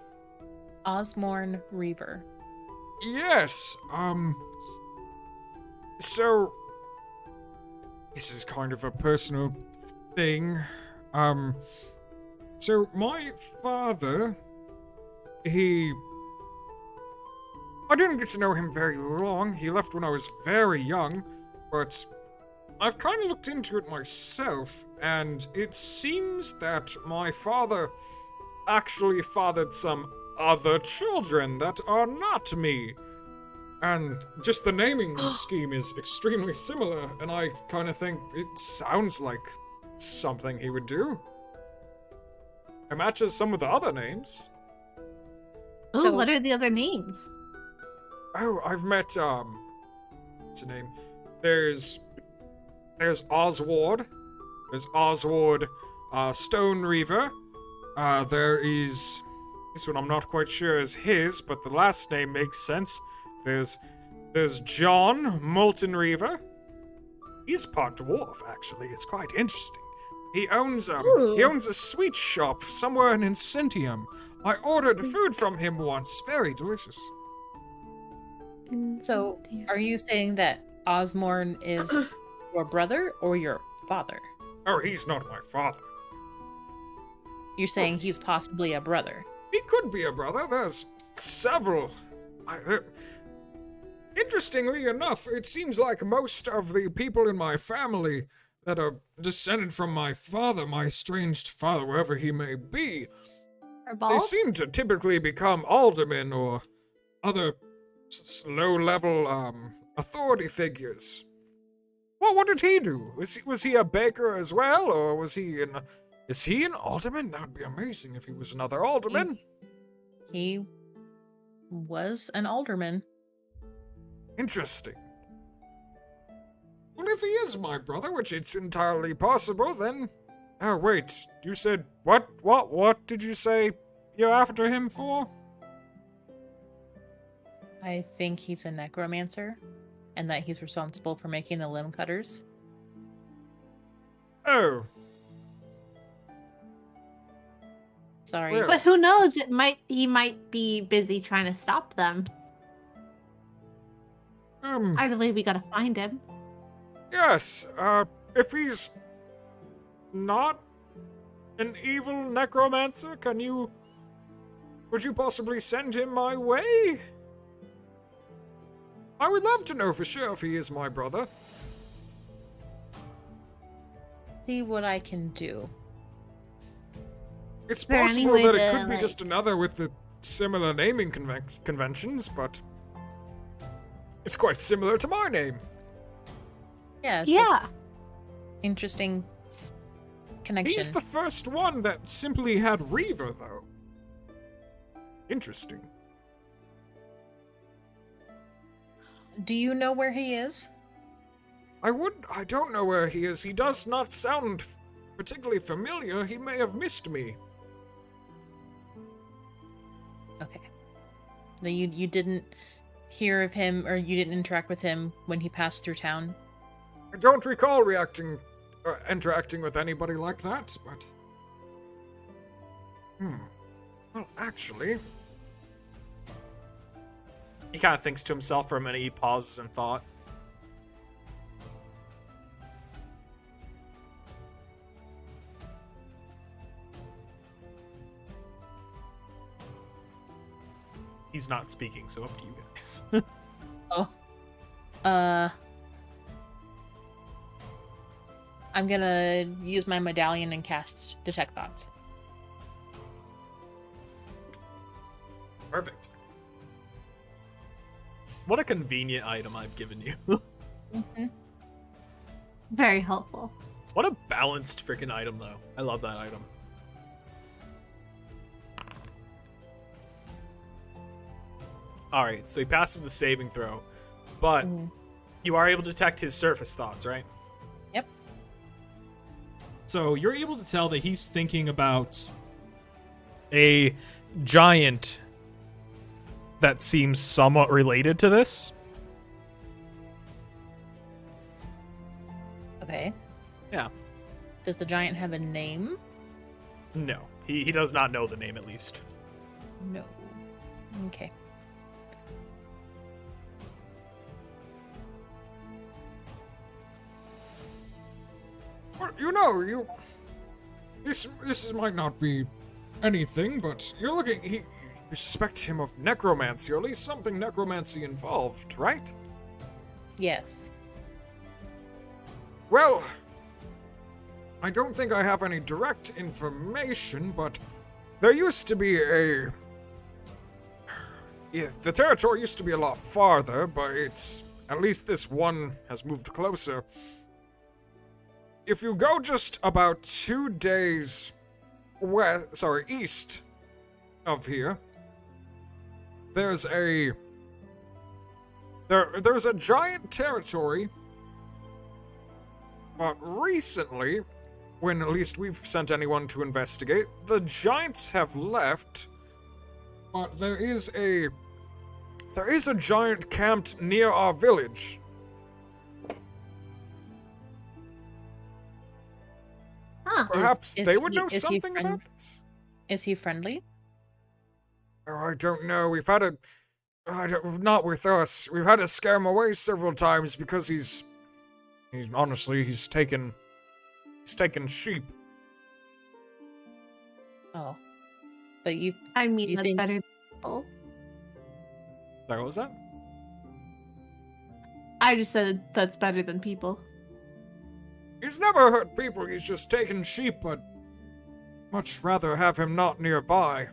Osmorn Reaver. Yes, So... This is kind of a personal thing. So my father... I didn't get to know him very long. He left when I was very young, but I've kind of looked into it myself, and it seems that my father actually fathered some other children that are not me. And just the naming scheme is extremely similar, and I kind of think it sounds like something he would do. It matches some of the other names. Oh, So- what are the other names? Oh, I've met, what's the name? There's Oswald. There's Oswald, Stone Reaver. There is, this one I'm not quite sure is his, but the last name makes sense. There's John, Molten Reaver. He's part dwarf, actually. It's quite interesting. He owns a sweet shop somewhere in Incentium. I ordered food from him once. Very delicious. So, are you saying that Osmorn is your brother or your father? Oh, he's not my father. You're saying he's possibly a brother. He could be a brother. There's several. Interestingly enough, it seems like most of the people in my family that are descended from my father, my estranged father, wherever he may be, they seem to typically become aldermen or other low-level authority figures. Well, what did he do? Was he a baker as well, or is he an alderman? That would be amazing if he was another alderman. He was an alderman. Interesting. Well, if he is my brother, which it's entirely possible, then... Oh, wait, you said... What did you say you're after him for? I think he's a necromancer, and that he's responsible for making the limb cutters. Oh. Sorry. Well. But who knows? He might be busy trying to stop them. Either way, we gotta find him. Yes, if he's not an evil necromancer, would you possibly send him my way? I would love to know for sure if he is my brother. See what I can do. It's there any possible way that it to, could be just another with the similar naming conventions, but it's quite similar to my name. Yeah. Yeah. Interesting connection. He's the first one that simply had Reaver, though. Interesting. Do you know where he is? I don't know where he is. He does not sound particularly familiar. He may have missed me. Okay. No, you didn't hear of him, or you didn't interact with him when he passed through town? I don't recall interacting with anybody like that, but... Well, actually... He kind of thinks to himself for a minute. He pauses in thought. He's not speaking, so up to you guys. I'm gonna use my medallion and cast Detect Thoughts. Perfect. What a convenient item I've given you. Mm-hmm. Very helpful. What a balanced freaking item, though. I love that item. Alright, so he passes the saving throw, but you are able to detect his surface thoughts, right? Yep. So you're able to tell that he's thinking about a giant that seems somewhat related to this. Okay. Yeah. Does the giant have a name? No. He does not know the name, at least. No. Okay. Well, this might not be anything, but you suspect him of necromancy, or at least something necromancy involved, right? Yes. Well, I don't think I have any direct information, but there used to be the territory used to be a lot farther, but at least this one has moved closer. If you go just about 2 days east of here, there's a giant territory, but recently, when at least we've sent anyone to investigate, the giants have left, but there is a giant camped near our village. Huh. Perhaps Is they would he- know is he something friend- about this? Is he friendly? Oh, I don't know. We've had not with us. We've had to scare him away several times because he's taken sheep. Oh. But you I mean, You that's think- better than people. Sorry, what was that? I just said that's better than people. He's never hurt people. He's just taken sheep, but much rather have him not nearby.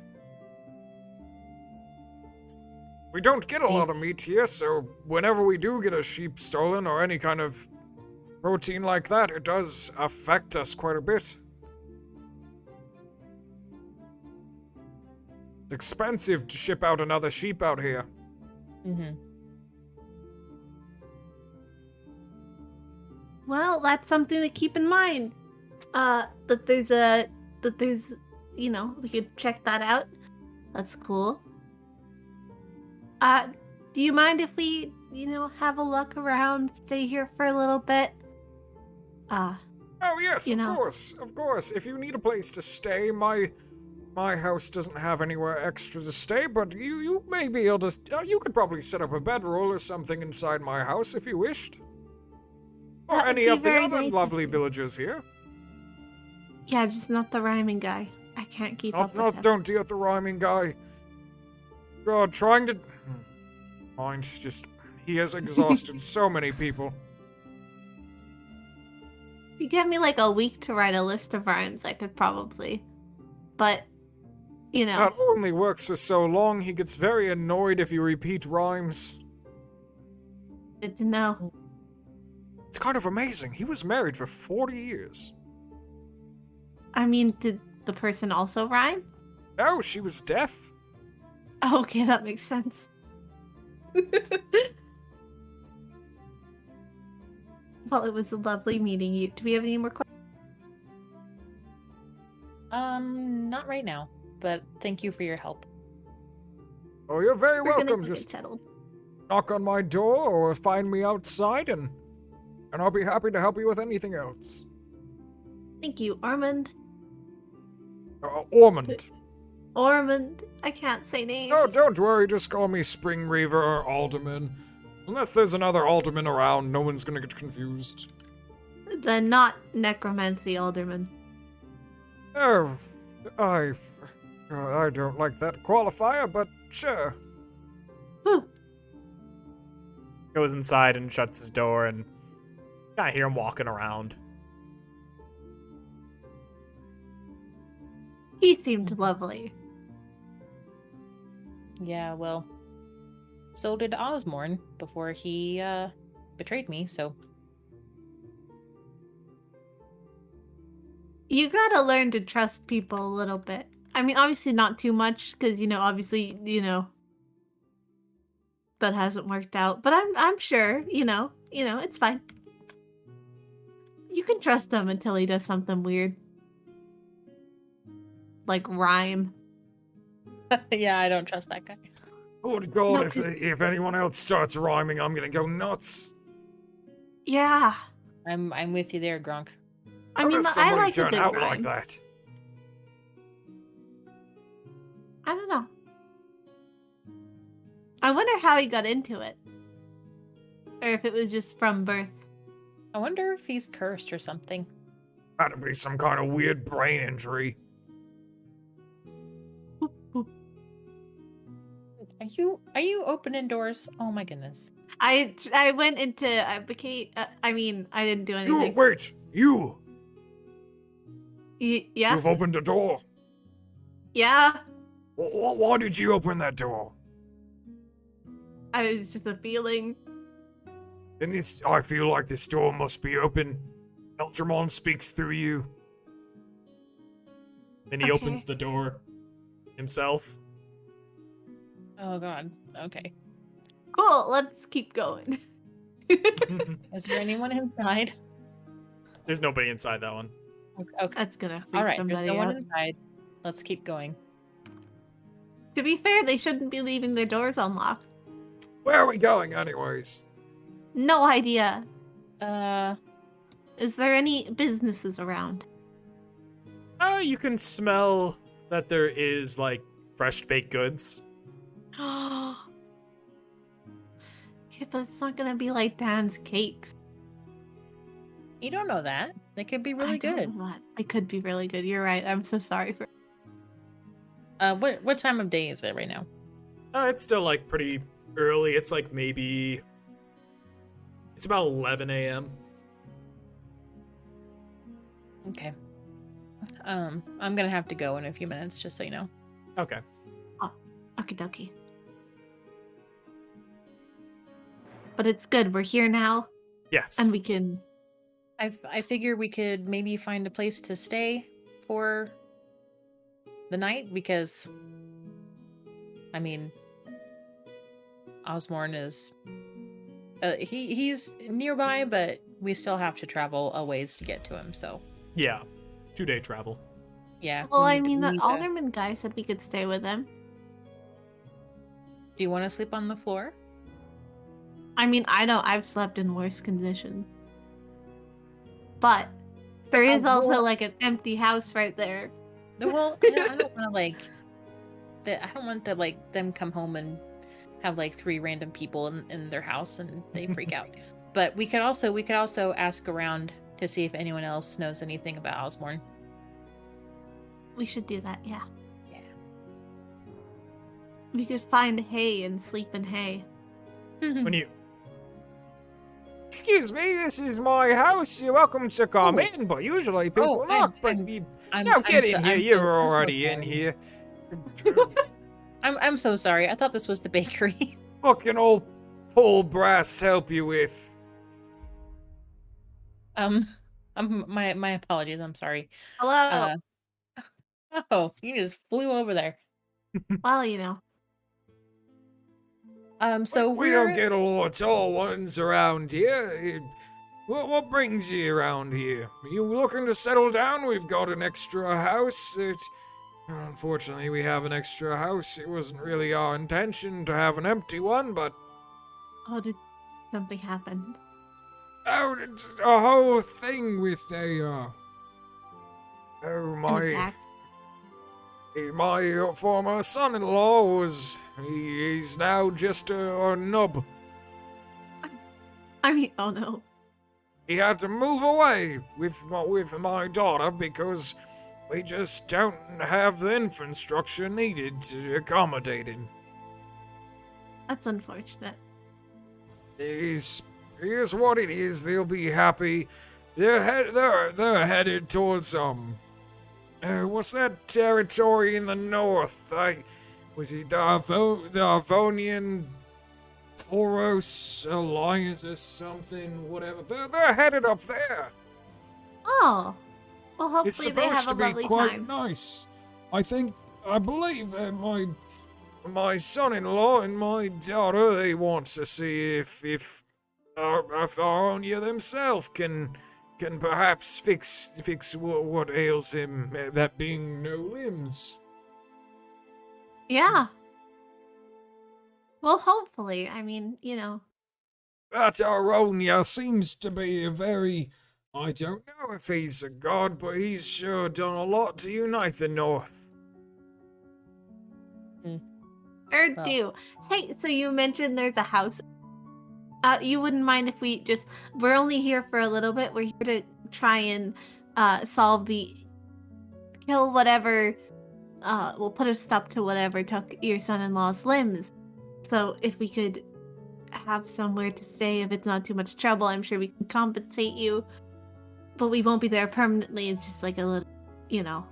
We don't get a lot of meat here, so whenever we do get a sheep stolen or any kind of protein like that, it does affect us quite a bit. It's expensive to ship out another sheep out here. Mm-hmm. Well, that's something to keep in mind. That there's we could check that out. That's cool. Do you mind if we, have a look around, stay here for a little bit? Oh yes, of course. If you need a place to stay, my house doesn't have anywhere extra to stay, but you may be able to. You could probably set up a bedroll or something inside my house if you wished. Or That would any be of the very other nice lovely of you. villagers here. Yeah, just not the rhyming guy. I can't keep up with him. Don't deal with the rhyming guy. God, trying to. Mind, he has exhausted so many people. If you give me like a week to write a list of rhymes, I could probably. But You know. That only works for so long. He gets very annoyed if you repeat rhymes. Good to know. It's kind of amazing. He was married for 40 years. I mean, did the person also rhyme? No, she was deaf. Oh, okay, that makes sense. Well, it was lovely meeting you. Do we have any more questions? Not right now, but thank you for your help. Oh, you're very We're gonna welcome. get Just settled. knock on my door or find me outside and I'll be happy to help you with anything else. Thank you, Ormond. Ormond. Ormond. I can't say names. Oh, don't worry. Just call me Spring Reaver or Alderman. Unless there's another Alderman around, no one's gonna get confused. Then not Necromancy Alderman. Oh, I don't like that qualifier, but sure. Whew. Goes inside and shuts his door, and kind of hear him walking around. He seemed lovely. Yeah, well, so did Osborne before he betrayed me, so You gotta learn to trust people a little bit. I mean, obviously not too much, because, obviously, that hasn't worked out. But I'm sure, it's fine. You can trust him until he does something weird. Like rhyme. yeah, I don't trust that guy. Good God, No, if anyone else starts rhyming, I'm gonna go nuts. Yeah. I'm with you there, Gronk. I How mean, does I somebody like a turn good out rhyme. like that? I don't know. I wonder how he got into it. Or if it was just from birth. I wonder if he's cursed or something. Had to be some kind of weird brain injury. Are you opening doors? Oh my goodness. I went into I didn't do You, anything. wait! You! Yeah? You've opened a door. Yeah. Why did you open that door? I was just a feeling. I feel like this door must be open. Elderman speaks through you. Then he Okay. opens the door himself. Oh god. Okay. Cool, let's keep going. Is there anyone inside? There's nobody inside that one. Okay. That's gonna freak All right. There's somebody no one out. inside. Let's keep going. To be fair, they shouldn't be leaving their doors unlocked. Where are we going, anyways? No idea. Uh, Is there any businesses around? You can smell that there is, like, fresh baked goods. Yeah, but it's not gonna be like Dan's cakes. you don't know that. They could be really I don't good. know that. They could be really good. You're right. I'm so sorry for. What time of day is it right now? It's still, like, pretty early. It's, like, maybe... It's about 11 a.m. Okay. I'm gonna have to go in a few minutes, just so you know. Okay. Okie dokie. But it's good. We're here now, Yes. and we can. I figure we could maybe find a place to stay for the night, because I mean, Osborne is he's nearby, but we still have to travel a ways to get to him. So Yeah. 2-day travel. yeah. Well, we I need- mean, we that need to- Alderman guy said we could stay with him. Do you want to sleep on the floor? I mean, I know I've slept in worse conditions, but there is also well- like an empty house right there. Well, I don't want to I don't want to them come home and have like 3 random people in their house and they freak out. But we could also ask around to see if anyone else knows anything about Osborne. We should do that. Yeah, Yeah. we could find hay and sleep in hay. When you... Excuse me, this is my house. You're welcome to come Oh. in, but usually people Oh, knock. But I'm- you, I'm- now I'm get so- in here. I'm You're so already in sorry. here. I'm so sorry. I thought this was the bakery. What can old Paul Brass help you with? My apologies. I'm sorry. Hello. Oh, you just flew over there. Well, you know. So we don't get a lot of tall ones around here. What brings you around here? Are you looking to settle down? We've got an extra house. Unfortunately, we have an extra house. It wasn't really our intention to have an empty one, but... Oh, did something happen? Oh, it's a whole thing with oh, An attack? my former son-in-law he's now just a nub. I mean, oh no. He had to move away with my daughter because we just don't have the infrastructure needed to accommodate him. That's unfortunate. Here's what it is. They'll be happy. They're headed towards what's that territory in the north? Was it the Arvonian Poros Alliance or something? Whatever. They're headed up there. Oh. Well, hopefully It's they have supposed to a be lovely quite time. nice. I believe that my son-in-law and my daughter, they want to see if Aronia themselves can perhaps fix what ails him, that being no limbs. Yeah. Well, hopefully. I mean, you know. That Aronia seems to be a very... I don't know if he's a god, but he's sure done a lot to unite the North. Or Well. do. Hey, so you mentioned there's a house. You wouldn't mind if we're only here for a little bit. We're here to try and kill whatever, we'll put a stop to whatever took your son-in-law's limbs. So if we could have somewhere to stay, if it's not too much trouble, I'm sure we can compensate you. But we won't be there permanently. It's just like a little, you know.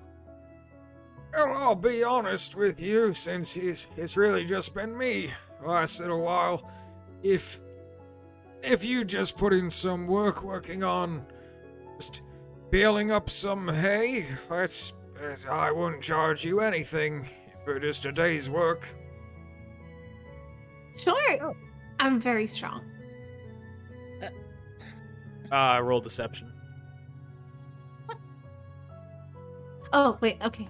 Well, I'll be honest with you, since it's really just been me last little while. If you just put in some work working on just baling up some hay, I wouldn't charge you anything for just a day's work. Sure. I'm very strong. Roll deception. Oh, wait, okay.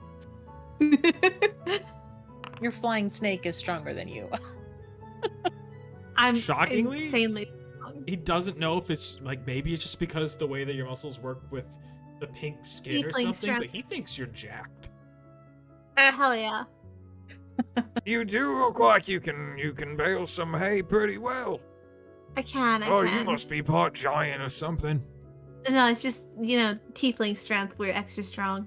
Your flying snake is stronger than you. I'm Shockingly? insanely strong. He doesn't know if it's like maybe it's just because the way that your muscles work with the pink skin or Tiefling something, strength. but he thinks you're jacked. Hell yeah. You do look like you can bale some hay pretty well. I can. You must be part giant or something. No, it's just, tiefling strength. We're extra strong,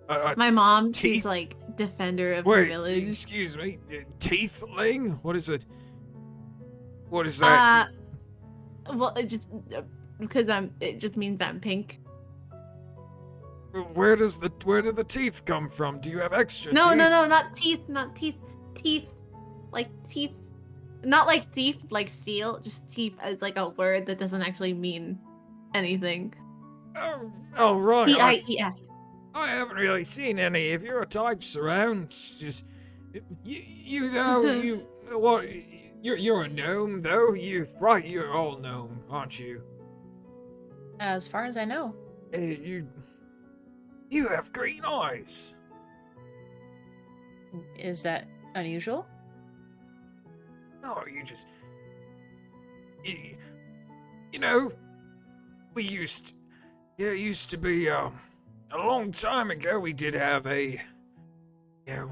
My My mom, teeth? she's like defender of the Wait, village. excuse me, teethling? What is it? What is that? Well, it just because it just means I'm pink. Where did the teeth come from? Do you have extra No, teeth? not teeth, teeth, like teeth, not like thief, like steal. Just teeth as like a word that doesn't actually mean anything. Oh right. T-I-E-F. I haven't really seen any of your types around. Just you're a gnome though. You're all gnome, aren't you? As far as I know. You have green eyes. Is that unusual? No, we used to be a long time ago. We did have it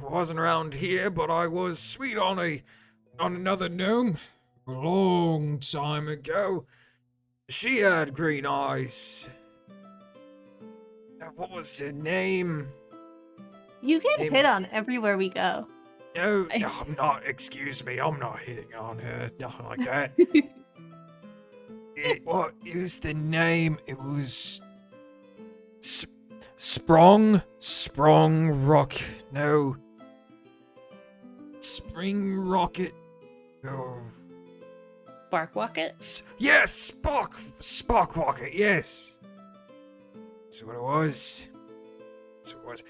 wasn't around here, but I was sweet on another gnome a long time ago. She had green eyes. What was her name? You get Name- hit on everywhere we go. No, I'm not. Excuse me, I'm not hitting on her. Nothing like that. What was the name? It was Sprong Rock. No, Spring Rocket. Oh. Spark Rocket? Yes, Spark Rocket, yes. That's what it was. That's what it was.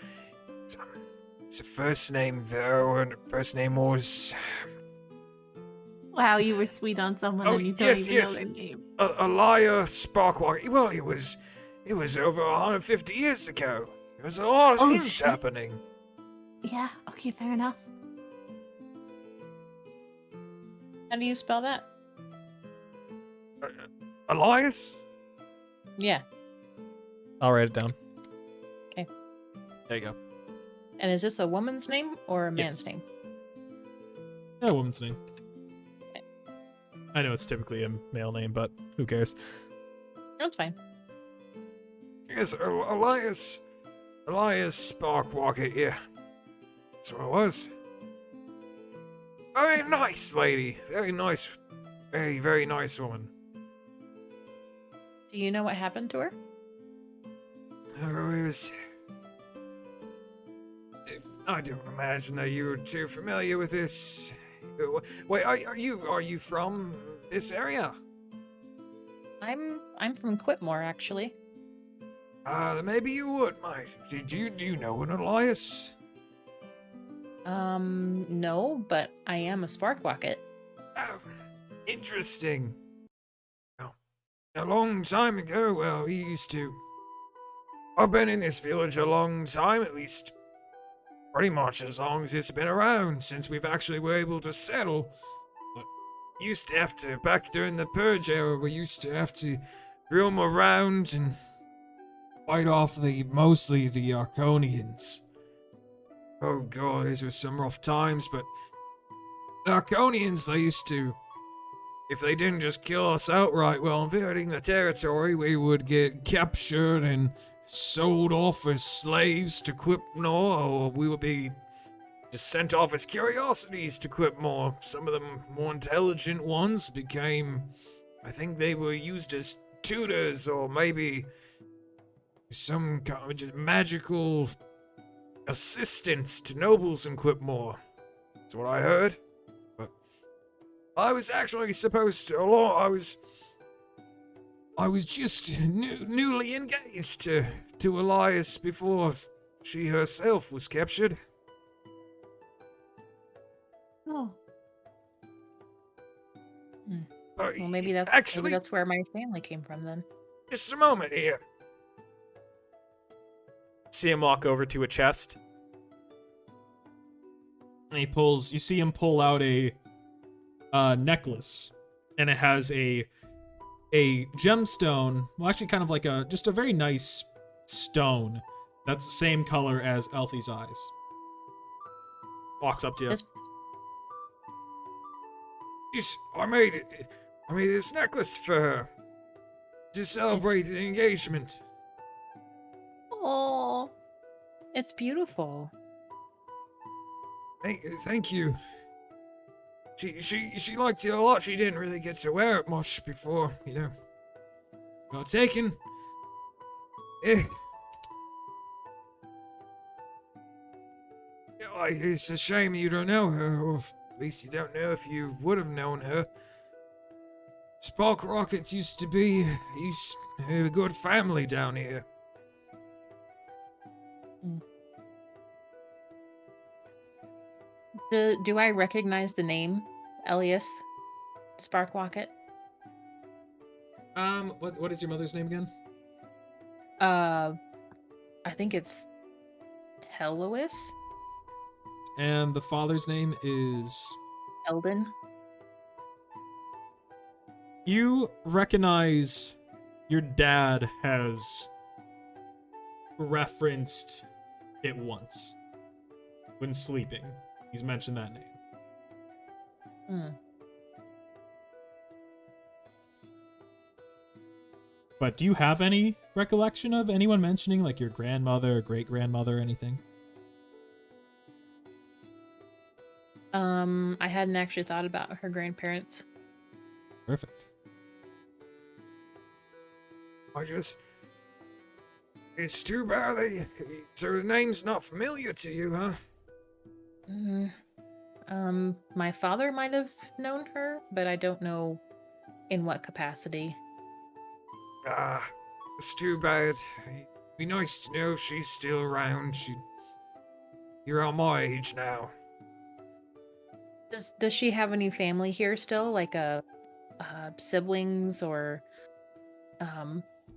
It's a first name, though, and the first name was... Wow, you were sweet on someone and you don't even know their name. Elia Spark Rocket. Well, it was over 150 years ago. There was a lot of things happening. Yeah, okay, fair enough. How do you spell that? Elias? Yeah. I'll write it down. Okay. There you go. And is this a woman's name or a man's Yes. name? Yeah, woman's name. I know it's typically a male name, but who cares? That's fine. Yes, Elias Spark Rocket, yeah. That's what it was. Very nice lady. Very nice. Very, very nice woman. Do you know what happened to her? It was... I don't imagine that you were too familiar with this. Wait, are you from this area? I'm from Quitmore, actually. Then maybe you would, mate. Do you know an Elias? No, but I am a Spark Rocket. Oh, interesting. Well, a long time ago, well, he used to... I've been in this village a long time, at least pretty much as long as it's been around, since we've actually were able to settle. But used to have to, back during the Purge era, we used to have to roam around and fight off mostly the Arconians. Oh god, these were some rough times, but the Arconians, they used to, if they didn't just kill us outright while invading the territory, we would get captured and sold off as slaves to Quipnor, or we would be just sent off as curiosities to Quipmore. Some of the more intelligent ones became, I think they were used as tutors, or maybe some kind of just magical assistants to nobles in Quipmore. That's what I heard. But I was actually supposed to, I was just newly engaged to Elias before she herself was captured. Oh. Well, maybe that's where my family came from then. Just a moment here. See him walk over to a chest. And you see him pull out a necklace. And it has a gemstone, well, actually kind of like just a very nice stone that's the same color as Elfie's eyes. Walks up to you. I made this necklace for her to celebrate the engagement. Oh, it's beautiful. Thank you. She liked it a lot. She didn't really get to wear it much before, got taken. It's a shame you don't know her, or at least you don't know if you would have known her. Spark Rockets used to be a good family down here. Do I recognize the name Elias Spark Rocket? What is your mother's name again? I think it's Telois. And the father's name is Eldon. You recognize your dad has referenced it once when sleeping. He's mentioned that name. But do you have any recollection of anyone mentioning, like your grandmother or great-grandmother or anything? I hadn't actually thought about her grandparents. Perfect. It's too bad so the name's not familiar to you, huh? My father might have known her, but I don't know in what capacity. Ah, it's too bad. It'd be nice to know if she's still around. You're on my age now. Does she have any family here still, like siblings or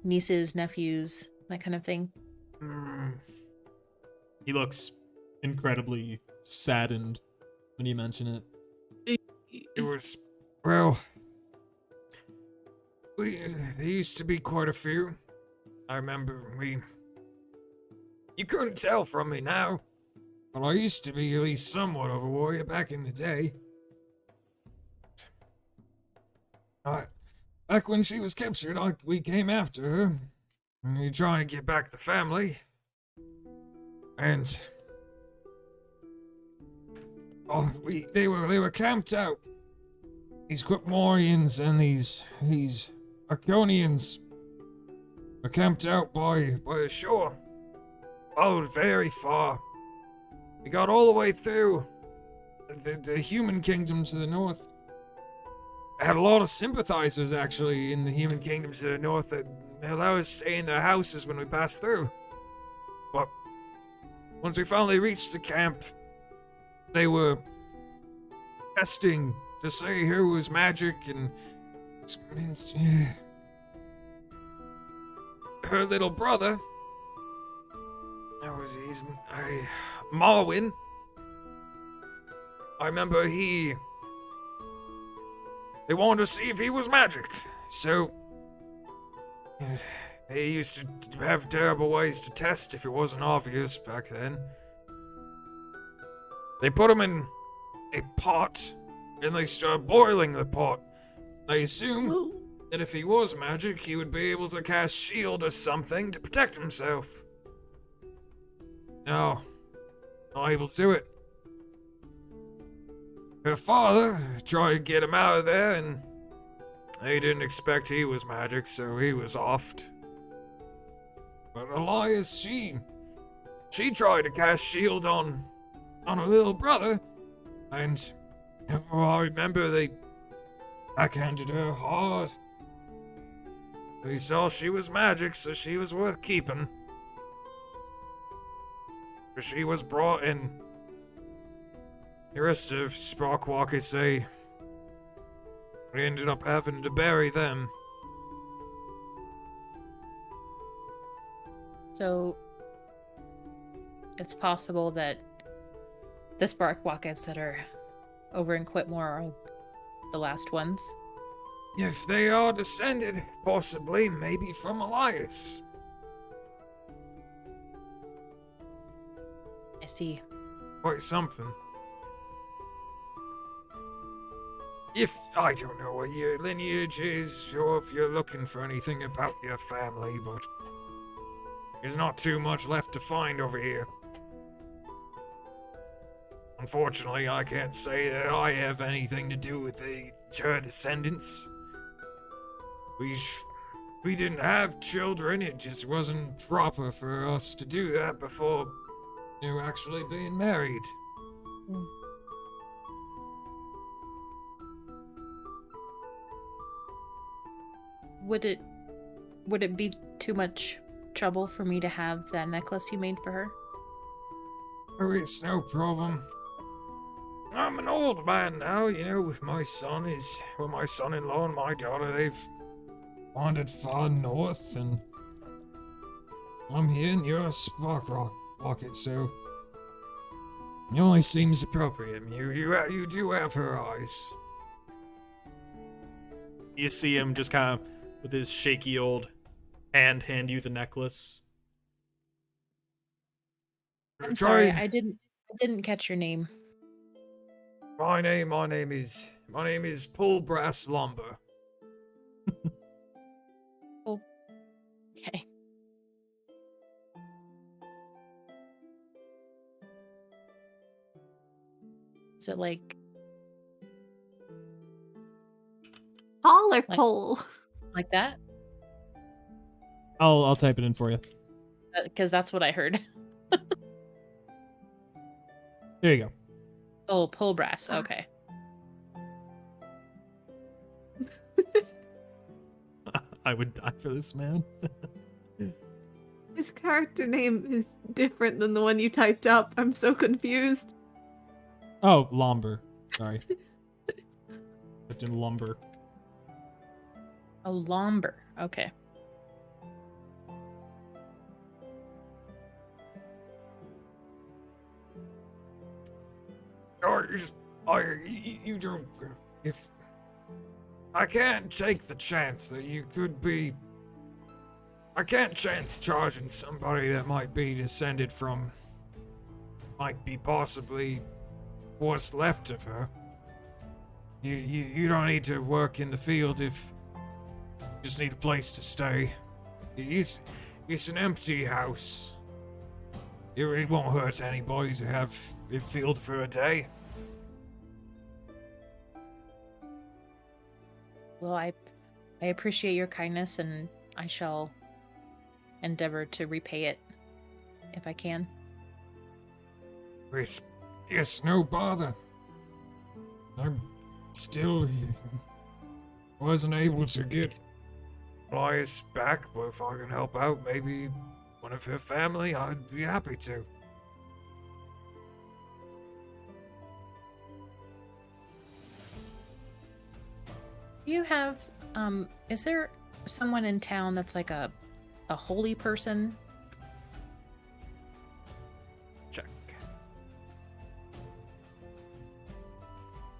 nieces, nephews, that kind of thing? Hmm. He looks incredibly saddened when you mention it. It was, well, there used to be quite a few. I remember you couldn't tell from me now, but I used to be at least somewhat of a warrior back in the day. Back when she was captured, we came after her, and we were trying to get back the family, and they were camped out. These Quipmorians and these Arconians were camped out by the shore. Followed very far. We got all the way through the human kingdom to the north. I had a lot of sympathizers, actually, in the human kingdom to the north that allowed us to stay in their houses when we passed through. But once we finally reached the camp, they were testing to see who was magic, and her little brother, Marwin. I remember they wanted to see if he was magic, so they used to have terrible ways to test if it wasn't obvious back then. They put him in a pot, and they started boiling the pot. They assumed that if he was magic, he would be able to cast shield or something to protect himself. No, not able to do it. Her father tried to get him out of there, and they didn't expect he was magic, so he was offed. But Elias, she tried to cast shield on her little brother, and I remember they backhanded her hard. They saw she was magic, so she was worth keeping. But she was brought in. The rest of Sparkwalkers say we ended up having to bury them. So it's possible that the Sparkwalkers that are over in Quitmore are the last ones? If they are descended, possibly, maybe from Elias. I see. Quite something. I don't know what your lineage is, or if you're looking for anything about your family, but there's not too much left to find over here. Unfortunately, I can't say that I have anything to do with her descendants. We didn't have children, it just wasn't proper for us to do that before they were actually being married. Mm. Would it be too much trouble for me to have that necklace you made for her? Oh, it's no problem. I'm an old man now, with my son-in-law and my daughter, they've wandered far north, and I'm here and you're a Sparkwalker, so it only seems appropriate. You do have her eyes. You see him just kind of, with his shaky old hand you the necklace. I'm sorry, I didn't catch your name. My name is Pull Brass Lumber. Okay. Is it like Paul or pole? like that? I'll type it in for you. Because that's what I heard. There you go. Oh, pole brass. Okay. I would die for this man. His character name is different than the one you typed up. I'm so confused. Oh, lumber. Sorry. It's in lumber. Oh, Lomber. Okay. Or you don't. If I can't take the chance that you could be. I can't chance charging somebody that might be descended from. Might be possibly what's left of her. You don't need to work in the field if you just need a place to stay. It's an empty house. It won't hurt anybody to have it filled for a day. Well, I appreciate your kindness, and I shall endeavor to repay it if I can. Yes, no bother. I'm still wasn't able to get Elias back, but if I can help out, maybe one of her family, I'd be happy to. Do you have, is there someone in town that's like a holy person? Check.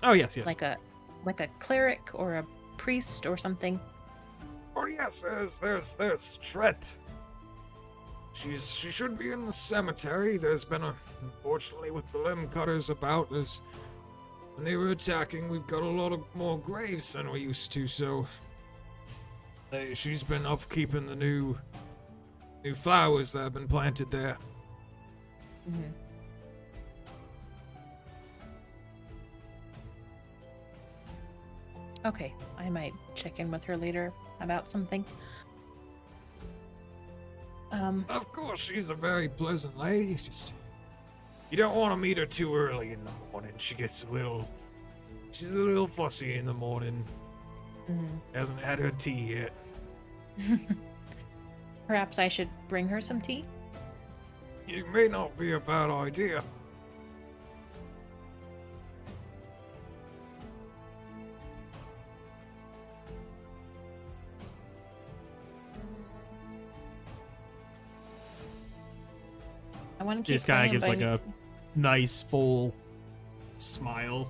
Oh, yes. Like a cleric or a priest or something? Oh yes, there's Tret. She should be in the cemetery. There's been unfortunately with the limb cutters about, when they were attacking, we've got a lot of more graves than we used to, so she's been upkeeping the new flowers that have been planted there. Mm-hmm. Okay, I might check in with her later about something. Of course, she's a very pleasant lady. It's just you don't want to meet her too early in the morning. She's a little fussy in the morning. Hasn't had her tea yet. Perhaps I should bring her some tea? It may not be a bad idea. I want to He keep just kind of playing, gives but like a nice full smile.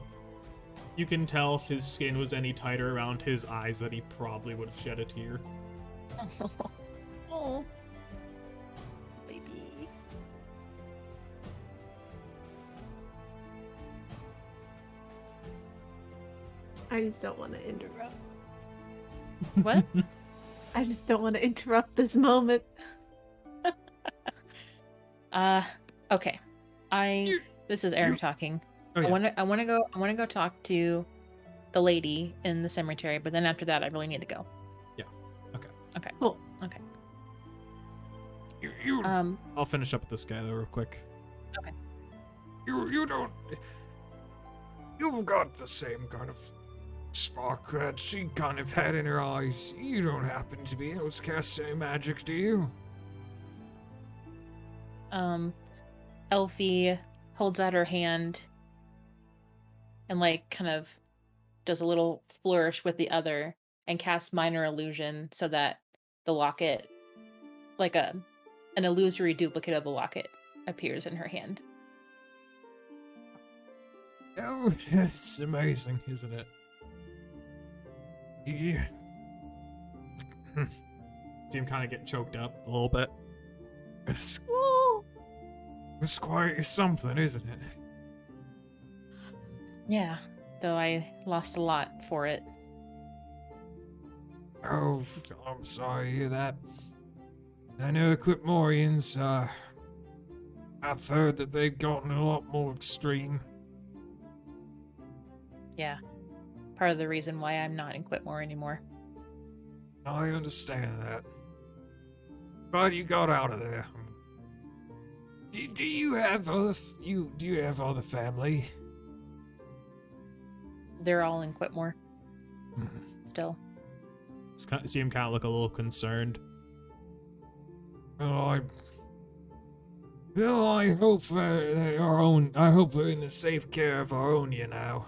You can tell if his skin was any tighter around his eyes that he probably would have shed a tear. Oh, baby. I just don't want to interrupt. What? I just don't want to interrupt this moment. Okay. This is Eric talking. Oh, yeah. I want to go talk to the lady in the cemetery, but then after that I really need to go. Yeah. Okay. Okay. Cool. Okay. You I'll finish up with this guy though real quick. Okay. you don't. You've got the same kind of spark that she kind of had in her eyes. You don't happen to be able to cast any magic, do you? Elfie holds out her hand and like kind of does a little flourish with the other and casts minor illusion so that the locket, like an illusory duplicate of the locket, appears in her hand. Oh, it's amazing, isn't it? Yeah. See him kind of get choked up a little bit. It's quite something, isn't it? Yeah, though I lost a lot for it. Oh, I'm sorry to hear that. I know Equipmorians, I've heard that they've gotten a lot more extreme. Yeah, part of the reason why I'm not in Quitmore anymore. I understand that. But you got out of there. Do you have other family? they're all in Quitmore. Still. See him kind of look a little concerned. Well, I hope I hope we're in the safe care of Aronia now.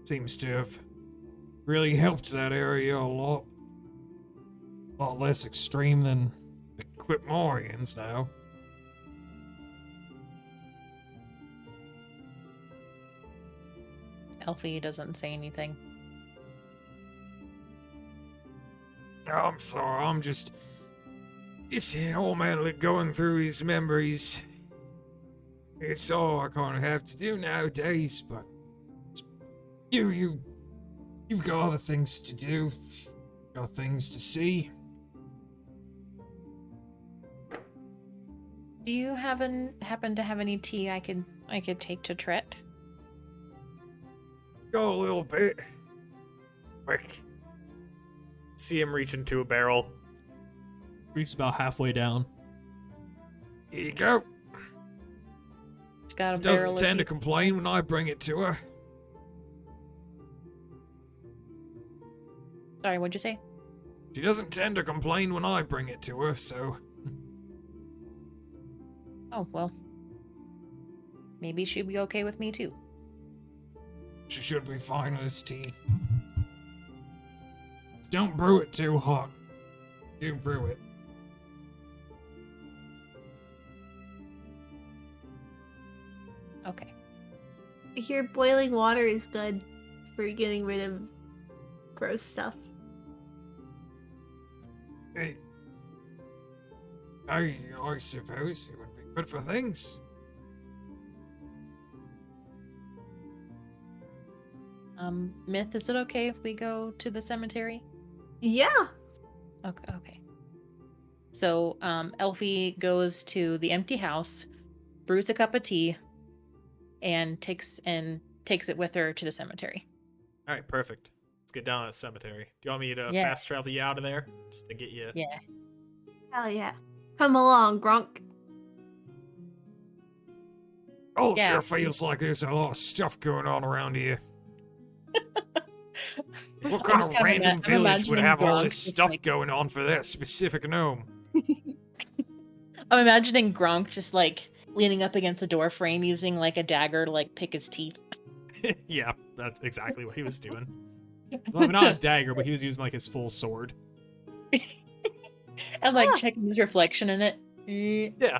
Seems to have really helped that area a lot. A lot less extreme than the Quitmorians now. Elfie doesn't say anything. I'm sorry, I'm just an old man going through his memories. It's all I kind of have to do nowadays, but you've got other things to do, got things to see. Do you happen to have any tea I could take to Tret? Go a little bit. Quick. See him reach into a barrel. Reaches about halfway down. Here you go. She's got a She barrel doesn't of tend tea. to complain when I bring it to her. Sorry, what'd you say? She doesn't tend to complain when I bring it to her, so... Oh, well. Maybe she'd be okay with me too. She should be fine with this tea. Just don't brew it too hot. You brew it. Okay. I hear boiling water is good for getting rid of gross stuff. Hey. I suppose it would be good for things. Myth, is it okay if we go to the cemetery? Yeah. Okay. So, Elfie goes to the empty house, brews a cup of tea, and takes it with her to the cemetery. All right, perfect. Let's get down to the cemetery. Do you want me to Yeah. fast travel you out of there? Just to get you... Yeah. Hell yeah. Come along, Grunk. Oh, Yeah. sure feels like there's a lot of stuff going on around here. What kind of random village would have all this stuff going on for that specific gnome? I'm imagining Gronk just like leaning up against a door frame using like a dagger to like pick his teeth. Yeah, that's exactly what he was doing. Well, not a dagger, but he was using like his full sword. And like checking his reflection in it. Yeah. How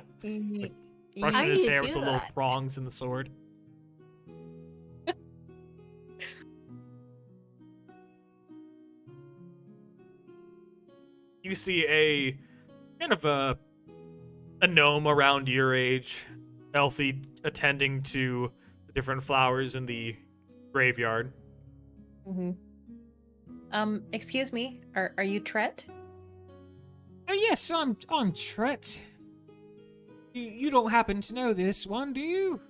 Brushing do his you hair do with the little that? prongs in the sword. You see a kind of a gnome around your age, Elfie, attending to the different flowers in the graveyard. Mm-hmm. Excuse me, are you Tret? Oh yes, I'm Tret. You don't happen to know this one, do you?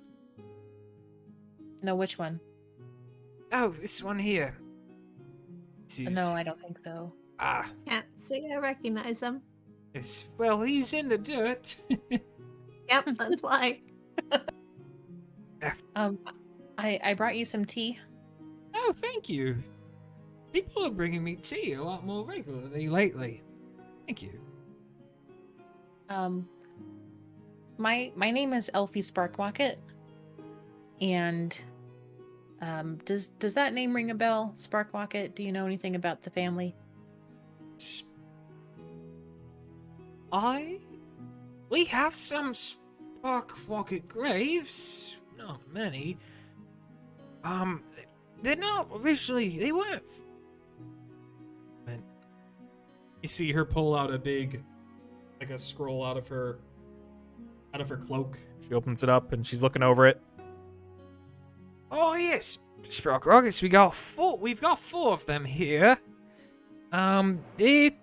No, which one? Oh, this one here. This is, No, I don't think so. Can't say I recognize him. well, he's in the dirt. Yep, that's why. I brought you some tea. Oh, thank you. People are bringing me tea a lot more regularly lately. Thank you. My name is Elfie Sparkrocket, and does that name ring a bell, Sparkrocket? Do you know anything about the family? We have some Sparkrocket graves. Not many. They're not originally. They weren't. You see her pull out a big, like a scroll out of her cloak. She opens it up and she's looking over it. Oh yes, Sparkrockets. We've got four of them here. It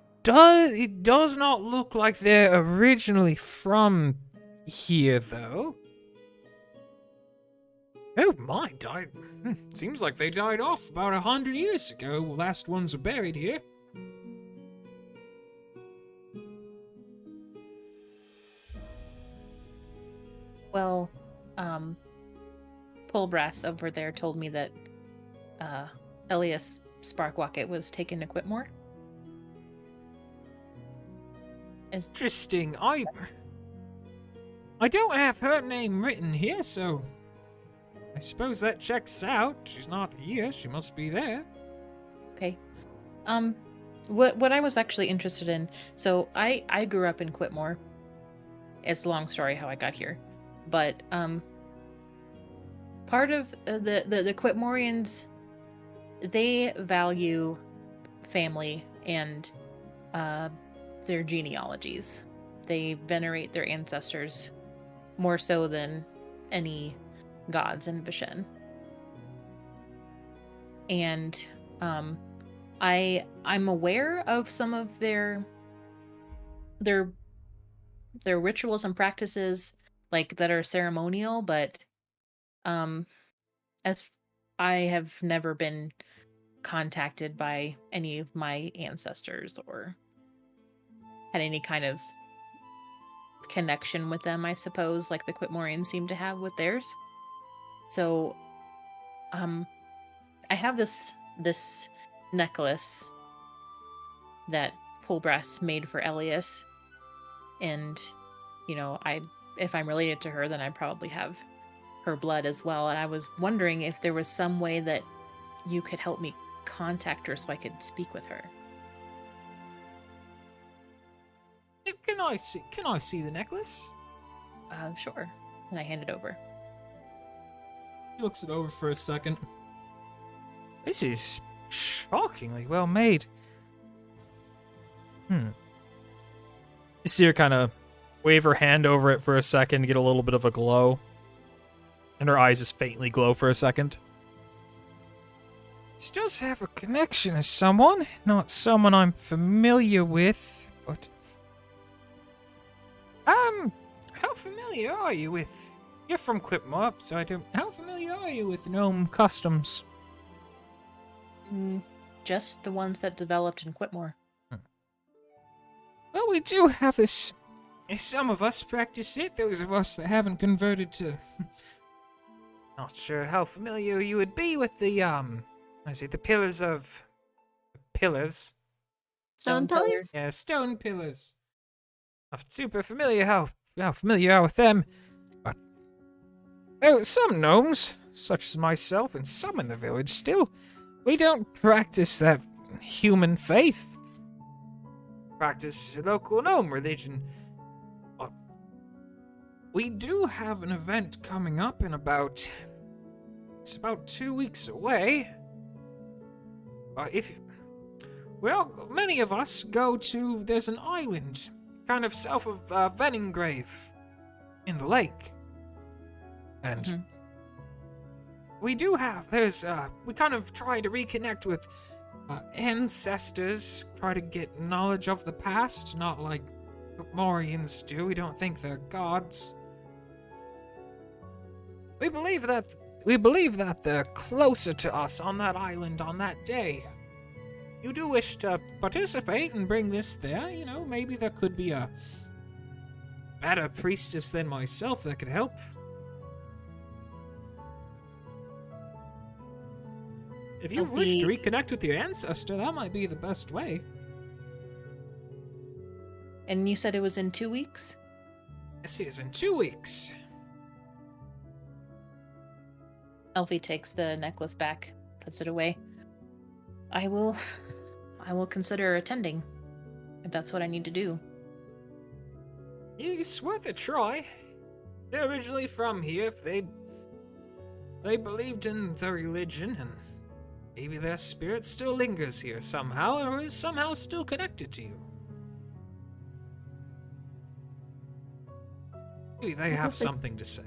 does not look like they're originally from here, though. Oh, mine died. Seems like they died off about 100 years ago. The last ones were buried here. Well, Pullbrass over there told me that Elias Sparkwocket was taken to Quitmore. Interesting. I don't have her name written here, so I suppose that checks out. She's not here. She must be there. Okay. What I was actually interested in, so I grew up in Quitmore. It's a long story how I got here. But part of the Quitmorians, they value family and their genealogies. They venerate their ancestors more so than any gods in Vishen. And I'm aware of some of their rituals and practices like that are ceremonial, but as I have never been contacted by any of my ancestors or had any kind of connection with them, I suppose, like the Quitmorians seem to have with theirs. So I have this necklace that Pulbrass made for Elias, and if I'm related to her, then I probably have her blood as well. And I was wondering if there was some way that you could help me contact her so I could speak with her. Can I see the necklace? Sure. And I hand it over. He looks it over for a second. This is shockingly well made. You see her kind of wave her hand over it for a second, get a little bit of a glow. And her eyes just faintly glow for a second. This does have a connection to someone. Not someone I'm familiar with, but... how familiar are you with... You're from Quitmore, so I don't... How familiar are you with gnome customs? Just the ones that developed in Quitmore. Well, we do have this... Some of us practice it, those of us that haven't converted to... Not sure how familiar you would be with the, the pillars of... Pillars? Stone pillars? Yeah, stone pillars. Not super familiar how familiar you are with them. But... Oh, some gnomes, such as myself and some in the village still, we don't practice that human faith. Practice local gnome religion. But we do have an event coming up in it's about 2 weeks away. Many of us go to, there's an island kind of south of Venningrave in the lake. And we do have, we kind of try to reconnect with ancestors, try to get knowledge of the past, not like Morians do. We don't think they're gods. We believe that they're closer to us on that island on that day. You do wish to participate and bring this there, maybe there could be a better priestess than myself that could help. If you wish to reconnect with your ancestor, that might be the best way. And you said it was in 2 weeks? Yes, it is in 2 weeks. Elfie takes the necklace back, puts it away. I will consider attending, if that's what I need to do. It's worth a try. They're originally from here. If they believed in the religion, and maybe their spirit still lingers here somehow, or is somehow still connected to you. Maybe they have something to say.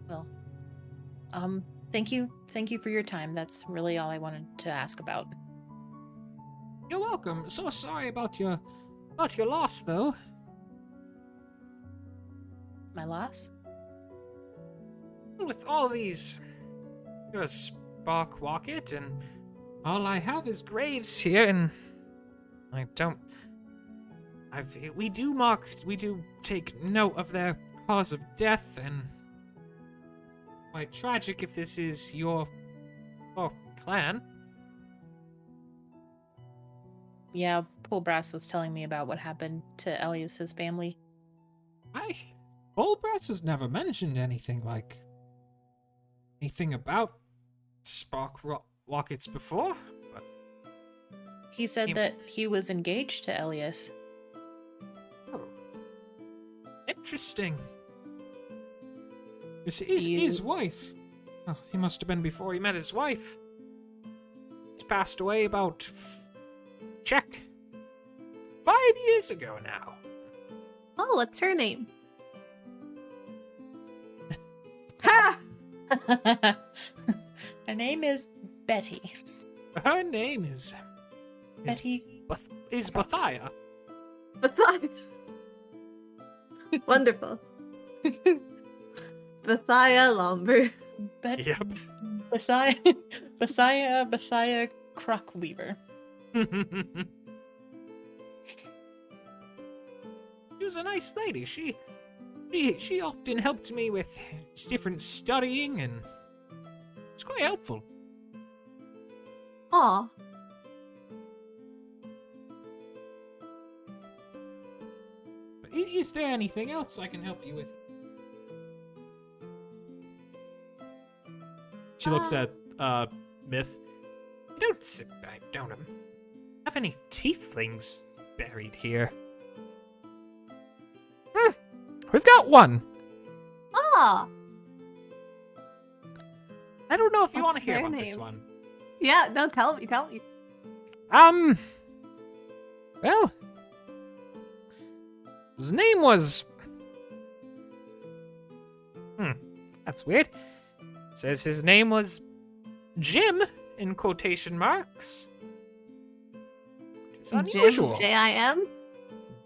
Well, thank you for your time. That's really all I wanted to ask about. You're welcome. So sorry about your loss, though. My loss? With all these, Sparkwocket, and all I have is graves here, and we do take note of their cause of death, and quite tragic if this is your clan. Yeah, Polbrass was telling me about what happened to Elias's family. Bulbrass has never mentioned anything about spark rockets before. But He said that he was engaged to Elias. oh, interesting. This is his wife. Oh, he must have been before he met his wife. He's passed away about 5 years ago now. Oh, what's her name? Ha! Her name is Betty. Her name is Betty. Bathia. Bathia. Wonderful. Bathia Lomber. Yep. Bathia Crockweaver. She was a nice lady. She often helped me with different studying, and it's quite helpful. Aw. Is there anything else I can help you with? She looks at Myth. I don't have any tieflings buried here. We've got one. Ah. I don't know if you want to What's hear their about this name? one. Yeah, no, tell me. Well, his name was... that's weird. Says his name was Jim, in quotation marks. It's unusual. Jim?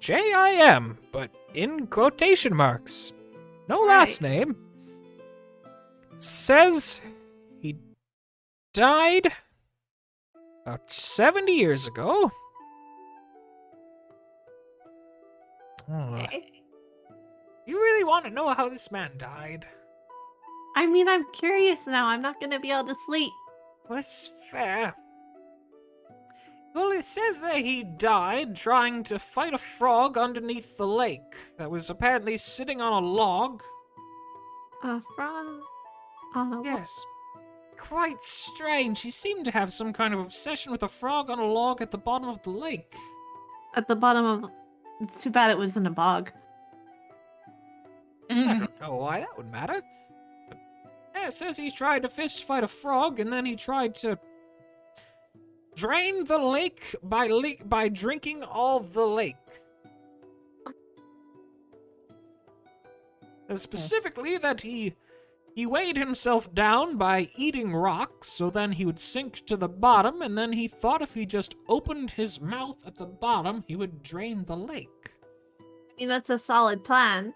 J-I-M, but in quotation marks. No last name. Says he died about 70 years ago. Okay. You really want to know how this man died? I mean, I'm curious now. I'm not gonna be able to sleep. That's fair. Well, it says that he died trying to fight a frog underneath the lake that was apparently sitting on a log. A frog? Oh, Yes. Quite strange. He seemed to have some kind of obsession with a frog on a log at the bottom of the lake. at the bottom of. It's too bad it was in a bog. I don't know why that would matter. But, yeah, it says he tried to fist fight a frog, and then he tried to drain the lake by drinking all of the lake. And specifically that he weighed himself down by eating rocks, so then he would sink to the bottom, and then he thought if he just opened his mouth at the bottom, he would drain the lake. I mean, that's a solid plan.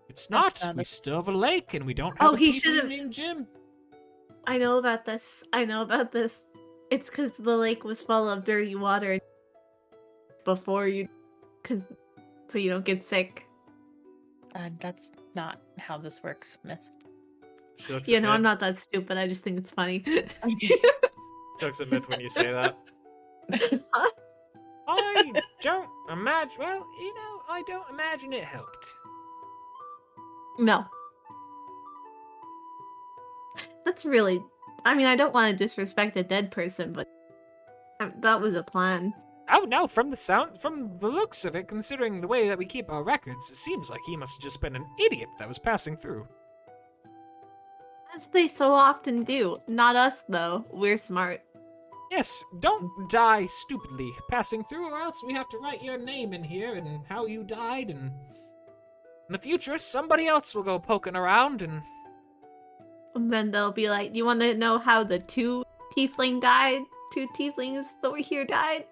It's not. That's not We a- still have a lake, and we don't have Oh, a he tiefling should've- named Jim. I know about this. It's because the lake was full of dirty water before you. So you don't get sick. That's not how this works, Myth. She looks You at know, Myth. I'm not that stupid. I just think it's funny. She looks at Myth when you say that. I don't imagine. Well, I don't imagine it helped. No. That's really. I mean, I don't want to disrespect a dead person, but that was a plan. Oh no! From the looks of it, considering the way that we keep our records, it seems like he must have just been an idiot that was passing through. As they so often do. Not us, though. We're smart. Yes, don't die stupidly passing through, or else we have to write your name in here and how you died, and in the future, somebody else will go poking around and. And then they'll be like, "Do you want to know how the two tieflings that were here died?"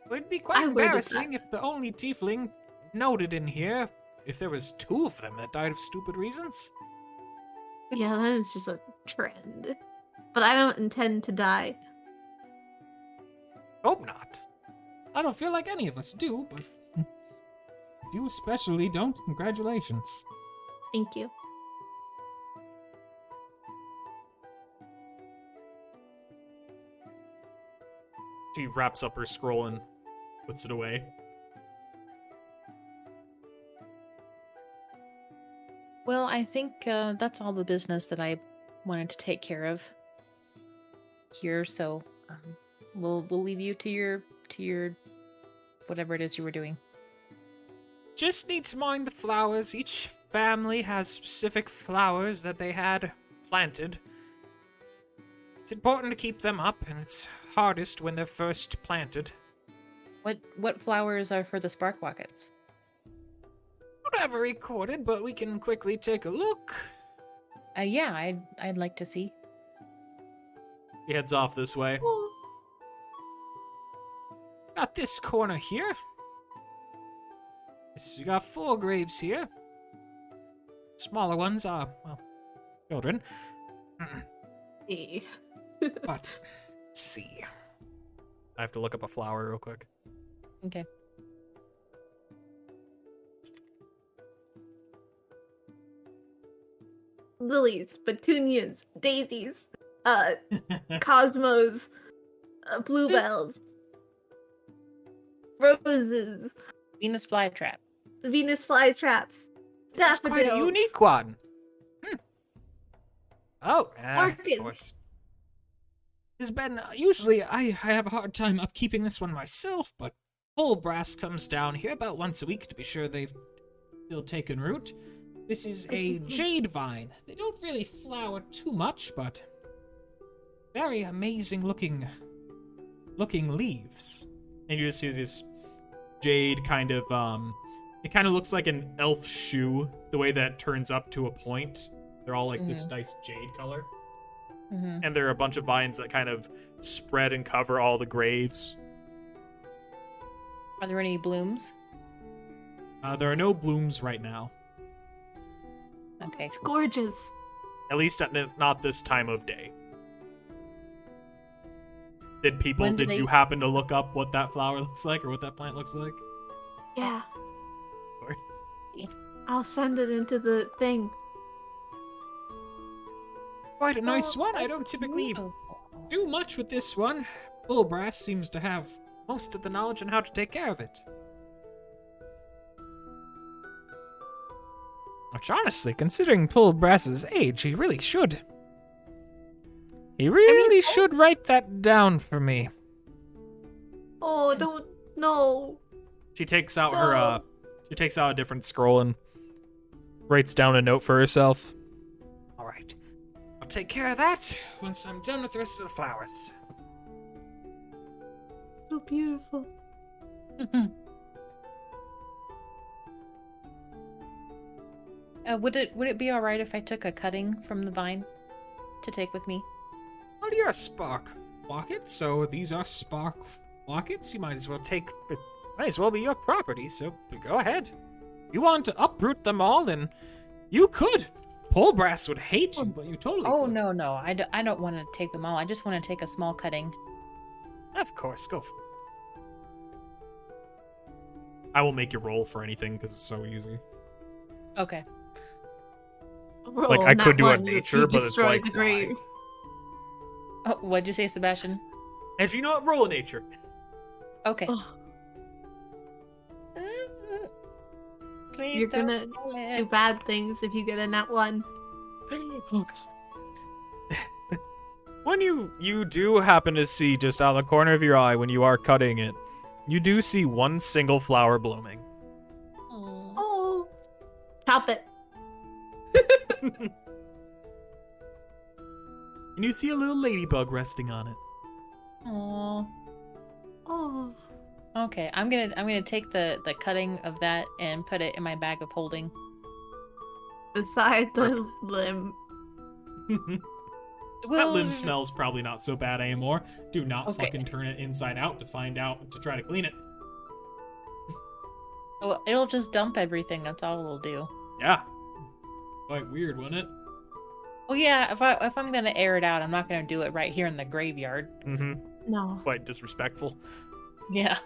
It would be quite I worded embarrassing if the only tiefling noted in here, if there was two of them that died of stupid reasons. Yeah, that is just a trend. But I don't intend to die. Hope not. I don't feel like any of us do, but you especially don't. Congratulations. Thank you. She wraps up her scroll and puts it away. Well, I think that's all the business that I wanted to take care of here. So we'll leave you to your whatever it is you were doing. Just need to mind the flowers. Each family has specific flowers that they had planted. It's important to keep them up, and it's hardest when they're first planted. What flowers are for the spark rockets? Don't have it recorded, but we can quickly take a look. Yeah, I'd like to see. He heads off this way. Got this corner here. You got 4 graves here. Smaller ones are, well, children. But, let's see. I have to look up a flower real quick. Okay. Lilies, petunias, daisies, cosmos, bluebells, roses, Venus flytrap. Venus flytraps, This is quite a daffodils. unique one. Oh, Orchids. of course. Has been usually I have a hard time upkeeping this one myself, but full brass comes down here about once a week to be sure they've still taken root. This is a jade vine. They don't really flower too much, but very amazing looking leaves. And you just see this jade kind of, it kind of looks like an elf shoe, the way that turns up to a point. They're all like this nice jade color. Mm-hmm. And there are a bunch of vines that kind of spread and cover all the graves. Are there any blooms? There are no blooms right now. Okay. It's gorgeous. At least not this time of day. Did you happen to look up what that flower looks like or what that plant looks like? Yeah, Of course. I'll send it into the thing. Quite a nice one. I don't typically do much with this one. Full brass seems to have most of the knowledge on how to take care of it. Which honestly, considering Pull Brass's age, he really should. He really should write that down for me. Oh, don't no. She takes out she takes out a different scroll and writes down a note for herself. All right. I'll take care of that once I'm done with the rest of the flowers. So beautiful. Would it be all right if I took a cutting from the vine to take with me? Well, you're a spark rocket, so these are spark rockets. You might as well might as well be your property, so go ahead. If you want to uproot them all, then you could. Pole Brass would hate you, but you totally Oh, could. no. I don't want to take them all. I just want to take a small cutting. Of course, go for it. I will make you roll for anything because it's so easy. Okay. Like, I could do a nature, but it's like, the grave. Oh, what'd you say, Sebastian? And you know what? Roll a nature. Okay. Oh, Please you're don't gonna kill do it. bad things if you get in that one. When you do happen to see just out of the corner of your eye when you are cutting it, you do see one single flower blooming. Aw. Oh, chop it. And you see a little ladybug resting on it. Aw. Oh, Okay, I'm gonna take the cutting of that and put it in my bag of holding. beside the limb. That limb smells probably not so bad anymore. Do not Okay. fucking turn it inside out to find out to try to clean it. Well, it'll just dump everything. That's all it'll do. Yeah. Quite weird, wouldn't it? Well, yeah. If I'm gonna air it out, I'm not gonna do it right here in the graveyard. Mm-hmm. No. Quite disrespectful. Yeah.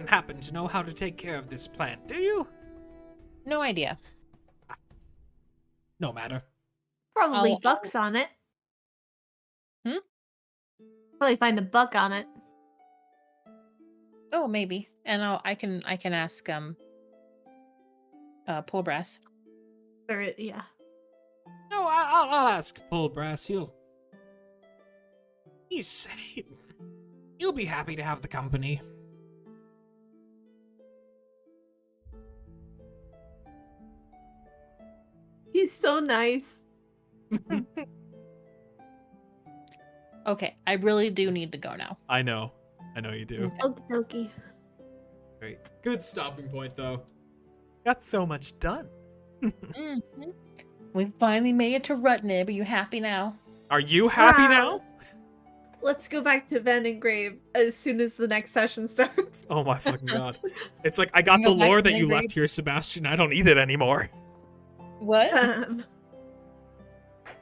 don't happen to know how to take care of this plant, do you? No idea. No matter. Probably I'll- bucks on it. Hmm? Probably find a buck on it. Oh, maybe. And I can ask Pole Brass. Or yeah. No, I'll ask Pole Brass. He'll be happy to have the company. He's so nice. Okay, I really do need to go now. I know you do. Okie dokie. Great. Good stopping point, though. Got so much done. Mhm. We finally made it to Rutnib. Are you happy now? Are you happy Wow. now? Let's go back to Venengrave as soon as the next session starts. Oh my fucking god. It's like, I got the Go back lore to that you Venengrave. left here, Sebastian. I don't need it anymore. What? Um,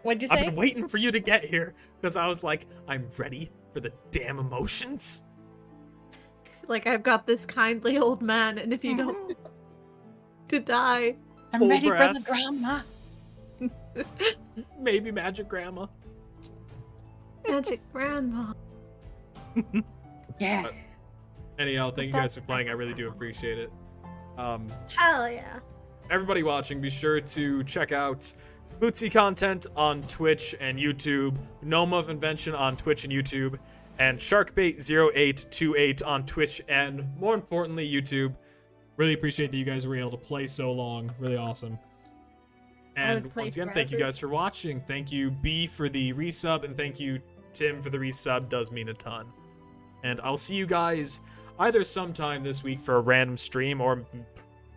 What'd you I've say? been waiting for you to get here, because I was like, I'm ready for the damn emotions. like I've got this kindly old man, and if you don't to die. I'm Pole ready Brass. for the drama. Maybe Magic Grandma. Magic grandma. Yeah. Anyhow, thank you guys for playing. I really do appreciate it. Hell yeah. Everybody watching, be sure to check out KlutzieContent on Twitch and YouTube, GnomeOfInvention on Twitch and YouTube, and Sharkbait0828 on Twitch and, more importantly, YouTube. Really appreciate that you guys were able to play so long. Really awesome. And would play once again, thank you forever. guys for watching. Thank you, B, for the resub, and thank you, Tim, for the resub. Does mean a ton. And I'll see you guys either sometime this week for a random stream or